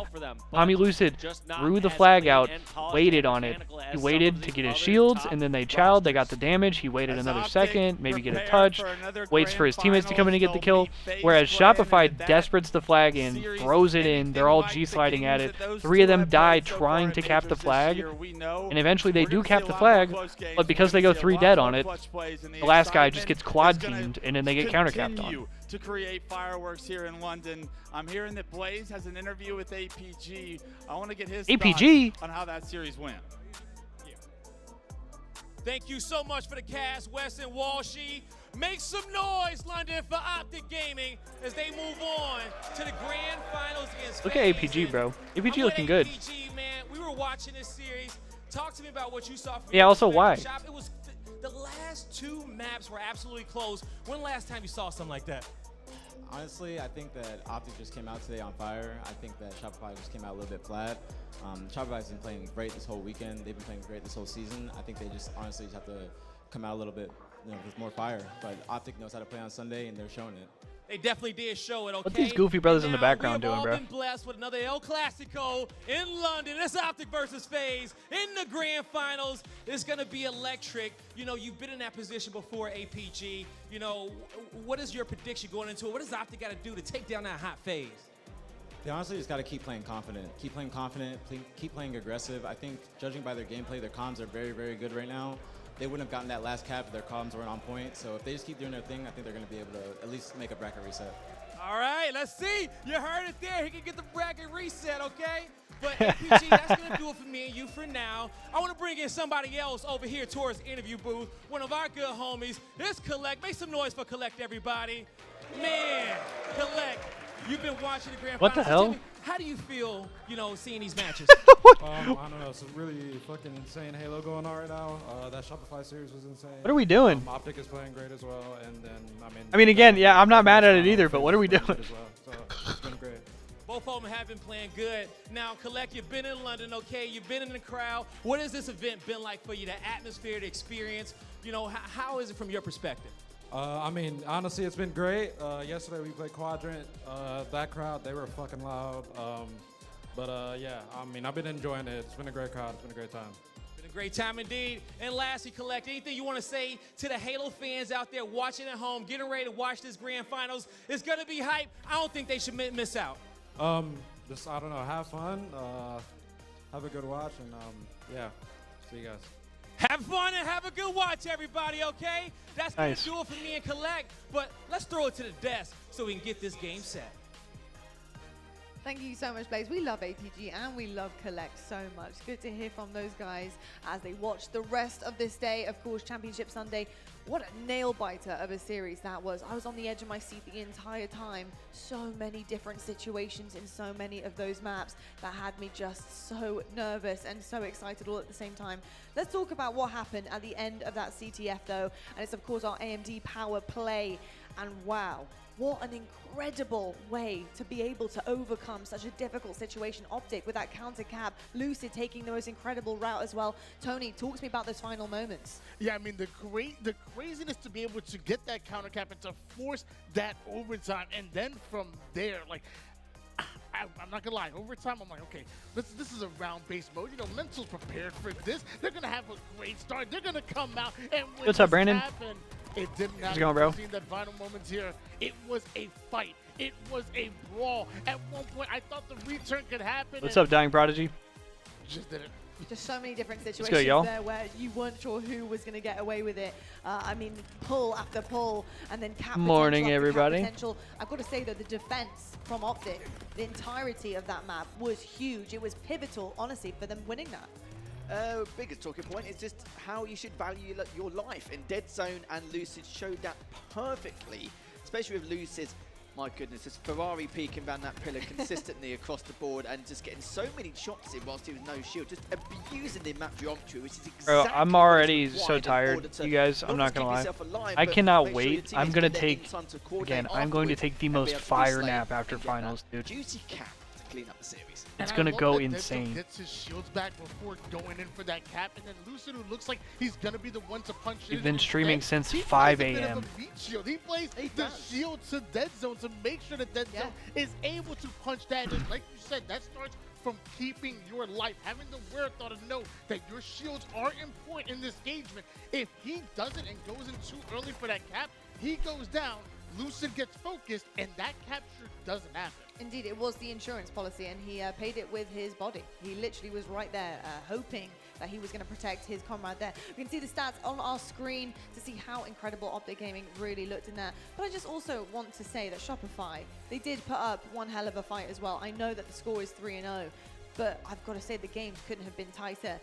Tommy Lucid threw the flag out, waited on it. He waited to get his shields, and then they chowed, they got the damage, he waited another second, maybe get a touch, waits for his teammates to come in and get the kill, whereas Shopify desperates the flag in, throws it in, they're all G-sliding at it. 3 of them die trying to cap the flag, and eventually they do cap the flag, but because they go 3 dead on it, the last guy just gets quad teamed, and then they get counter-capped on. To create fireworks here in London. I'm hearing that Blaze has an interview with APG. I want to get his APG thoughts on how that series went. Yeah. Thank you so much for the cast, Wes and Walshy. Make some noise, London, for Optic Gaming as they move on to the grand finals against Look at APG, bro. APG looking good. APG, man. We were watching this series. Talk to me about what you saw from Yeah, also why? Shop. It was the last 2 maps were absolutely close. When last time you saw something like that? Honestly, I think that Optic just came out today on fire. I think that Shopify just came out a little bit flat. Shopify's been playing great this whole weekend. They've been playing great this whole season. I think they just honestly just have to come out a little bit, with more fire. But Optic knows how to play on Sunday, and they're showing it. They definitely did show it, okay? What these goofy brothers in the background doing, bro? We have all been blessed with another El Clasico in London. It's Optic versus FaZe in the grand finals. It's going to be electric. You know, you've been in that position before, APG. You know, what is your prediction going into it? What does Optic got to do to take down that hot FaZe? They honestly just got to keep playing confident. Keep playing confident, keep playing aggressive. I think, judging by their gameplay, their comms are very, very good right now. They wouldn't have gotten that last cap if their comms weren't on point. So if they just keep doing their thing, I think they're going to be able to at least make a bracket reset. All right, let's see. You heard it there. He can get the bracket reset, okay? But APG, that's going to do it for me and you for now. I want to bring in somebody else over here towards the interview booth. One of our good homies. It's Collect. Make some noise for Collect, everybody. Man, Collect, you've been watching the grand finals. What the hell? How do you feel, seeing these matches? I don't know. It's a really fucking insane Halo going on right now. That Shopify series was insane. What are we doing? Optic is playing great as well, and then I mean, again, yeah, I'm not mad at it either, but what are we doing? As well. So it's been great. Both of them have been playing good. Now, Collect, you've been in London, okay? You've been in the crowd. What has this event been like for you? The atmosphere, the experience. How is it from your perspective? I mean, honestly, it's been great. Yesterday we played Quadrant. That crowd, they were fucking loud. Yeah, I mean, I've been enjoying it. It's been a great crowd. It's been a great time. Been a great time indeed. And lastly, Collect, anything you want to say to the Halo fans out there watching at home, getting ready to watch this grand finals? It's going to be hype. I don't think they should miss out. Just, I don't know, have fun. Have a good watch, and yeah, see you guys. Have fun and have a good watch, everybody, okay? That's going to do it for me and Collect, but let's throw it to the desk so we can get this game set. Thank you so much, Blaze. We love APG and we love Collect so much. Good to hear from those guys as they watch the rest of this day. Of course, Championship Sunday. What a nail-biter of a series that was. I was on the edge of my seat the entire time. So many different situations in so many of those maps that had me just so nervous and so excited all at the same time. Let's talk about what happened at the end of that CTF, though. And it's, of course, our AMD power play. And wow, what an incredible way to be able to overcome such a difficult situation. Optic with that counter cap, Lucid taking the most incredible route as well. Tony, talk to me about those final moments. Yeah, I mean, the craziness to be able to get that counter cap and to force that overtime, and then from there, like, I'm not gonna lie, overtime, I'm like, okay, this is a round-based mode. Mental's prepared for this. They're gonna have a great start. They're gonna come out and win. What's up, Brandon? It didn't happen. How's it going, bro? Seeing that final moments here, it was a fight. It was a brawl. At one point, I thought the return could happen. What's up, Dying Prodigy? Just didn't. Just so many different situations go, there where you weren't sure who was going to get away with it. I mean, pull after pull, and then cap Morning, potential after everybody. cap potential. I've got to say that the defense from Optic, the entirety of that map was huge. It was pivotal, honestly, for them winning that. Biggest talking point is just how you should value your life. And Dead Zone and Lucid showed that perfectly, especially with Lucid's, my goodness, just Ferrari peeking around that pillar consistently across the board and just getting so many shots in whilst he was no shield, just abusing the map geometry, which is exactly Bro, I'm already so tired, you guys. I'm not gonna lie. I cannot wait. I'm gonna take, again, I'm going to take the most fire nap after finals, dude. Juicy cap clean up the series. It's And gonna I love go that insane. Deadstone gets his shields back before going in for that cap, and then Lucid, who looks like he's gonna be the one to punch in. We've been streaming since He 5 plays a bit of a.m. a meat shield. He plays the shield to Deadzone to make sure that Deadzone is able to punch that in. Like you said, that starts from keeping your life, having the wherewithal to know that your shields are important in this engagement. If he doesn't and goes in too early for that cap, he goes down, Lucid gets focused, and that capture doesn't happen. Indeed, it was the insurance policy, and he paid it with his body. He literally was right there, hoping that he was going to protect his comrade there. We can see the stats on our screen to see how incredible Optic Gaming really looked in there. But I just also want to say that Shopify, they did put up one hell of a fight as well. I know that the score is 3-0. But I've got to say the games couldn't have been tighter.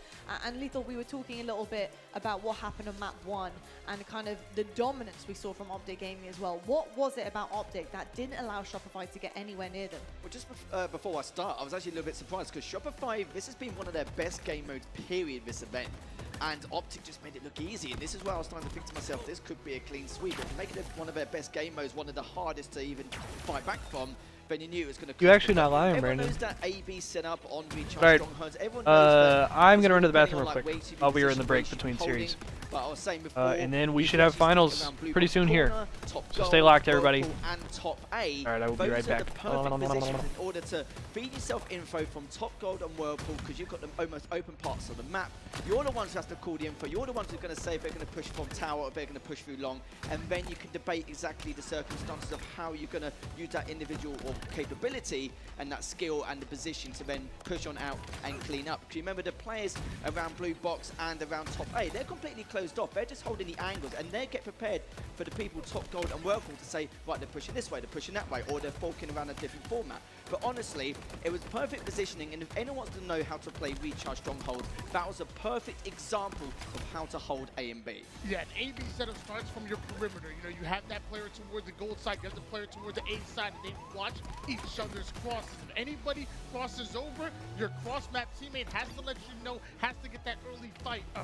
And Lethal, we were talking a little bit about what happened on map 1 and kind of the dominance we saw from Optic Gaming as well. What was it about Optic that didn't allow Shopify to get anywhere near them? Well, just before I start, I was actually a little bit surprised because Shopify, this has been one of their best game modes, period, this event. And Optic just made it look easy. And this is where I was starting to think to myself, this could be a clean sweep. But to make it one of their best game modes, one of the hardest to even fight back from, then you knew it was going to. You're actually not lying, Everyone Brandon. knows that AB set up on Recharge Alright, Strongholds. Everyone knows that I'm gonna run to the depending bathroom on, real like, quick. way too I'll be many in the break positions between holding. series. But I was saying before, And then we should have finals pretty soon here. So stay locked, everybody. And top A. Alright, I will be right Those are back. the perfect positions in order to feed yourself info from top gold and whirlpool, because you've got the almost open parts of the map. You're the ones who have to call the info. You're the ones who are going to say if they're going to push from tower or if they're going to push through long, and then you can debate exactly the circumstances of how you're going to use that individual or capability and that skill and the position to then push on out and clean up. Because you remember the players around blue box and around top A, they're completely closed off. They're just holding the angles, and they get prepared for the people top gold and whirlpool to say, right, they're pushing this way, they're pushing that way, or they're forking around a different format. But honestly, it was perfect positioning, and if anyone wants to know how to play Recharge Stronghold, that was a perfect example of how to hold A and B. Yeah, an AB setup starts from your perimeter. You know, you have that player toward the gold side, you have the player toward the A side, and they watch each other's crosses. If anybody crosses over, your cross-map teammate has to let you know, has to get that early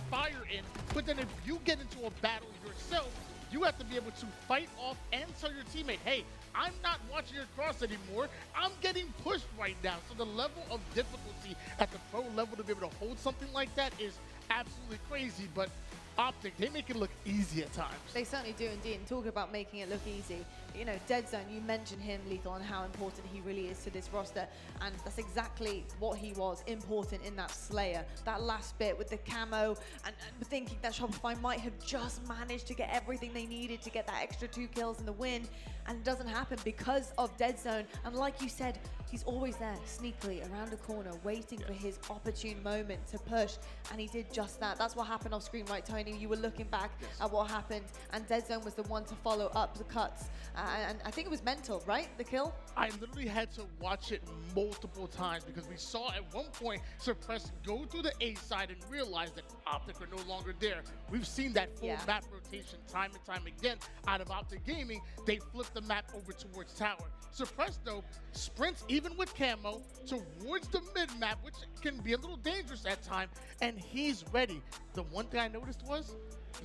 fire in. But then if you get into a battle yourself, you have to be able to fight off and tell your teammate, hey, I'm not watching your cross anymore. I'm getting pushed right now. So the level of difficulty at the pro level to be able to hold something like that is absolutely crazy. But Optic, they make it look easy at times. They certainly do indeed. And talking about making it look easy, you know, Deadzone, you mentioned him, Lethal, and how important he really is to this roster. And that's exactly what he was, important in that Slayer. That last bit with the camo, and thinking that Shopify might have just managed to get everything they needed to get that extra 2 kills in the win. And it doesn't happen because of Deadzone. And like you said, he's always there, sneakily, around the corner, waiting for his opportune moment to push. And he did just that. That's what happened off screen, right, Tony? You were looking back at what happened, and Deadzone was the one to follow up the cuts. And I think it was mental, right, the kill? I literally had to watch it multiple times because we saw at one point Suppress go through the A side and realize that Optic are no longer there. We've seen that full map rotation time and time again out of Optic Gaming. They flipped the map over towards tower. Suppress, though, sprints even with camo towards the mid map, which can be a little dangerous at times, and he's ready. The one thing I noticed was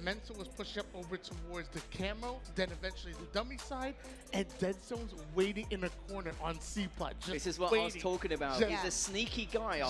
Mental was pushed up over towards the camo, then eventually the dummy side, and Deadzone's waiting in a corner on C-Plot. This is what I was talking about. He's a sneaky guy,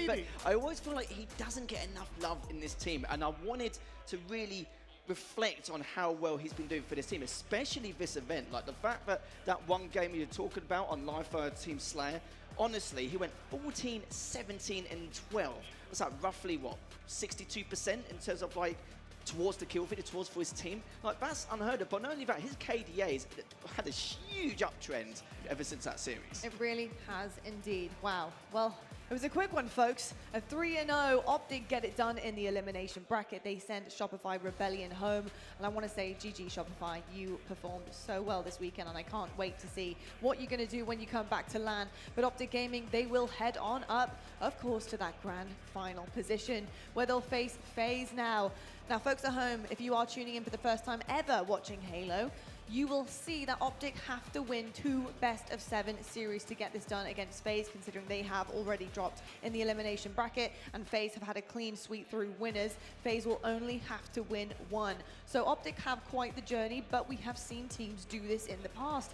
but I always feel like he doesn't get enough love in this team, and I wanted to really reflect on how well he's been doing for this team, especially this event. Like the fact that that one game you're talking about on Live for Team Slayer, honestly, he went 14, 17, and 12. What's that, roughly, what, 62% in terms of, like, towards the kill feed, towards for his team? Like, that's unheard of. But not only that, his KDA's had a huge uptrend ever since that series. It really has indeed. Wow. Well, it was a quick one, folks. A 3-0. Optic get it done in the elimination bracket. They send Shopify Rebellion home. And I want to say, GG Shopify, you performed so well this weekend, and I can't wait to see what you're going to do when you come back to LAN. But Optic Gaming, they will head on up, of course, to that grand final position, where they'll face FaZe now. Now, folks at home, if you are tuning in for the first time ever watching Halo, you will see that Optic have to win 2 best-of-7 series to get this done against FaZe, considering they have already dropped in the elimination bracket, and FaZe have had a clean sweep through winners. FaZe will only have to win 1. So Optic have quite the journey, but we have seen teams do this in the past.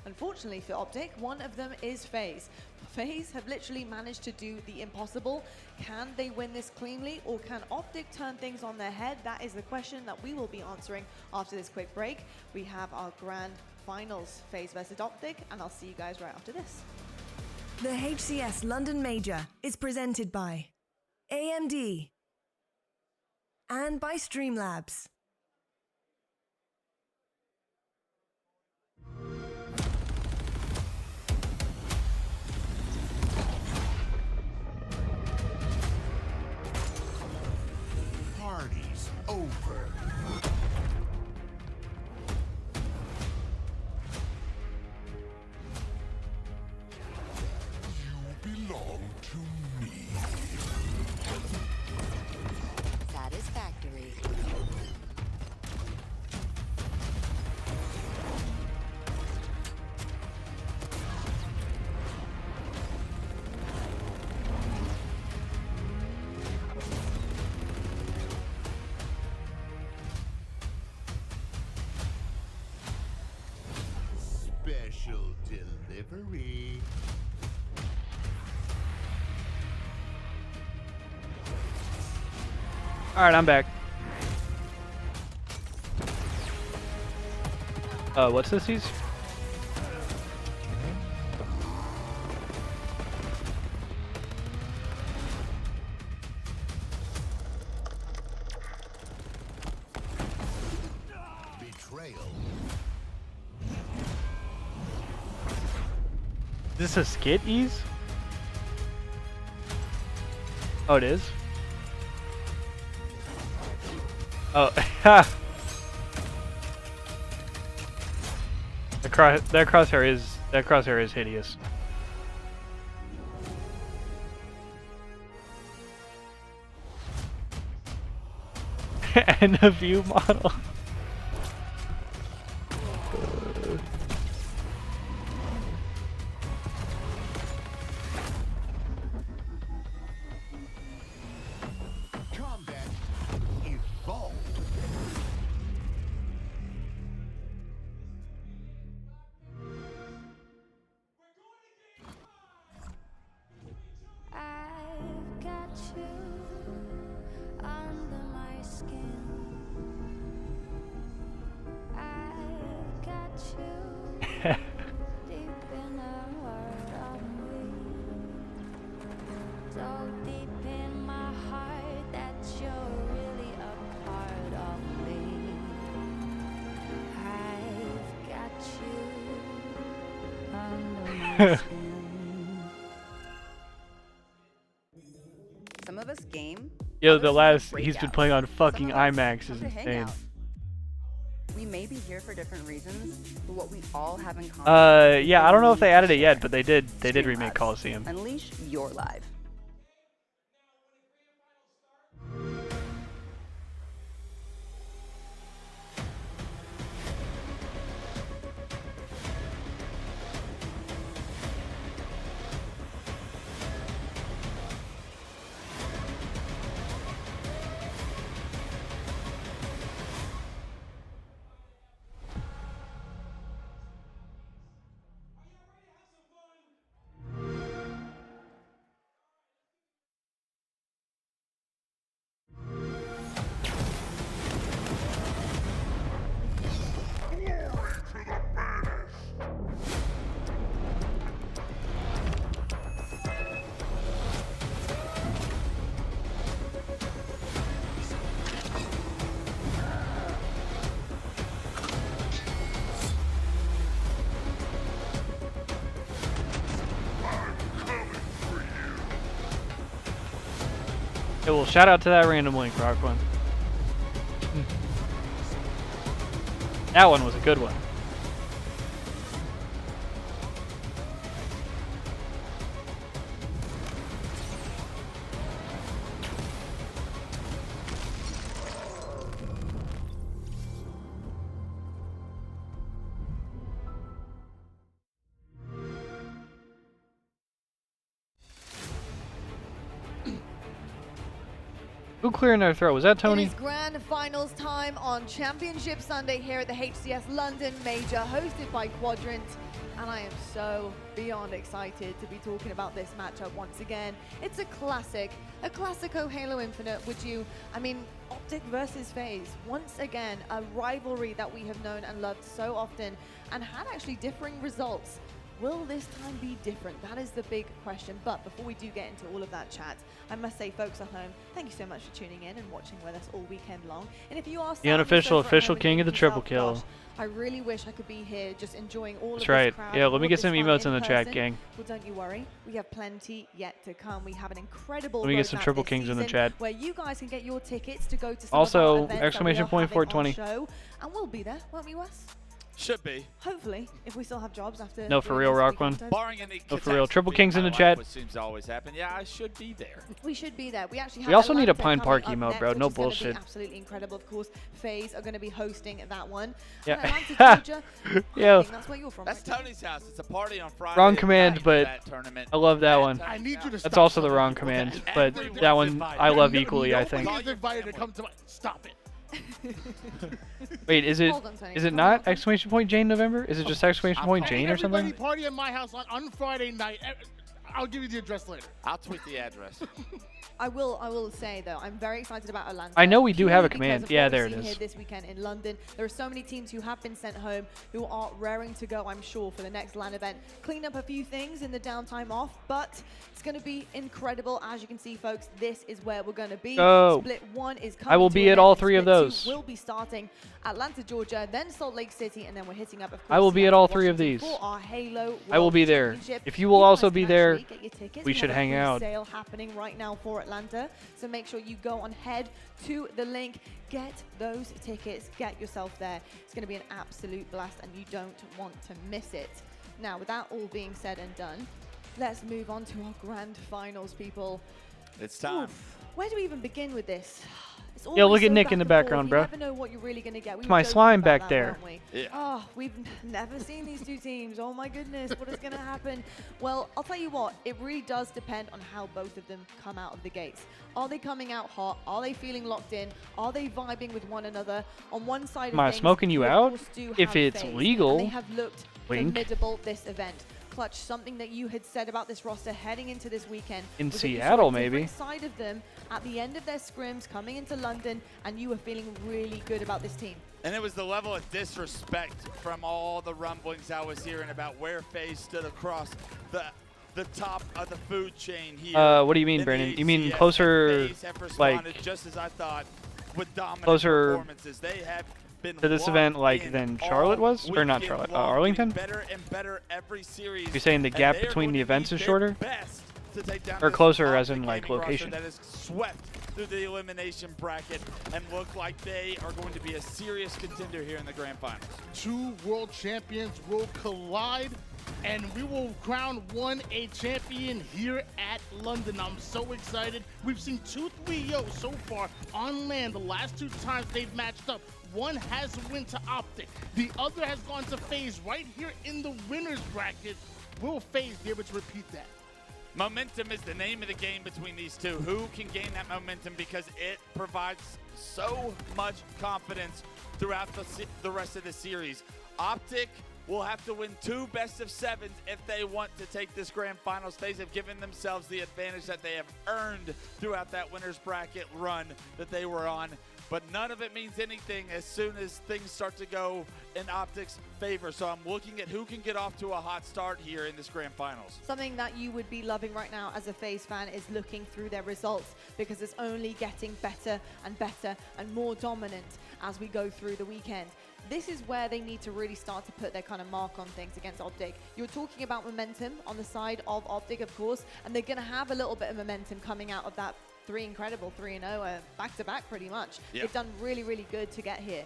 Unfortunately for Optic, one of them is FaZe. FaZe have literally managed to do the impossible. Can they win this cleanly, or can Optic turn things on their head? That is the question that we will be answering after this quick break. We have our grand finals, FaZe versus Optic, and I'll see you guys right after this. The HCS London Major is presented by AMD and by Streamlabs. Party's over. You belong to me. Satisfactory. Special delivery. All right, I'm back. What's this? He's Betrayal. Is this a skit, Ease? Oh, it is? Oh, ha! That crosshair is hideous. And a view model. Combat evolved. I've got you under my skin. I've got you deep in the heart of me. So deep in my heart that you're really a part of me. I've got you under my skin. Some of us game. Yo, others the have last he's been breakouts. playing on Some fucking of us IMAX come is to hang insane. out. We may be here for different reasons, but what we all have in common. Yeah, I don't know if they added it yet, but they did remake Streamlabs. Coliseum. Unleash your live. Yeah, well, shout out to that random link, Rock One. That one was a good one. Who clearing their throat? Was that Tony? It is grand finals time on Championship Sunday here at the HCS London Major, hosted by Quadrant. And I am so beyond excited to be talking about this matchup once again. It's a classico Halo Infinite, I mean, Optic versus FaZe. Once again, a rivalry that we have known and loved so often and had actually differing results. Will this time be different? That is the big question. But before we do get into all of that chat, I must say, folks at home, thank you so much for tuning in and watching with us all weekend long. And if you are the unofficial official king of the triple kill. Gosh, I really wish I could be here just enjoying all of That's this right. crowd Yeah, and let me all get this some fun emotes in the person. chat, gang. Well, don't you worry. We have plenty yet to come. We have an incredible Let me get some roadmap triple this kings in the season chat. where you guys can get your tickets to go to some Also, of our events exclamation that we are point having on 420. show. And we'll be there, won't we, Wes? Should be. Hopefully, if we still have jobs after. No, for doing real, this Rock weekend. One. Barring any No, for real. Triple catastrophe kings in my the life, chat. which seems to always happen. Yeah, I should be there. We should be there. We actually have We also need a Atlanta Pine Park coming up emote, bro. next, No which is gonna be bullshit. absolutely incredible. Of course, FaZe are going to be hosting that one. Yeah. And Atlanta, Georgia, I Yo. think that's where you're from. That's right? Tony's house. It's a party on Friday. Wrong night command, for but that tournament. I love that one. I need you to That's stop also the something. wrong command, but Everyone's that one invited. I love equally, I think. Nobody is invited to come to my. Stop it. Wait, is it Hold on, Tony. is it Hold not on. exclamation point Jane November? Is it just exclamation point Hey, Jane or something? everybody party at my house on Friday night. I'll give you the address later. I'll tweet the address. I will say though, I'm very excited about Atlanta. I know we do have a purely command. because of Yeah, what there we've it seen is. Here this weekend in London, there are so many teams who have been sent home who are raring to go. I'm sure for the next LAN event, clean up a few things in the downtime off, but it's going to be incredible. As you can see, folks, this is where we're going to be. Go. Split 1 is coming. I will to be an at end, all and 3 of Split 2 those. will be starting Atlanta, Georgia, then Salt Lake City, and then we're hitting up. Of course, I will be at all Seattle, 3 of Washington these. for our Halo I will World be there. Championship. If you will guys also can be there, actually get your tickets. we should have a hang out. Sale happening right now for Atlanta, so make sure you go on head to the link, get those tickets, get yourself there. It's going to be an absolute blast and you don't want to miss it. Now, with that all being said and done, let's move on to our grand finals, people. It's time. Oof, where do we even begin with this? It's Yeah, always look at so Nick back in the and forth. background, You bro. never know what you're really going to get. We It's were my joking slime about back that, there. weren't we? Yeah. Oh, we've never seen these two teams. Oh my goodness, what is going to happen? Well, I'll tell you what, it really does depend on how both of them come out of the gates. Are they coming out hot? Are they feeling locked in? Are they vibing with one another? On one side Am of I things, smoking you of out? course do If have it's FaZe, legal, and they have looked wink. formidable this event. Clutch, something that you had said about this roster heading into this weekend. In was that you saw Seattle, a different maybe. side of them at the end of their scrims coming into London, and you were feeling really good about this team. And it was the level of disrespect from all the rumblings I was hearing about where FaZe stood across the top of the food chain here. What do you mean, in the Brandon? You mean HCS, closer, and FaZe have responded like, just as I thought, with dominant closer performances. They have been to this locked event, like, in than all Charlotte was? Or not weekend Charlotte, long, Arlington? getting better and better every series. You're saying the and gap they are between going the to events do is their shorter? best to take down Or this closer as Optic in, like, gaming roster location? that is swept through the elimination bracket and look like they are going to be a serious contender here in the grand finals. Two world champions will collide, and we will crown one a champion here at London. I'm so excited. We've seen 2-3-0 so far on land. The last 2 times they've matched up, one has went to Optic. The other has gone to FaZe right here in the winner's bracket. Will FaZe be able to repeat that? Momentum is the name of the game between these two. Who can gain that momentum, because it provides so much confidence throughout the rest of the series. Optic will have to win 2 best-of-7s if they want to take this grand finals. FaZe have given themselves the advantage that they have earned throughout that winner's bracket run that they were on. But none of it means anything as soon as things start to go in Optic's favor. So I'm looking at who can get off to a hot start here in this grand finals. Something that you would be loving right now as a FaZe fan is looking through their results, because it's only getting better and more dominant as we go through the weekend. This is where they need to really start to put their kind of mark on things against Optic. You're talking about momentum on the side of Optic, of course, and they're going to have a little bit of momentum coming out of that 3-0 back-to-back pretty much. Yeah. They've done really, really good to get here.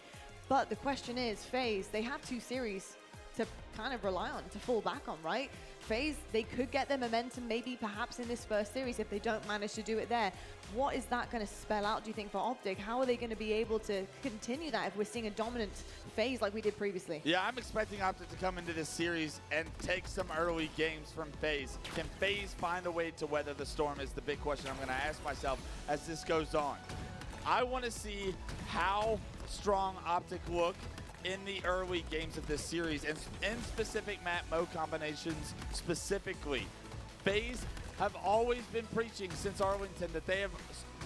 But the question is, FaZe, they have 2 series to kind of rely on, to fall back on, right? FaZe, they could get their momentum maybe perhaps in this first series if they don't manage to do it there. What is that going to spell out, do you think, for Optic? How are they going to be able to continue that if we're seeing a dominant FaZe like we did previously? Yeah, I'm expecting Optic to come into this series and take some early games from FaZe. Can FaZe find a way to weather the storm is the big question I'm going to ask myself as this goes on. I want to see how strong Optic look in the early games of this series, and in specific map mode combinations specifically. FaZe have always been preaching since Arlington that they have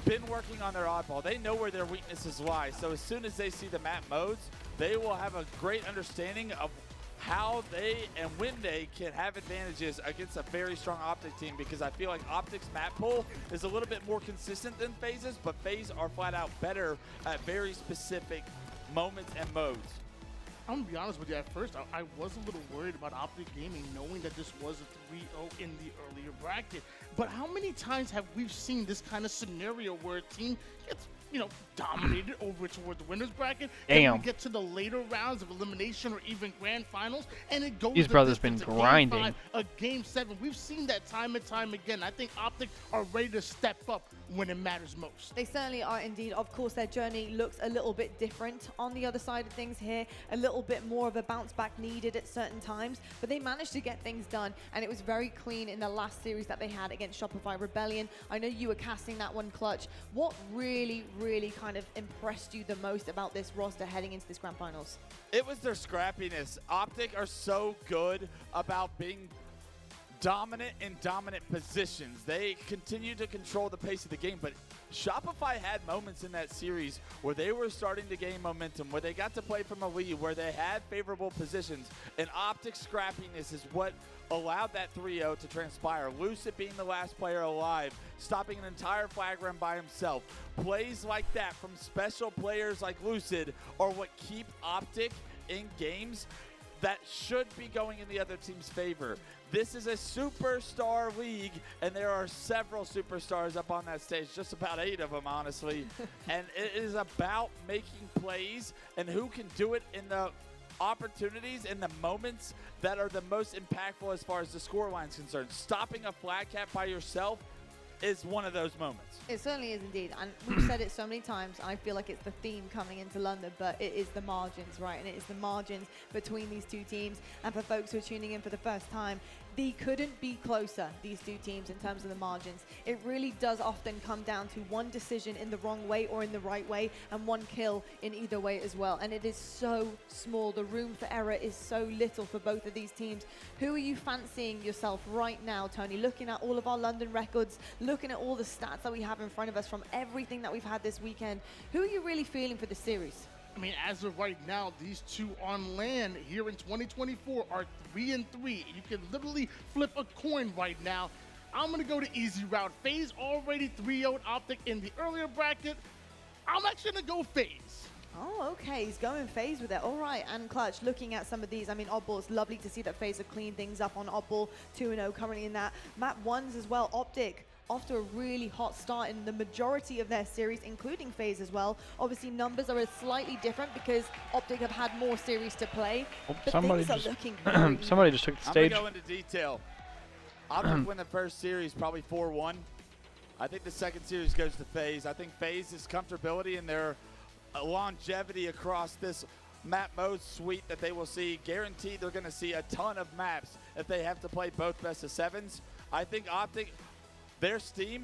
been working on their oddball. They know where their weaknesses lie, so as soon as they see the map modes, they will have a great understanding of how they and when they can have advantages against a very strong Optic team, because I feel like Optic's map pool is a little bit more consistent than FaZe's, but FaZe are flat out better at very specific moments and modes. I'm going to be honest with you, at first I was a little worried about Optic Gaming, knowing that this was a 3-0 in the earlier bracket. But how many times have we seen this kind of scenario where a team gets, you know, dominated over toward the winners bracket? Damn. And we get to the later rounds of elimination or even grand finals, and it goes These the brothers been distance, grinding. Game 5, a Game 7. We've seen that time and time again. I think Optic are ready to step up when it matters most. They certainly are indeed. Of course, their journey looks a little bit different on the other side of things here. A little bit more of a bounce back needed at certain times, but they managed to get things done, and it was very clean in the last series that they had against Shopify Rebellion. I know you were casting that one clutch. What really, really kind of impressed you the most about this roster heading into this grand finals? It was their scrappiness. Optic are so good about being dominant in dominant positions. They continue to control the pace of the game, but Shopify had moments in that series where they were starting to gain momentum, where they got to play from a lead, where they had favorable positions, and Optic's scrappiness is what allowed that 3-0 to transpire. Lucid being the last player alive, stopping an entire flag run by himself. Plays like that from special players like Lucid are what keep Optic in games that should be going in the other team's favor. This is a superstar league, and there are several superstars up on that stage, just about 8 of them, honestly. And it is about making plays and who can do it in the opportunities and the moments that are the most impactful as far as the scoreline is concerned. Stopping a flag cap by yourself is one of those moments. It certainly is indeed, and we've said it so many times, and I feel like it's the theme coming into London, but it is the margins, right? And it is the margins between these two teams. And for folks who are tuning in for the first time, they couldn't be closer, these two teams, in terms of the margins. It really does often come down to one decision in the wrong way or in the right way, and one kill in either way as well. And it is so small. The room for error is so little for both of these teams. Who are you fancying yourself right now, Tony? Looking at all of our London records, looking at all the stats that we have in front of us from everything that we've had this weekend, who are you really feeling for the series? I mean, as of right now, these two on land here in 2024 are 3-3. You can literally flip a coin right now. I'm going to go the easy route. FaZe already 3-0'd Optic in the earlier bracket. I'm actually going to go FaZe. Oh, okay. He's going FaZe with it. All right. And Clutch, looking at some of these, I mean, Oddball, it's lovely to see that FaZe have cleaned things up on Oddball. 2-0 currently in that. Map 1s as well. Optic off to a really hot start in the majority of their series, including FaZe as well. Obviously, numbers are slightly different because Optic have had more series to play. But somebody things just are looking very somebody just took the stage. I'm going to go into detail. Optic win the first series probably 4-1. I think the second series goes to FaZe. I think FaZe's comfortability and their longevity across this map mode suite that they will see, guaranteed they're going to see a ton of maps if they have to play both best of 7s. I think Optic, their steam,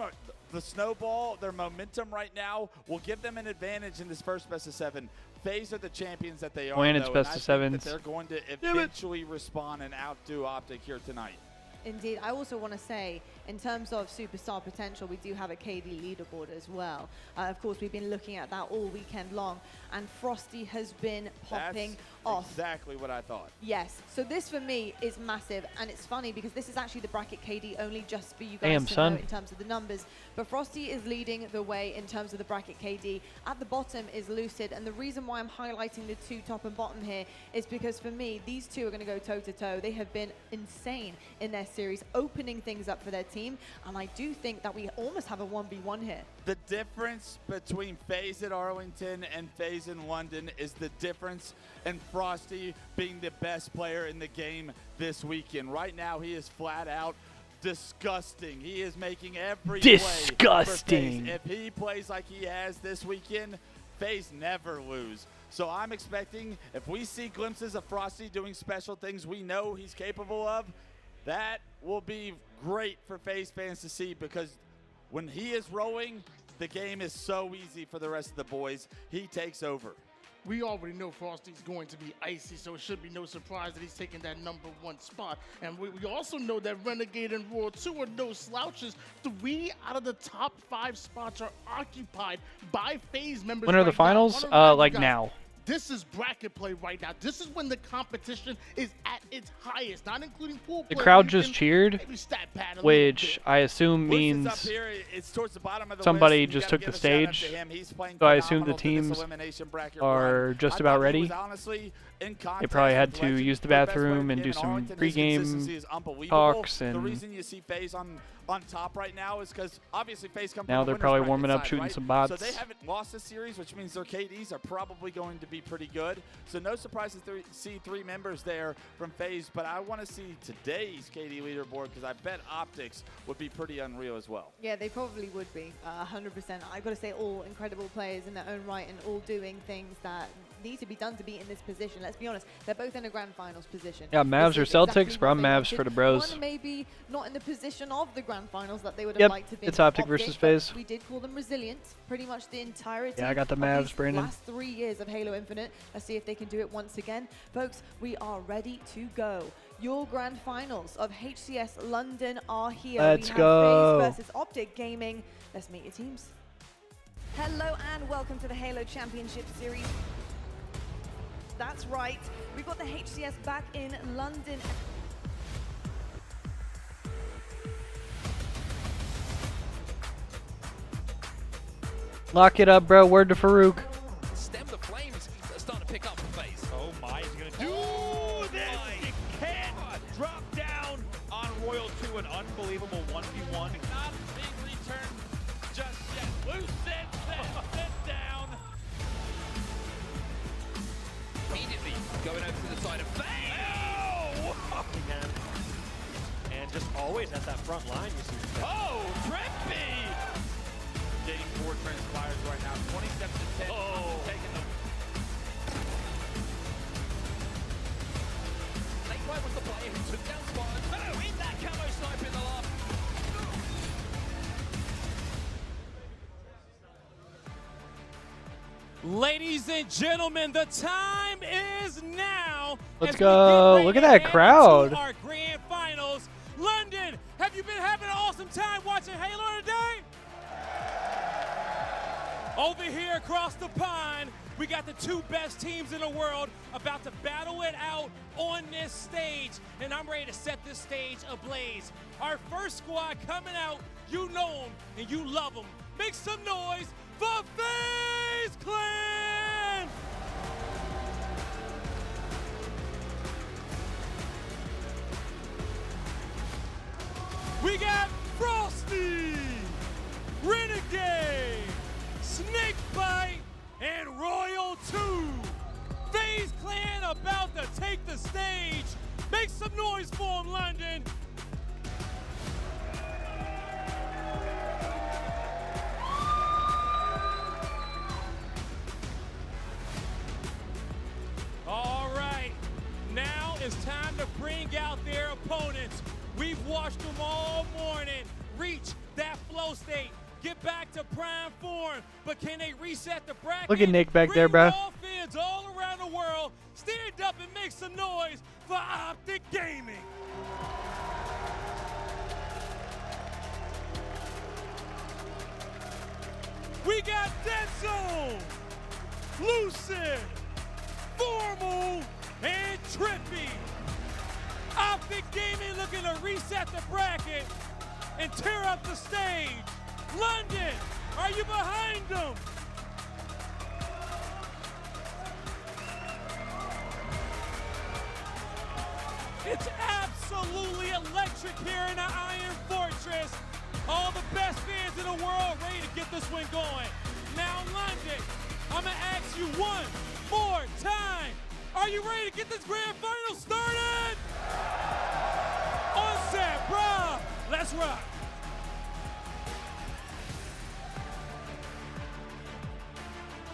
the snowball, their momentum right now will give them an advantage in this first best of 7. FaZe are the champions that they are. When it's best and of I think 7s. that they're going to eventually respond and outdo Optic here tonight. Indeed. I also want to say, in terms of superstar potential, we do have a KD leaderboard as well. Of course, we've been looking at that all weekend long, and Frosty has been popping off. Exactly what I thought. Yes. So this, for me, is massive, and it's funny because this is actually the bracket KD only just for you guys Damn, to son. know in terms of the numbers. But Frosty is leading the way in terms of the bracket KD. At the bottom is Lucid, and the reason why I'm highlighting the two top and bottom here is because, for me, these two are going to go toe-to-toe. They have been insane in their series, opening things up for their team, and I do think that we almost have a 1v1 here. The difference between FaZe at Arlington and FaZe in London is the difference in Frosty being the best player in the game this weekend. Right now, he is flat out disgusting. He is making every play for disgusting. FaZe. If he plays like he has this weekend, FaZe never lose. So I'm expecting, if we see glimpses of Frosty doing special things we know he's capable of, that will be great for FaZe fans to see, because when he is rolling, the game is so easy for the rest of the boys. He takes over. We already know Frosty's going to be icy, so it should be no surprise that he's taking that #1 spot. And we also know that Renegade and Roar 2 are no slouches. 3 out of the top 5 spots are occupied by FaZe members. When are the right now. finals? Like now. This is bracket play right now. This is when the competition is at its highest, not including pool play. The crowd just cheered, which I assume means Up here, it's towards the bottom of the somebody list. just You took gotta the give a shout out stage. to him. He's playing So I assume the phenomenal through this teams elimination bracket are run. just I about thought he ready. was honestly in They contest probably had with to Legend use the for best player bathroom of and the do game, some Arlington, his consistency pregame is unbelievable. talks, The and reason you see FaZe on top right now is because obviously FaZe come now from they're the probably winners warming bracket up, side, shooting right? some bots. So they haven't lost this series, which means their KDs are probably going to be pretty good. So no surprise to see 3 members there from FaZe, but I want to see today's KD leaderboard because I bet Optics would be pretty unreal as well. Yeah, they probably would be, 100%. I've got to say, all incredible players in their own right and all doing things that need to be done to be in this position. Let's be honest, they're both in a grand finals position. Yeah, Mavs or This is Celtics, exactly but I'm what they Mavs wanted. for the bros. One maybe not in the position of the grand finals that they would have Yep, liked to be. it's Optic versus FaZe. We did call them resilient pretty much the entirety Yeah, I got the of Mavs, these Brandon. last 3 years of Halo Infinite. Let's see if they can do it once again. Folks, we are ready to go. Your grand finals of HCS London are here. Let's we have go. FaZe versus Optic Gaming. Let's meet your teams. Hello and welcome to the Halo Championship Series. That's right, we've got the HCS back in London. Lock it up, bro. Word to Farouk. Stem the flames. They're starting to pick up the FaZe. Oh my, he's going to do this. He can't drop down on Royal 2, an unbelievable 1v1. Not being returned just yet. Loose it, sit down. Immediately going over to the side of FaZe. And just always at that front line, you see. Oh, Trippy! Dating forward transpires right now. 27-10. Oh. Taking them. Snakebite was the player who took down Spartan. Oh, in that camo snipe in the loft. Ladies and gentlemen, the time is now. Let's as we go. get ready Look at to that head crowd. into our grand finals. London, have you been having an awesome time watching Halo today? Over here across the pond, we got the 2 best teams in the world about to battle it out on this stage, and I'm ready to set this stage ablaze. Our first squad coming out, you know them and you love them. Make some noise for FaZe Clan! We got Frosty, Renegade, Snakebite, and Royal 2. FaZe Clan about to take the stage. Make some noise for them, London. All right, now it's time to bring out their opponents. We've watched them all morning reach that flow state, get back to prime form, but can they reset the bracket? Look at Nick back there, bro. Bring all fans all around the world, stand up and make some noise for Optic Gaming. We got Dead Zone, Lucid, Formal, and Trippy. Optic Gaming looking to reset the bracket and tear up the stage. London, are you behind them? It's absolutely electric here in the Iron Fortress. All the best fans in the world ready to get this one going. Now, London, I'm gonna ask you one more time. Are you ready to get this grand final started? On set, bro. Let's rock.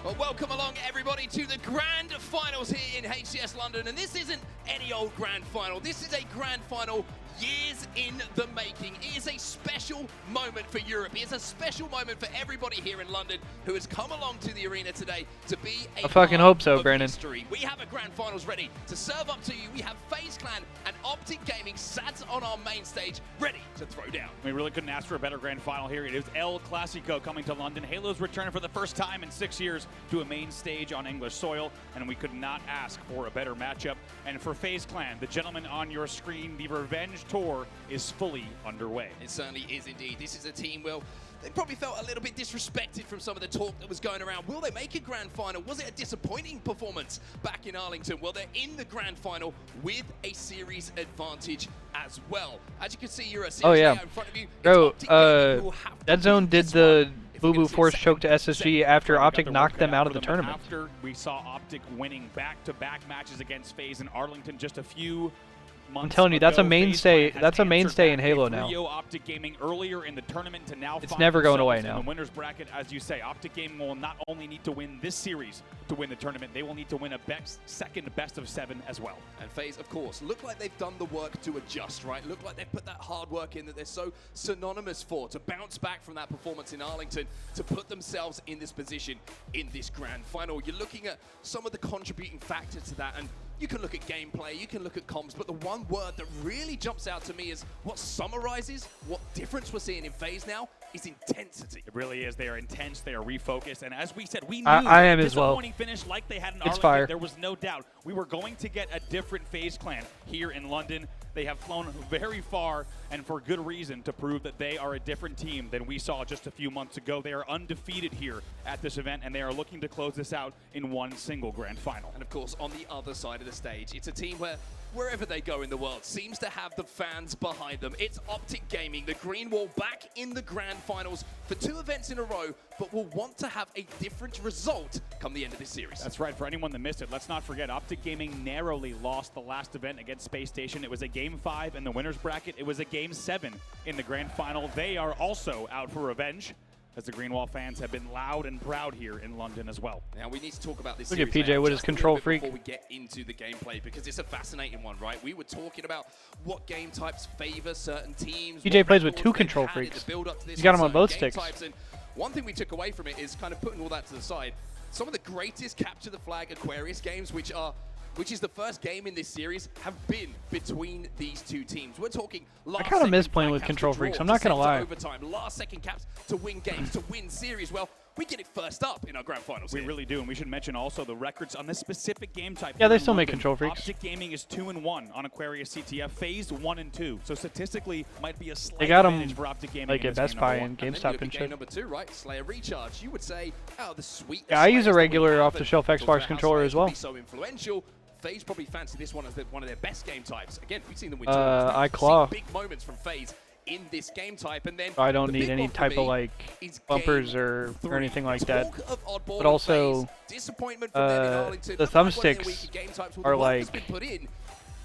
Well, welcome along, everybody, to the grand finals here in HCS London. And this isn't any old grand final. This is a grand final years in the making. It is a special moment for Europe. It is a special moment for everybody here in London who has come along to the arena today to be a I fucking hope so, of Brandon. history. We have a grand finals ready to serve up to you. We have FaZe Clan and Optic Gaming sat on our main stage ready to throw down. We really couldn't ask for a better grand final here. It is El Clasico coming to London. Halo's returning for the first time in 6 years to a main stage on English soil, and we could not ask for a better matchup. And for FaZe Clan, the gentleman on your screen, the Revenge Tour is fully underway. It certainly is indeed. This is a team, well, they probably felt a little bit disrespected from some of the talk that was going around. Will they make a grand final? Was it a disappointing performance back in Arlington? Well, they're in the grand final with a series advantage as well. As you can see, you're a series layout in front of you. Bro, Dead Zone did the Boo Force choke to SSG after Optic knocked them out of the tournament. After we saw Optic winning back-to-back matches against FaZe in Arlington just a few months I'm telling you, that's a ago, mainstay. That's a mainstay in Halo with now. Rio Optic Gaming earlier in the tournament to now It's find never going away themselves now. in the winners bracket. As you say, Optic Gaming will not only need to win this series to win the tournament, they will need to win a second best of 7 as well. And FaZe, of course, look like they've done the work to adjust, right? Look like they've put that hard work in that they're so synonymous for, to bounce back from that performance in Arlington, to put themselves in this position in this grand final. You're looking at some of the contributing factors to that, and you can look at gameplay, you can look at comms, but the one word that really jumps out to me is what summarizes what difference we're seeing in FaZe now is intensity. It really is. They are intense. They are refocused. And as we said, we knew I am as well. disappointing finish like they had in It's Arlington. fire. There was no doubt we were going to get a different FaZe Clan here in London. They have flown very far, and for good reason, to prove that they are a different team than we saw just a few months ago. They are undefeated here at this event, and they are looking to close this out in one single grand final. And of course, on the other side of the stage, it's a team where wherever they go in the world seems to have the fans behind them. It's Optic Gaming, the Green Wall, back in the grand finals for 2 events in a row, but will want to have a different result come the end of this series. That's right. For anyone that missed it, let's not forget Optic Gaming narrowly lost the last event against Space Station. It was a Game 5 in the winners bracket. It was a Game 7 in the grand final. They are also out for revenge, as the Greenwall fans have been loud and proud here in London as well. Now we need to talk about this Look at series PJ now with his just a control little bit freak. before we get into the gameplay, because it's a fascinating one, right? We were talking about what game types favor certain teams. PJ what plays with records 2 they've control had in the freaks. build-up to this He's got with them on certain both game sticks. types. And one thing we took away from it is kind of putting all that to the side. Some of the greatest capture the flag Aquarius games, which is the first game in this series, have been between these two teams. We're talking I kind of miss playing with control freaks. I'm not gonna lie. Overtime, last second caps to win games, to win series. Well, we get it first up in our grand finals. We really do, and we should mention also the records on this specific game type. Yeah, here they in still make London. control freaks. Optic Gaming is 2-1 on Aquarius CTF. FaZe 1-2. So statistically, might be a slight They got 'em, advantage for Optic Gaming. like, in at this Best game Buy number and one. GameStop Look and at game shit. number 2, right? Slayer Recharge. You would say, oh, the sweet. Yeah, I use a Slayers regular that we have, off-the-shelf and Xbox talked about how controller Slayers as well. can be so influential. FaZe probably fancy this one as one of their best game types. Again, we've seen them win tournaments. I We've claw. seen big moments from FaZe in this game type, and then I don't the need big any one for type of me like is bumpers game or 3. anything like that. Talk of oddball But also, FaZe, disappointment from them in Arlington. the Looked like one of their thumbsticks weaker game types with are the work that's like been put in,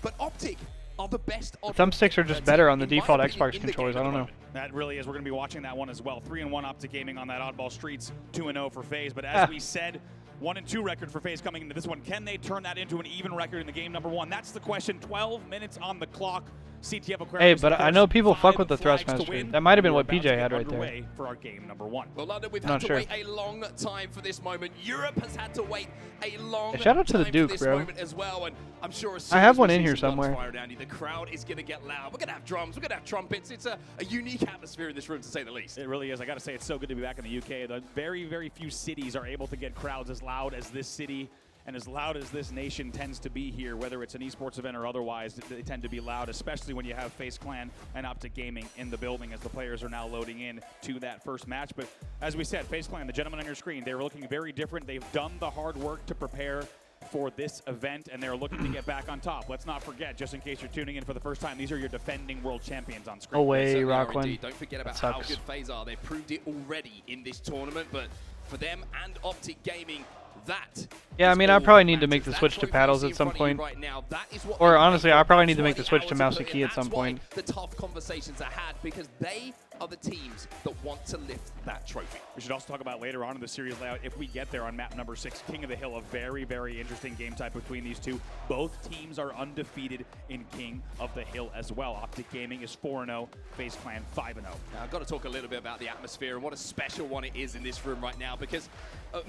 but Optic are the best. the thumbsticks are just better on the default Xbox in the controllers. I don't know. That really is. We're going to be watching that one as well. 3-1 Optic Gaming on that Oddball Streets. 2-0 for FaZe. But as we said, 1-2 record for FaZe coming into this one. Can they turn that into an even record in the game number 1? That's the question. 12 minutes on the clock. CTF Aquarius. Hey, but I know people fuck with the Thrustmaster. That might have been what PJ had right there. For our game number 1. Well, London, we've Not had to sure. wait a long time for this moment. Europe has had to wait a long Hey, shout out to the time Duke, for this bro. moment as well. And I'm sure as I soon have as one we in see here some guns somewhere. fire down here, the crowd is going to get loud. We're going to have drums. We're going to have trumpets. It's a unique atmosphere in this room, to say the least. It really is. I got to say, it's so good to be back in the UK. The very, very few cities are able to get crowds as loud as this city and as loud as this nation tends to be here, whether it's an esports event or otherwise. They tend to be loud, especially when you have FaZe Clan and Optic Gaming in the building as the players are now loading in to that first match. But as we said, FaZe Clan, the gentleman on your screen, they were looking very different. They've done the hard work to prepare for this event, and they're looking to get back on top. Let's not forget, just in case you're tuning in for the first time, these are your defending world champions on screen. Oh, way, They certainly are Rockland. indeed. Don't forget about That how sucks. good FaZe are. They've proved it already in this tournament, but for them and Optic Gaming, that Yeah, I is mean, I all probably that need to make matters. the That switch to trophy paddles you at see some in front of you point. right now, that is what Or they honestly, play I for. probably need to That's make the why switch the to hours mouse are and put key in. at some That's why point. the tough conversations are had, because they are the teams that want to lift that trophy. We should also talk about later on in the series layout, if we get there on map number 6, King of the Hill, a very, very interesting game type between these two. Both teams are undefeated in King of the Hill as well. Optic Gaming is 4-0, FaZe Clan 5-0. Now, I've got to talk a little bit about the atmosphere and what a special one it is in this room right now, because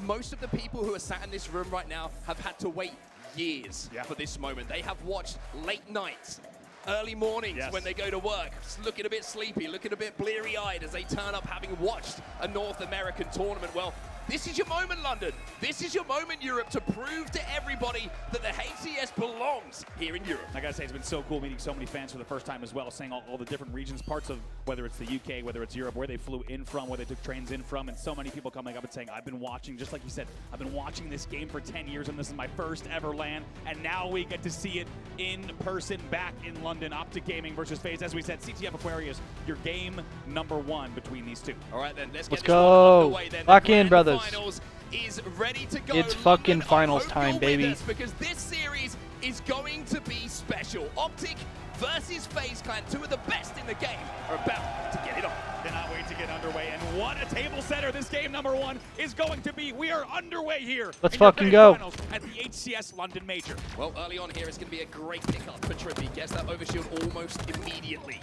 most of the people who are sat in this room right now have had to wait years for this moment. They have watched late nights, early mornings when they go to work, looking a bit sleepy, looking a bit bleary-eyed as they turn up having watched a North American tournament. Well, this is your moment, London. This is your moment, Europe, to prove to everybody that the HCS belongs here in Europe. I gotta say, it's been so cool meeting so many fans for the first time as well, seeing all the different regions, parts of whether it's the UK, whether it's Europe, where they flew in from, where they took trains in from, and so many people coming up and saying, I've been watching, just like you said, I've been watching this game for 10 years, and this is my first ever LAN, and now we get to see it in person back in London. Optic Gaming versus FaZe. As we said, CTF Aquarius, your game number 1 between these two. All right, then, let's Let's get go. this one underway then. Lock in, brothers. Finals is ready to go. It's fucking finals time, you're with baby. us, because this series is going to be special. Optic versus FaZe Clan, 2 of the best in the game, are about to get it on. Cannot wait to get underway, and what a table setter this game number 1 is going to be. We are underway here. Let's in your fucking grand go. finals at the HCS London Major. Well, early on here, it's going to be a great pickup for Trippy. Gets that overshield almost immediately.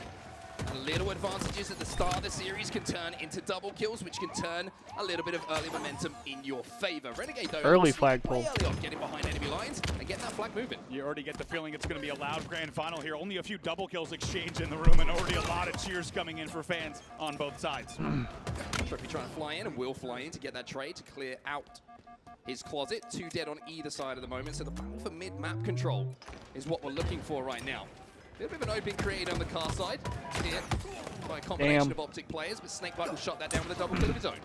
Little advantages at the start of the series can turn into double kills, which can turn a little bit of early momentum in your favor. Renegade, though, Early flag pull. early on, getting behind enemy lines and getting that flag moving. You already get the feeling it's going to be a loud grand final here. Only a few double kills exchanged in the room, and already a lot of cheers coming in for fans on both sides. Trippy trying to fly in, and will fly in to get that trade to clear out his closet. 2 dead on either side at the moment, so the battle for mid-map control is what we're looking for right now. A little bit of an opening created on the car side here by a combination of Optic players, but Snakebite will shut that down with a double kill of his own.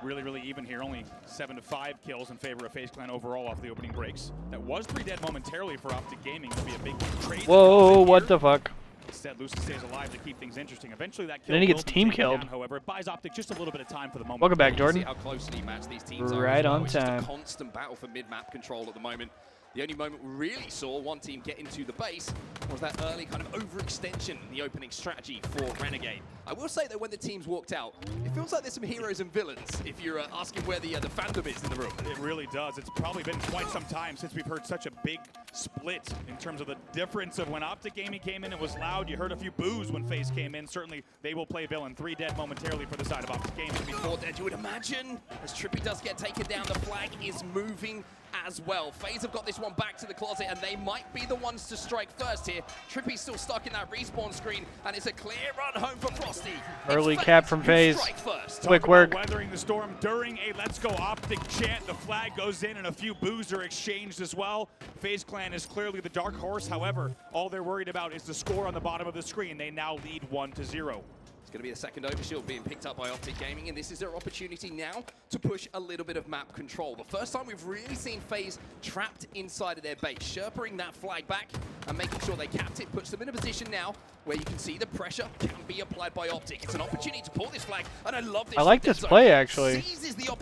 Really, really even here. Only 7 to 5 kills in favor of FaZe Clan overall off the opening breaks. That was 3 dead momentarily for Optic Gaming. It'll be a big trade. Whoa, what the fuck? Instead, Lucy stays alive to keep things interesting. Eventually, that kill Then he will gets be team taken killed. down, however, it buys Optic just a little bit of time for the moment. Welcome back, Jordan. See how closely matched these teams are. Right on It's just time. a constant battle for mid-map control at the moment. The only moment we really saw one team get into the base was that early kind of overextension in the opening strategy for Renegade. I will say that when the teams walked out, it feels like there's some heroes and villains if you're asking where the fandom is in the room. It really does. It's probably been quite some time since we've heard such a big split in terms of the difference of when Optic Gaming came in, it was loud. You heard a few boos when FaZe came in. Certainly, they will play villain. 3 dead momentarily for the side of Optic Gaming. 4 dead, you would imagine. As Trippy does get taken down, the flag is moving as well. FaZe have got this one back to the closet, and they might be the ones to strike first here. Trippy's still stuck in that respawn screen, and it's a clear run home for Frosty. Early cap from FaZe. Quick Talk work. about weathering the storm during a Let's Go Optic chant. The flag goes in, and a few boos are exchanged as well. FaZe Clan is clearly the dark horse. However, all they're worried about is the score on the bottom of the screen. They now lead 1-0. Going to be a second overshield being picked up by Optic Gaming, and this is their opportunity now to push a little bit of map control. The first time we've really seen FaZe trapped inside of their base, sherpering that flag back and making sure they capped it, puts them in a position now where you can see the pressure can be applied by Optic. It's an opportunity to pull this flag, and I love this. I like this play, actually.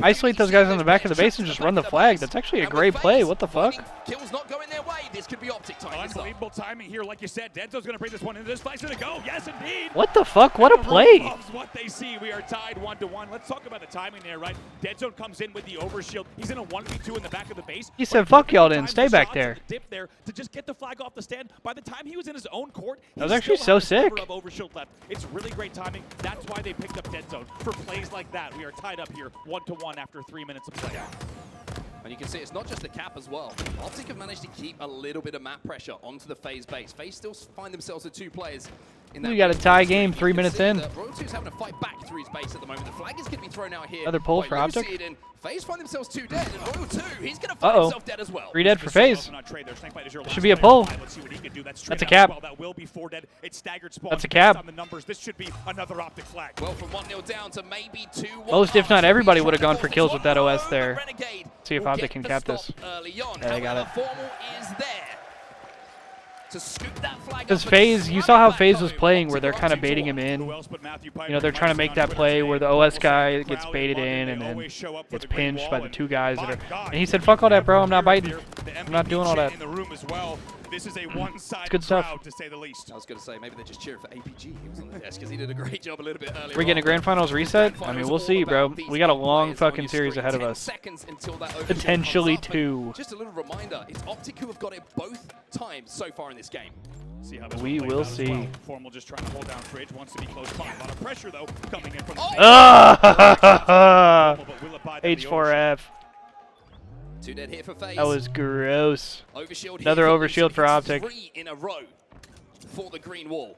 Isolate those guys on the back of the base and just run the flag. That's actually a great play. What the fuck? Kills not going their way. This could be Optic time. Unbelievable timing here. Like you said, Denzo's going to bring this one into this flag's going to go. Yes, indeed. What the fuck? What a play. Loves what they see. We are tied 1-1. Let's talk about the timing there, right? Deadzone comes in with the overshield. He's in a 1v2 in the back of the base. He said, fuck y'all then. Stay back there. Dip there to just get the flag off the stand. By the time he was in his own court, that was actually so sick. Overshield left. It's really great timing. That's why they picked up Deadzone. For plays like that, we are tied up here 1-1 after 3 minutes of play. And you can see it's not just the cap as well. Optic have managed to keep a little bit of map pressure onto the FaZe base. FaZe still find themselves with 2 players. We got a tie game 3 minutes in. Royal2's having to fight back through his base at the moment. The flag is going to be thrown out here. Another pull for Optic. FaZe find themselves 2 dead, and Royal2, he's going to find himself dead as well. 3 dead for FaZe. Should be a pull. That's a cap. That will be 4 dead. It's staggered spawn. That's a cap. On the numbers, this should be another Optic flag. Well, from 1-0 down to maybe 2-1. Most, if not everybody, would have gone for kills with that OS there. See if Optic can cap this. Yeah, they got it. Formal is there. Because FaZe, you saw how FaZe was playing where they're kind of baiting him in. You know, they're trying to make that play where the OS guy gets baited in and then gets pinched by the 2 guys that are. And he said, fuck all that, bro. I'm not biting. I'm not doing all that. In the room as well. This is a one-sided good stuff. crowd, to say the least. I was going to say, maybe they're just cheering for APG. He was on the desk because he did a great job a little bit earlier. We're getting a Grand Finals reset? I mean, we'll see, bro. We got a long fucking series ahead of us. Seconds until that overshield Potentially comes up, 2. Just a little reminder, it's Optic who have got it both times so far in this game. See how this We one plays will out as see. well. Formal just trying to hold down Fridge, wants to be close by. A lot of pressure, though, coming in from the H4F. 2 dead here for FaZe. That was gross. Overshield Another here overshield for Optic. 3 in a row for the green wall.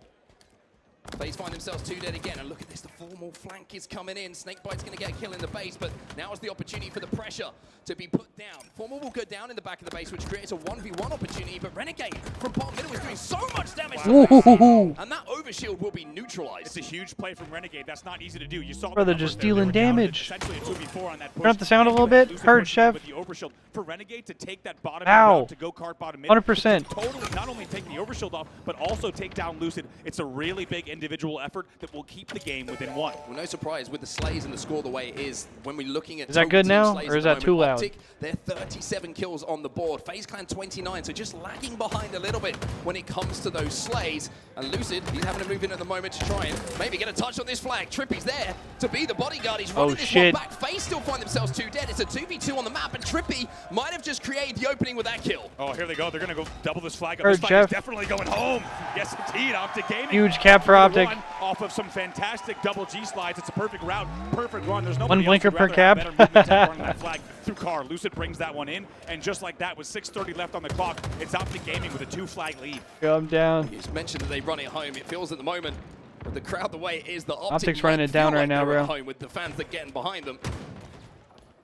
FaZe find themselves 2 dead again, and look at this, the formal flank is coming in. Snakebite's going to get a kill in the base, but now is the opportunity for the pressure to be put down. Formal will go down in the back of the base, which creates a 1v1 opportunity, but Renegade from bottom middle is doing so much damage to the base, and that overshield will be neutralized. It's a huge play from Renegade. That's not easy to do. You saw Brother just dealing damage. Essentially a 2v4 on that push. Turn up the sound a little bit. Heard, Chef. With the overshield. For Renegade to take that bottom Ow. route to go cart bottom mid, 100%. totally not only take the overshield off, but also take down Lucid. It's a really big individual effort that will keep the game within 1. Well, no surprise with the Slays and the score the way it is. When we're looking at Is that good now, or is that too loud? Optic, they're 37 kills on the board. FaZe Clan 29, so just lagging behind a little bit when it comes to those Slays. And Lucid, he's having to move in at the moment to try and maybe get a touch on this flag. Trippy's there to be the bodyguard. He's running this one back. FaZe still find themselves 2 dead. It's a 2v2 on the map, and Trippy might have just created the opening with that kill. Oh, here they go. They're going to go double this flag up. Heard, This flag Jeff. is definitely going home. Yes, indeed. Optic Gaming. Huge cap for Optic. Off of some fantastic double G slides. It's a perfect route, perfect run. There's no One blinker per cap. that flag through car. Lucid brings that one in, and just like that, with 6:30 left on the clock, it's Optic Gaming with a 2 flag lead. Come down. You just mentioned that they run it home. It feels at the moment with the crowd the way it is that Optic's running it down right now, bro. Home with the fans that getting behind them.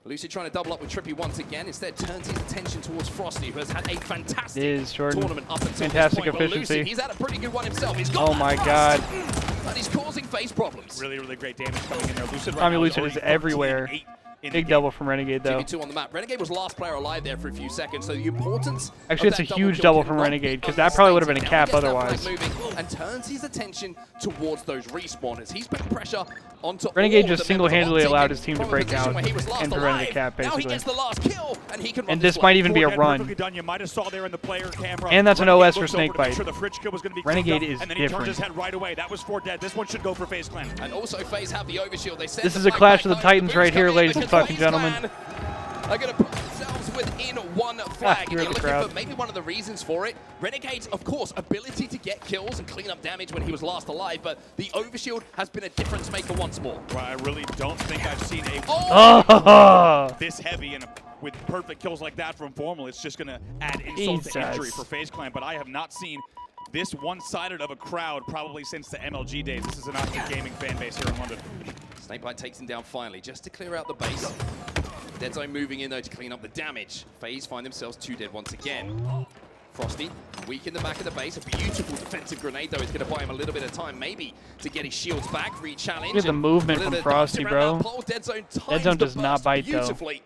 Lucid trying to double up with Trippy once again. Instead, turns his attention towards Frosty, who has had a fantastic tournament up until Fantastic this point. efficiency. Lucid, he's had a pretty good one himself. He's got Oh my god. and he's causing FaZe problems. Really, really great damage coming in there. Lucid right Tommy now Lucid is already everywhere. 13-8 in Big the double from Renegade, though. 2v2 on the map. Renegade was last player alive there for a few seconds, so the importance Actually, of it's a that huge kill double can from not Renegade, be because that probably would have been a understated. cap Now he gets otherwise. that flag moving and turns his attention towards those respawners. He's putting pressure onto Renegade all just of the members of single-handedly Optic allowed his team to from a break position out where he was last and prevent a alive. cap, Now he basically. gets the last kill, and he can run And this flag. might even be a Dead, run. perfectly done. You might have saw there in the player camera. And that's an Renegade OS for looks over to make Snakebite. sure the fridge kill was going to be Renegade cleaned is up, and then he turns different. his head right away. That was 4 dead. This one should go for FaZe Clan. And also FaZe have the overshield. They send This the is a flag clash back of the home. Titans The right boost here, coming in ladies and because fucking FaZe gentlemen. Clan are going to put themselves within 1 flag. And you're you're the looking crowd. for maybe one of the reasons for it. Renegade's, of course, ability to get kills and clean up damage when he was last alive, but the overshield has been a difference maker once more. Well, I really don't think I've seen a this heavy and with perfect kills like that from Formal. It's just going to add insult to Jesus. injury for FaZe Clan, but I have not seen this one-sided of a crowd probably since the MLG days. This is an Optic Gaming fan base here in London. Snakebite takes him down finally, just to clear out the base. Dead Zone moving in though to clean up the damage. FaZe find themselves 2 dead once again. Frosty, weak in the back of the base. A beautiful defensive grenade though is going to buy him a little bit of time, maybe to get his shields back, re-challenge. Look at the movement from Frosty, bro. Dead Zone does not bite, though. beautifully.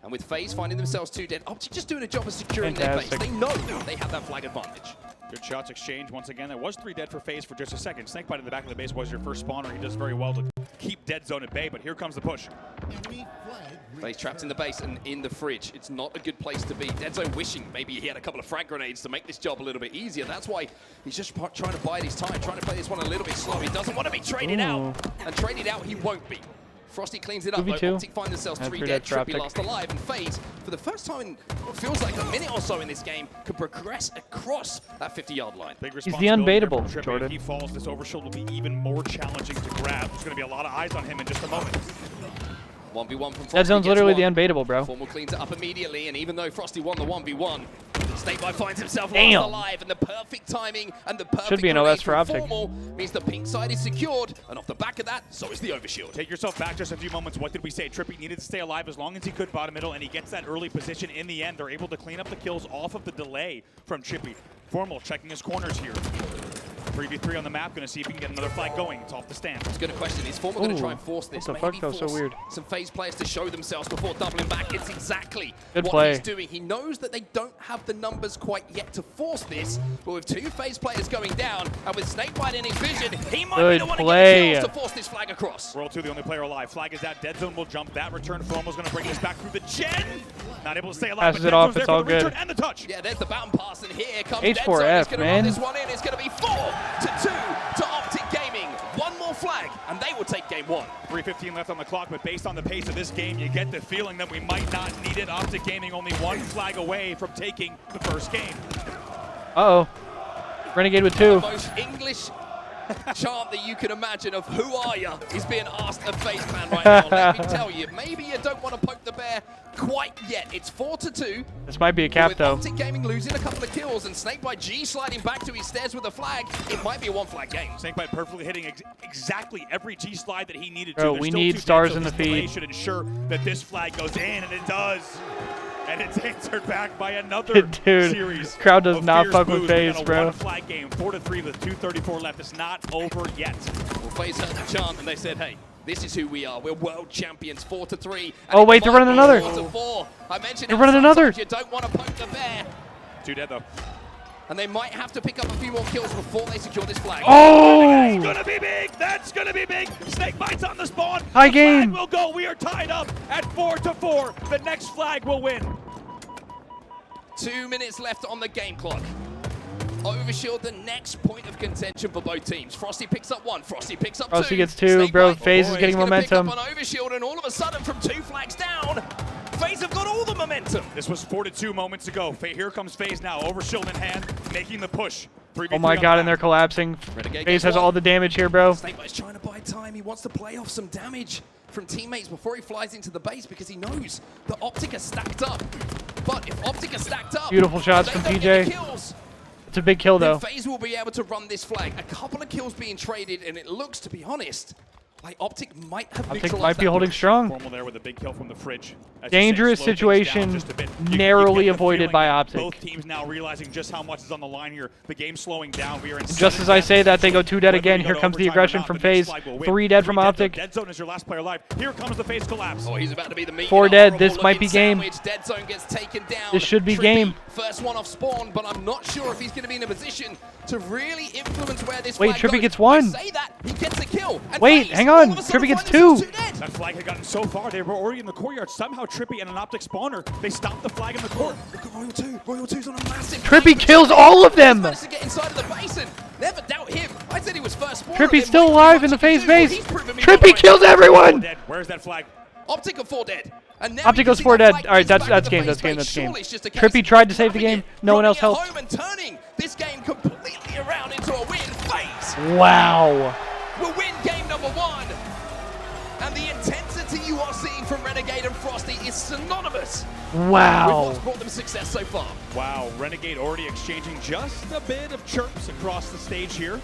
And with FaZe finding themselves 2 dead, Optic just doing a job of securing Fantastic. their base. They know they have that flag advantage. Good shots exchanged once again. There was 3 dead for FaZe for just a second. Snakebite in the back of the base was your first spawner. He does very well to keep Dead Zone at bay, but here comes the push. FaZe trapped in the base and in the fridge. It's not a good place to be. Dead Zone wishing maybe he had a couple of frag grenades to make this job a little bit easier. That's why he's just trying to bide his time, trying to play this one a little bit slow. He doesn't want to be traded out, and traded out he won't be. Frosty cleans it up, though. 2v2. Optic find themselves And 3 3 dead, dead for Trippy Optic. last alive, and FaZe, for the first time in what feels like a minute or so in this game, can progress across that 50-yard line. Big He's the responsibility there unbaitable, from Trippy. Jordan. If he falls, this overshield will be even more challenging to grab. There's going to be a lot of eyes on him in just a moment. 1v1 from Frosty. That zone's gets literally one. the unbaitable, bro. Formal cleans it up immediately, and even though Frosty won the 1v1, Snakebite finds himself Damn. last alive, and the perfect timing and the perfect Should be an grenade OS for from Optic. Formal means the pink side is secured, and off the back of that, so is the overshield. Take yourself back just a few moments. What did we say? Trippy needed to stay alive as long as he could bottom middle, and he gets that early position in the end. They're able to clean up the kills off of the delay from Trippy. Formal checking his corners here. 3v3 on the map, going to see if he can get another flag going. It's off the stand. It's a good question. Is Formal going to try and force this? What the fuck? That was so force weird. some FaZe players to show themselves before doubling back. It's exactly Good what play. he's doing. He knows that they don't have the numbers quite yet to force this, but with 2 FaZe players going down, and with Snakebite in his vision, he might be the one to get the kills to force this flag across. World 2, the only player alive. Flag is out. Dead Zone will jump. That return Formal's going to bring this back through the gen. Not able to stay alive. Passes it off. It's all good. And the touch. Yeah, there's the baton pass, and here comes H4F, Deadzone. He's going to man. run this one in. It's going to be 4-2 to Optic Gaming. One more flag, and they will take game one. 3:15 left on the clock, but based on the pace of this game, you get the feeling that we might not need it. Optic Gaming only one flag away from taking the first game. Uh-oh. Renegade with 2. The most English chant that you can imagine of "Who are ya?" is being asked of FaZe Clan right now. Let me tell you, maybe you don't want to poke the bear quite yet. It's 4-2. This might be a cap, with though. Optic Gaming losing a couple of kills and Snakebite G sliding back to his stairs with a flag. It might be a one-flag game. Snakebite perfectly hitting exactly every G slide that he needed Bro, to. we need stars in the feed. Should ensure that this flag goes in, and it does. And it's answered back by another series. Crowd does of not fierce fuck with moves. FaZe, We got a bro. one-flag game, 4-3 with 2:34 left. It's not over yet. Well, FaZe heard the chant and they said, "Hey, this is who we are. We're world champions, 4-3." Oh, wait, they're running another. 4-4. I mentioned They're running another. You don't want to poke the bear. 2 dead though. And they might have to pick up a few more kills before they secure this flag. Oh! That's gonna be big. That's gonna be big. Snakebite's on the spawn. High The game. flag will go. We are tied up at 4-4. The next flag will win. 2 minutes left on the game clock. Overshield, the next point of contention for both teams. Frosty picks up 1. Frosty picks up 2. Frosty gets 2, bro. FaZe is getting momentum. Pick up on Overshield, and all of a sudden, from 2 flags down, FaZe have got all the momentum. This was 4-2 moments ago. Here comes FaZe now. Overshield in hand, making the push. Oh my god, and they're collapsing. FaZe has all the damage here, bro. Snakebite's trying to buy time. He wants to play off some damage from teammates before he flies into the base because he knows that Optic are stacked up. But if Optic are stacked up, Beautiful shots from PJ. It's a big kill, though. FaZe will be able to run this flag. A couple of kills being traded, and it looks, to be honest, like Optic might have Optic might be holding strong. Formal there with a big kill from the fridge. Dangerous situation, narrowly avoided by Optic. Both teams now realizing just how much is on the line here. The game's slowing down. We are in Just as I say that, they go 2 dead again. Here comes the aggression from FaZe. 3 dead from Optic. Deadzone is your last player alive. Here comes the FaZe collapse. Oh, he's about to be the meat. 4 dead. This might be game. Deadzone gets taken down. This should be Trippy, game. First one off spawn, but I'm not sure if he's going to be in a position to really influence where this Wait, flag Trippy goes. gets 1. I say that, he gets a kill. And Wait, FaZe hang all on. of a sudden Trippy gets find 2. themselves 2 dead. That flag had gotten so far. They were already in the courtyard. Somehow Trippy and an Optic spawner, they stopped the flag in the court. Look at Royal 2. Royal 2's on a massive Trippy kills all of them. He's managed to get inside of the basin. Never doubt him. I said he was first spawner. Trippy's There still might be alive much in the he can FaZe do. base. He's proven me Trippy wrong. kills everyone. Where's that flag? Optic are 4 dead. And now Optic you can goes see 4 that dead. flag All right, is that's back at the game. FaZe That's game. base. That's game. Surely it's just a case Trippy of tried to save the grabbing game. it, No one else running it helped. home and turning this game completely around into a win. FaZe Wow. will win game number 1. And the intensity you are seeing from Renegade and Frosty is synonymous Wow. with what's brought them success so far. Wow, Renegade already exchanging just a bit of chirps across the stage here.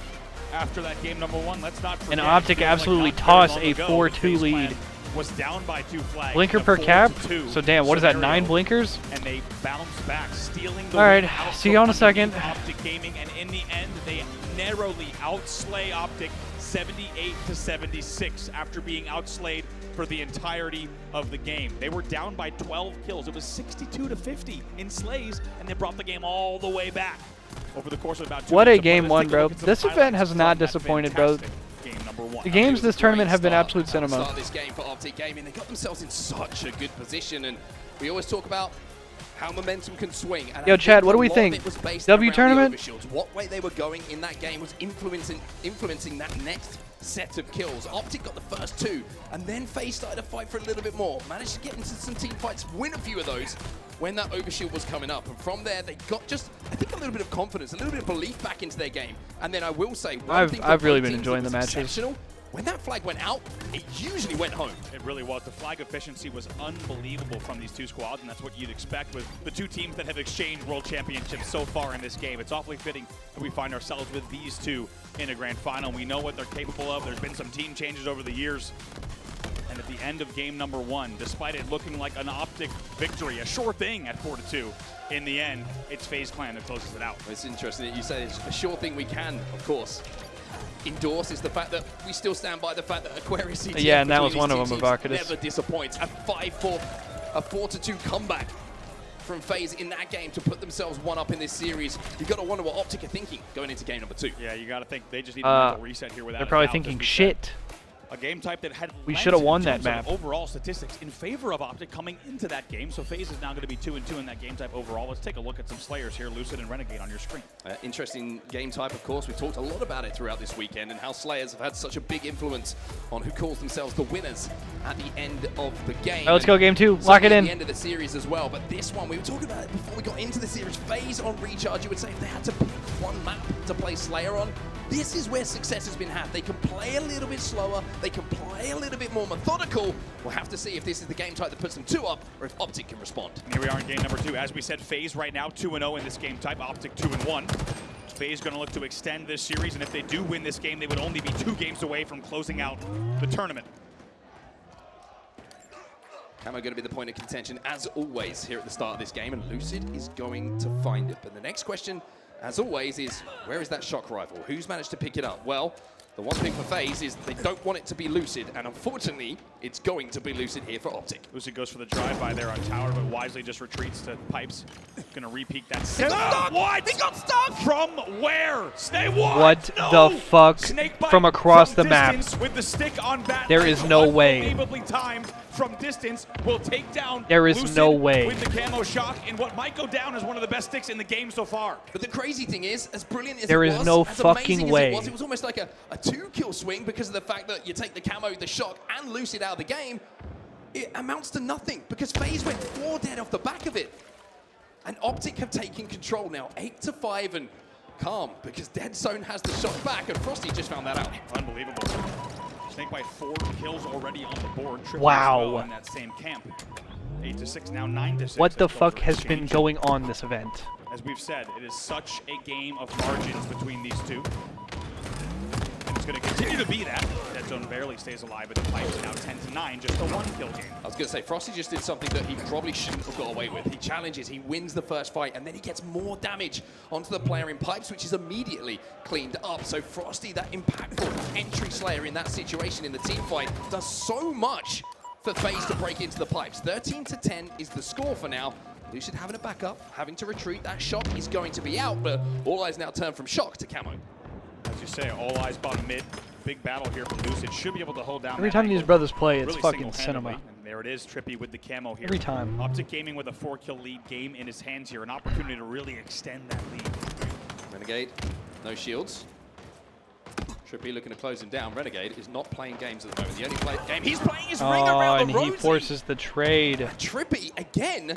After that game number 1, let's not forget. And Optic feels like absolutely not very toss long a ago, 4-2 the FaZe lead. clan Was down by 2 flags. Blinker in a per cap. 4-2 So damn, what is that? scenario. 9 blinkers? And they bounce back, stealing the All right, win out see you from on a second. underneath Optic Gaming, and in the end, they narrowly outslay Optic 78-76 after being outslayed for the entirety of the game. They were down by 12 kills. It was 62-50 in slays, and they brought the game all the way back over the course of about 2 What a minutes. game Let's 1, take a bro. look at some This event highlights has from not that disappointed, bro. fantastic game number 1. The games this tournament have been Great absolute start cinema. this game for Optic Gaming. They got themselves in such a good position, and we always talk about how momentum can swing. And Yo, I Chad, think what do a we lot of think? it was based W around the tournament? overshields. What way they were going in that game was influencing that next set of kills. Optic got the first 2, and then FaZe started to fight for a little bit more. Managed to get into some team fights, win a few of those when that overshield was coming up. And from there, they got just, I think, a little bit of confidence, a little bit of belief back into their game. And then I will say, one thing for I've really both been teams enjoying that the was matches. exceptional, when that flag went out, it usually went home. It really was. The flag efficiency was unbelievable from these 2 squads, and that's what you'd expect with the 2 teams that have exchanged world championships so far in this game. It's awfully fitting that we find ourselves with these 2 in a grand final. We know what they're capable of. There's been some team changes over the years. And at the end of game number 1, despite it looking like an Optic victory, a sure thing at 4-2, in the end, it's FaZe Clan that closes it out. It's interesting that you say it's a sure thing we can, of course, endorse is the fact that we still stand by the fact that Aquarius CTF Yeah, and that was between one of these them, two teams Avakadis. never disappoints. A 4-2 comeback from FaZe in that game to put themselves 1 up in this series. You got to wonder what Optic are thinking going into game number 2. Yeah, you got to think they just need a mental reset here without They're probably a doubt, thinking as we shit. said. A game type that had We should have won in that terms map. of overall statistics in favor of Optic coming into that game. So FaZe is now going to be 2-2 in that game type overall. Let's take a look at some Slayers here, Lucid and Renegade on your screen. Interesting game type, of course. We talked a lot about it throughout this weekend and how Slayers have had such a big influence on who calls themselves the winners at the end of the game. All right, let's go game 2. Lock it in. At the end of the series as well. But this one, we were talking about it before we got into the series. FaZe on Recharge, you would say if they had to pick one map to play Slayer on, this is where success has been had. They can play a little bit slower. They can play a little bit more methodical. We'll have to see if this is the game type that puts them 2 up or if Optic can respond. And here we are in game number 2. As we said, FaZe right now 2-0 in this game type. Optic 2-1. FaZe going to look to extend this series, and if they do win this game, they would only be 2 games away from closing out the tournament. Camo going to be the point of contention, as always, here at the start of this game, and Lucid is going to find it. But the next question, as always, is where is that shock rifle? Who's managed to pick it up? Well, the one thing for FaZe is they don't want it to be Lucid, and unfortunately, it's going to be Lucid here for Optic. Lucid goes for the drive-by there on tower, but wisely just retreats to pipes. Going to re-peek that. He got stuck! What? He got stuck! From where? Stay what? What No! the fuck Snakebite from across from the map? distance with the stick on bat. There is no way. Unbelievably timed from distance will take down There is Lucid no way. with the camo shock in what might go down as one of the best sticks in the game so far. But the crazy thing is, as brilliant as There it is was, no as fucking amazing way. as it was almost like a 2-kill swing because of the fact that you take the camo, the shock, and Lucid out of the game. It amounts to nothing because FaZe went 4 dead off the back of it. And Optic have taken control now, 8-5, and calm because Dead Zone has the shot back, and Frosty just found that out. Unbelievable. Snakebite 4 kills already on the board. Triple Wow. as well in that same camp. 8-6 now, 9-6. What the as those fuck are has been exchanged. going on this event? As we've said, it is such a game of margins between these two. And it's going to continue to be that. Dead Zone barely stays alive, but the Pipes now 10-9, just a 1-kill game. I was going to say, Frosty just did something that he probably shouldn't have got away with. He challenges, he wins the first fight, and then he gets more damage onto the player in Pipes, which is immediately cleaned up. So Frosty, that impactful entry Slayer in that situation in the team fight, does so much for FaZe to break into the Pipes. 13-10 is the score for now. Lucid having a backup, having to retreat. That shock is going to be out, but all eyes now turn from shock to camo. As you say, all eyes bottom mid. Big battle here for Lucid. Should be able to hold down Every that time angle these brothers play, it's really fucking single-handedly. cinema. And there it is, Trippy with the camo here. Every time. Optic Gaming with a 4-kill lead game in his hands here. An opportunity to really extend that lead. Renegade, no shields. Trippy looking to close him down. Renegade is not playing games at the moment. The only game he's playing is Ring Around and the he Rosie. forces the trade. Trippy again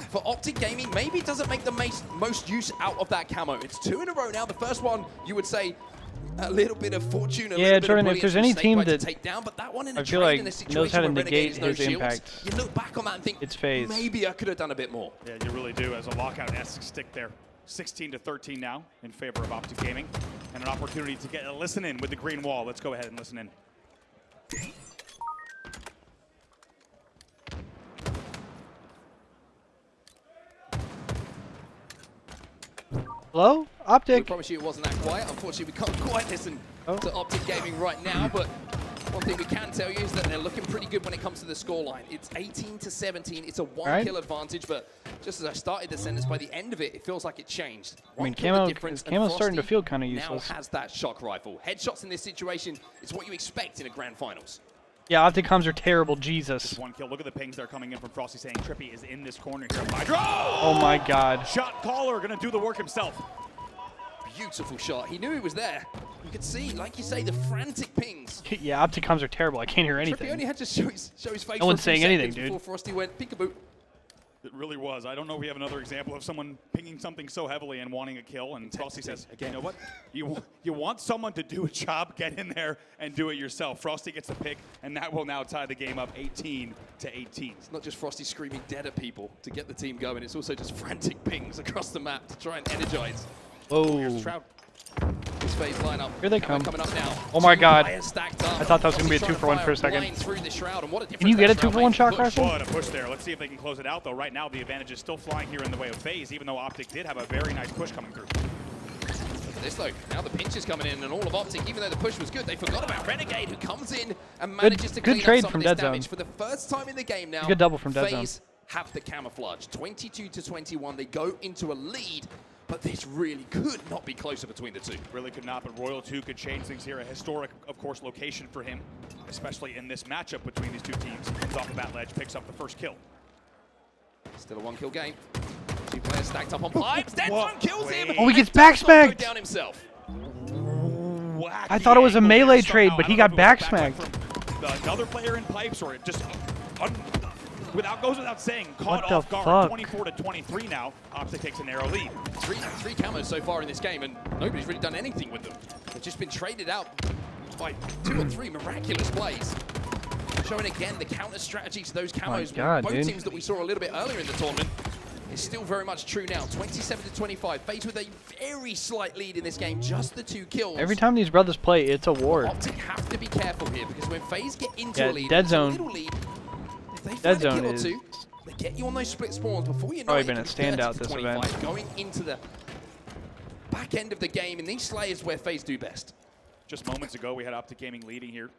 for Optic Gaming maybe doesn't make the most use out of that camo. It's 2 in a row now. The first one, you would say, a little bit of fortune, a little bit Jordan, of if there's brilliance any from team Snakebite that to take down, but that one in a I feel trade like in a knows situation how to where Renegade negate is no his shields, impact, you look back on that and think, it's FaZe. maybe I could have done a bit more. Yeah, you really do, as a lockout-esque stick there. 16-13 now in favor of Optic Gaming. And an opportunity to get a listen in with the green wall. Let's go ahead and listen in. Hello? Optic? We promise you it wasn't that quiet. Unfortunately, we can't quite listen to Optic Gaming right now, but one thing we can tell you is that they're looking pretty good when it comes to the scoreline. It's 18-17. It's a 1-kill advantage, but just as I started the sentence, by the end of it, it feels like it changed. I mean, 1 kill Camo, difference, and Camo's starting to Frosty feel kind of useless. now has that shock rifle. Headshots in this situation is what you expect in a grand finals. Yeah, Optic comms are terrible, Jesus. Just 1 kill. Look at the pings that are coming in from Frosty saying Trippy is in this corner here. Hydro! Oh my god. Shot caller going to do the work himself. Beautiful shot. He knew he was there. You could see, like you say, the frantic pings. Yeah, Optic comms are terrible. I can't hear anything. Trippy only had to show his face No one's saying anything, dude. before Frosty went peekaboo. It really was. I don't know if we have another example of someone pinging something so heavily and wanting a kill. And Frosty says, you know what? You want someone to do a job, get in there and do it yourself. Frosty gets the pick, and that will now tie the game up 18-18. It's not just Frosty screaming dead at people to get the team going. It's also just frantic pings across the map to try and energize. Whoa. Here's Trout. This phase lineup. Here they come. Coming up now. Oh my god. I thought that was going to be a 2-for-1 for a second. Can you get a 2-for-1 shock rifle? What a push there. Let's see if they can close it out, though. Right now, the advantage is still flying here in the way of FaZe, even though Optic did have a very nice push coming through. Look at this, though. Now the pinch is coming in, and all of Optic, even though the push was good, they forgot about Renegade, who comes in and manages to clean trade up some from of this Dead Zone. damage. For the first time in the game now, Good double from Dead FaZe Zone. have the camouflage. 22-21, they go into a lead but this really could not be closer between the two. Really could not, but Royal 2 could change things here. A historic, of course, location for him, especially in this matchup between these two teams. He comes off of that ledge, picks up the first kill. Still a 1-kill game. 2 players stacked up on pipes. Deadzone kills him. Oh, he gets backsmacked. Down himself. I thought it was a melee trade, but he got backsmacked. Another player in pipes, or just goes without saying, caught What the off guard. fuck? 24-23 now. Optic takes a narrow lead. Three camos so far in this game, and nobody's really done anything with them. They've just been traded out by 2 or 3 miraculous plays. Showing again the counter strategy to those camos. Both teams that we saw a little bit earlier in the tournament is still very much true now. 27-25. FaZe with a very slight lead in this game. Just the 2 kills. Every time these brothers play, it's a war. Optic have to be careful here because when FaZe get into a lead, Deadzone. If they find a kill or Deadzone two, they get you on those split spawns before you know probably it. been a standout this event. Going into the back end of the game, and these slayers where FaZe do best. Just moments ago, we had Optic Gaming leading here.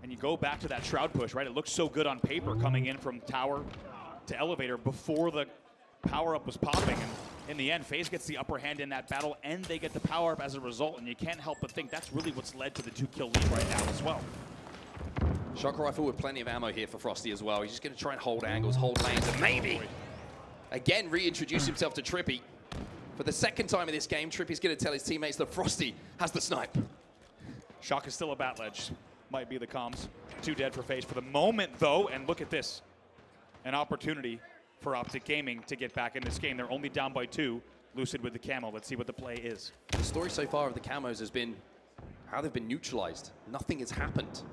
And you go back to that Shroud push, right? It looks so good on paper coming in from tower to elevator before the power-up was popping. And in the end, FaZe gets the upper hand in that battle, and they get the power-up as a result. And you can't help but think that's really what's led to the 2-kill lead right now as well. Shock rifle with plenty of ammo here for Frosty as well. He's just going to try and hold angles, hold lanes, and maybe, again, reintroduce himself to Trippy. For the second time in this game, Trippy's going to tell his teammates that Frosty has the snipe. Shock is still a bat ledge. Might be the comms. 2 dead for FaZe for the moment, though. And look at this. An opportunity for Optic Gaming to get back in this game. They're only down by 2. Lucid with the camo. Let's see what the play is. The story so far of the camos has been how they've been neutralized. Nothing has happened.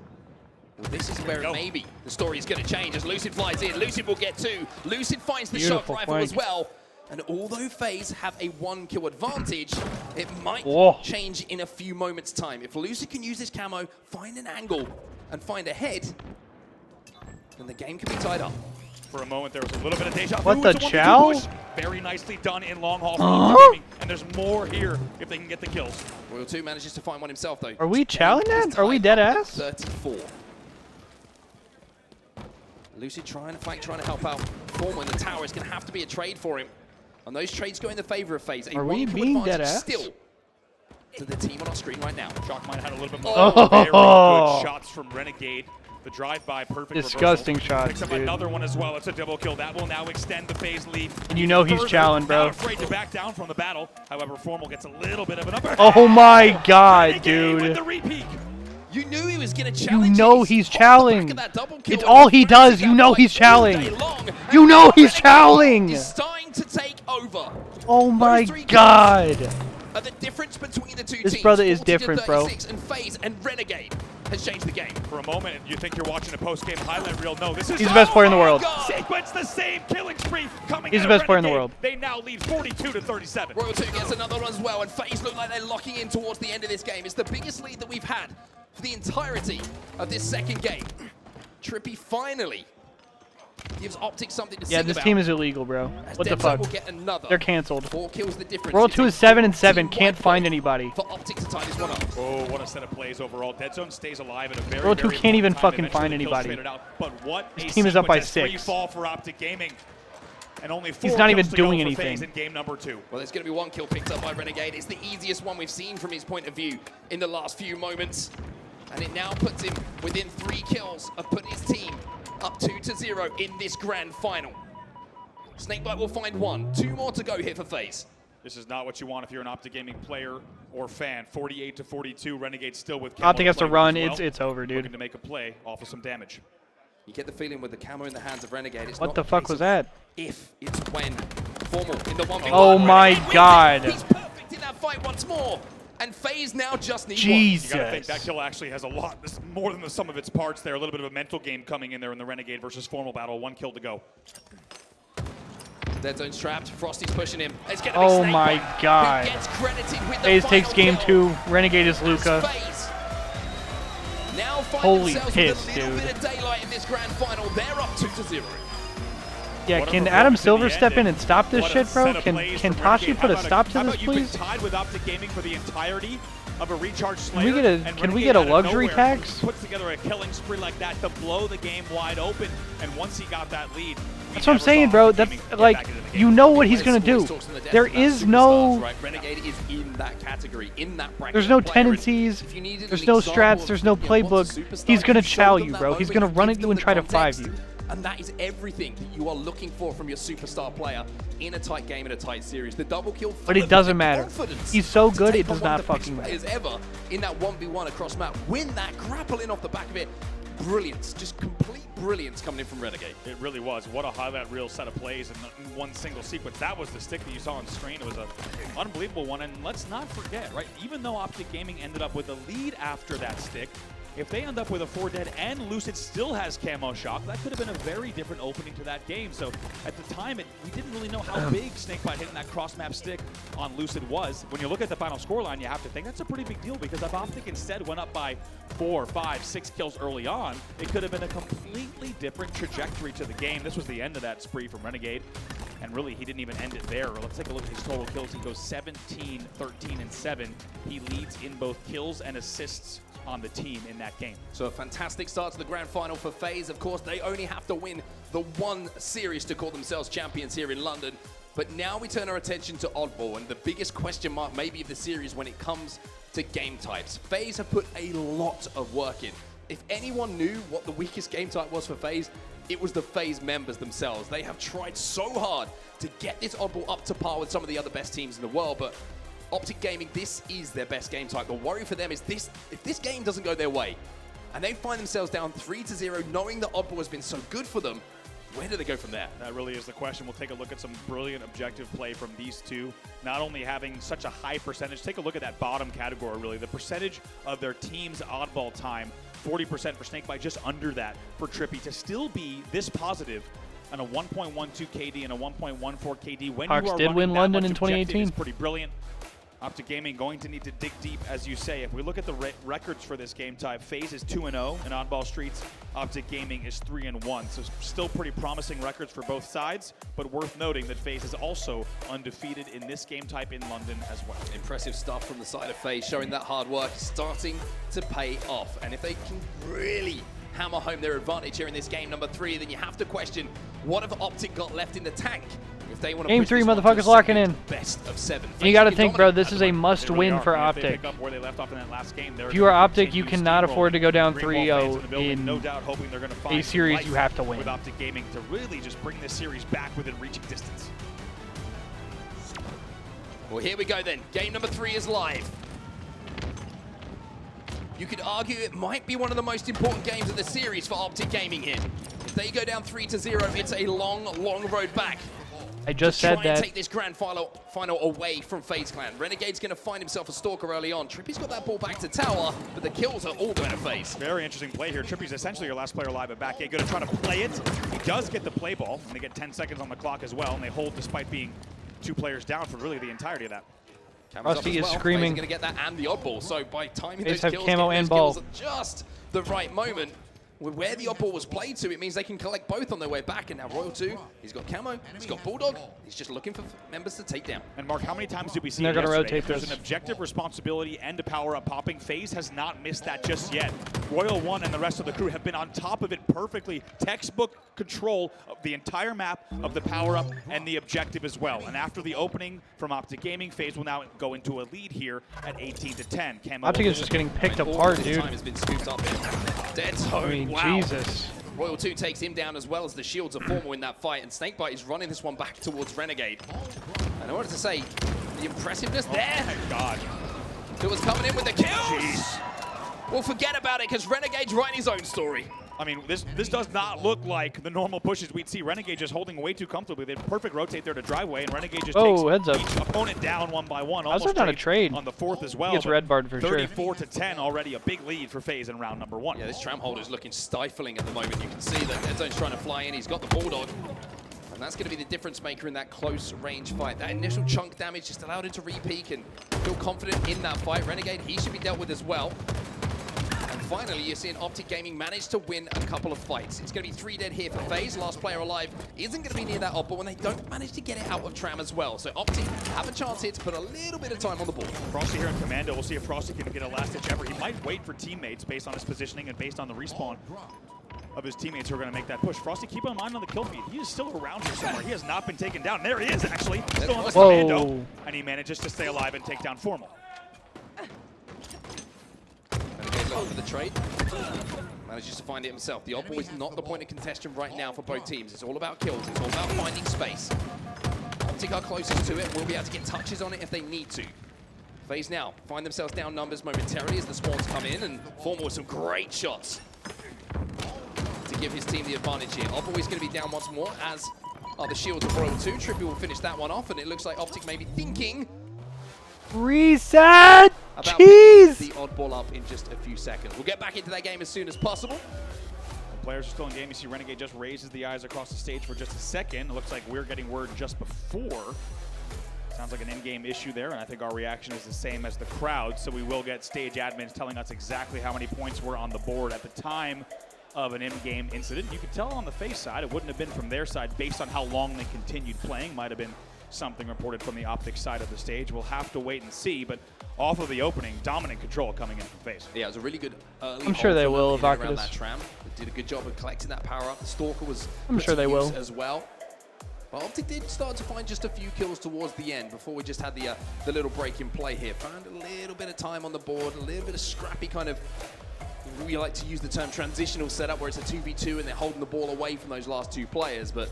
Well, this is where maybe the story is going to change as Lucid flies in. Lucid will get 2. Lucid finds the shock rifle as well. And although FaZe have a 1-kill advantage, it might change in a few moments' time. If Lucid can use this camo, find an angle, and find a head, then the game can be tied up. For a moment, there was a little bit of deja vu. What the chow? Very nicely done in long haul from Optic Gaming. And there's more here if they can get the kills. Royal 2 manages to find one himself, though. Are we chowing that? Are we dead ass? 34. Lucid trying to fight, trying to help out. Formal in the tower is going to have to be a trade for him. And those trades go in the favor of FaZe. Are we being dead ass? Still to the team on our screen right now. Shock might have had a little bit more very good shots from Renegade. The drive-by, perfect disgusting reversal. shots, Picks up dude. another one as well. It's a double kill. That will now extend the FaZe lead. And you know he's chowing, bro. Not afraid to back down from the battle. However, Formal gets a little bit of an upper. Oh my god, dude. With the repeat. You knew he was going to challenge. You know he's chowing. It's all he does. You know he's chowing. You know he's chowing. He's starting to take over. Oh my god. The difference between the two This teams, brother is different, bro. And FaZe and Renegade has changed the game. For a moment, you think you're watching a post-game highlight reel. No, this is He's the best player in the world. Sequence the same killing spree coming. He's the best player in the world. They now lead 42-37. Royal 2 gets another one as well, and FaZe look like they're locking in towards the end of this game. It's the biggest lead that we've had for the entirety of this second game. Trippy finally gives Optic something to sing Yeah, this about. team is illegal, bro. What the Deadzone fuck? will get another. They're canceled. 4 kills the difference. World It's 2 a is 7-7. team-wide Can't find anybody. For Optic to tie this one up. Oh, what a set of plays overall. Deadzone stays alive at a very, World 2 very can't long even time. fucking Eventually find the kills anybody. traded out. But what This a team is up by sequence as 6. 3 fall for Optic Gaming. And only 4 He's not even kills to go doing for anything. FaZe in game number 2. Well, there's going to be 1 kill picked up by Renegade. It's the easiest one we've seen from his point of view in the last few moments. And it now puts him within 3 kills of putting his team up 2-0 in this grand final. Snakebite will find 1. 2 more to go here for FaZe. This is not what you want if you're an Optic Gaming player or fan. 48-42. Renegade still with camo. Optic has to playing run. as well. It's over, dude. Looking to make a play off of some damage. You get the feeling with the camo in the hands of Renegade, it's What not the a fuck case was of that? If, it's when. Formal in the 1v1. Oh my Renegade wins it. god. He's perfect in that fight once more. And FaZe now just need Jesus. You gotta think that kill actually has a lot, more than the sum of its parts there. A little bit of a mental game coming in there in the Renegade versus Formal battle. 1 kill to go. Deadzone's trapped. Frosty's pushing him. It's gonna be Oh Snakebite, my god. who gets credited with the FaZe final takes game kill. 2. Renegade is Luca. FaZe now find Holy themselves piss, with a little dude. bit of daylight in this grand final. They're up 2-0. Yeah, What a can performance Adam in Silver the step end, in and stop this what a shit, bro? set of Can plays from Tashi Renegade. put a How stop about to how this, about you've been please? tied with Optic Gaming for the entirety of a recharge Can we Slayer, get a and can we Renegade get a out of luxury nowhere tax? puts together a killing spree like that to blow the game wide open. And once he got that lead, That's what I'm saying, bro. That's like, you know what he's gonna do. There is no. Renegade is in that category, in that bracket. There's no tendencies. There's no strats. There's no playbook. He's gonna chow you, bro. He's gonna run at you and try to 5 you. And that is everything that you are looking for from your superstar player in a tight game, in a tight series. The double kill. But it doesn't matter. He's so good, it does not fucking matter. Ever in that 1v1 across map, win that, grappling off the back of it. Brilliance, just complete brilliance coming in from Renegade. It really was. What a highlight reel set of plays in one single sequence. That was the stick that you saw on screen. It was an unbelievable one. And let's not forget, right, even though Optic Gaming ended up with a lead after that stick, if they end up with a 4 dead and Lucid still has camo shock, that could have been a very different opening to that game. So at the time, we didn't really know how big Snakebite hitting that cross-map stick on Lucid was. When you look at the final scoreline, you have to think that's a pretty big deal, because if Optic instead went up by 4, 5, 6 kills early on, it could have been a completely different trajectory to the game. This was the end of that spree from Renegade. And really, he didn't even end it there. Let's take a look at his total kills. He goes 17, 13, and 7. He leads in both kills and assists on the team in that game. So a fantastic start to the grand final for FaZe. Of course, they only have to win the one series to call themselves champions here in London. But now we turn our attention to Oddball, and the biggest question mark maybe of the series when it comes to game types. FaZe have put a lot of work in. If anyone knew what the weakest game type was for FaZe, it was the FaZe members themselves. They have tried so hard to get this Oddball up to par with some of the other best teams in the world, but Optic Gaming, this is their best game type. The worry for them is this: if this game doesn't go their way, and they find themselves down 3-0, knowing that Oddball has been so good for them, where do they go from there? That really is the question. We'll take a look at some brilliant objective play from these two. Not only having such a high percentage, take a look at that bottom category, really. The percentage of their team's oddball time, 40% for Snakebite, just under that for Trippy. To still be this positive on a 1.12 KD and a 1.14 KD when Hawks you are did running win that London much in objective 2018. is pretty brilliant. Optic Gaming going to need to dig deep, as you say. If we look at the records for this game type, FaZe is 2-0 in on-ball streets. Optic Gaming is 3-1. So still pretty promising records for both sides, but worth noting that FaZe is also undefeated in this game type in London as well. Impressive stuff from the side of FaZe, showing that hard work is starting to pay off. And if they can really hammer home their advantage here in this game number 3, then you have to question, what have Optic got left in the tank? If they want to Game 3, motherfuckers, locking in. Best of 7. And you got to think, bro, this is a must-win for Optic. If you are Optic, you cannot afford to go down 3-0 in no doubt hoping they're going to a series you have to win. With Optic Gaming to really just bring this series back within reaching distance. Well, here we go then. Game number 3 is live. You could argue it might be one of the most important games of the series for Optic Gaming here. If they go down 3-0, it's a long, long road back. I just said Try and that. take this grand final away from FaZe Clan. Renegade's going to find himself a stalker early on. Trippy's got that ball back to tower, but the kills are all going to FaZe. Very interesting play here. Trippy's essentially your last player alive at back 8. Going to try to play it. He does get the play ball, and they get 10 seconds on the clock as well, and they hold despite being 2 players down for really the entirety of that. Rusty is screaming. He's going to get that and the oddball. So by timing They those have kills, camo getting and those ball. kills at just the right moment, with where the oddball was played to, it means they can collect both on their way back. And now Royal 2, he's got camo, he's got Bulldog. He's just looking for members to take down. And Mark, how many times did we see They're it gonna yesterday? rotate There's this. an objective responsibility and a power-up popping. FaZe has not missed that just yet. Royal 1 and the rest of the crew have been on top of it perfectly. Textbook control of the entire map, of the power-up, and the objective as well. And after the opening from Optic Gaming, FaZe will now go into a lead here at 18-10. Camo Optic is just getting picked apart, dude. Time has been scooped up here. Dead zone. I mean, Wow. Jesus. Royal 2 takes him down as well as the shields are formal in that fight, and Snakebite is running this one back towards Renegade. And I wanted to say, the impressiveness there. Oh my God. Who was coming in with the kills. Jeez. Well, forget about it, because Renegade's writing his own story. I mean, this does not look like the normal pushes we'd see. Renegade just holding way too comfortably. They had perfect rotate there to driveway, and Renegade just takes heads up. each opponent down 1 by 1. How's that not a trade? On the 4th as well. He gets red barred for sure. 34-10 already, a big lead for FaZe in round number 1. Yeah, this tram holder is looking stifling at the moment. You can see that Dead Zone's trying to fly in. He's got the Bulldog. And that's going to be the difference maker in that close range fight. That initial chunk damage just allowed him to re-peek and feel confident in that fight. Renegade, he should be dealt with as well. And finally, you're seeing Optic Gaming manage to win a couple of fights. It's going to be 3 dead here for FaZe. Last player alive isn't going to be near that oddball, and they don't manage to get it out of Tram as well. So Optic have a chance here to put a little bit of time on the board. Frosty here in Commando. We'll see if Frosty can get a last ditch ever. He might wait for teammates based on his positioning and based on the respawn. of his teammates who are going to make that push. Frosty, keep in mind on the kill feed. He is still around here somewhere. He has not been taken down. There he is, actually. Still on the commando. And he manages to stay alive and take down Formal. Renegade looking for the trade. Manages to find it himself. The oddball is not the point of contention right now for both teams. It's all about kills. It's all about finding space. Optic are closest to it. Will be able to get touches on it if they need to. FaZe now find themselves down numbers momentarily as the spawns come in, and Formal with some great shots to give his team the advantage here. Oddball is going to be down once more, as are the shields of Royal 2. Trippy will finish that one off, and it looks like Optic may be thinking reset! about Jeez! picking the oddball up in just a few seconds. We'll get back into that game as soon as possible. Players are still in game. You see Renegade just raises the eyes across the stage for just a second. It looks like we're getting word just before. Sounds like an in-game issue there, and I think our reaction is the same as the crowd, so we will get stage admins telling us exactly how many points were on the board at the time of an in-game incident. You could tell on the FaZe side, it wouldn't have been from their side based on how long they continued playing. Might have been something reported from the Optic side of the stage. We'll have to wait and see, but off of the opening, dominant control coming in from FaZe. Yeah, it was a really good early I'm sure they will, around Evacuous. that tram. They did a good job of collecting that power up. The Stalker was I'm sure they will as well. But Optic did start to find just a few kills towards the end before we just had the little break in play here. Found a little bit of time on the board, a little bit of scrappy kind of, we like to use the term transitional setup, where it's a 2v2 and they're holding the ball away from those last two players. But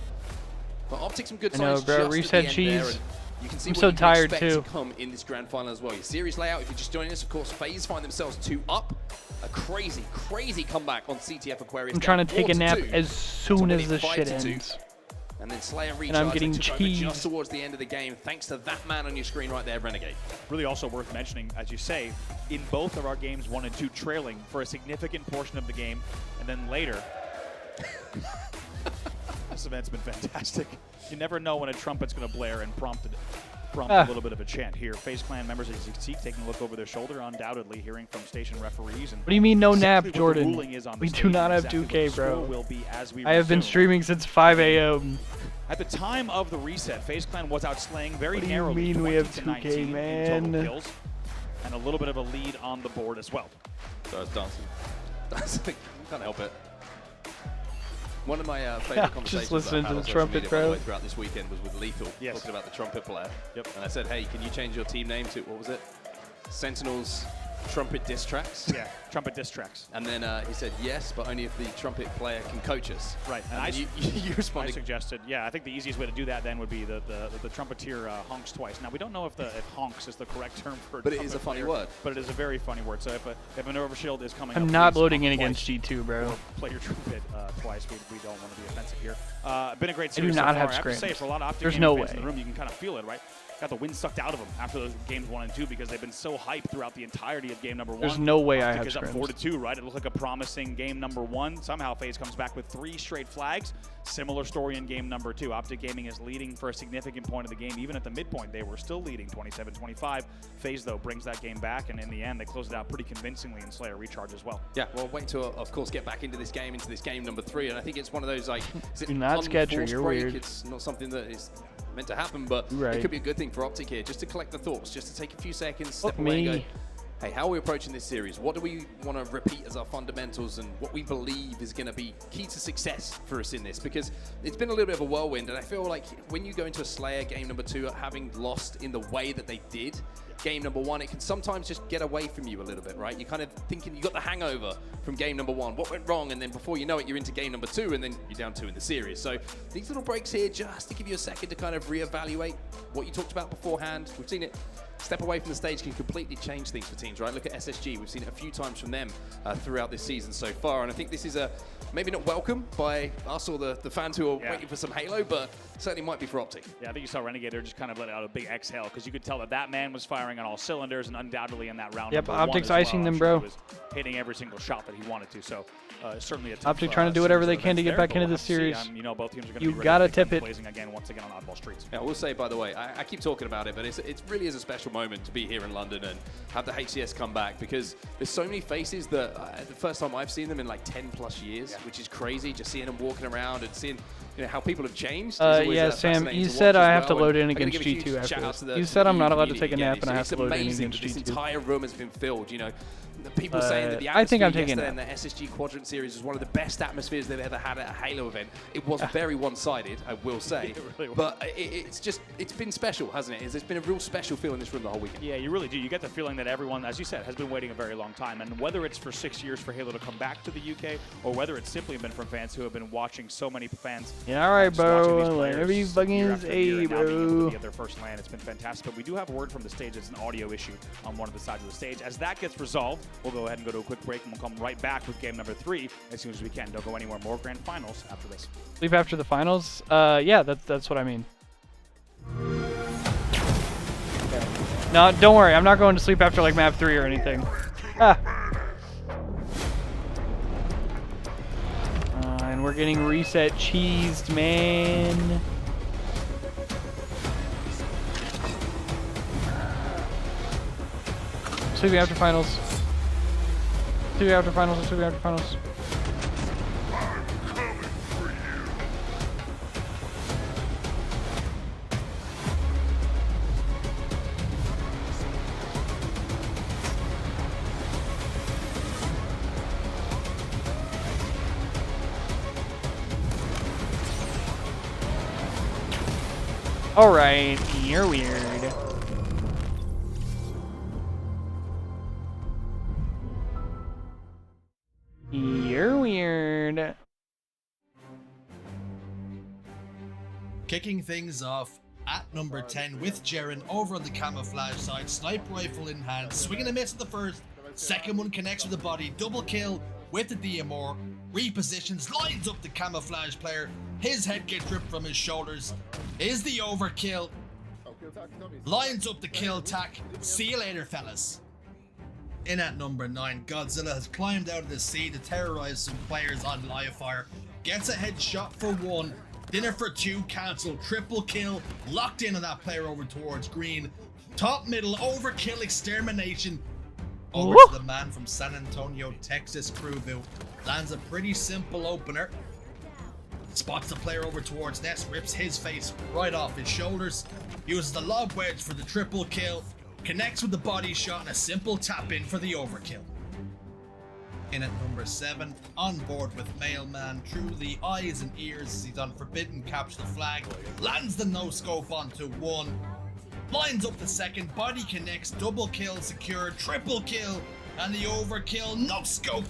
Optic some good I know, signs bro. just Reset at the end there, cheese. and you can see I'm what so you can tired expect too. to come in this grand final as well. Your series layout, if you're just joining us, of course, FaZe find themselves 2 up. A crazy, crazy comeback on CTF Aquarius. I'm trying to take a nap 4-2. as soon as the 5-2. shit ends. And then Slayer recharge. And I'm getting they took over cheese. just towards the end of the game, thanks to that man on your screen right there, Renegade. Really also worth mentioning, as you say, in both of our games 1 and 2, trailing for a significant portion of the game, and then later. This event's been fantastic. You never know when a trumpet's going to blare and prompt a little bit of a chant here. FaZe Clan members, as you can see, taking a look over their shoulder, undoubtedly hearing from station referees. And What do you mean no nap, exactly what the Jordan? ruling is on the We stage do not and have exactly what 2K, the score bro. will be as we I have been resume. streaming since 5 a.m. At the time of the reset, FaZe Clan was outslaying very What do you narrowly, mean we have 20 to 2K, 19 in total man? kills, and a little bit of a lead on the board as well. So I was dancing. Dancing. Can't help it. One of my favorite conversations just listening that to I've the had on social trumpet, media, by the bro. way, throughout this weekend was with Lethal, talking about the trumpet player. Yep. And I said, hey, can you change your team name to, what was it? Sentinels Trumpet Diss Tracks? Yeah, Trumpet Diss Tracks. And then he said, yes, but only if the trumpet player can coach us. Right, And and you I responded. suggested, yeah, I think the easiest way to do that then would be the trumpeteer honks twice. Now we don't know if honks is the correct term for. But it is a funny player, word. But it is a very funny word. So if an overshield is coming, I'm up, not please loading honk in against twice, G2, bro. Or play your trumpet twice. We don't want to be offensive here. Been a great I do series. not so far. have I have to say, scrims. for a lot of Optic There's gaming no fans in way. the room, you can kind of feel it, right? Got the wind sucked out of them after those games 1 and 2 because they've been so hyped throughout the entirety of game number 1. There's no way I Optic have is up scrims. 4-2, right? It looked like a promising game number 1. Somehow FaZe comes back with 3 straight flags. Similar story in game number 2. Optic Gaming is leading for a significant point of the game. Even at the midpoint, they were still leading 27-25. FaZe, though, brings that game back, and in the end, they close it out pretty convincingly in Slayer Recharge as well. Yeah, well, wait to, of course, get back into this game number 3, and I think it's one of those, like, is it Do not sketch her, unforced you're break? weird. It's not something that is meant to happen, but Right. it could be a good thing for Optic here, just to collect the thoughts, just to take a few seconds, Fuck step away and me. go, hey, how are we approaching this series? What do we want to repeat as our fundamentals and what we believe is going to be key to success for us in this? Because it's been a little bit of a whirlwind, and I feel like when you go into a Slayer game number 2, having lost in the way that they did, game number 1, it can sometimes just get away from you a little bit, right? You're kind of thinking you got the hangover from game number 1. What went wrong? And then before you know it, you're into game number 2, and then you're down 2 in the series. So these little breaks here just to give you a second to kind of reevaluate what you talked about beforehand. We've seen it. Step away from the stage can completely change things for teams, right? Look at SSG. We've seen it a few times from them throughout this season so far. And I think this is maybe not welcome by us or the fans who are waiting for some Halo, but certainly might be for Optic. Yeah, I think you saw Renegade there just kind of let out a big exhale because you could tell that man was firing on all cylinders, and undoubtedly in that round. Yep, number 1 Optic's as well, icing I'm them, sure bro. he was hitting every single shot that he wanted to. So certainly a tough, Optic trying to do whatever they series of can to get events back there, into but the we'll have to series. see. You know, both teams are going to You be ready gotta to take tip it. blazing again once again on Oddball Streets. Yeah, I will say, by the way, I keep talking about it, but it really is a special moment to be here in London and have the HCS come back, because there's so many faces that the first time I've seen them in like 10 plus years, which is crazy, just seeing them walking around and seeing how people have changed. Yeah, Sam, you said I have to load in against G2 after this. You said I'm not allowed to take a nap and I have to load in against This G2. entire room has been filled, People saying that the I think atmosphere I'm taking yesterday in the SSG Quadrant Series was one of the best atmospheres they've ever had at a Halo event. It was very one-sided, I will say, It really was. but it's been special, hasn't it? It's been a real special feel in this room the whole weekend. Yeah, you really do. You get the feeling that everyone, as you said, has been waiting a very long time. And whether it's for 6 years for Halo to come back to the UK, or whether it's simply been from fans who have been watching so many fans. Yeah, all right, just watching bro. these players Whatever you fucking year after year say, and now being able to bro. be at their first LAN, it's been fantastic. But we do have word from the stage. It's an audio issue on one of the sides of the stage. As that gets resolved, we'll go ahead and go to a quick break, and we'll come right back with game number 3 as soon as we can. Don't go anywhere. More grand finals after this. Sleep after the finals? Yeah, that's what I mean. No, don't worry. I'm not going to sleep after like map 3 or anything. And we're getting reset cheesed, man. Sleeping after finals. Sleeping after finals. Sleeping after finals. Alright, you're weird. You're weird. Kicking things off at number 10 with Jaren over on the camouflage side, sniper rifle in hand, swinging a miss at the first, second one connects with the body, double kill with the DMR, repositions, lines up the camouflage player, his head gets ripped from his shoulders, is the overkill, lines up the kill tack, see you later fellas. In at number 9, Godzilla has climbed out of the sea to terrorize some players on live fire, gets a headshot for 1, dinner for 2 cancelled, triple kill, locked in on that player over towards green, top middle, overkill extermination, over to the man from San Antonio, Texas, Crewville, lands a pretty simple opener, spots the player over towards Nest, rips his face right off his shoulders, uses the lob wedge for the triple kill, connects with the body shot and a simple tap in for the overkill. In at number 7, on board with Mailman, truly eyes and ears, he's on forbidden capture the flag, lands the no scope onto 1, lines up the second, body connects, double kill secured, triple kill, and the overkill, no scope.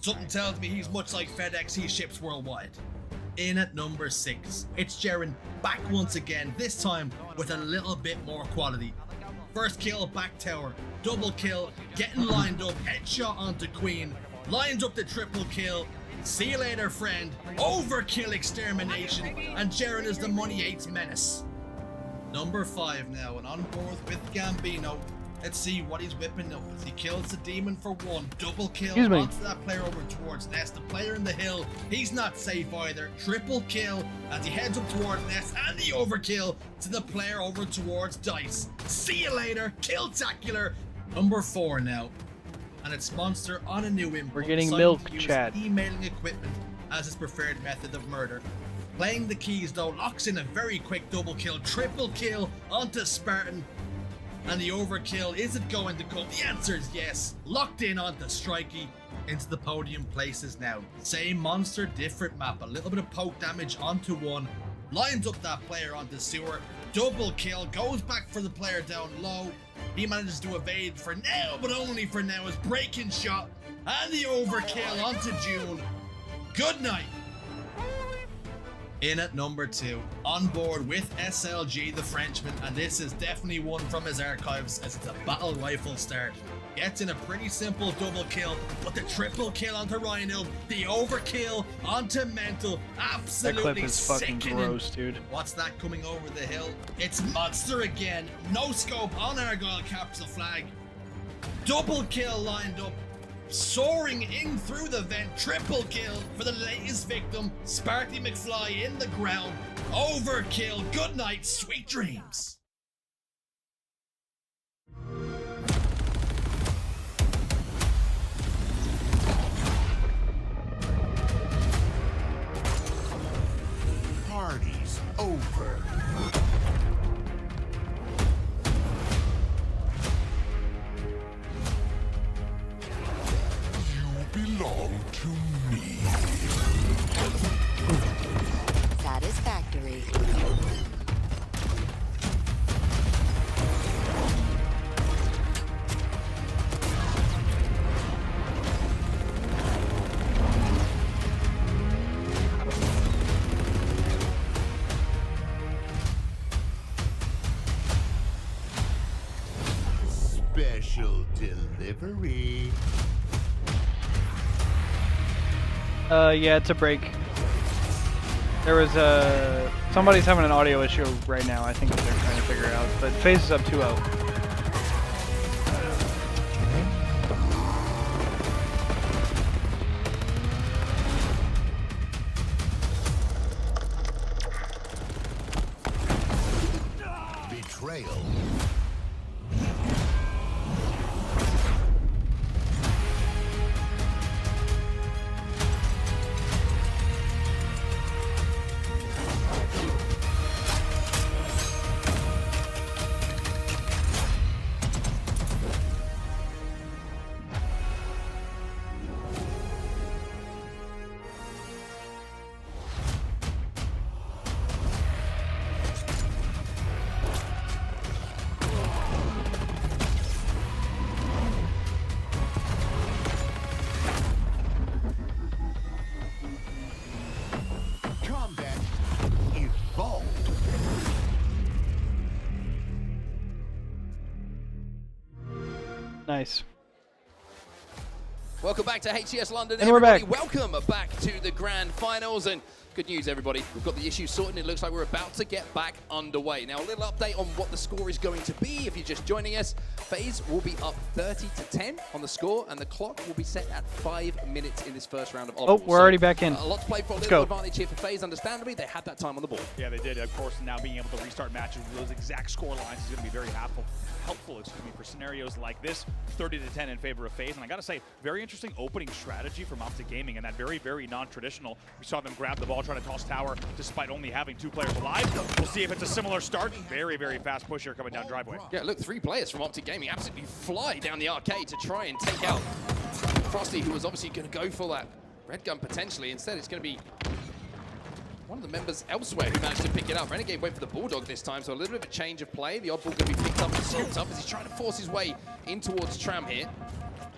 Something tells me he's much like FedEx, he ships worldwide. In at number 6, it's Jaren back once again, this time with a little bit more quality. First kill, back tower, double kill, getting lined up, headshot onto Queen, lines up the triple kill, see you later friend, overkill extermination, and Jaren is the Money 8's menace. Number 5 now, and on board with Gambino. Let's see what he's whipping up as he kills the demon for 1, double kill onto that player over towards Nest, the player in the hill, he's not safe either, triple kill as he heads up towards Nest, and the overkill to the player over towards Dice. See you later, kill-tacular. Number 4 now, and it's Monster on a new input. We're getting deciding milk, to use Chad. emailing equipment as his preferred method of murder. Playing the keys though, locks in a very quick double kill, triple kill onto Spartan. And the overkill, is it going to come? The answer is yes. Locked in onto Strikey, into the podium places now. Same monster, different map. A little bit of poke damage onto 1. Lines up that player onto Sewer. Double kill, goes back for the player down low. He manages to evade for now, but only for now, as breaking shot. And the overkill onto June. Good night. In at number 2, on board with SLG, the Frenchman, and this is definitely one from his archives as it's a battle rifle start. Gets in a pretty simple double kill, but the triple kill onto Rhino, the overkill onto Mental, absolutely That clip is fucking sickening. gross, dude. What's that coming over the hill? It's Monster again, no scope on Argyle, capture the flag. Double kill lined up, soaring in through the vent, triple kill for the latest victim, Sparky McFly in the ground, overkill, good night, sweet dreams. Party's over. Special delivery. Yeah, it's a break. There was somebody's having an audio issue right now. I think that they're trying to figure it out. But FaZe is up 2-0. Betrayal. Nice. Welcome back to HCS London. And we're everybody. back. Welcome back to the grand finals. And good news, everybody. We've got the issue sorted. It looks like we're about to get back underway. Now, a little update on what the score is going to be. If you're just joining us, FaZe will be up 30-10 on the score, and the clock will be set at 5 minutes in this first round of Oh, we're already back in. A lot to play for. A Let's little go. advantage here for FaZe. Understandably, they had that time on the board. Yeah, they did. Of course, now being able to restart matches with those exact score lines is going to be very helpful for scenarios like this. 30-10 in favor of FaZe. And I got to say, very interesting opening strategy from Optic Gaming, and that very, very non-traditional. We saw them grab the ball, try to toss tower, despite only having 2 players alive. We'll see if it's a similar start. Very, very fast push here coming down driveway. Yeah, look, 3 players from Optic Gaming absolutely fly down the arcade to try and take out Frosty, who was obviously going to go for that red gun potentially. Instead, it's going to be one of the members elsewhere who managed to pick it up. Renegade went for the Bulldog this time, so a little bit of a change of play. The oddball going to be picked up and scooped up as he's trying to force his way in towards Tram here.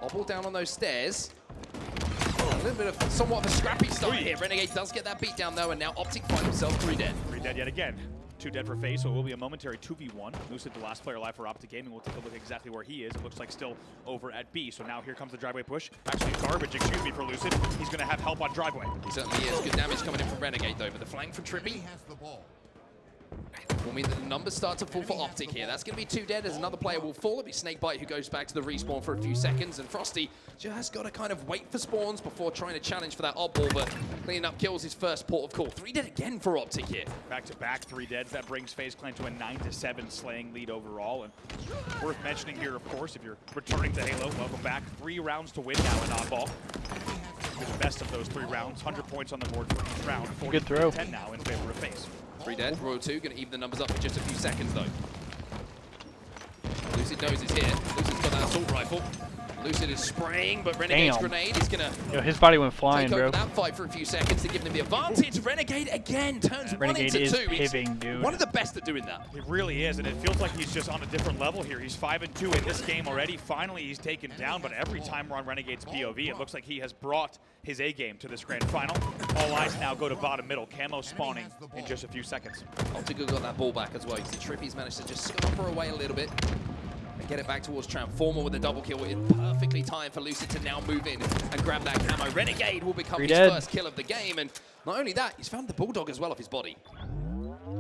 Oddball down on those stairs. A little bit of somewhat of a scrappy start here. Renegade does get that beat down though, and now Optic find himself 3 dead. 3 dead yet again. 2 dead for FaZe, so it will be a momentary 2v1. Lucid, the last player alive for Optic Gaming. We'll take a look exactly where he is. It looks like still over at B. So now here comes the driveway push. Actually, garbage, excuse me, for Lucid. He's going to have help on driveway. He certainly is. Good damage coming in from Renegade though, but the flank from Trippy will mean that the numbers start to fall for Optic here. That's going to be 2 dead as another player will fall. It'll be Snakebite who goes back to the respawn for a few seconds, and Frosty just got to kind of wait for spawns before trying to challenge for that oddball, but cleaning up kills his first port of call. 3 dead again for Optic here. Back-to-back 3 deads. That brings FaZe Clan to a 9-7 slaying lead overall. And worth mentioning here, of course, if you're returning to Halo, welcome back. 3 rounds to win now in oddball. With the best of those 3 rounds, 100 points on the board for each round. Good throw. 10 now in favor of FaZe. 3 dead. Royal 2 going to even the numbers up in just a few seconds though. Lucid knows it's here. Lucid's got that assault rifle. Lucid is spraying, but Renegade's grenade is going to his body went flying, take over bro. that fight for a few seconds to give them the advantage. Renegade again turns Renegade 1 into 2. is piving, dude. One of the best at doing that. It really is, and it feels like he's just on a different level here. He's 5-2 in this game already. Finally, he's taken down, but every time we're on Renegade's POV, it looks like he has brought his A game to this grand final. All eyes now go to bottom middle. Camo spawning in just a few seconds. Optic got that ball back as well. You see Trippy's managed to just scupper away a little bit and get it back towards Tramp. Formal with a double kill. Perfectly timed for Lucid to now move in and grab that camo. Renegade will become his first kill of the game, and not only that, he's found the Bulldog as well off his body.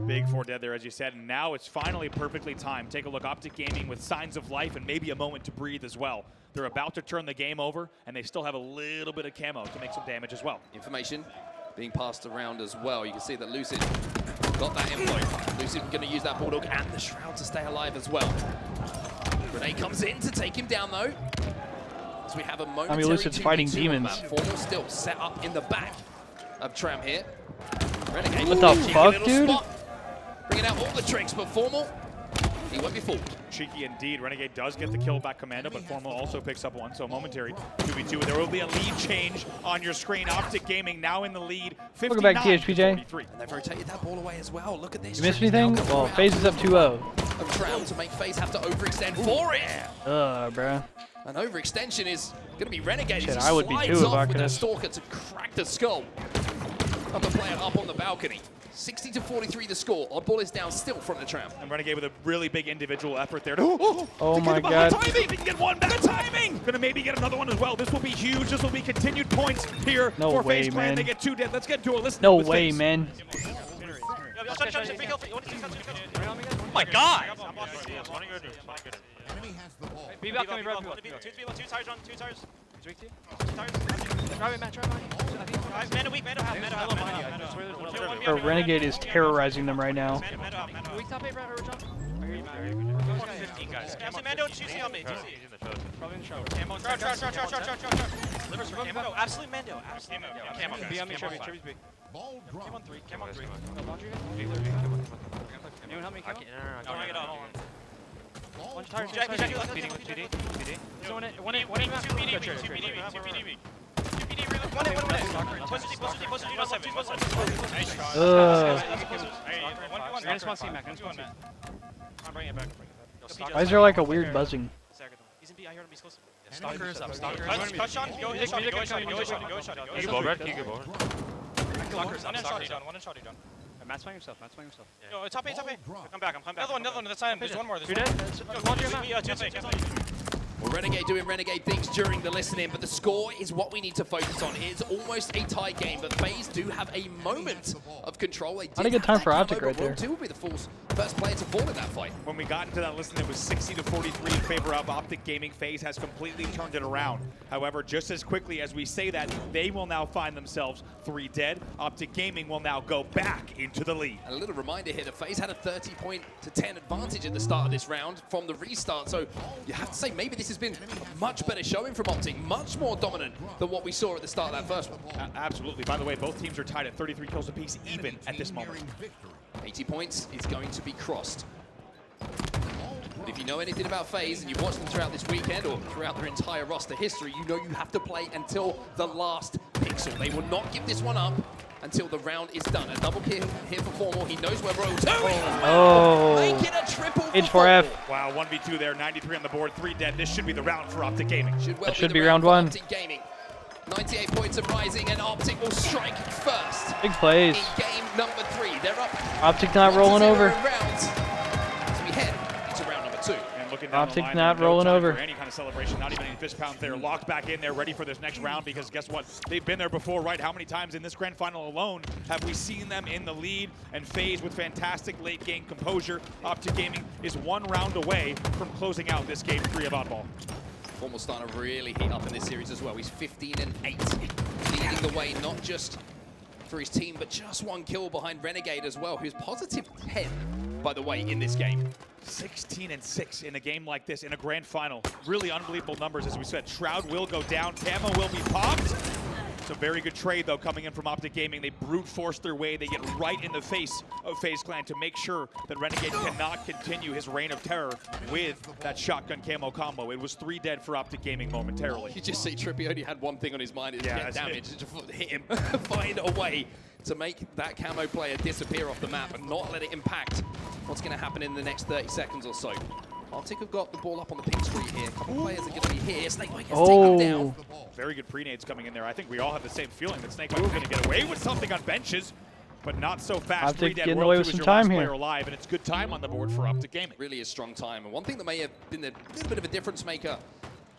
Big 4 dead there, as you said, and now it's finally perfectly timed. Take a look, Optic Gaming with signs of life and maybe a moment to breathe as well. They're about to turn the game over, and they still have a little bit of camo to make some damage as well. Information being passed around as well. You can see that Lucid got that info. Lucid going to use that Bulldog and the Shroud to stay alive as well. Grenade comes in to take him down though. So we have a momentary Lucid's fighting demons. Formal still set up in the back of Tram here. Renegade. What the fuck, dude? Spot. Bringing out all the tricks, but Formal, he won't be fooled. Cheeky indeed. Renegade does get the kill back commando, but Formal also picks up 1, so momentary 2v2. There will be a lead change on your screen. Optic Gaming now in the lead, 59 Welcome back, THPJ. And they've rotated that ball away as well. Look at this. You missed anything? Well, FaZe is up 2-0. Of Tram to make FaZe have to overextend for it. Bruh. An overextension is going to be Renegade. Shit, He I would be slides too if off I with could that have. Stalker to crack the skull of the player up on the balcony. 60-43 the score. Oddball is down still from the tram. And Renegade with a really big individual effort there. Oh my God. Timing! They can get one back. The timing! Gonna maybe get another one as well. This will be huge. This will be continued points here No for way, FaZe Clan. man. They get 2 dead. Let's get to a listen. No way, man. Oh my God! Be back on me, bro. Two tires on, 2 tires. Bro, Renegade is terrorizing them right now. Mando, choosing on me. Probably in the shower. Camo. Livers for Camo. No, absolute Mando. Absolute Mando. Camo. Be on me, Trevi's B. Camo 3. Camo 3. Anyone help me, Camo? No, bring it up. One tire, Jack, PD. One in, 2 PD, 2 PD. Why is there like a weird buzzing? Stalker's up. Touch on. Go shot. You go, Brett. You go. Stalker's up. One in shot. Matt's playing yourself. No, top A. Come back. Another one. That's time. There's one more. Two dead. Well, Renegade doing Renegade things during the listening, but the score is what we need to focus on. It's almost a tie game, but FaZe do have a moment of control. Not a good time for Optic right there. Will be the first player to fall in that fight. When we got into that listen, it was 60-43 in favor of Optic Gaming. FaZe has completely turned it around. However, just as quickly as we say that, they will now find themselves 3 dead. Optic Gaming will now go back into the lead. And a little reminder here that FaZe had a 30-10 advantage at the start of this round from the restart. So you have to say maybe this has been a much better showing from Optic, much more dominant than what we saw at the start of that first one. Absolutely. By the way, both teams are tied at 33 kills apiece, even at this moment. 80 points is going to be crossed. But if you know anything about FaZe and you've watched them throughout this weekend or throughout their entire roster history, you know you have to play until the last pixel. They will not give this one up until the round is done. A double kill here for Formal. He knows where Royal 2 is. Make it a triple for H4F. Wow, 1v2 there, 93 on the board, 3 dead. This should be the round for Optic Gaming. That should be round 1. Optic Gaming. 98 points of rising, and Optic will strike first. Big plays. In game number 3. They're up. Optic not rolling over. Rounds as we head into round number 2. And looking down Optic the line, not no rolling time over. for any kind of celebration, not even any fist pounds there. Locked back in there, ready for this next round, because guess what? They've been there before, right? How many times in this grand final alone have we seen them in the lead? And FaZe with fantastic late game composure. Optic Gaming is 1 round away from closing out this game 3 of Oddball. Formal starting to really heat up in this series as well. He's 15-8, leading the way not just for his team, but just 1 kill behind Renegade as well, who's positive 10, by the way, in this game. 16-6 in a game like this, in a grand final. Really unbelievable numbers, as we said. Shroud will go down, Camo will be popped. It's a very good trade, though, coming in from Optic Gaming. They brute force their way. They get right in the face of FaZe Clan to make sure that Renegade cannot continue his reign of terror with that shotgun camo combo. It was 3 dead for Optic Gaming momentarily. You just see Trippy only had one thing on his mind, is get damage, to hit him, find a way to make that camo player disappear off the map and not let it impact what's going to happen in the next 30 seconds or so. Optic have got the ball up on the pink street here. A couple players are going to be here. Snakebite gets taken down. Very good pre-nades coming in there. I think we all have the same feeling that Snakebite was going to get away with something on benches, but not so fast. Optic getting away with some time here. Alive, and it's good time on the board for Optic Gaming. Really is strong time. And one thing that may have been a little bit of a difference maker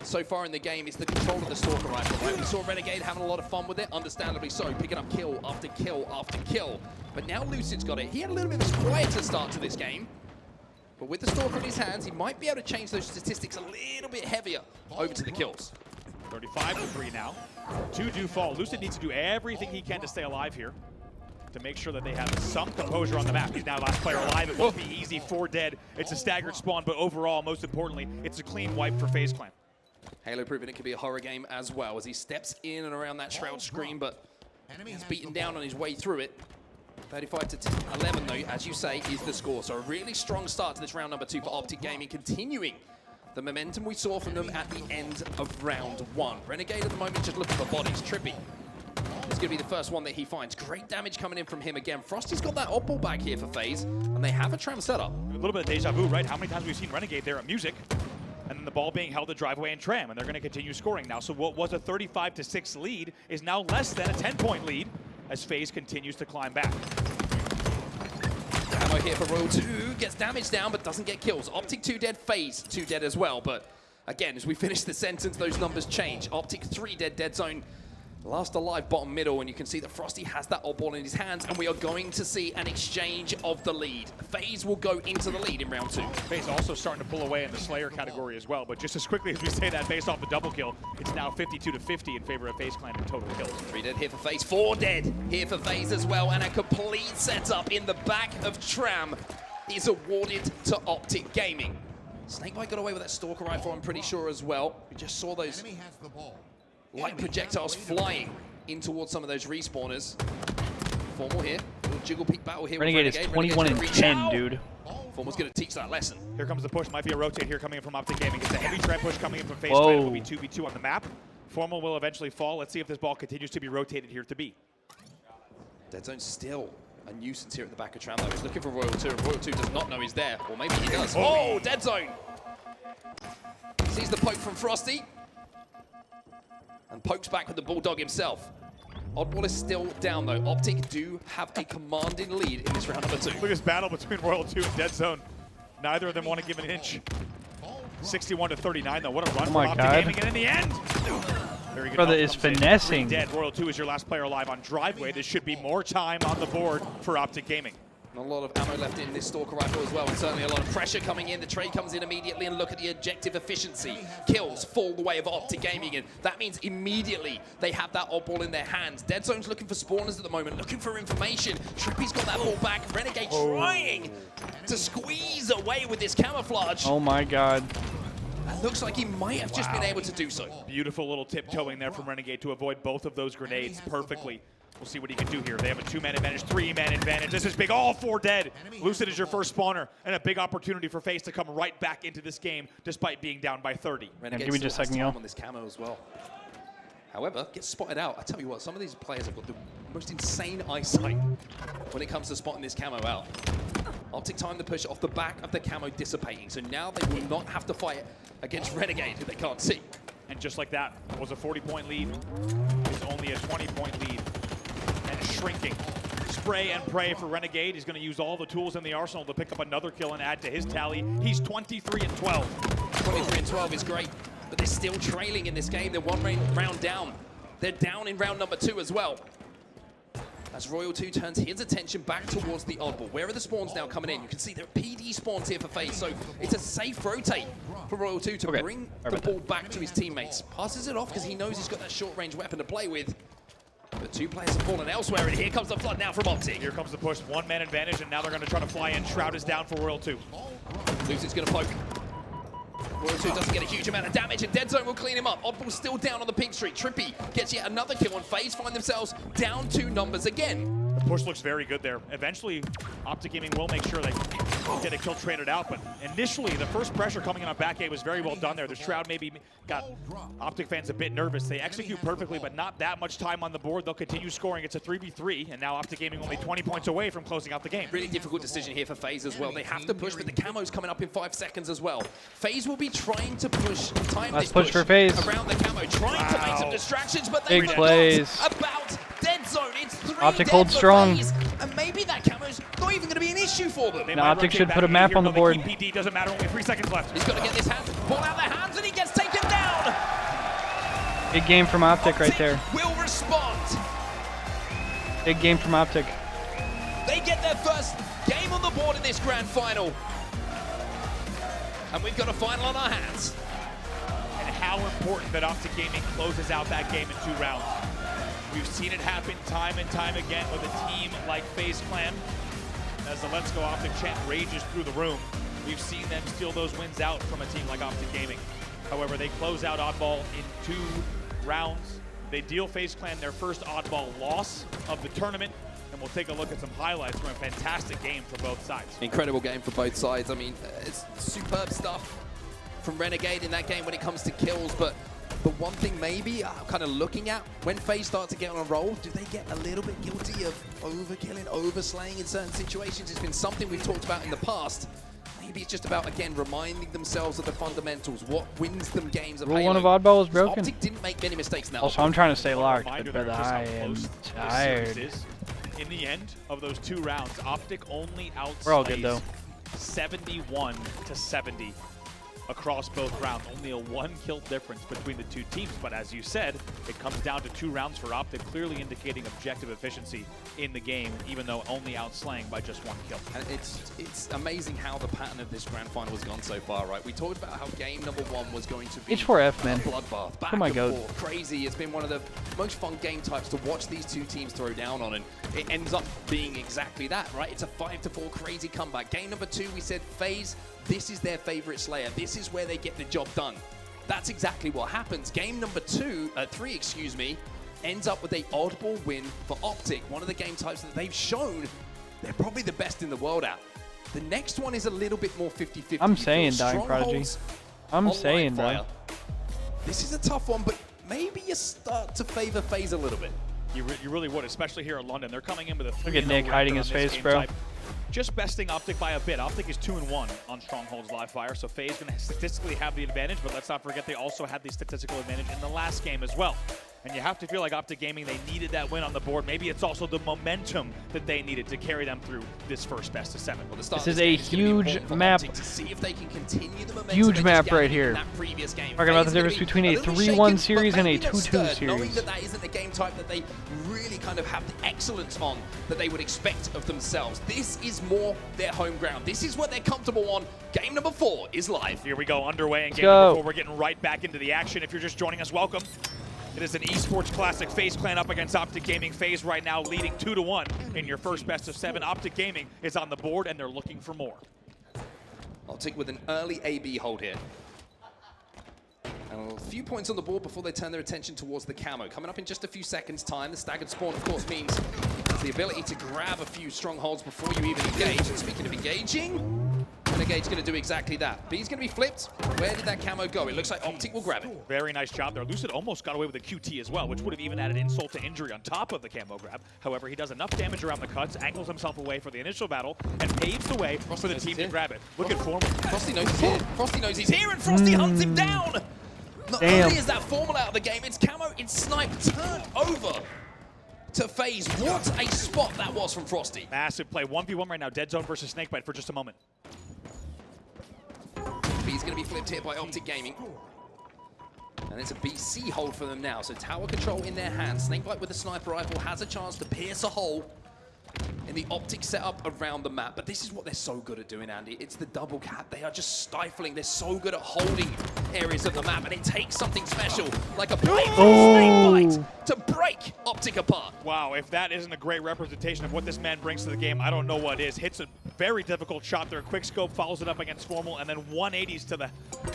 so far in the game is the control of the Stalker rifle, right? We saw Renegade having a lot of fun with it, understandably so, picking up kill after kill after kill. But now Lucid's got it. He had a little bit of a quieter start to this game. But with the Stalker in his hands, he might be able to change those statistics a little bit heavier over to the kills. 35-3 now. 2 do fall. Lucid needs to do everything he can to stay alive here, to make sure that they have some composure on the map. He's now last player alive. It won't be easy, 4 dead. It's a staggered spawn, but overall, most importantly, it's a clean wipe for FaZe Clan. Halo proving it could be a horror game as well as he steps in and around that Shroud screen, but he's beaten down on his way through it. 35-11 though, as you say, is the score. So a really strong start to this round number 2 for Optic Gaming, continuing the momentum we saw from them at the end of round 1. Renegade at the moment just looking for bodies. Trippy is going to be the first one that he finds. Great damage coming in from him again. Frosty's got that oddball back here for FaZe, and they have a tram setup. A little bit of deja vu, right? How many times we've seen Renegade there at Music, and then the ball being held at driveway and tram, and they're going to continue scoring now. So what was a 35-6 lead is now less than a 10-point lead as FaZe continues to climb back. here for Royal 2. Gets damage down, but doesn't get kills. Optic 2 dead, FaZe 2 dead as well. But again, as we finish the sentence, those numbers change. Optic 3 dead, Dead Zone last alive bottom middle, and you can see that Frosty has that odd ball in his hands, and we are going to see an exchange of the lead. FaZe will go into the lead in round 2. FaZe also starting to pull away in the Slayer category as well, but just as quickly as we say that based off the double kill, it's now 52-50 in favor of FaZe Clan in total kills. 3 dead here for FaZe, 4 dead here for FaZe as well, and a complete setup in the back of Tram is awarded to Optic Gaming. Snakebite got away with that Stalker rifle, I'm pretty sure as well. We just saw those light projectiles flying in towards some of those respawners. Formal here. Little jiggle peek battle here. Renegade is 21 and 10, dude. Formal's going to teach that lesson. Here comes the push. Might be a rotate here coming in from Optic Gaming. It's a heavy trap push coming in from FaZe Clan. It will be 2v2 on the map. Formal will eventually fall. Let's see if this ball continues to be rotated here to B. Dead Zone's still a nuisance here at the back of Tram, though. He's looking for Royal 2, and Royal 2 does not know he's there. Or maybe he does. Oh, Dead Zone! Sees the poke from Frosty. And pokes back with the Bulldog himself. Oddball is still down, though. Optic do have a commanding lead in this round number 2. Look at this battle between Royal 2 and Dead Zone. Neither of them want to give an inch. 61-39, though. What a run from Optic Gaming, and in the end, very good. Brother is finessing. Dead. Royal 2 is your last player alive on Driveway. This should be more time on the board for Optic Gaming. Not a lot of ammo left in this Stalker rifle as well, and certainly a lot of pressure coming in. The trade comes in immediately, and look at the objective efficiency. Kills fall the way of Optic Gaming, and that means immediately they have that oddball in their hands. Dead Zone's looking for spawners at the moment, looking for information. Trippy's got that ball back. Renegade trying to squeeze away with this camouflage. Oh my god. It looks like he might have just been able to do so. Beautiful little tiptoeing there from Renegade to avoid both of those grenades perfectly. We'll see what he can do here. They have a 2-man advantage, 3-man advantage. This is big. All 4 dead. Lucid is your first spawner, and a big opportunity for FaZe to come right back into this game despite being down by 30. Renegade give me just a second, on this camo as well. However, gets spotted out. I tell you what, some of these players have got the most insane eyesight when it comes to spotting this camo out. Optic time the push off the back of the camo dissipating, so now they will not have to fight against Renegade, who they can't see. And just like that, was a 40-point lead. It's only a 20-point lead. And shrinking. Spray and pray for Renegade. He's going to use all the tools in the arsenal to pick up another kill and add to his tally. He's 23 and 12. 23 and 12 is great, but they're still trailing in this game. They're 1 round down. They're down in round number 2 as well. As Royal 2 turns his attention back towards the oddball. Where are the spawns now coming in? You can see there are PD spawns here for FaZe, so it's a safe rotate for Royal 2 to bring the ball back to his teammates. Passes it off because he knows he's got that short-range weapon to play with. But 2 players have fallen elsewhere, and here comes the flood now from Optic. Here comes the push, 1-man advantage, and now they're going to try to fly in. Shroud is down for Royal 2. Lucid's going to poke. Royal 2 doesn't get a huge amount of damage, and Dead Zone will clean him up. Oddball's still down on the pink streak. Trippy gets yet another kill, and FaZe find themselves down 2 numbers again. The push looks very good there. Eventually, Optic Gaming will make sure they get a kill traded out, but initially, the first pressure coming in on back A was very well done there. The Shroud maybe got Optic fans a bit nervous. They execute perfectly, but not that much time on the board. They'll continue scoring. It's a 3v3, and now Optic Gaming only 20 points away from closing out the game. Really difficult decision here for FaZe as well. They have to push, but the camo's coming up in 5 seconds as well. FaZe will be trying to push, time Let's this push for FaZe. around the camo, trying to make some distractions, but they Big forgot plays. about Dead Zone. It's 3 Optic dead holds for strong. FaZe, and maybe that camo's not even going to be an issue for them. Now Optic should put a map on the board. PD doesn't matter, only 3 seconds left. He's got to get this hand, ball out of their hands, and he gets taken down. Big game from Optic right there. Will respond. Big game from Optic. They get their first game on the board in this grand final. And we've got a final on our hands. And how important that Optic Gaming closes out that game in 2 rounds. We've seen it happen time and time again with a team like FaZe Clan. As the Let's Go Optic chant rages through the room, we've seen them steal those wins out from a team like Optic Gaming. However, they close out Oddball in 2 rounds. They deal FaZe Clan their first Oddball loss of the tournament, and we'll take a look at some highlights from a fantastic game for both sides. Incredible game for both sides. I mean, it's superb stuff from Renegade in that game when it comes to kills, but the one thing maybe I'm kind of looking at, when FaZe start to get on a roll, do they get a little bit guilty of overkilling, overslaying in certain situations? It's been something we've talked about in the past. Maybe it's just about, again, reminding themselves of the fundamentals, what wins them games of Rule Halo. 1 of Oddball was broken. Optic didn't make many mistakes now. Also, I'm trying to stay locked, but I am tired. in the end of those 2 rounds, Optic only We're all good, though. 71 to 70 across both rounds. Only a 1-kill difference between the 2 teams. But as you said, it comes down to 2 rounds for Optic, clearly indicating objective efficiency in the game, even though only outslaying by just 1 kill. And it's amazing how the pattern of this grand final has gone so far, right? We talked about how game number 1 was going to be H4F, man. a bloodbath, back Oh my and God. forth, crazy. It's been one of the most fun game types to watch these 2 teams throw down on, and it ends up being exactly that, right? It's a 5-4 crazy comeback. Game number 2, we said FaZe, this is their favorite Slayer. This is where they get the job done. That's exactly what happens. Game number 3, ends up with a oddball win for Optic, one of the game types that they've shown they're probably the best in the world at. The next one is a little bit more 50-50. I'm saying, Dying Prodigy. I'm saying, bro. This is a tough one, but maybe you start to favor FaZe a little bit. You really would, especially here in London. They're coming in with a 3-0 Look at Nick hiding his face, bro. Just besting Optic by a bit. Optic is 2-1 on Stronghold's live fire, so FaZe going to statistically have the advantage, but let's not forget they also had the statistical advantage in the last game as well. And you have to feel like Optic Gaming, they needed that win on the board. Maybe it's also the momentum that they needed to carry them through this first best of 7. Well, this is a huge map. To see if they can continue the momentum Huge they map just right gathered here. in that previous game. Talking about the FaZe are difference gonna between be a little 3-1 shaken, series but and a maybe not 2-2 stirred, knowing series. that isn't the game type that they really kind of have the excellence on that they would expect of themselves. This is more their home ground. This is what they're comfortable on. Game number 4 is live. Here we go, underway in Let's game number go. 4. We're getting right back into the action. If you're just joining us, welcome. It is an esports classic. FaZe Clan up against Optic Gaming. FaZe right now leading 2-1 in your first best of 7. Optic Gaming is on the board, and they're looking for more. Optic with an early AB hold here. And a few points on the board before they turn their attention towards the camo. Coming up in just a few seconds' time. The staggered spawn, of course, means the ability to grab a few strongholds before you even engage. And speaking of engaging, Renegade's going to do exactly that. B's going to be flipped. Where did that camo go? It looks like Optic will grab it. Very nice job there. Lucid almost got away with a QT as well, which would have even added insult to injury on top of the camo grab. However, he does enough damage around the cuts, angles himself away for the initial battle, and paves the way for the team to grab it. Look at Formal. Frosty knows he's here. Frosty knows he's here, and Frosty hunts him down. Not only is that Formal out of the game, it's camo, it's Snipe turned over to FaZe. What a spot that was from Frosty. Massive play. 1v1 right now. Dead Zone versus Snakebite for just a moment. B's going to be flipped here by Optic Gaming. And it's a BC hold for them now. So tower control in their hands. Snakebite with the sniper rifle has a chance to pierce a hole in the Optic setup around the map. But this is what they're so good at doing, Andy. It's the double cap. They are just stifling. They're so good at holding areas of the map. And it takes something special, like a play from Snakebite, to break Optic apart. Wow, if that isn't a great representation of what this man brings to the game, I don't know what is. Hits a very difficult shot there. Quick scope follows it up against Formal, and then 180s to the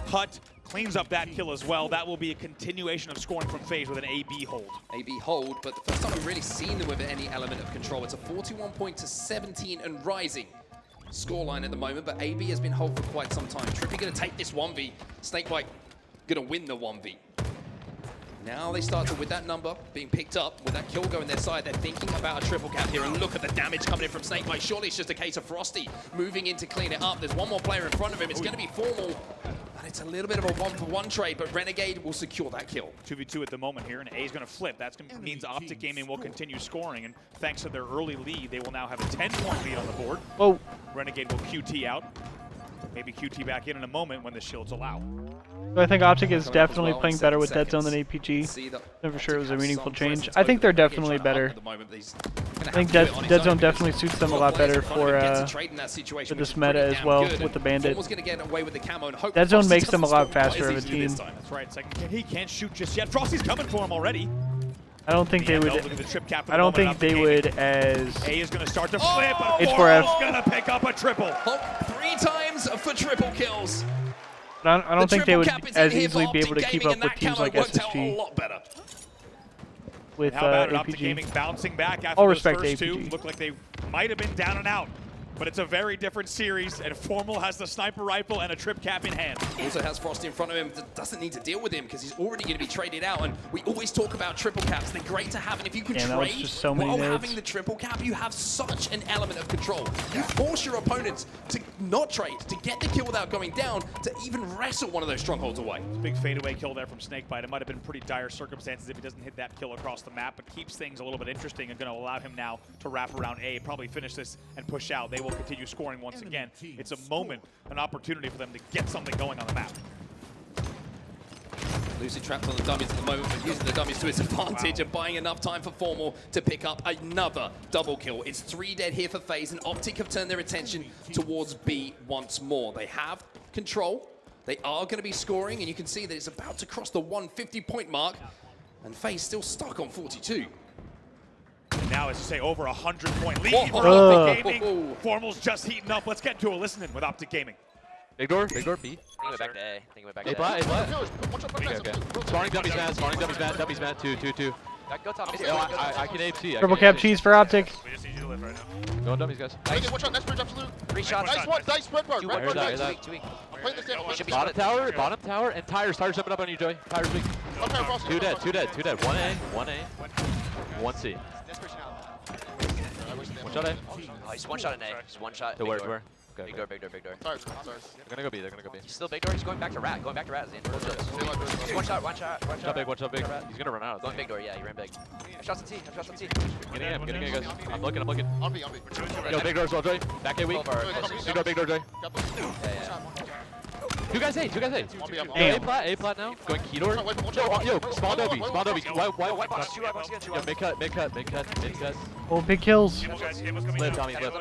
hut. Cleans up that kill as well. That will be a continuation of scoring from FaZe with an AB hold. AB hold, but the first time we've really seen them with any element of control. It's a 41 point to 17 and rising scoreline at the moment, but AB has been hold for quite some time. Trippy going to take this 1v. Snakebite going to win the 1v. Now they start to, with that number being picked up, with that kill going their side, they're thinking about a triple cap here, and look at the damage coming in from Snakebite. Surely it's just a case of Frosty moving in to clean it up. There's one more player in front of him. It's going to be Formal, and it's a little bit of a 1-for-1 trade, but Renegade will secure that kill. 2v2 at the moment here, and A is going to flip. That means Optic Gaming will continue scoring, and thanks to their early lead, they will now have a 10-point lead on the board. Whoa. Renegade will QT out. Maybe QT back in a moment when the shields allow. So I think Optic is definitely playing better with Dead Zone than APG. Never sure it was a meaningful change. I think they're definitely better. I think Dead Zone definitely suits them a lot better for this meta as well with the Bandit. Dead Zone makes them a lot faster of a team. That's right. Second, he can't shoot just yet. Frosty's coming for him already. I don't think they would. I don't think they would as. A is going to start to flip. H4F going to pick up a triple. Hulk 3 times for triple kills. But I don't think they would as easily be able to keep up with teams like SSG. With How about Optic Gaming APG. bouncing back after All those respect first to two? APG. Looked like they might have been down and out. But it's a very different series, and Formal has the sniper rifle and a trip cap in hand. Also has Frosty in front of him, doesn't need to deal with him because he's already going to be traded out. And we always talk about triple caps. They're great to have, and if you can trade just so many while nades. having the triple cap, you have such an element of control. You force your opponents to not trade, to get the kill without going down, to even wrestle one of those strongholds away. Big fadeaway kill there from Snakebite. It might have been pretty dire circumstances if he doesn't hit that kill across the map, but keeps things a little bit interesting and going to allow him now to wrap around A, probably finish this and push out. They will continue scoring once again. It's a moment, an opportunity for them to get something going on the map. Lucid trapped on the dummies at the moment, but using the dummies to his advantage and buying enough time for Formal to pick up another double kill. It's 3 dead here for FaZe, and Optic have turned their attention towards B once more. They have control. They are going to be scoring, and you can see that it's about to cross the 150-point mark, and FaZe still stuck on 42. And now, as you say, over 100-point lead for Optic Gaming. Formal's just heating up. Let's get to a listening with Optic Gaming. Big door, B. I think it went back to A. I think it went back to A A. flat, A flat. Okay. Spawning dummies mad, dummies mad, 2. Go top. Yo, I can AFC. Triple cap cheese for Optic. We just need you to live right now. Go on dummies, guys. Watch out, next bridge, absolute. 3 shots. Nice one, nice red bar. Red bar, Too weak. I'm playing this game. He should be Bottom tower, and tires jumping up on you, Joey. Tires weak. Two dead. 1A, 1 C. One shot A. Oh, he's one shot in A. He's one shot. To where? Okay. Big door. Sorry. They're gonna go B. He's still big door. He's going back to rat. Is the end. He's one shot. One shot big. He's gonna run out. Going big door. Yeah, he ran big. Shots on T. Getting in, guys. I'm looking. On B. Yo, big door as well, Joey. Back A weak. Big door, Joey. Yeah. Two guys A. Damn. A plat now. Going key door. Yo, small Dobby. White box. Yo, mid cut. Oh, big kills. Live, Tommy, live.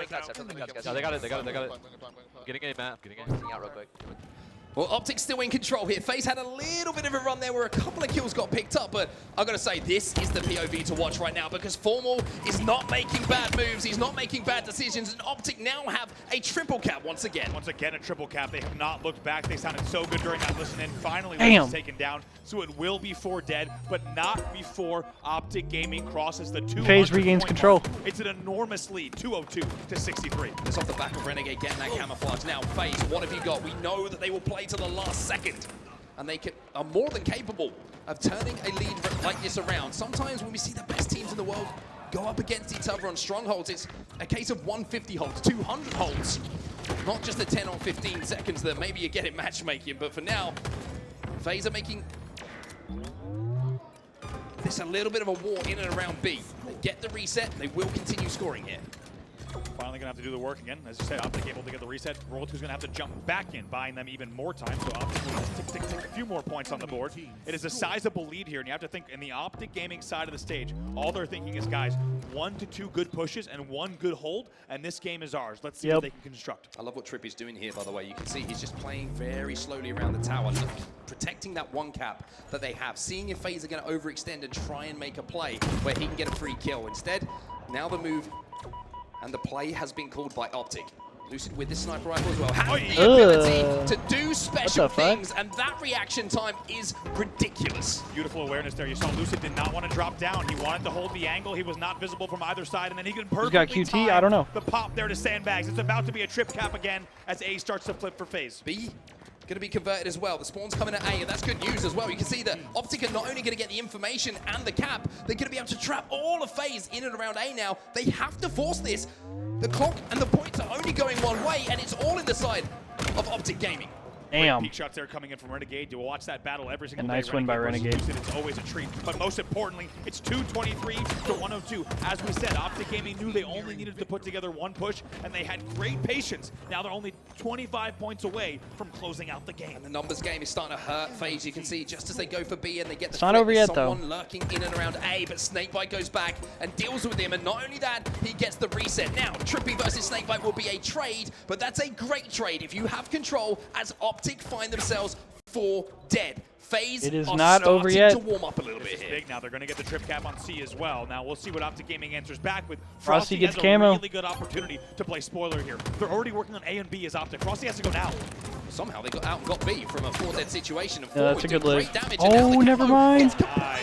No, they got it. Getting A, Matt. Getting out real quick. Well, Optic's still in control here. FaZe had a little bit of a run there where a couple of kills got picked up, but I've got to say, this is the POV to watch right now because Formal is not making bad moves. He's not making bad decisions, and Optic now have a triple cap once again. Once again, a triple cap. They have not looked back. They sounded so good during that listen-in. Finally, was taken down, so it will be 4 dead, but not before Optic Gaming crosses the 200 FaZe regains control. It's an enormous lead, 202 to 63. It's off the back of Renegade getting that camouflage. Now, FaZe, what have you got? We know that they will play to the last second, and they are more than capable of turning a lead like this around. Sometimes when we see the best teams in the world go up against each other on strongholds, it's a case of 150 holds, 200 holds, not just the 10 or 15 seconds that maybe you get in matchmaking. But for now, FaZe are making this a little bit of a war in and around B. They get the reset, they will continue scoring here. Finally going to have to do the work again. As you said, Optic able to get the reset. Roll 2's going to have to jump back in, buying them even more time. So Optic will just tick, a few more points on the board. It is a sizable lead here, and you have to think in the Optic Gaming side of the stage, all they're thinking is, guys, 1 to 2 good pushes and 1 good hold, and this game is ours. Let's see what they can construct. I love what Tripp is doing here, by the way. You can see he's just playing very slowly around the tower, protecting that 1 cap that they have, seeing if FaZe are going to overextend and try and make a play where he can get a free kill. Instead, now the move and the play has been called by Optic. Lucid with this sniper rifle as well has the ability to do special things, and that reaction time is ridiculous. Beautiful awareness there. You saw Lucid did not want to drop down. He wanted to hold the angle. He was not visible from either side, and then he can perfectly QT? I don't know. The pop there to sandbags. It's about to be a trip cap again as A starts to flip for FaZe. B going to be converted as well. The spawn's coming at A, and that's good news as well. You can see that Optic are not only going to get the information and the cap, they're going to be able to trap all of FaZe in and around A now. They have to force this. The clock and the points are only going one way, and it's all in the side of Optic Gaming. Damn. Peak shots there coming in from Renegade. You'll watch that battle every single day. Nice win by Renegade. It's always a treat. But most importantly, it's 223 to 102. As we said, Optic Gaming knew they only needed to put together 1 push, and they had great patience. Now they're only 25 points away from closing out the game. And the numbers game is starting to hurt FaZe. You can see just as they go for B and they get the it's not over yet, though. Someone lurking in and around A, but Snakebite goes back and deals with him. And not only that, he gets the reset. Now, Trippy versus Snakebite will be a trade, but that's a great trade if you have control, as Optic find themselves 4 dead. FaZe it is are not starting over yet. to warm up a little bit here. Big now. They're going to get the trip cap on C as well. Now we'll see what Optic Gaming answers back with. Frosty gets has camo. a really good opportunity to play spoiler here. They're already working on A and B as Optic. Frosty has to go now. Somehow they got out and got B from a 4 dead situation. And that's a good live. Oh, never mind.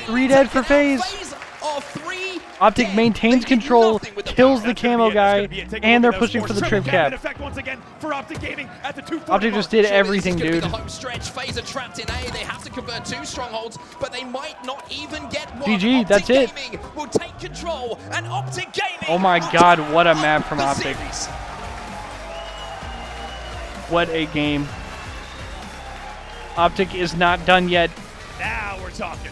3 dead for FaZe. FaZe are 3 Optic dead. maintains control, kills the camo guy, and they're pushing for the trip cap. Effect once again for Optic Gaming at the 240 Optic just did everything, dude. The home stretch. FaZe are trapped in A. They have to convert 2 strongholds, but they might not even get one. GG, Optic that's it. Gaming will take control, and Optic Gaming. Oh my God, what a map from Optic. What a game. Optic is not done yet. Now we're talking.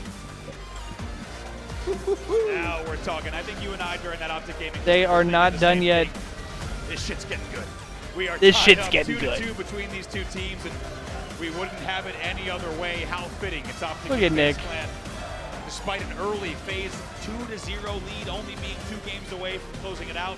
Now we're talking. I think you and I during that Optic Gaming. They are not done yet. This shit's getting good. We are This tied shit's up getting 2-2 good. between these two teams, and we wouldn't have it any other way. How fitting. It's Optic Look at and Nick. FaZe Clan. Despite an early FaZe 2-0 lead, only being 2 games away from closing it out,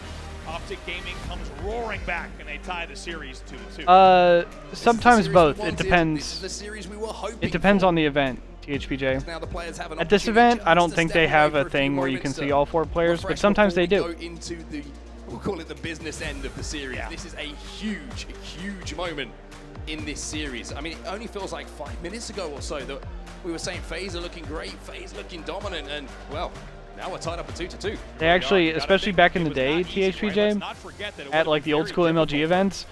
Optic Gaming comes roaring back and they tie the series 2-2. Sometimes both. It This depends. is the series we were hoping It depends on the event, THPJ. Now the players have an At this opportunity event, I don't to think step they have away a for few thing where you can moments see to all 4 players, but refresh sometimes they before we do. go into the, we'll call it the business end of the series. This is a huge moment in this series. I mean, it only feels like 5 minutes ago or so that we were saying FaZe are looking great, FaZe looking dominant, and well, now we're tied up at 2-2. They actually, especially back in the day, THPJ, at like the old school MLG events,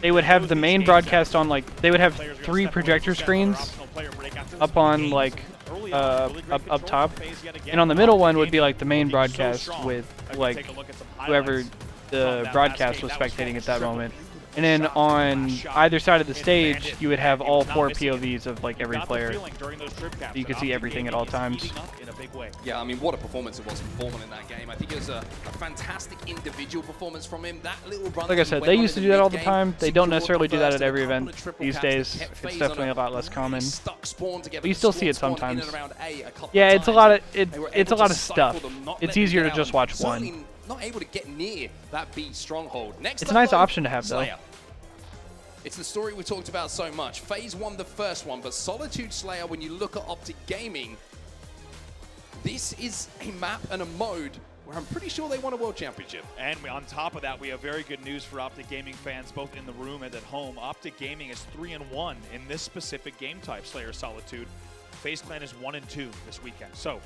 they would have the main broadcast on like, they would have 3 projector screens up on like, up top, and on the middle one would be like the main broadcast with like whoever the broadcast was spectating at that moment. And then on either side of the stage, you would have all 4 POVs of like every player. So you could see everything at all times. Yeah, I mean, what a performance it was from Foreman in that game. I think it was a fantastic individual performance from him. That little run. Like I said, they used to do that all the time. They don't necessarily do that at every event these days. It's definitely a lot less common. But you still see it sometimes. Yeah, it's a lot of it's a lot of stuff. It's easier to just watch one. Not able to get near that B stronghold. Next It's a nice option to have, though. Slayer. It's the story we talked about so much. FaZe won the first one, but Solitude Slayer, when you look at Optic Gaming, this is a map and a mode where I'm pretty sure they won a world championship. And on top of that, we have very good news for Optic Gaming fans, both in the room and at home. Optic Gaming is 3-1 in this specific game type, Slayer Solitude. FaZe Clan is 1-2 this weekend. So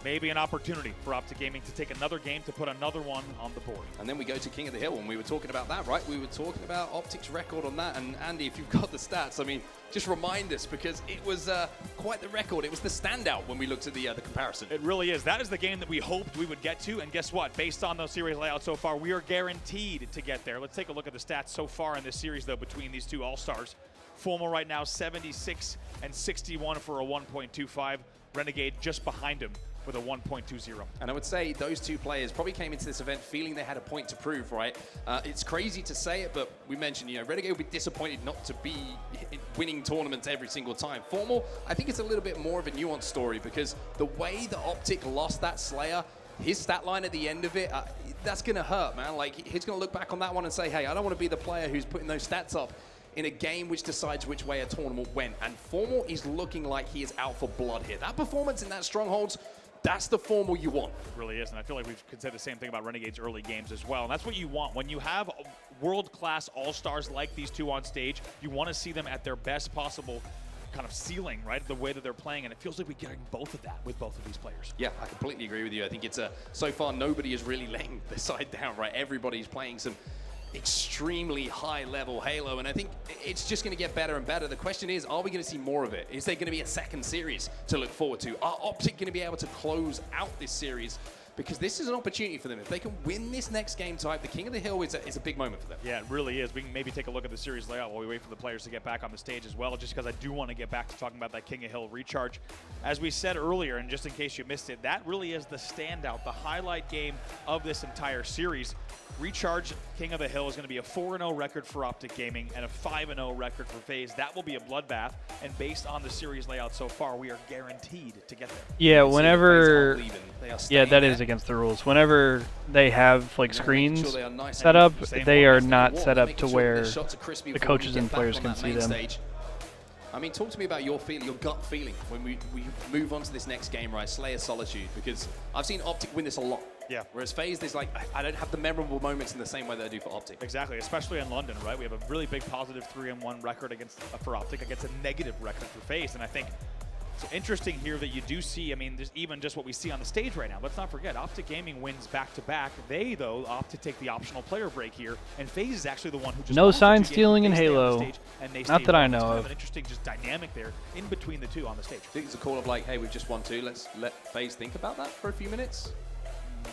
maybe an opportunity for Optic Gaming to take another game to put another one on the board. And then we go to King of the Hill, and we were talking about that, right? We were talking about Optic's record on that. And Andy, if you've got the stats, I mean, just remind us, because it was quite the record. It was the standout when we looked at the comparison. It really is. That is the game that we hoped we would get to. And guess what? Based on those series layouts so far, we are guaranteed to get there. Let's take a look at the stats so far in this series, though, between these two All-Stars. Formal right now, 76 and 61 for a 1.25. Renegade just behind him with a 1.20. And I would say those two players probably came into this event feeling they had a point to prove, right? It's crazy to say it, but we mentioned, you know, Renegade would be disappointed not to be winning tournaments every single time. Formal, I think it's a little bit more of a nuanced story, because the way that Optic lost that Slayer, his stat line at the end of it, that's going to hurt, man. Like, he's going to look back on that one and say, hey, I don't want to be the player who's putting those stats up in a game which decides which way a tournament went. And Formal is looking like he is out for blood here. That performance in that Strongholds, that's the Formal you want. It really is, and I feel like we could say the same thing about Renegade's early games as well. And that's what you want. When you have world-class all-stars like these two on stage, you want to see them at their best possible kind of ceiling, right? The way that they're playing, and it feels like we're getting both of that with both of these players. Yeah, I completely agree with you. I think it's so far nobody is really laying the side down, right? Everybody's playing some extremely high-level Halo, and I think it's just going to get better and better. The question is, are we going to see more of it? Is there going to be a second series to look forward to? Are Optic going to be able to close out this series? Because this is an opportunity for them. If they can win this next game type, the King of the Hill is a big moment for them. Yeah, it really is. We can maybe take a look at the series layout while we wait for the players to get back on the stage as well, just because I do want to get back to talking about that King of Hill recharge. As we said earlier, and just in case you missed it, that really is the standout, the highlight game of this entire series. Recharge King of the Hill is going to be a 4-0 record for Optic Gaming and a 5-0 record for FaZe. That will be a bloodbath, and based on the series layout so far, we are guaranteed to get there. Yeah, whenever... Yeah, that is against the rules. Whenever they have like screens set up, they are not set up to where the coaches and players can see them. I mean, talk to me about your feeling, your gut feeling when we move on to this next game, right? Slayer Solitude, because I've seen Optic win this a lot. Yeah. Whereas FaZe, there's like, I don't have the memorable moments in the same way that I do for Optic. Exactly, especially in London, right? We have a really big positive 3-1 record for Optic against a negative record for FaZe, and I think So interesting here that you do see, I mean, there's even just what we see on the stage right now. Let's not forget, Optic Gaming wins back-to-back. They, though, opt to take the optional player break here, and FaZe is actually the one who just No wants to sign do stealing in they stay on the Halo. stage, and they Not stay that I on. know It's kind of. an interesting just dynamic there in between the two on the stage. I think it's a call of like, hey, we've just won 2. Let's let FaZe think about that for a few minutes.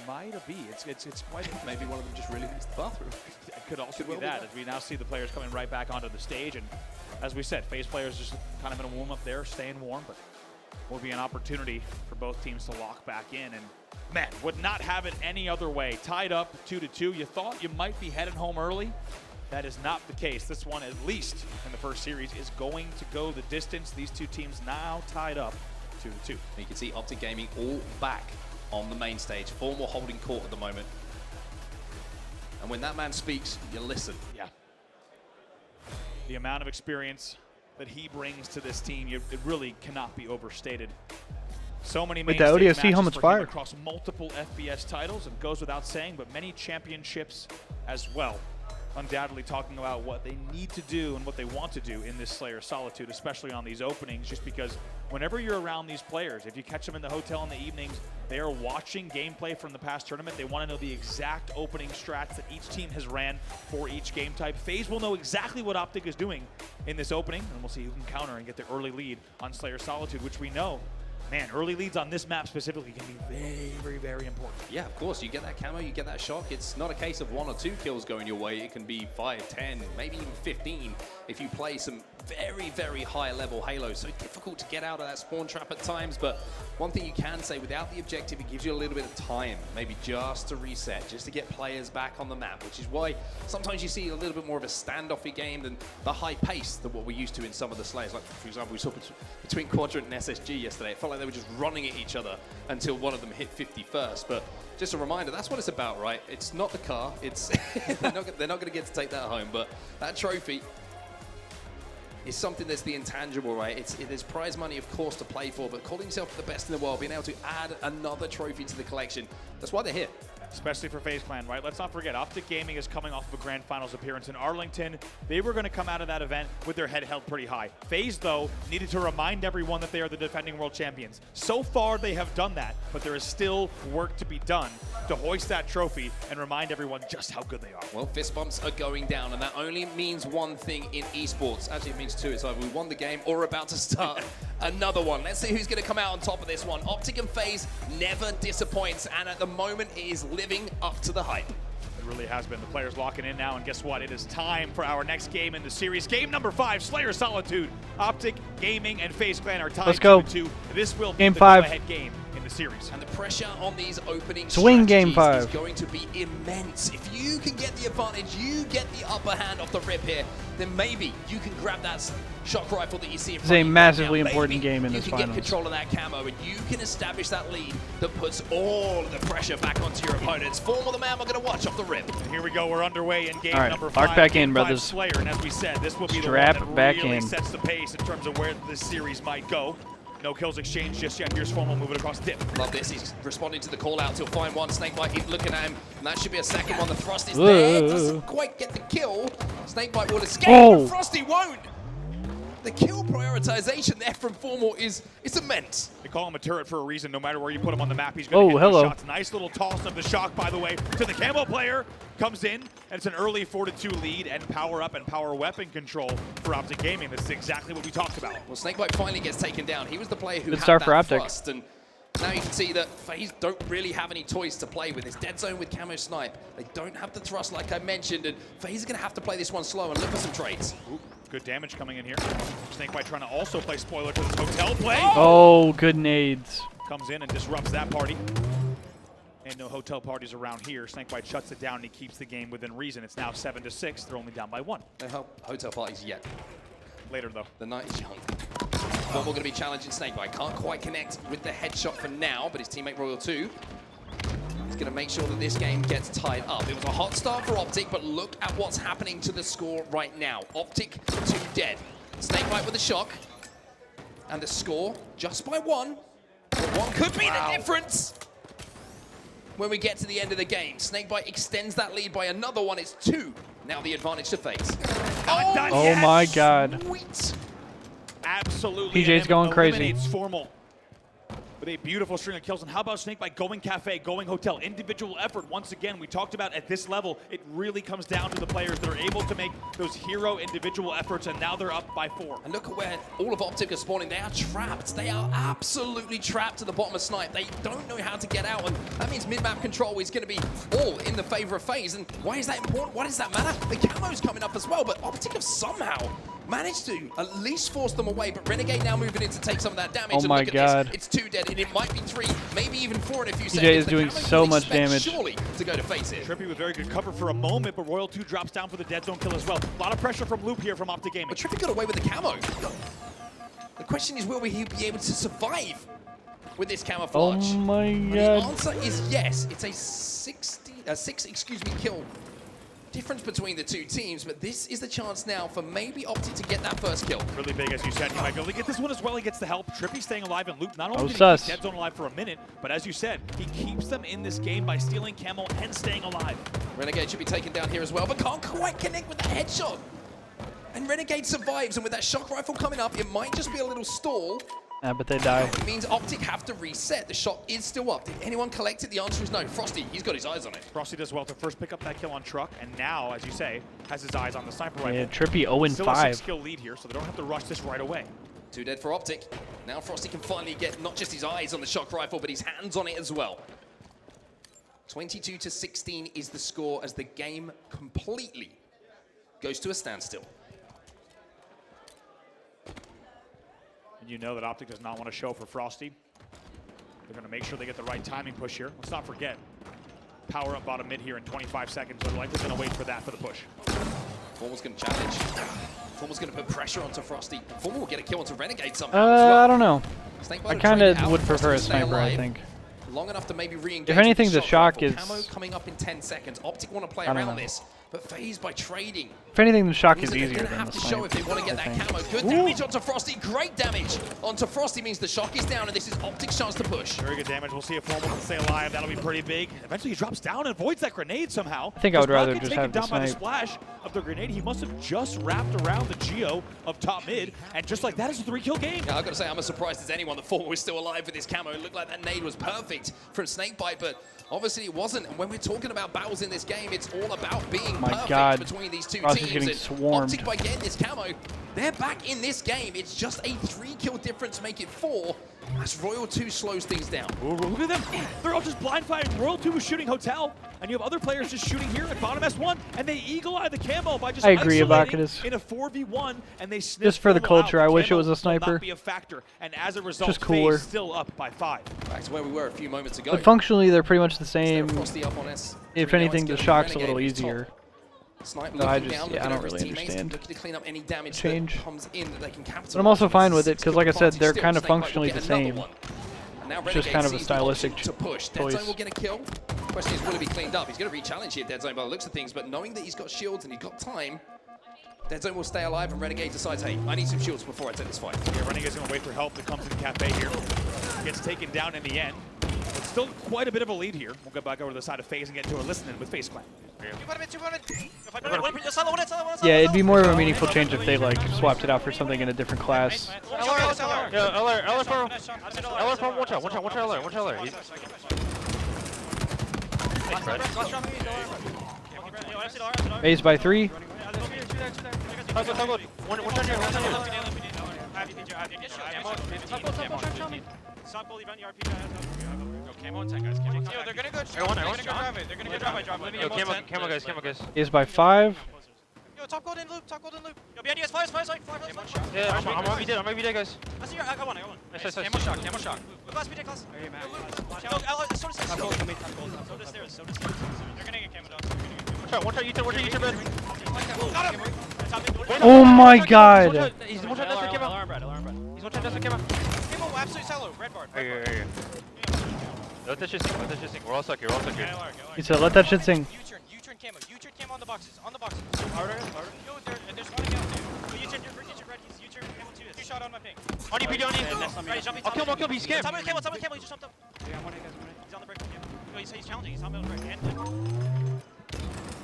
Might be. It's quite. Maybe one of them just really needs the bathroom. It could also be that, as we now see the players coming right back onto the stage, and as we said, FaZe players just kind of in a warm-up there, staying warm, but will be an opportunity for both teams to lock back in, and man, would not have it any other way. Tied up 2-2. You thought you might be headed home early. That is not the case. This one, at least in the first series, is going to go the distance. These two teams now tied up 2-2. You can see Optic Gaming all back on the main stage. 4 more holding court at the moment. And when that man speaks, you listen. Yeah. The amount of experience that he brings to this team, it really cannot be overstated. So many With main the stage ODSC matches helmet's for him fire. across multiple FBS titles, and goes without saying, but many championships as well. Undoubtedly talking about what they need to do and what they want to do in this Slayer Solitude, especially on these openings, just because whenever you're around these players, if you catch them in the hotel in the evenings, they are watching gameplay from the past tournament. They want to know the exact opening strats that each team has ran for each game type. FaZe will know exactly what Optic is doing in this opening, and we'll see who can counter and get the early lead on Slayer Solitude, which we know, man, early leads on this map specifically can be very, very, very important. Yeah, of course. You get that camo, you get that shock. It's not a case of 1 or 2 kills going your way. It can be 5, 10, maybe even 15 if you play some very, very high level Halo. So difficult to get out of that spawn trap at times. But one thing you can say, without the objective, it gives you a little bit of time, maybe just to reset, just to get players back on the map, which is why sometimes you see a little bit more of a standoffy game than the high pace than what we're used to in some of the Slayers. Like, for example, we saw between Quadrant and SSG yesterday. It felt like they were just running at each other until one of them hit 50 first. But just a reminder, that's what it's about, right? It's not the car. It's they're not going to get to take that home. But that trophy is something that's the intangible, right? There's prize money, of course, to play for, but calling yourself the best in the world, being able to add another trophy to the collection, that's why they're here. Especially for FaZe Clan, right? Let's not forget, Optic Gaming is coming off of a Grand Finals appearance in Arlington. They were going to come out of that event with their head held pretty high. FaZe, though, needed to remind everyone that they are the defending world champions. So far, they have done that, but there is still work to be done to hoist that trophy and remind everyone just how good they are. Well, fist bumps are going down, and that only means one thing in esports. Actually, it means 2. It's either we won the game or about to start another one. Let's see who's going to come out on top of this one. Optic and FaZe never disappoints, and at the moment, it is living up to the hype. It really has been. The players locking in now, and guess what? It is time for our next game in the series. Game number 5, Slayer Solitude. Optic, Gaming, and FaZe Clan are tied 2-2. This will be Game the 5. go-ahead game in the series. And the pressure on these opening Swing game strategies 5. is going to be immense. If you can get the advantage, you get the upper hand off the rip here, then maybe you can grab that shock rifle that you see in This is front a of you massively right now. important Maybe game in you this can get finals. control of that camo, and you can establish that lead that puts all of the pressure back onto your opponents. Form of the man we're going to watch off the rip. And here we go. We're underway in game All right, number lock 5. back Game in, 5 brothers. Slayer, and as we said, this will be Strap the one that back really in. sets the pace in terms of where this series might go. No kills exchanged just yet. Here's Formal moving across dip. Love this. He's responding to the call out. He'll find one. Snakebite, he's looking at him. And that should be a second one. The Thrust is there. Doesn't quite get the kill. Snakebite will escape, but Frosty won't. The kill prioritization there from Formal is immense. They call him a turret for a reason. No matter where you put him on the map, he's going to get those hello. shots. Nice little toss of the shock, by the way, to the camo player. Comes in, and it's an early 4-2 lead and power up and power weapon control for Optic Gaming. This is exactly what we talked about. Well, Snakebite finally gets taken down. He was the player who Good had start that for Optic. thrust, and now you can see that FaZe don't really have any toys to play with. It's dead zone with camo snipe. They don't have the thrust like I mentioned, and FaZe are going to have to play this one slow and look for some trades. Ooh, good damage coming in here. Snakebite trying to also play spoiler to this hotel play. Oh, good nades. Comes in and disrupts that party. And no hotel parties around here. Snakebite shuts it down and he keeps the game within reason. It's now 7-6. They're only down by 1. No hotel parties yet. Later, though. The night is young. Formal going to be challenging Snakebite. Can't quite connect with the headshot for now, but his teammate Royal 2 is going to make sure that this game gets tied up. It was a hot start for Optic, but look at what's happening to the score right now. Optic 2 dead. Snakebite with a shock. And the score just by 1. But 1 could be the difference. When we get to the end of the game, Snakebite extends that lead by another 1. It's 2. Now the advantage to FaZe. Oh my God. Sweet. absolutely. PJ's going crazy. Eliminates Formal with a beautiful string of kills. And how about Snake by going Cafe, going Hotel? Individual effort, once again, we talked about at this level, it really comes down to the players that are able to make those hero individual efforts, and now they're up by 4. And look at where all of Optic are spawning. They are trapped. They are absolutely trapped to the bottom of Snipe. They don't know how to get out, and that means mid-map control is going to be all in the favor of FaZe. And why is that important? Why does that matter? The camo's coming up as well, but Optic have somehow managed to at least force them away, but Renegade now moving in to take some of that damage. Oh my and look God. at this. It's 2 dead, and it might be 3, maybe even 4 in a few PJ seconds. is The doing Camo so fully much expect damage. Surely to go to FaZe here. Trippy with very good cover for a moment, but Royal 2 drops down for the dead zone kill as well. A lot of pressure from Loop here from Optic Gaming. But Trippy got away with the camo. The question is, will he be able to survive with this camouflage? Oh my And the God. answer is yes. It's a 6 kill difference between the two teams, but this is the chance now for maybe Optic to get that first kill. Really big, as you said. He might be able to get this one as well. He gets the help. Trippy staying alive, and Loop not only did he sus. keep dead zone alive for a minute, but as you said, he keeps them in this game by stealing camo and staying alive. Renegade should be taken down here as well, but can't quite connect with that headshot. And Renegade survives, and with that shock rifle coming up, it might just be a little stall. But they die. It means Optic have to reset. The shot is still up. Did anyone collect it? The answer is no. Frosty, he's got his eyes on it. Frosty does well to first pick up that kill on Truck, and now, as you say, has his eyes on the sniper rifle. Yeah, Trippy 0-5. Still a 6-kill lead here, so they don't have to rush this right away. 2 dead for Optic. Now Frosty can finally get not just his eyes on the shock rifle, but his hands on it as well. 22-16 is the score as the game completely goes to a standstill. And you know that Optic does not want to show for Frosty. They're going to make sure they get the right timing push here. Let's not forget, power up bottom mid here in 25 seconds. They're likely going to wait for that for the push. Formal's going to challenge. Formal's going to put pressure onto Frosty. Formal will get a kill onto Renegade somehow as well. I don't know. Snakebite I will kind trade it of out. would Frosty prefer a will stay sniper, I alive think. Long enough to maybe re-engage. If anything, with the shock rifle. is... Camo coming up in 10 seconds. Optic want to play I don't around know. this, but FaZe by trading. If anything, the shock Means is that they're easier gonna than have the to show if they want to get I that think. camo. Good damage onto Frosty. Great damage onto Frosty means the shock is down, and this is Optic's chance to push. Very good damage. We'll see if Formal can stay alive. That'll be pretty big. Eventually, he drops down and avoids that grenade somehow. I think I would rather Rocket just taken have the down by the snipe. splash of the grenade. He must have just wrapped around the Geo of top mid, and just like that, it's a 3-kill game. Yeah, I've got to say, I'm as surprised as anyone that Formal was still alive with his camo. It looked like that nade was perfect from Snakebite, but obviously it wasn't. And when we're talking about battles in this game, it's all about being My perfect God. between these two Frosty's teams. getting And swarmed. Optic, by getting this camo, they're back in this game. It's just a 3-kill difference, make it 4, as Royal 2 slows things down. Ooh, look at them. They're all just blind firing. Royal 2 was shooting Hotel, and you have other players just shooting here at bottom S1, and they eagle-eye the camo by just I agree, isolating Abacus. in a 4v1, and they sniff Just for the Formal out. culture, I wish it Camo was a will sniper. not be a factor, and as a result, Just cooler. FaZe still up by 5. Back to where we were a few moments ago. But functionally, they're pretty much the same. Frosty up on S. If Now anything, it's the gonna be shock's a Renegade little who's top. easier. Snipe No, I looking just, down, yeah, I looking don't over his really teammates, understand. looking to clean up any damage Change. that comes in that they can capitalize. But I'm also on. fine with it, 6 because like I kill said, advantage they're still. kind of Snakebite will functionally get the another same. one. And now It's just Renegade kind of a sees the option stylistic to push. Dead choice. Zone will get a kill. Question is, will he be cleaned up? He's going to re-challenge here, Dead Zone, by the looks of things, but knowing that he's got shields and he's got time, Dead Zone will stay alive, and Renegade decides, hey, I need some shields before I take this fight. Yeah, Renegade's going to wait for help that comes in the cafe here. Gets taken down in the end. But still quite a bit of a lead here. We'll go back over to the side of FaZe and get into a listening with FaZe Clan. Yeah, it'd be more of a meaningful change if they like swapped it out for something in a different class. LR from watch out, LR. A's by 3. They're gonna go drive it. They're gonna go drive it. Camo guys. A's by 5. Yo, top golden loop. Yo, behind you guys, fires. Yeah, I'm gonna be dead, guys. I see your, I got one. Nice. Camo shock. Class, be dead, class. So does stairs. They're gonna get camo down. Watch out, you turn, Got him! Oh my God! He's one shot, that's camo. He's one shot, that's camo. Camo, absolute solo. Red bar. Here. Let that shit sink. We're all stuck here. He said, let that shit sing. U-turn camo on the boxes. Harder. Yo, there's one down too. U-turn red, he's U-turn camo too. 2 shot on my ping. On you, PD, on you. Ready, jumping. I'll kill him, he's scared. Top of the camo, he just jumped up. Yeah, he's on the break. Yo, he's challenging, he's on the break. And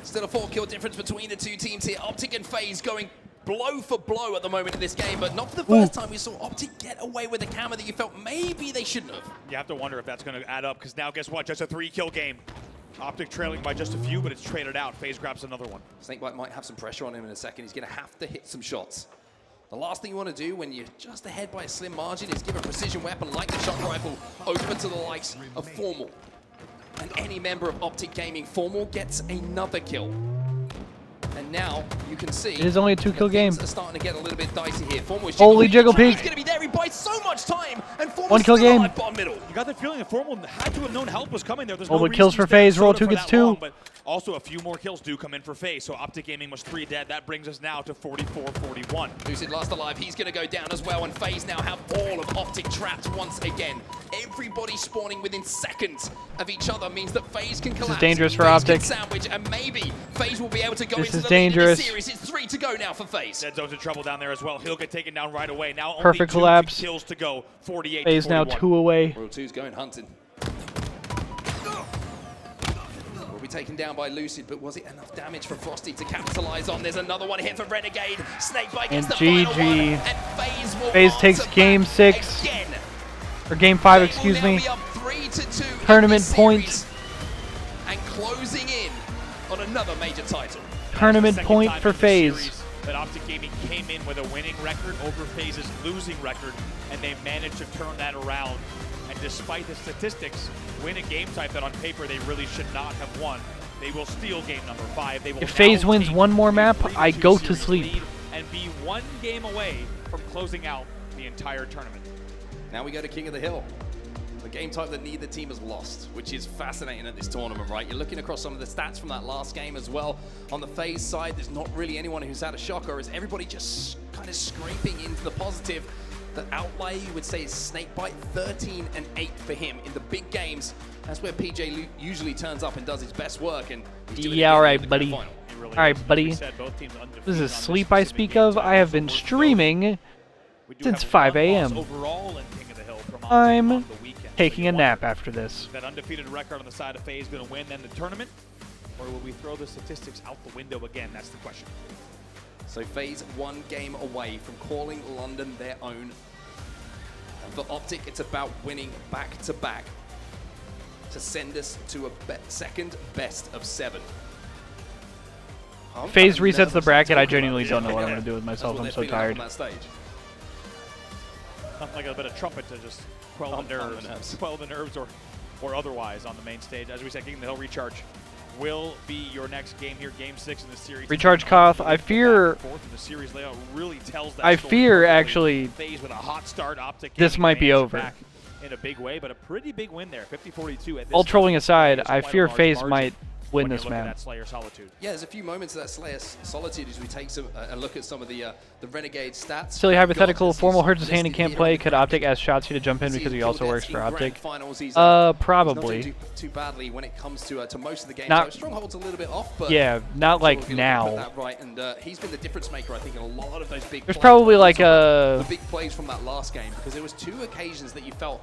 Still a 4-kill difference between the two teams here. Optic and FaZe going blow for blow at the moment in this game, but not for the first time we saw Optic get away with a camera that you felt maybe they shouldn't have. You have to wonder if that's going to add up, because now guess what? Just a 3-kill game. Optic trailing by just a few, but it's traded out. FaZe grabs another one. Snakebite might have some pressure on him in a second. He's going to have to hit some shots. The last thing you want to do when you're just ahead by a slim margin is give a precision weapon like the shock rifle over to the likes of Formal. And any member of Optic Gaming, Formal gets another kill. And now you can see it is only a 2-kill game. Are starting to get a little bit dicey here. Holy jiggle peek! He's going to be there. He buys so much time, and Formal's 1-kill still game. alive bottom middle. You got the feeling that Formal had to have known help was coming there. There's Oh, no but kills reason for to stay FaZe. Roll soda 2 for gets that 2. long, but also a few more kills do come in for FaZe. So Optic Gaming was 3 dead. That brings us now to 44-41. Lucid last alive. He's going to go down as well, and FaZe now have all of Optic trapped once again. Everybody spawning within seconds of each other means that FaZe can collapse. This is dangerous for FaZe Optic. can sandwich, and maybe FaZe will be able to go This into is the dangerous. lead in this series. It's 3 to go now for FaZe. Dead Zone's in trouble down there as well. He'll get taken down right away. Now Perfect only 2 collapse. kills to go. 48 FaZe now 2 away. Royal 2's going hunting. Will be taken down by Lucid, but was it enough damage for Frosty to capitalize on? There's another one hit for Renegade. Snakebite gets And the final one, GG. and FaZe will FaZe takes answer game back 6. again. Or game 5, excuse me. Be up 3-2 Tournament in this points. series, and closing in on another major title. Tournament Second point time for in the FaZe. series that Optic Gaming came in with a winning record over FaZe's losing record, and they managed to turn that around. And despite the statistics, win a game type that on paper they really should not have won. They will steal game number 5. They will If FaZe now wins take one more a map, 3-2 I go to series sleep. lead and be 1 game away from closing out the entire tournament. Now we go to King of the Hill. The game type that neither team has lost, which is fascinating at this tournament, right? You're looking across some of the stats from that last game as well. On the FaZe side, there's not really anyone who's had a shocker. Is everybody just kind of scraping into the positive? The outlier, you would say, is Snakebite, 13 and 8 for him in the big games. That's where PJ usually turns up and does his best work. And he's doing it Yeah, in alright, the buddy. final. Alright, buddy. This is sleep I speak of. I have been streaming since 5 a.m. Overall in King of the Hill from Optic I'm on the weekend. taking a nap after this. That undefeated record on the side of FaZe going to win then the tournament? Or will we throw the statistics out the window again? That's the question. So FaZe 1 game away from calling London their own. And for Optic, it's about winning back-to-back to send us to a second best of 7. FaZe resets the bracket. I genuinely don't know what I'm going to do with myself. I'm so tired. Nothing like a bit of trumpet to just quell the nerves or otherwise on the main stage. As we said, King of the Hill Recharge will be your next game here, game 6 in the series. Recharge Koth. I fear. The series layout really tells that I story fear perfectly. actually. FaZe with a hot start. Optic This Gaming might be managed over. back in a big way, but a pretty big win there, 50-42. All trolling aside, I fear FaZe might win this man. map. Yeah, there's a few moments of that Slayer Solitude as we take a look at some of the Renegade stats. Silly hypothetical. Formal hurts his hand and can't play. Could Optic ask Shotzi to jump in because he also works for Optic? Probably. Too badly when it comes to most of the games. Not- Stronghold's a little bit off, but Yeah, not like Put now. that right, and he's been the difference maker, I think, in a lot of those big. There's plays. probably like the a. big plays from that last game because there was 2 occasions that you felt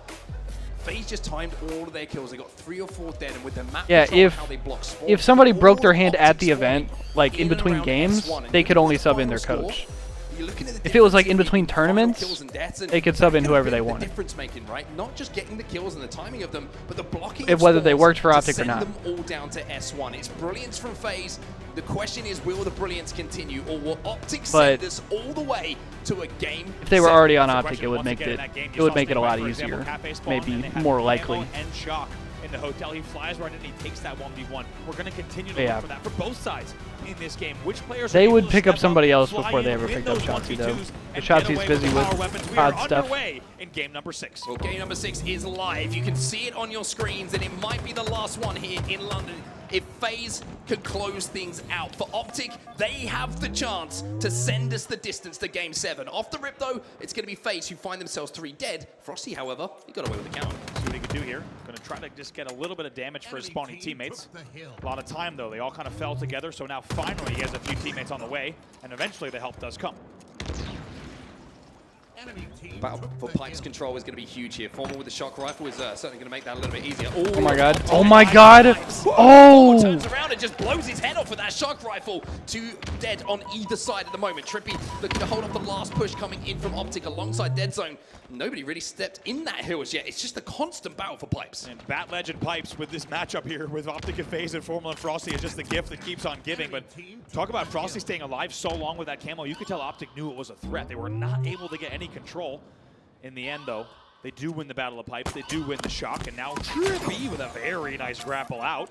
FaZe just timed all of their kills. They got 3 or 4 dead, and with their map Yeah, control and how they block spawn, if somebody all broke their of hand Optic at the event, like in and between around games, S1, and they you could look only at the sub in their final coach. score, you're looking at the If it was like difference in between final tournaments, kills and deaths, and they could sub in that's gonna whoever be they the wanted. difference making, right? Not just getting the kills and the timing of them, but the blocking. If of whether they spawns worked for to Optic or send not. them all down to S1. It's brilliance from FaZe. The question is, will the brilliance continue, or will Optic But send us all the way to a game? If they were 7? already on That's the Optic, question. it would Once make again, it. in that game, It you would saw make it a Snakebite, lot for example, easier. Cafe spawn, Maybe and they had more ammo likely. And Shock in the hotel. He flies right in and he takes that 1v1. We're going to continue to Yeah. look for that for both sides in this game. Which players They are would able to pick up step somebody else fly before they in, ever win picked up those Shotzi, 1v2s, though. and But get Shotzi's away busy with the with power weapons. We odd are stuff. underway in game number 6. Well, game number 6 is live. You can see it on your screens, and it might be the last one here in London. If FaZe can close things out for Optic, they have the chance to send us the distance to game 7. Off the rip, though, it's going to be FaZe who find themselves 3 dead. Frosty, however, he got away with the count. See what he can do here. Going to try to just get a little bit of damage for his spawning teammates. A lot of time, though. They all kind of fell together, so now finally he has a few teammates on the way, and eventually the help does come. Battle for Pipes control is going to be huge here. Formal with the shock rifle is certainly going to make that a little bit easier. Oh my god. Oh my god. Oh! Turns around and just blows his head off with that shock rifle. 2 dead on either side at the moment. Trippy looking to hold off the last push coming in from Optic alongside Dead Zone. Nobody really stepped in that hill as yet. It's just a constant battle for Pipes. And Bat Legend Pipes with this matchup here with Optic and FaZe and Formal and Frosty is just the gift that keeps on giving. But talk about Frosty staying alive so long with that camo. You could tell Optic knew it was a threat. They were not able to get any control. In the end, though, they do win the Battle of Pipes. They do win the shock. And now Trippy with a very nice grapple out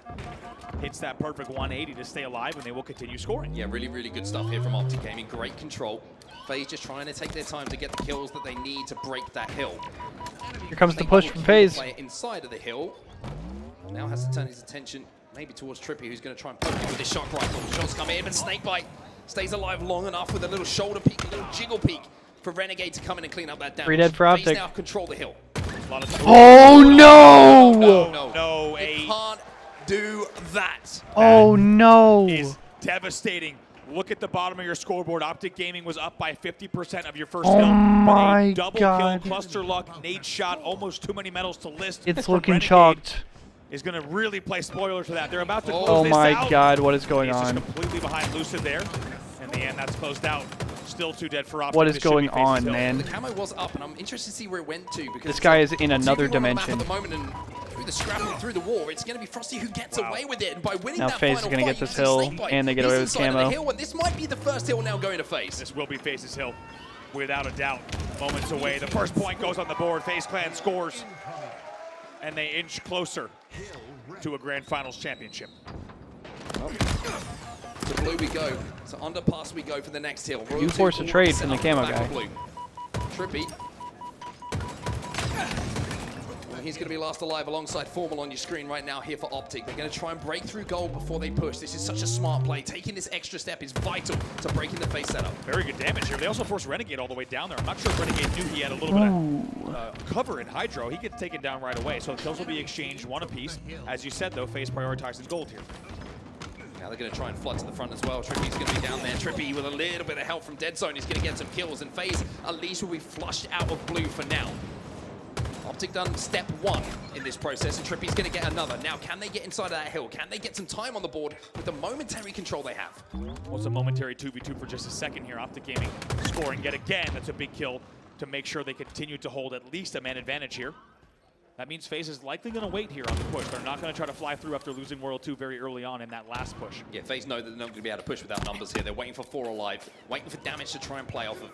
hits that perfect 180 to stay alive, and they will continue scoring. Yeah, really, really good stuff here from Optic Gaming. Great control. FaZe just trying to take their time to get the kills that they need to break that hill. Here comes the push from FaZe. Player inside of the hill. Now has to turn his attention maybe towards Trippy, who's going to try and poke him with his shock rifle. Shots come in, and Snakebite stays alive long enough with a little shoulder peek, a little jiggle peek for Renegade to come in and clean up that damage. 3 dead for Optic. FaZe now control the hill. Oh no! No, it can't do that. Oh no! Is devastating. Look at the bottom of your scoreboard. Optic Gaming was up by 50% of your first Oh kill. my A double God. kill, cluster luck, nade shot, almost too many medals to list. It's from looking Renegade. chalked. Is going to really play spoiler to that. They're about to close Oh this my out. god, what is going He's on? just completely behind Lucid there. In the end, that's closed out. Still 2 dead for Optic. What is This should be going FaZe's on, hill. man? The camo was up, and I'm interested to see where it went to. Because This guy is in another TV on the map dimension. At the moment, and through the scrapple, through the war, it's going to be Frosty who gets away with it. And by winning Now that FaZe is final gonna fight, get this you can see hill, Snakebite. and they get He's away with inside of the camo. hill, and this might be the first hill now going to FaZe. This will be FaZe's hill, without a doubt. Moments away. The first point goes on the board. FaZe Clan scores, and they inch closer to a Grand Finals championship. To blue we go. So underpass we go for the next hill. You force a trade from the camo guy. Trippy. And he's going to be last alive alongside Formal on your screen right now here for Optic. They're going to try and break through gold before they push. This is such a smart play. Taking this extra step is vital to breaking the FaZe setup. Very good damage here. They also forced Renegade all the way down there. I'm not sure if Renegade knew he had a little bit of cover in Hydro. He gets taken down right away. So the kills will be exchanged 1 apiece. As you said, though, FaZe prioritizing gold here. Now they're going to try and flood to the front as well. Trippy's going to be down there. Trippy with a little bit of help from Dead Zone is going to get some kills. And FaZe at least will be flushed out of blue for now. Optic done step 1 in this process, and Trippy's going to get another. Now, can they get inside of that hill? Can they get some time on the board with the momentary control they have? Well, it's a momentary 2v2 for just a second here. Optic Gaming scoring yet again. That's a big kill to make sure they continue to hold at least a man advantage here. That means FaZe is likely going to wait here on the push. They're not going to try to fly through after losing World 2 very early on in that last push. Yeah, FaZe know that they're not going to be able to push without numbers here. They're waiting for 4 alive, waiting for damage to try and play off of.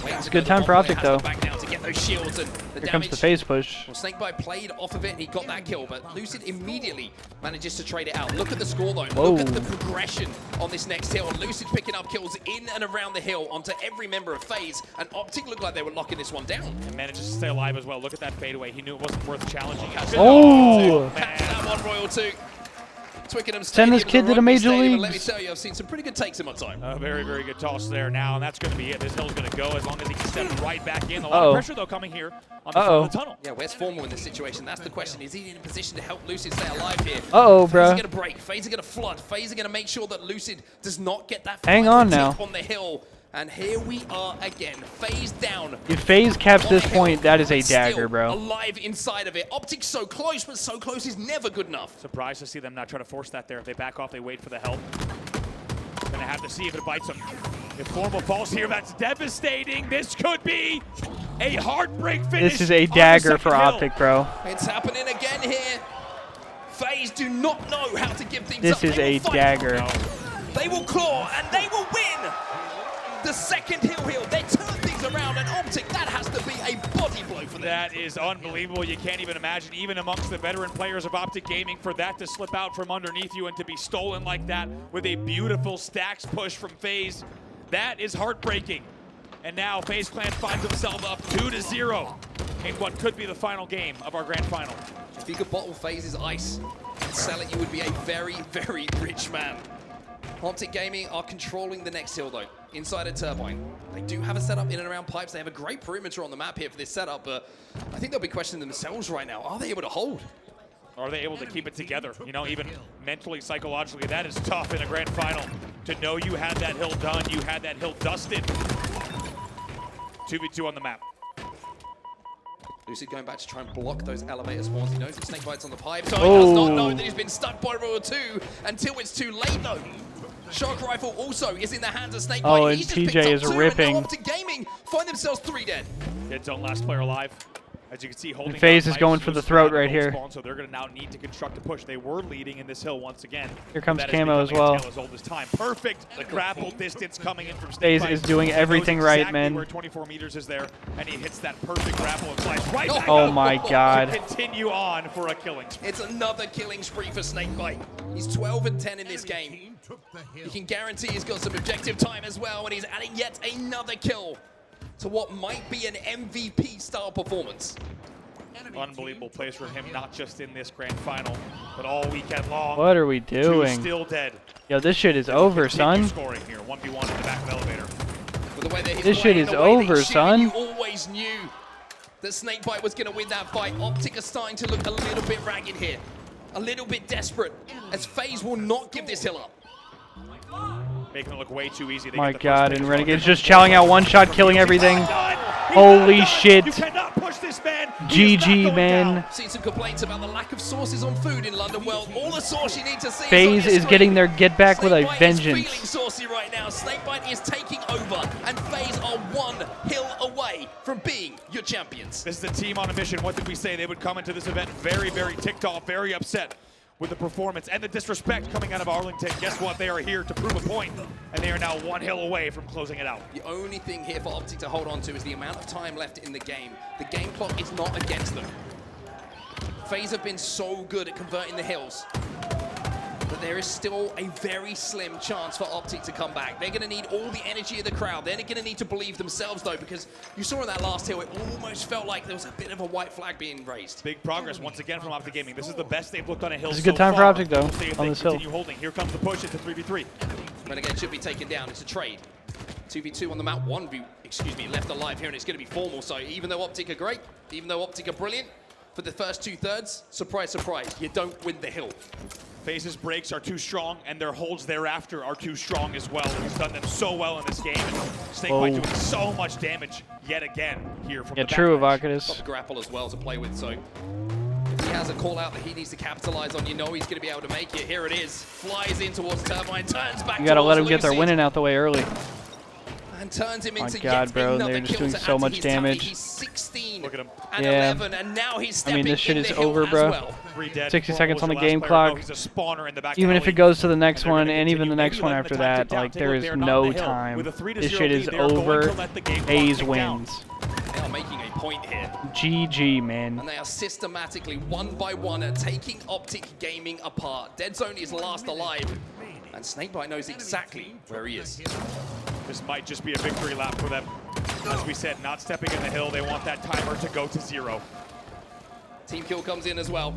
It's a good time for Optic, though. Back down to get those shields and the Here comes damage. the FaZe push. Well, Snakebite played off of it and he got that kill, but Lucid immediately manages to trade it out. Look at the score though. Whoa. Look at the progression on this next hill. Lucid picking up kills in and around the hill onto every member of FaZe, and Optic looked like they were locking this one down. And manages to stay alive as well. Look at that fadeaway. He knew it wasn't worth challenging. Oh! Catch that one, Royal 2. Twickenham Send this Stadium, kid to the rugby major stadium, and let me leagues. tell you, I've seen some pretty good takes in my time. A very, very good toss there now, and that's going to be it. This hill's going to go as long as he can step right back in. A lot of pressure, though, coming here on the front of the tunnel. Yeah, where's Formal in this situation? That's the question. Is he in a position to help Lucid stay alive here? Uh-oh, FaZe are bruh. going to break. FaZe are going to flood. FaZe are going to make sure that Lucid does not get that Hang final on now. tick on the hill. And here we are again. FaZe down. If FaZe caps on this the hill, point, that is a still dagger, bro. alive inside of it. Optic's so close, but so close is never good enough. Surprised to see them not try to force that there. If they back off, they wait for the help. Gonna have to see if it bites them. If Formal falls here, that's devastating. This could be a heartbreak finish. This is a on the dagger second for hill. Optic, bro. It's happening again here. FaZe do not know how to give things This up. is They a will fight. dagger. They will claw and they will win the second hill. They turn things around, and Optic, that has to be a body blow for them. That is unbelievable. You can't even imagine, even amongst the veteran players of Optic Gaming, for that to slip out from underneath you and to be stolen like that with a beautiful stacks push from FaZe. That is heartbreaking. And now FaZe Clan finds themselves up 2-0 in what could be the final game of our grand final. If you could bottle FaZe's ice and sell it, you would be a very, very rich man. Optic Gaming are controlling the next hill though, inside a turbine. They do have a setup in and around pipes. They have a great perimeter on the map here for this setup, but I think they'll be questioning themselves right now. Are they able to hold? Are they able to keep it together? You know, even mentally, psychologically, that is tough in a grand final. To know you had that hill done, you had that hill dusted. 2v2 on the map. Lucid going back to try and block those elevator spawns. He knows the snake bites on the pipe, so he does not know that he's been stuck by Royal 2 until it's too late, though. Shock Rifle also is in the hands of Snakebite. Oh, and He's TJ just is picked up 2, ripping. And now Optic Gaming find themselves 3 dead. Dead zone, last player alive. As you can see, holding FaZe down is going pipes, for the Lucid throat have right gold here. Spawn, so they're going to now need to construct a push. They were leading in this hill once again. Here comes That is Camo as becoming a well. tale as old as time. Perfect. The grapple distance coming in from FaZe Snakebite. is doing He knows everything right, exactly man. where 24 meters is there, and he hits that perfect grapple and flies right back Oh up my God. to continue on for a killing spree. It's another killing spree for Snakebite. He's 12 and 10 in this game. You can guarantee he's got some objective time as well, and he's adding yet another kill to what might be an MVP style performance. Unbelievable place for him, not just in this grand final, but all weekend long. What are we 2 doing? still dead. Yo, this shit is over, Continue son. scoring here, 1v1 in the back of the elevator. With the way that he's This shit playing, is the way that over, he's shooting, son. You always knew that Snakebite was going to win that fight. Optic are starting to look a little bit ragged here, a little bit desperate, as FaZe will not give this hill up. Making it look way too easy. They My get the God, first and pick. Renegade's just chowing out one shot, killing everything. Holy shit. You cannot push this man. GG, man. Seen some complaints about the lack of sources on food in London. Well, all the sauce you need to see FaZe is is getting their get back with a Snakebite is vengeance. feeling saucy right now. Snakebite is taking over, and FaZe are 1 hill away from being your champions. This is a team on a mission. What did we say? They would come into this event very, very ticked off, very upset with the performance and the disrespect coming out of Arlington. Guess what? They are here to prove a point, and they are now 1 hill away from closing it out. The only thing here for Optic to hold on to is the amount of time left in the game. The game clock is not against them. FaZe have been so good at converting the hills, but there is still a very slim chance for Optic to come back. They're going to need all the energy of the crowd. They're going to need to believe themselves, though, because you saw in that last hill, it almost felt like there was a bit of a white flag being raised. Big progress once again from Optic Gaming. This is the best they've looked on a hill It's a so good time for far. Optic, though, We'll see if on they this hill. continue holding. Here comes the push. It's a 3v3. Renegade should be taken down. It's a trade. 2v2 on the map. 1v, left alive here, and it's going to be formal. So even though Optic are great, even though Optic are brilliant, for the first 2/3, surprise, surprise, you don't win the hill. FaZe's breaks are too strong, and their holds thereafter are too strong as well. He's done them so well in this game. And Snakebite doing so much damage yet again here from Yeah, the true, back. Evocatus. Got the grapple as well to play with, so if he has a call out that he needs to capitalize on, you know he's going to be able to make it. Here it is. Flies in towards Turbine, turns back You gotta let them towards get their Lucid, winning out the way early. and turns him My into God, yet bro, another they're just kill doing to so add to much his tally. damage. He's 16 Look at him. and Yeah. 11, and now he's I stepping mean, this shit in is the hill over, as bro. well. 3 dead. 60 Formal seconds was on the last game player. clock. No, he's a spawner in the back Even if alley. it goes to the next And they're one, gonna and even continue the next maybe one letting after the time that, tick down. like, Take a there look is there, not no on the hill. time. With a 3-0 This shit is lead, they are going over. to let the game clock FaZe tick down. wins. They are making a point here. GG, man. And they are systematically, one by one, taking Optic Gaming apart. Dead Zone is last alive, and Snakebite knows exactly where he is. This might just be a victory lap for them. As we said, not stepping in the hill. They want that timer to go to 0. Team kill comes in as well.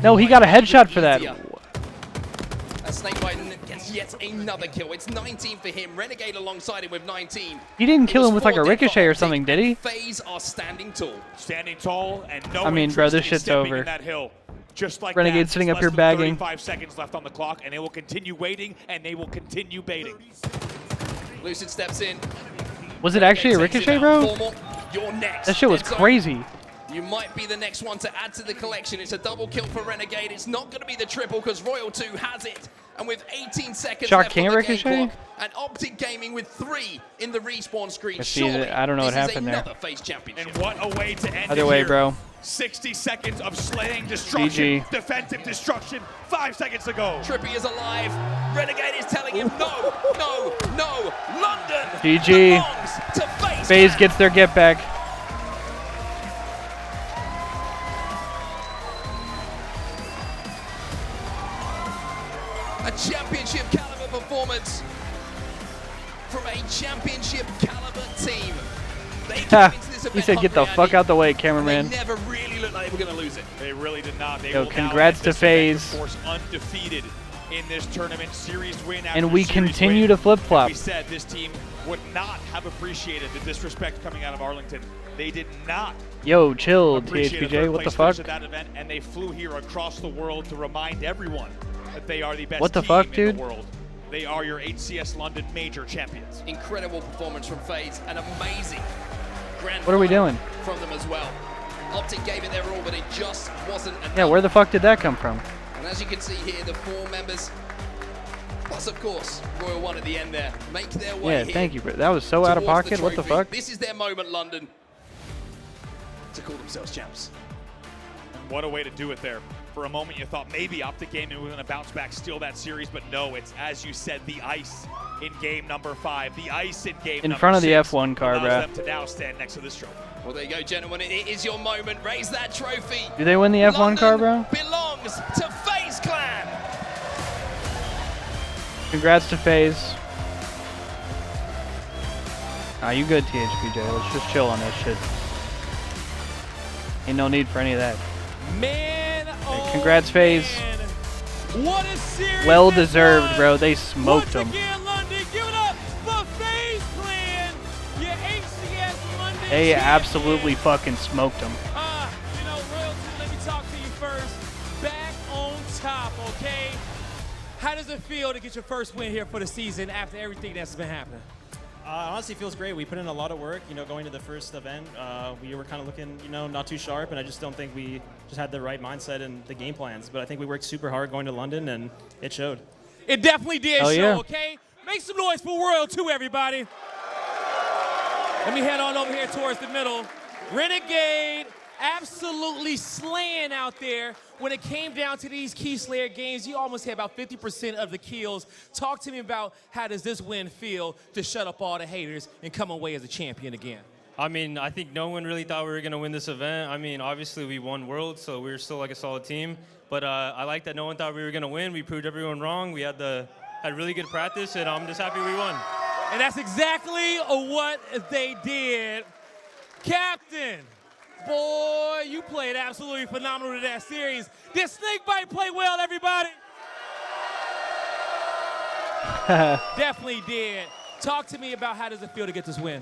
No, he got a headshot for that. And Snakebite gets yet another kill. It's 19 for him. Renegade alongside him with 19. He didn't It kill was him with like a 4 dead for ricochet or Optic, something, did he? and FaZe are standing tall. Standing tall and no I mean, bro, interest this in shit's stepping over. in that hill. Just like Renegade's that. sitting It's up here less than bagging. 35 seconds left on the clock, and they will continue waiting, and they will continue baiting. Lucid steps in. Was it actually a ricochet, bro? Formal, you're next. That shit was Dead Zone. crazy. You might be the next one to add to the collection. It's a double kill for Renegade. It's not going to be the triple because Royal 2 has it. And with 18 seconds Shock left on can't the game ricochet? clock, and Optic Gaming with 3 in the respawn screen. I see Surely that. I don't know what this is happened there. another FaZe championship. And what a way to end Either it way, here. bro. 60 seconds of slaying destruction, GG. defensive destruction, 5 seconds to go. Trippy is alive. Renegade is telling him no, no, no. London GG. belongs to FaZe. FaZe gets their get back. A championship caliber performance from a championship caliber team. They came into this event He said, "Get the hungry, fuck Andy, out the way, and cameraman." They never really looked like they were going to lose it. They really did not. They Yo, will congrats now to end this event, FaZe. of course, undefeated in this tournament. Series win after And we series continue win. to flip-flop. We said this team would not have appreciated the disrespect coming out of Arlington. They did not Yo, chill, appreciate a THPJ. third What the place fuck? finish at that event, and they flew here across the world to remind everyone that they are the best What the team fuck, in dude? the world. They are your HCS London major champions. Incredible performance from FaZe, an amazing grand What are we final doing? from them as well. Optic gave it their all, but it just wasn't enough. Yeah, where the fuck did that come from? And as you can see here, the 4 members, plus of course, Royal One at the end there, make their way Yeah, here thank you, bro. That was so out of towards pocket. What the trophy. fuck? This is their moment, London, to call themselves champs. What a way to do it there. For a moment, you thought maybe Optic Gaming was going to bounce back, steal that series, but no, it's, as you said, the ice in game number 5, the ice in game In number front of the 6 F1 car, allows bro. them to now stand next to this trophy. Well, there you go, gentlemen. It is your moment. Raise that trophy. Do they win the F1 car, bro? Belongs to FaZe Clan. Congrats to FaZe. Ah, you good, THPJ. Let's just chill on this shit. Ain't no need for any of that. Man, Hey, congrats, FaZe. what a series! Well this deserved, was. bro. They smoked them. Once again, London, give it up for FaZe Clan, your HCS London They champions. absolutely fucking smoked them. You know, Royalty, let me talk to you first. Back on top, okay? How does it feel to get your first win here for the season after everything that's been happening? Honestly, it feels great. We put in a lot of work, going to the first event. We were kind of looking, not too sharp, and I just don't think we just had the right mindset and the game plans. But I think we worked super hard going to London, and it showed. It definitely did Hell show, yeah. okay? Make some noise for Royal 2, everybody. Let me head on over here towards the middle. Renegade absolutely slaying out there. When it came down to these Key Slayer games, you almost had about 50% of the kills. Talk to me about how does this win feel to shut up all the haters and come away as a champion again? I mean, I think no one really thought we were going to win this event. I mean, obviously we won Worlds, so we were still like a solid team. But I like that no one thought we were going to win. We proved everyone wrong. We had really good practice, and I'm just happy we won. And that's exactly what they did. Captain, boy, you played absolutely phenomenal in that series. Did Snakebite play well, everybody? Definitely did. Talk to me about how does it feel to get this win?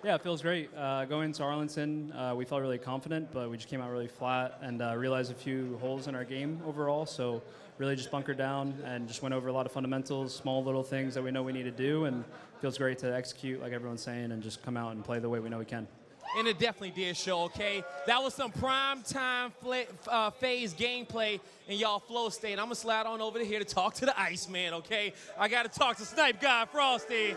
Yeah, it feels great. Going into Arlington, we felt really confident, but we just came out really flat and realized a few holes in our game overall. So really just bunkered down and just went over a lot of fundamentals, small little things that we know we need to do, and it feels great to execute like everyone's saying and just come out and play the way we know we can. And it definitely did show, okay? That was some prime time FaZe gameplay in y'all flow state. I'm gonna slide on over here to talk to the Iceman, okay? I gotta talk to Snipe God Frosty.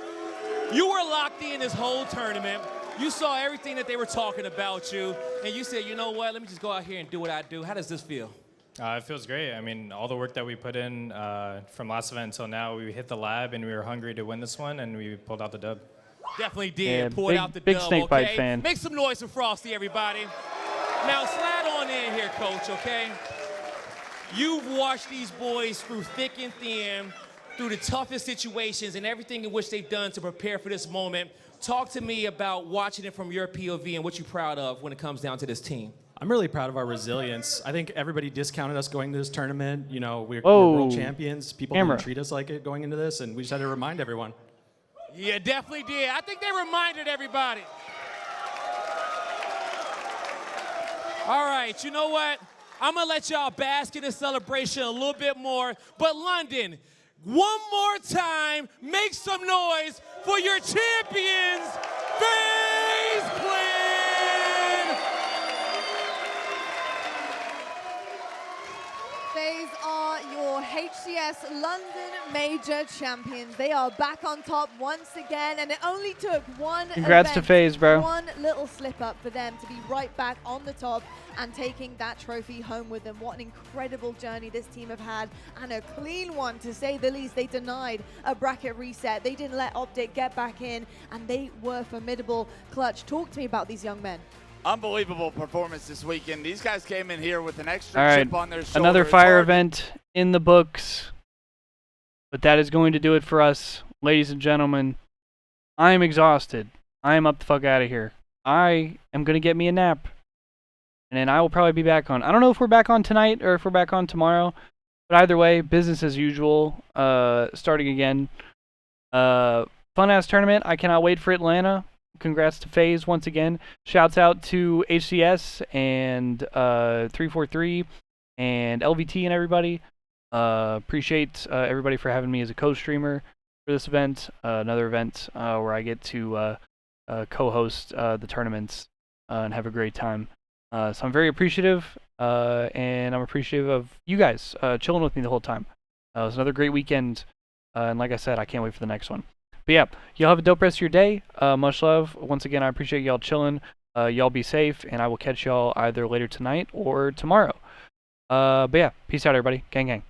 You were locked in this whole tournament. You saw everything that they were talking about you, and you said, you know what, let me just go out here and do what I do. How does this feel? It feels great. I mean, all the work that we put in from last event until now, we hit the lab and we were hungry to win this one, and we pulled out the dub. Definitely did. Yeah, Poured out the big dub, Snakebite okay? fan. Make some noise for Frosty, everybody. Now, slide on in here, Coach, okay? You've watched these boys through thick and thin, through the toughest situations and everything in which they've done to prepare for this moment. Talk to me about watching it from your POV and what you're proud of when it comes down to this team. I'm really proud of our resilience. I think everybody discounted us going to this tournament. We're Whoa. world champions. People Camera. didn't treat us like it going into this, and we just had to remind everyone. Yeah, definitely did. I think they reminded everybody. All right, you know what? I'm going to let y'all bask in this celebration a little bit more. But London, one more time, make some noise for your champions, FaZe Clan! FaZe are your HCS London Major champions. They are back on top once again, and it only took one Congrats to event, FaZe, bro. one little slip up for them to be right back on the top and taking that trophy home with them. What an incredible journey this team have had, and a clean one to say the least. They denied a bracket reset. They didn't let Optic get back in, and they were formidable. Clutch, talk to me about these young men. Unbelievable performance this weekend. These guys came in here with an extra All right, chip on their shoulder. another It's fire hard- event in the books. But that is going to do it for us, ladies and gentlemen. I am exhausted. I am up the fuck out of here. I am going to get me a nap. And then I will probably be back on. I don't know if we're back on tonight or if we're back on tomorrow. But either way, business as usual, starting again. Fun-ass tournament. I cannot wait for Atlanta. Congrats to FaZe once again. Shouts out to HCS and 343 and LVT and everybody. Appreciate everybody for having me as a co-streamer for this event, another event where I get to co-host the tournaments and have a great time. So I'm very appreciative, and I'm appreciative of you guys chilling with me the whole time. It was another great weekend, and like I said, I can't wait for the next one. But yeah, y'all have a dope rest of your day. Much love. Once again, I appreciate y'all chilling. Y'all be safe, and I will catch y'all either later tonight or tomorrow. But yeah, peace out, everybody. Gang, gang.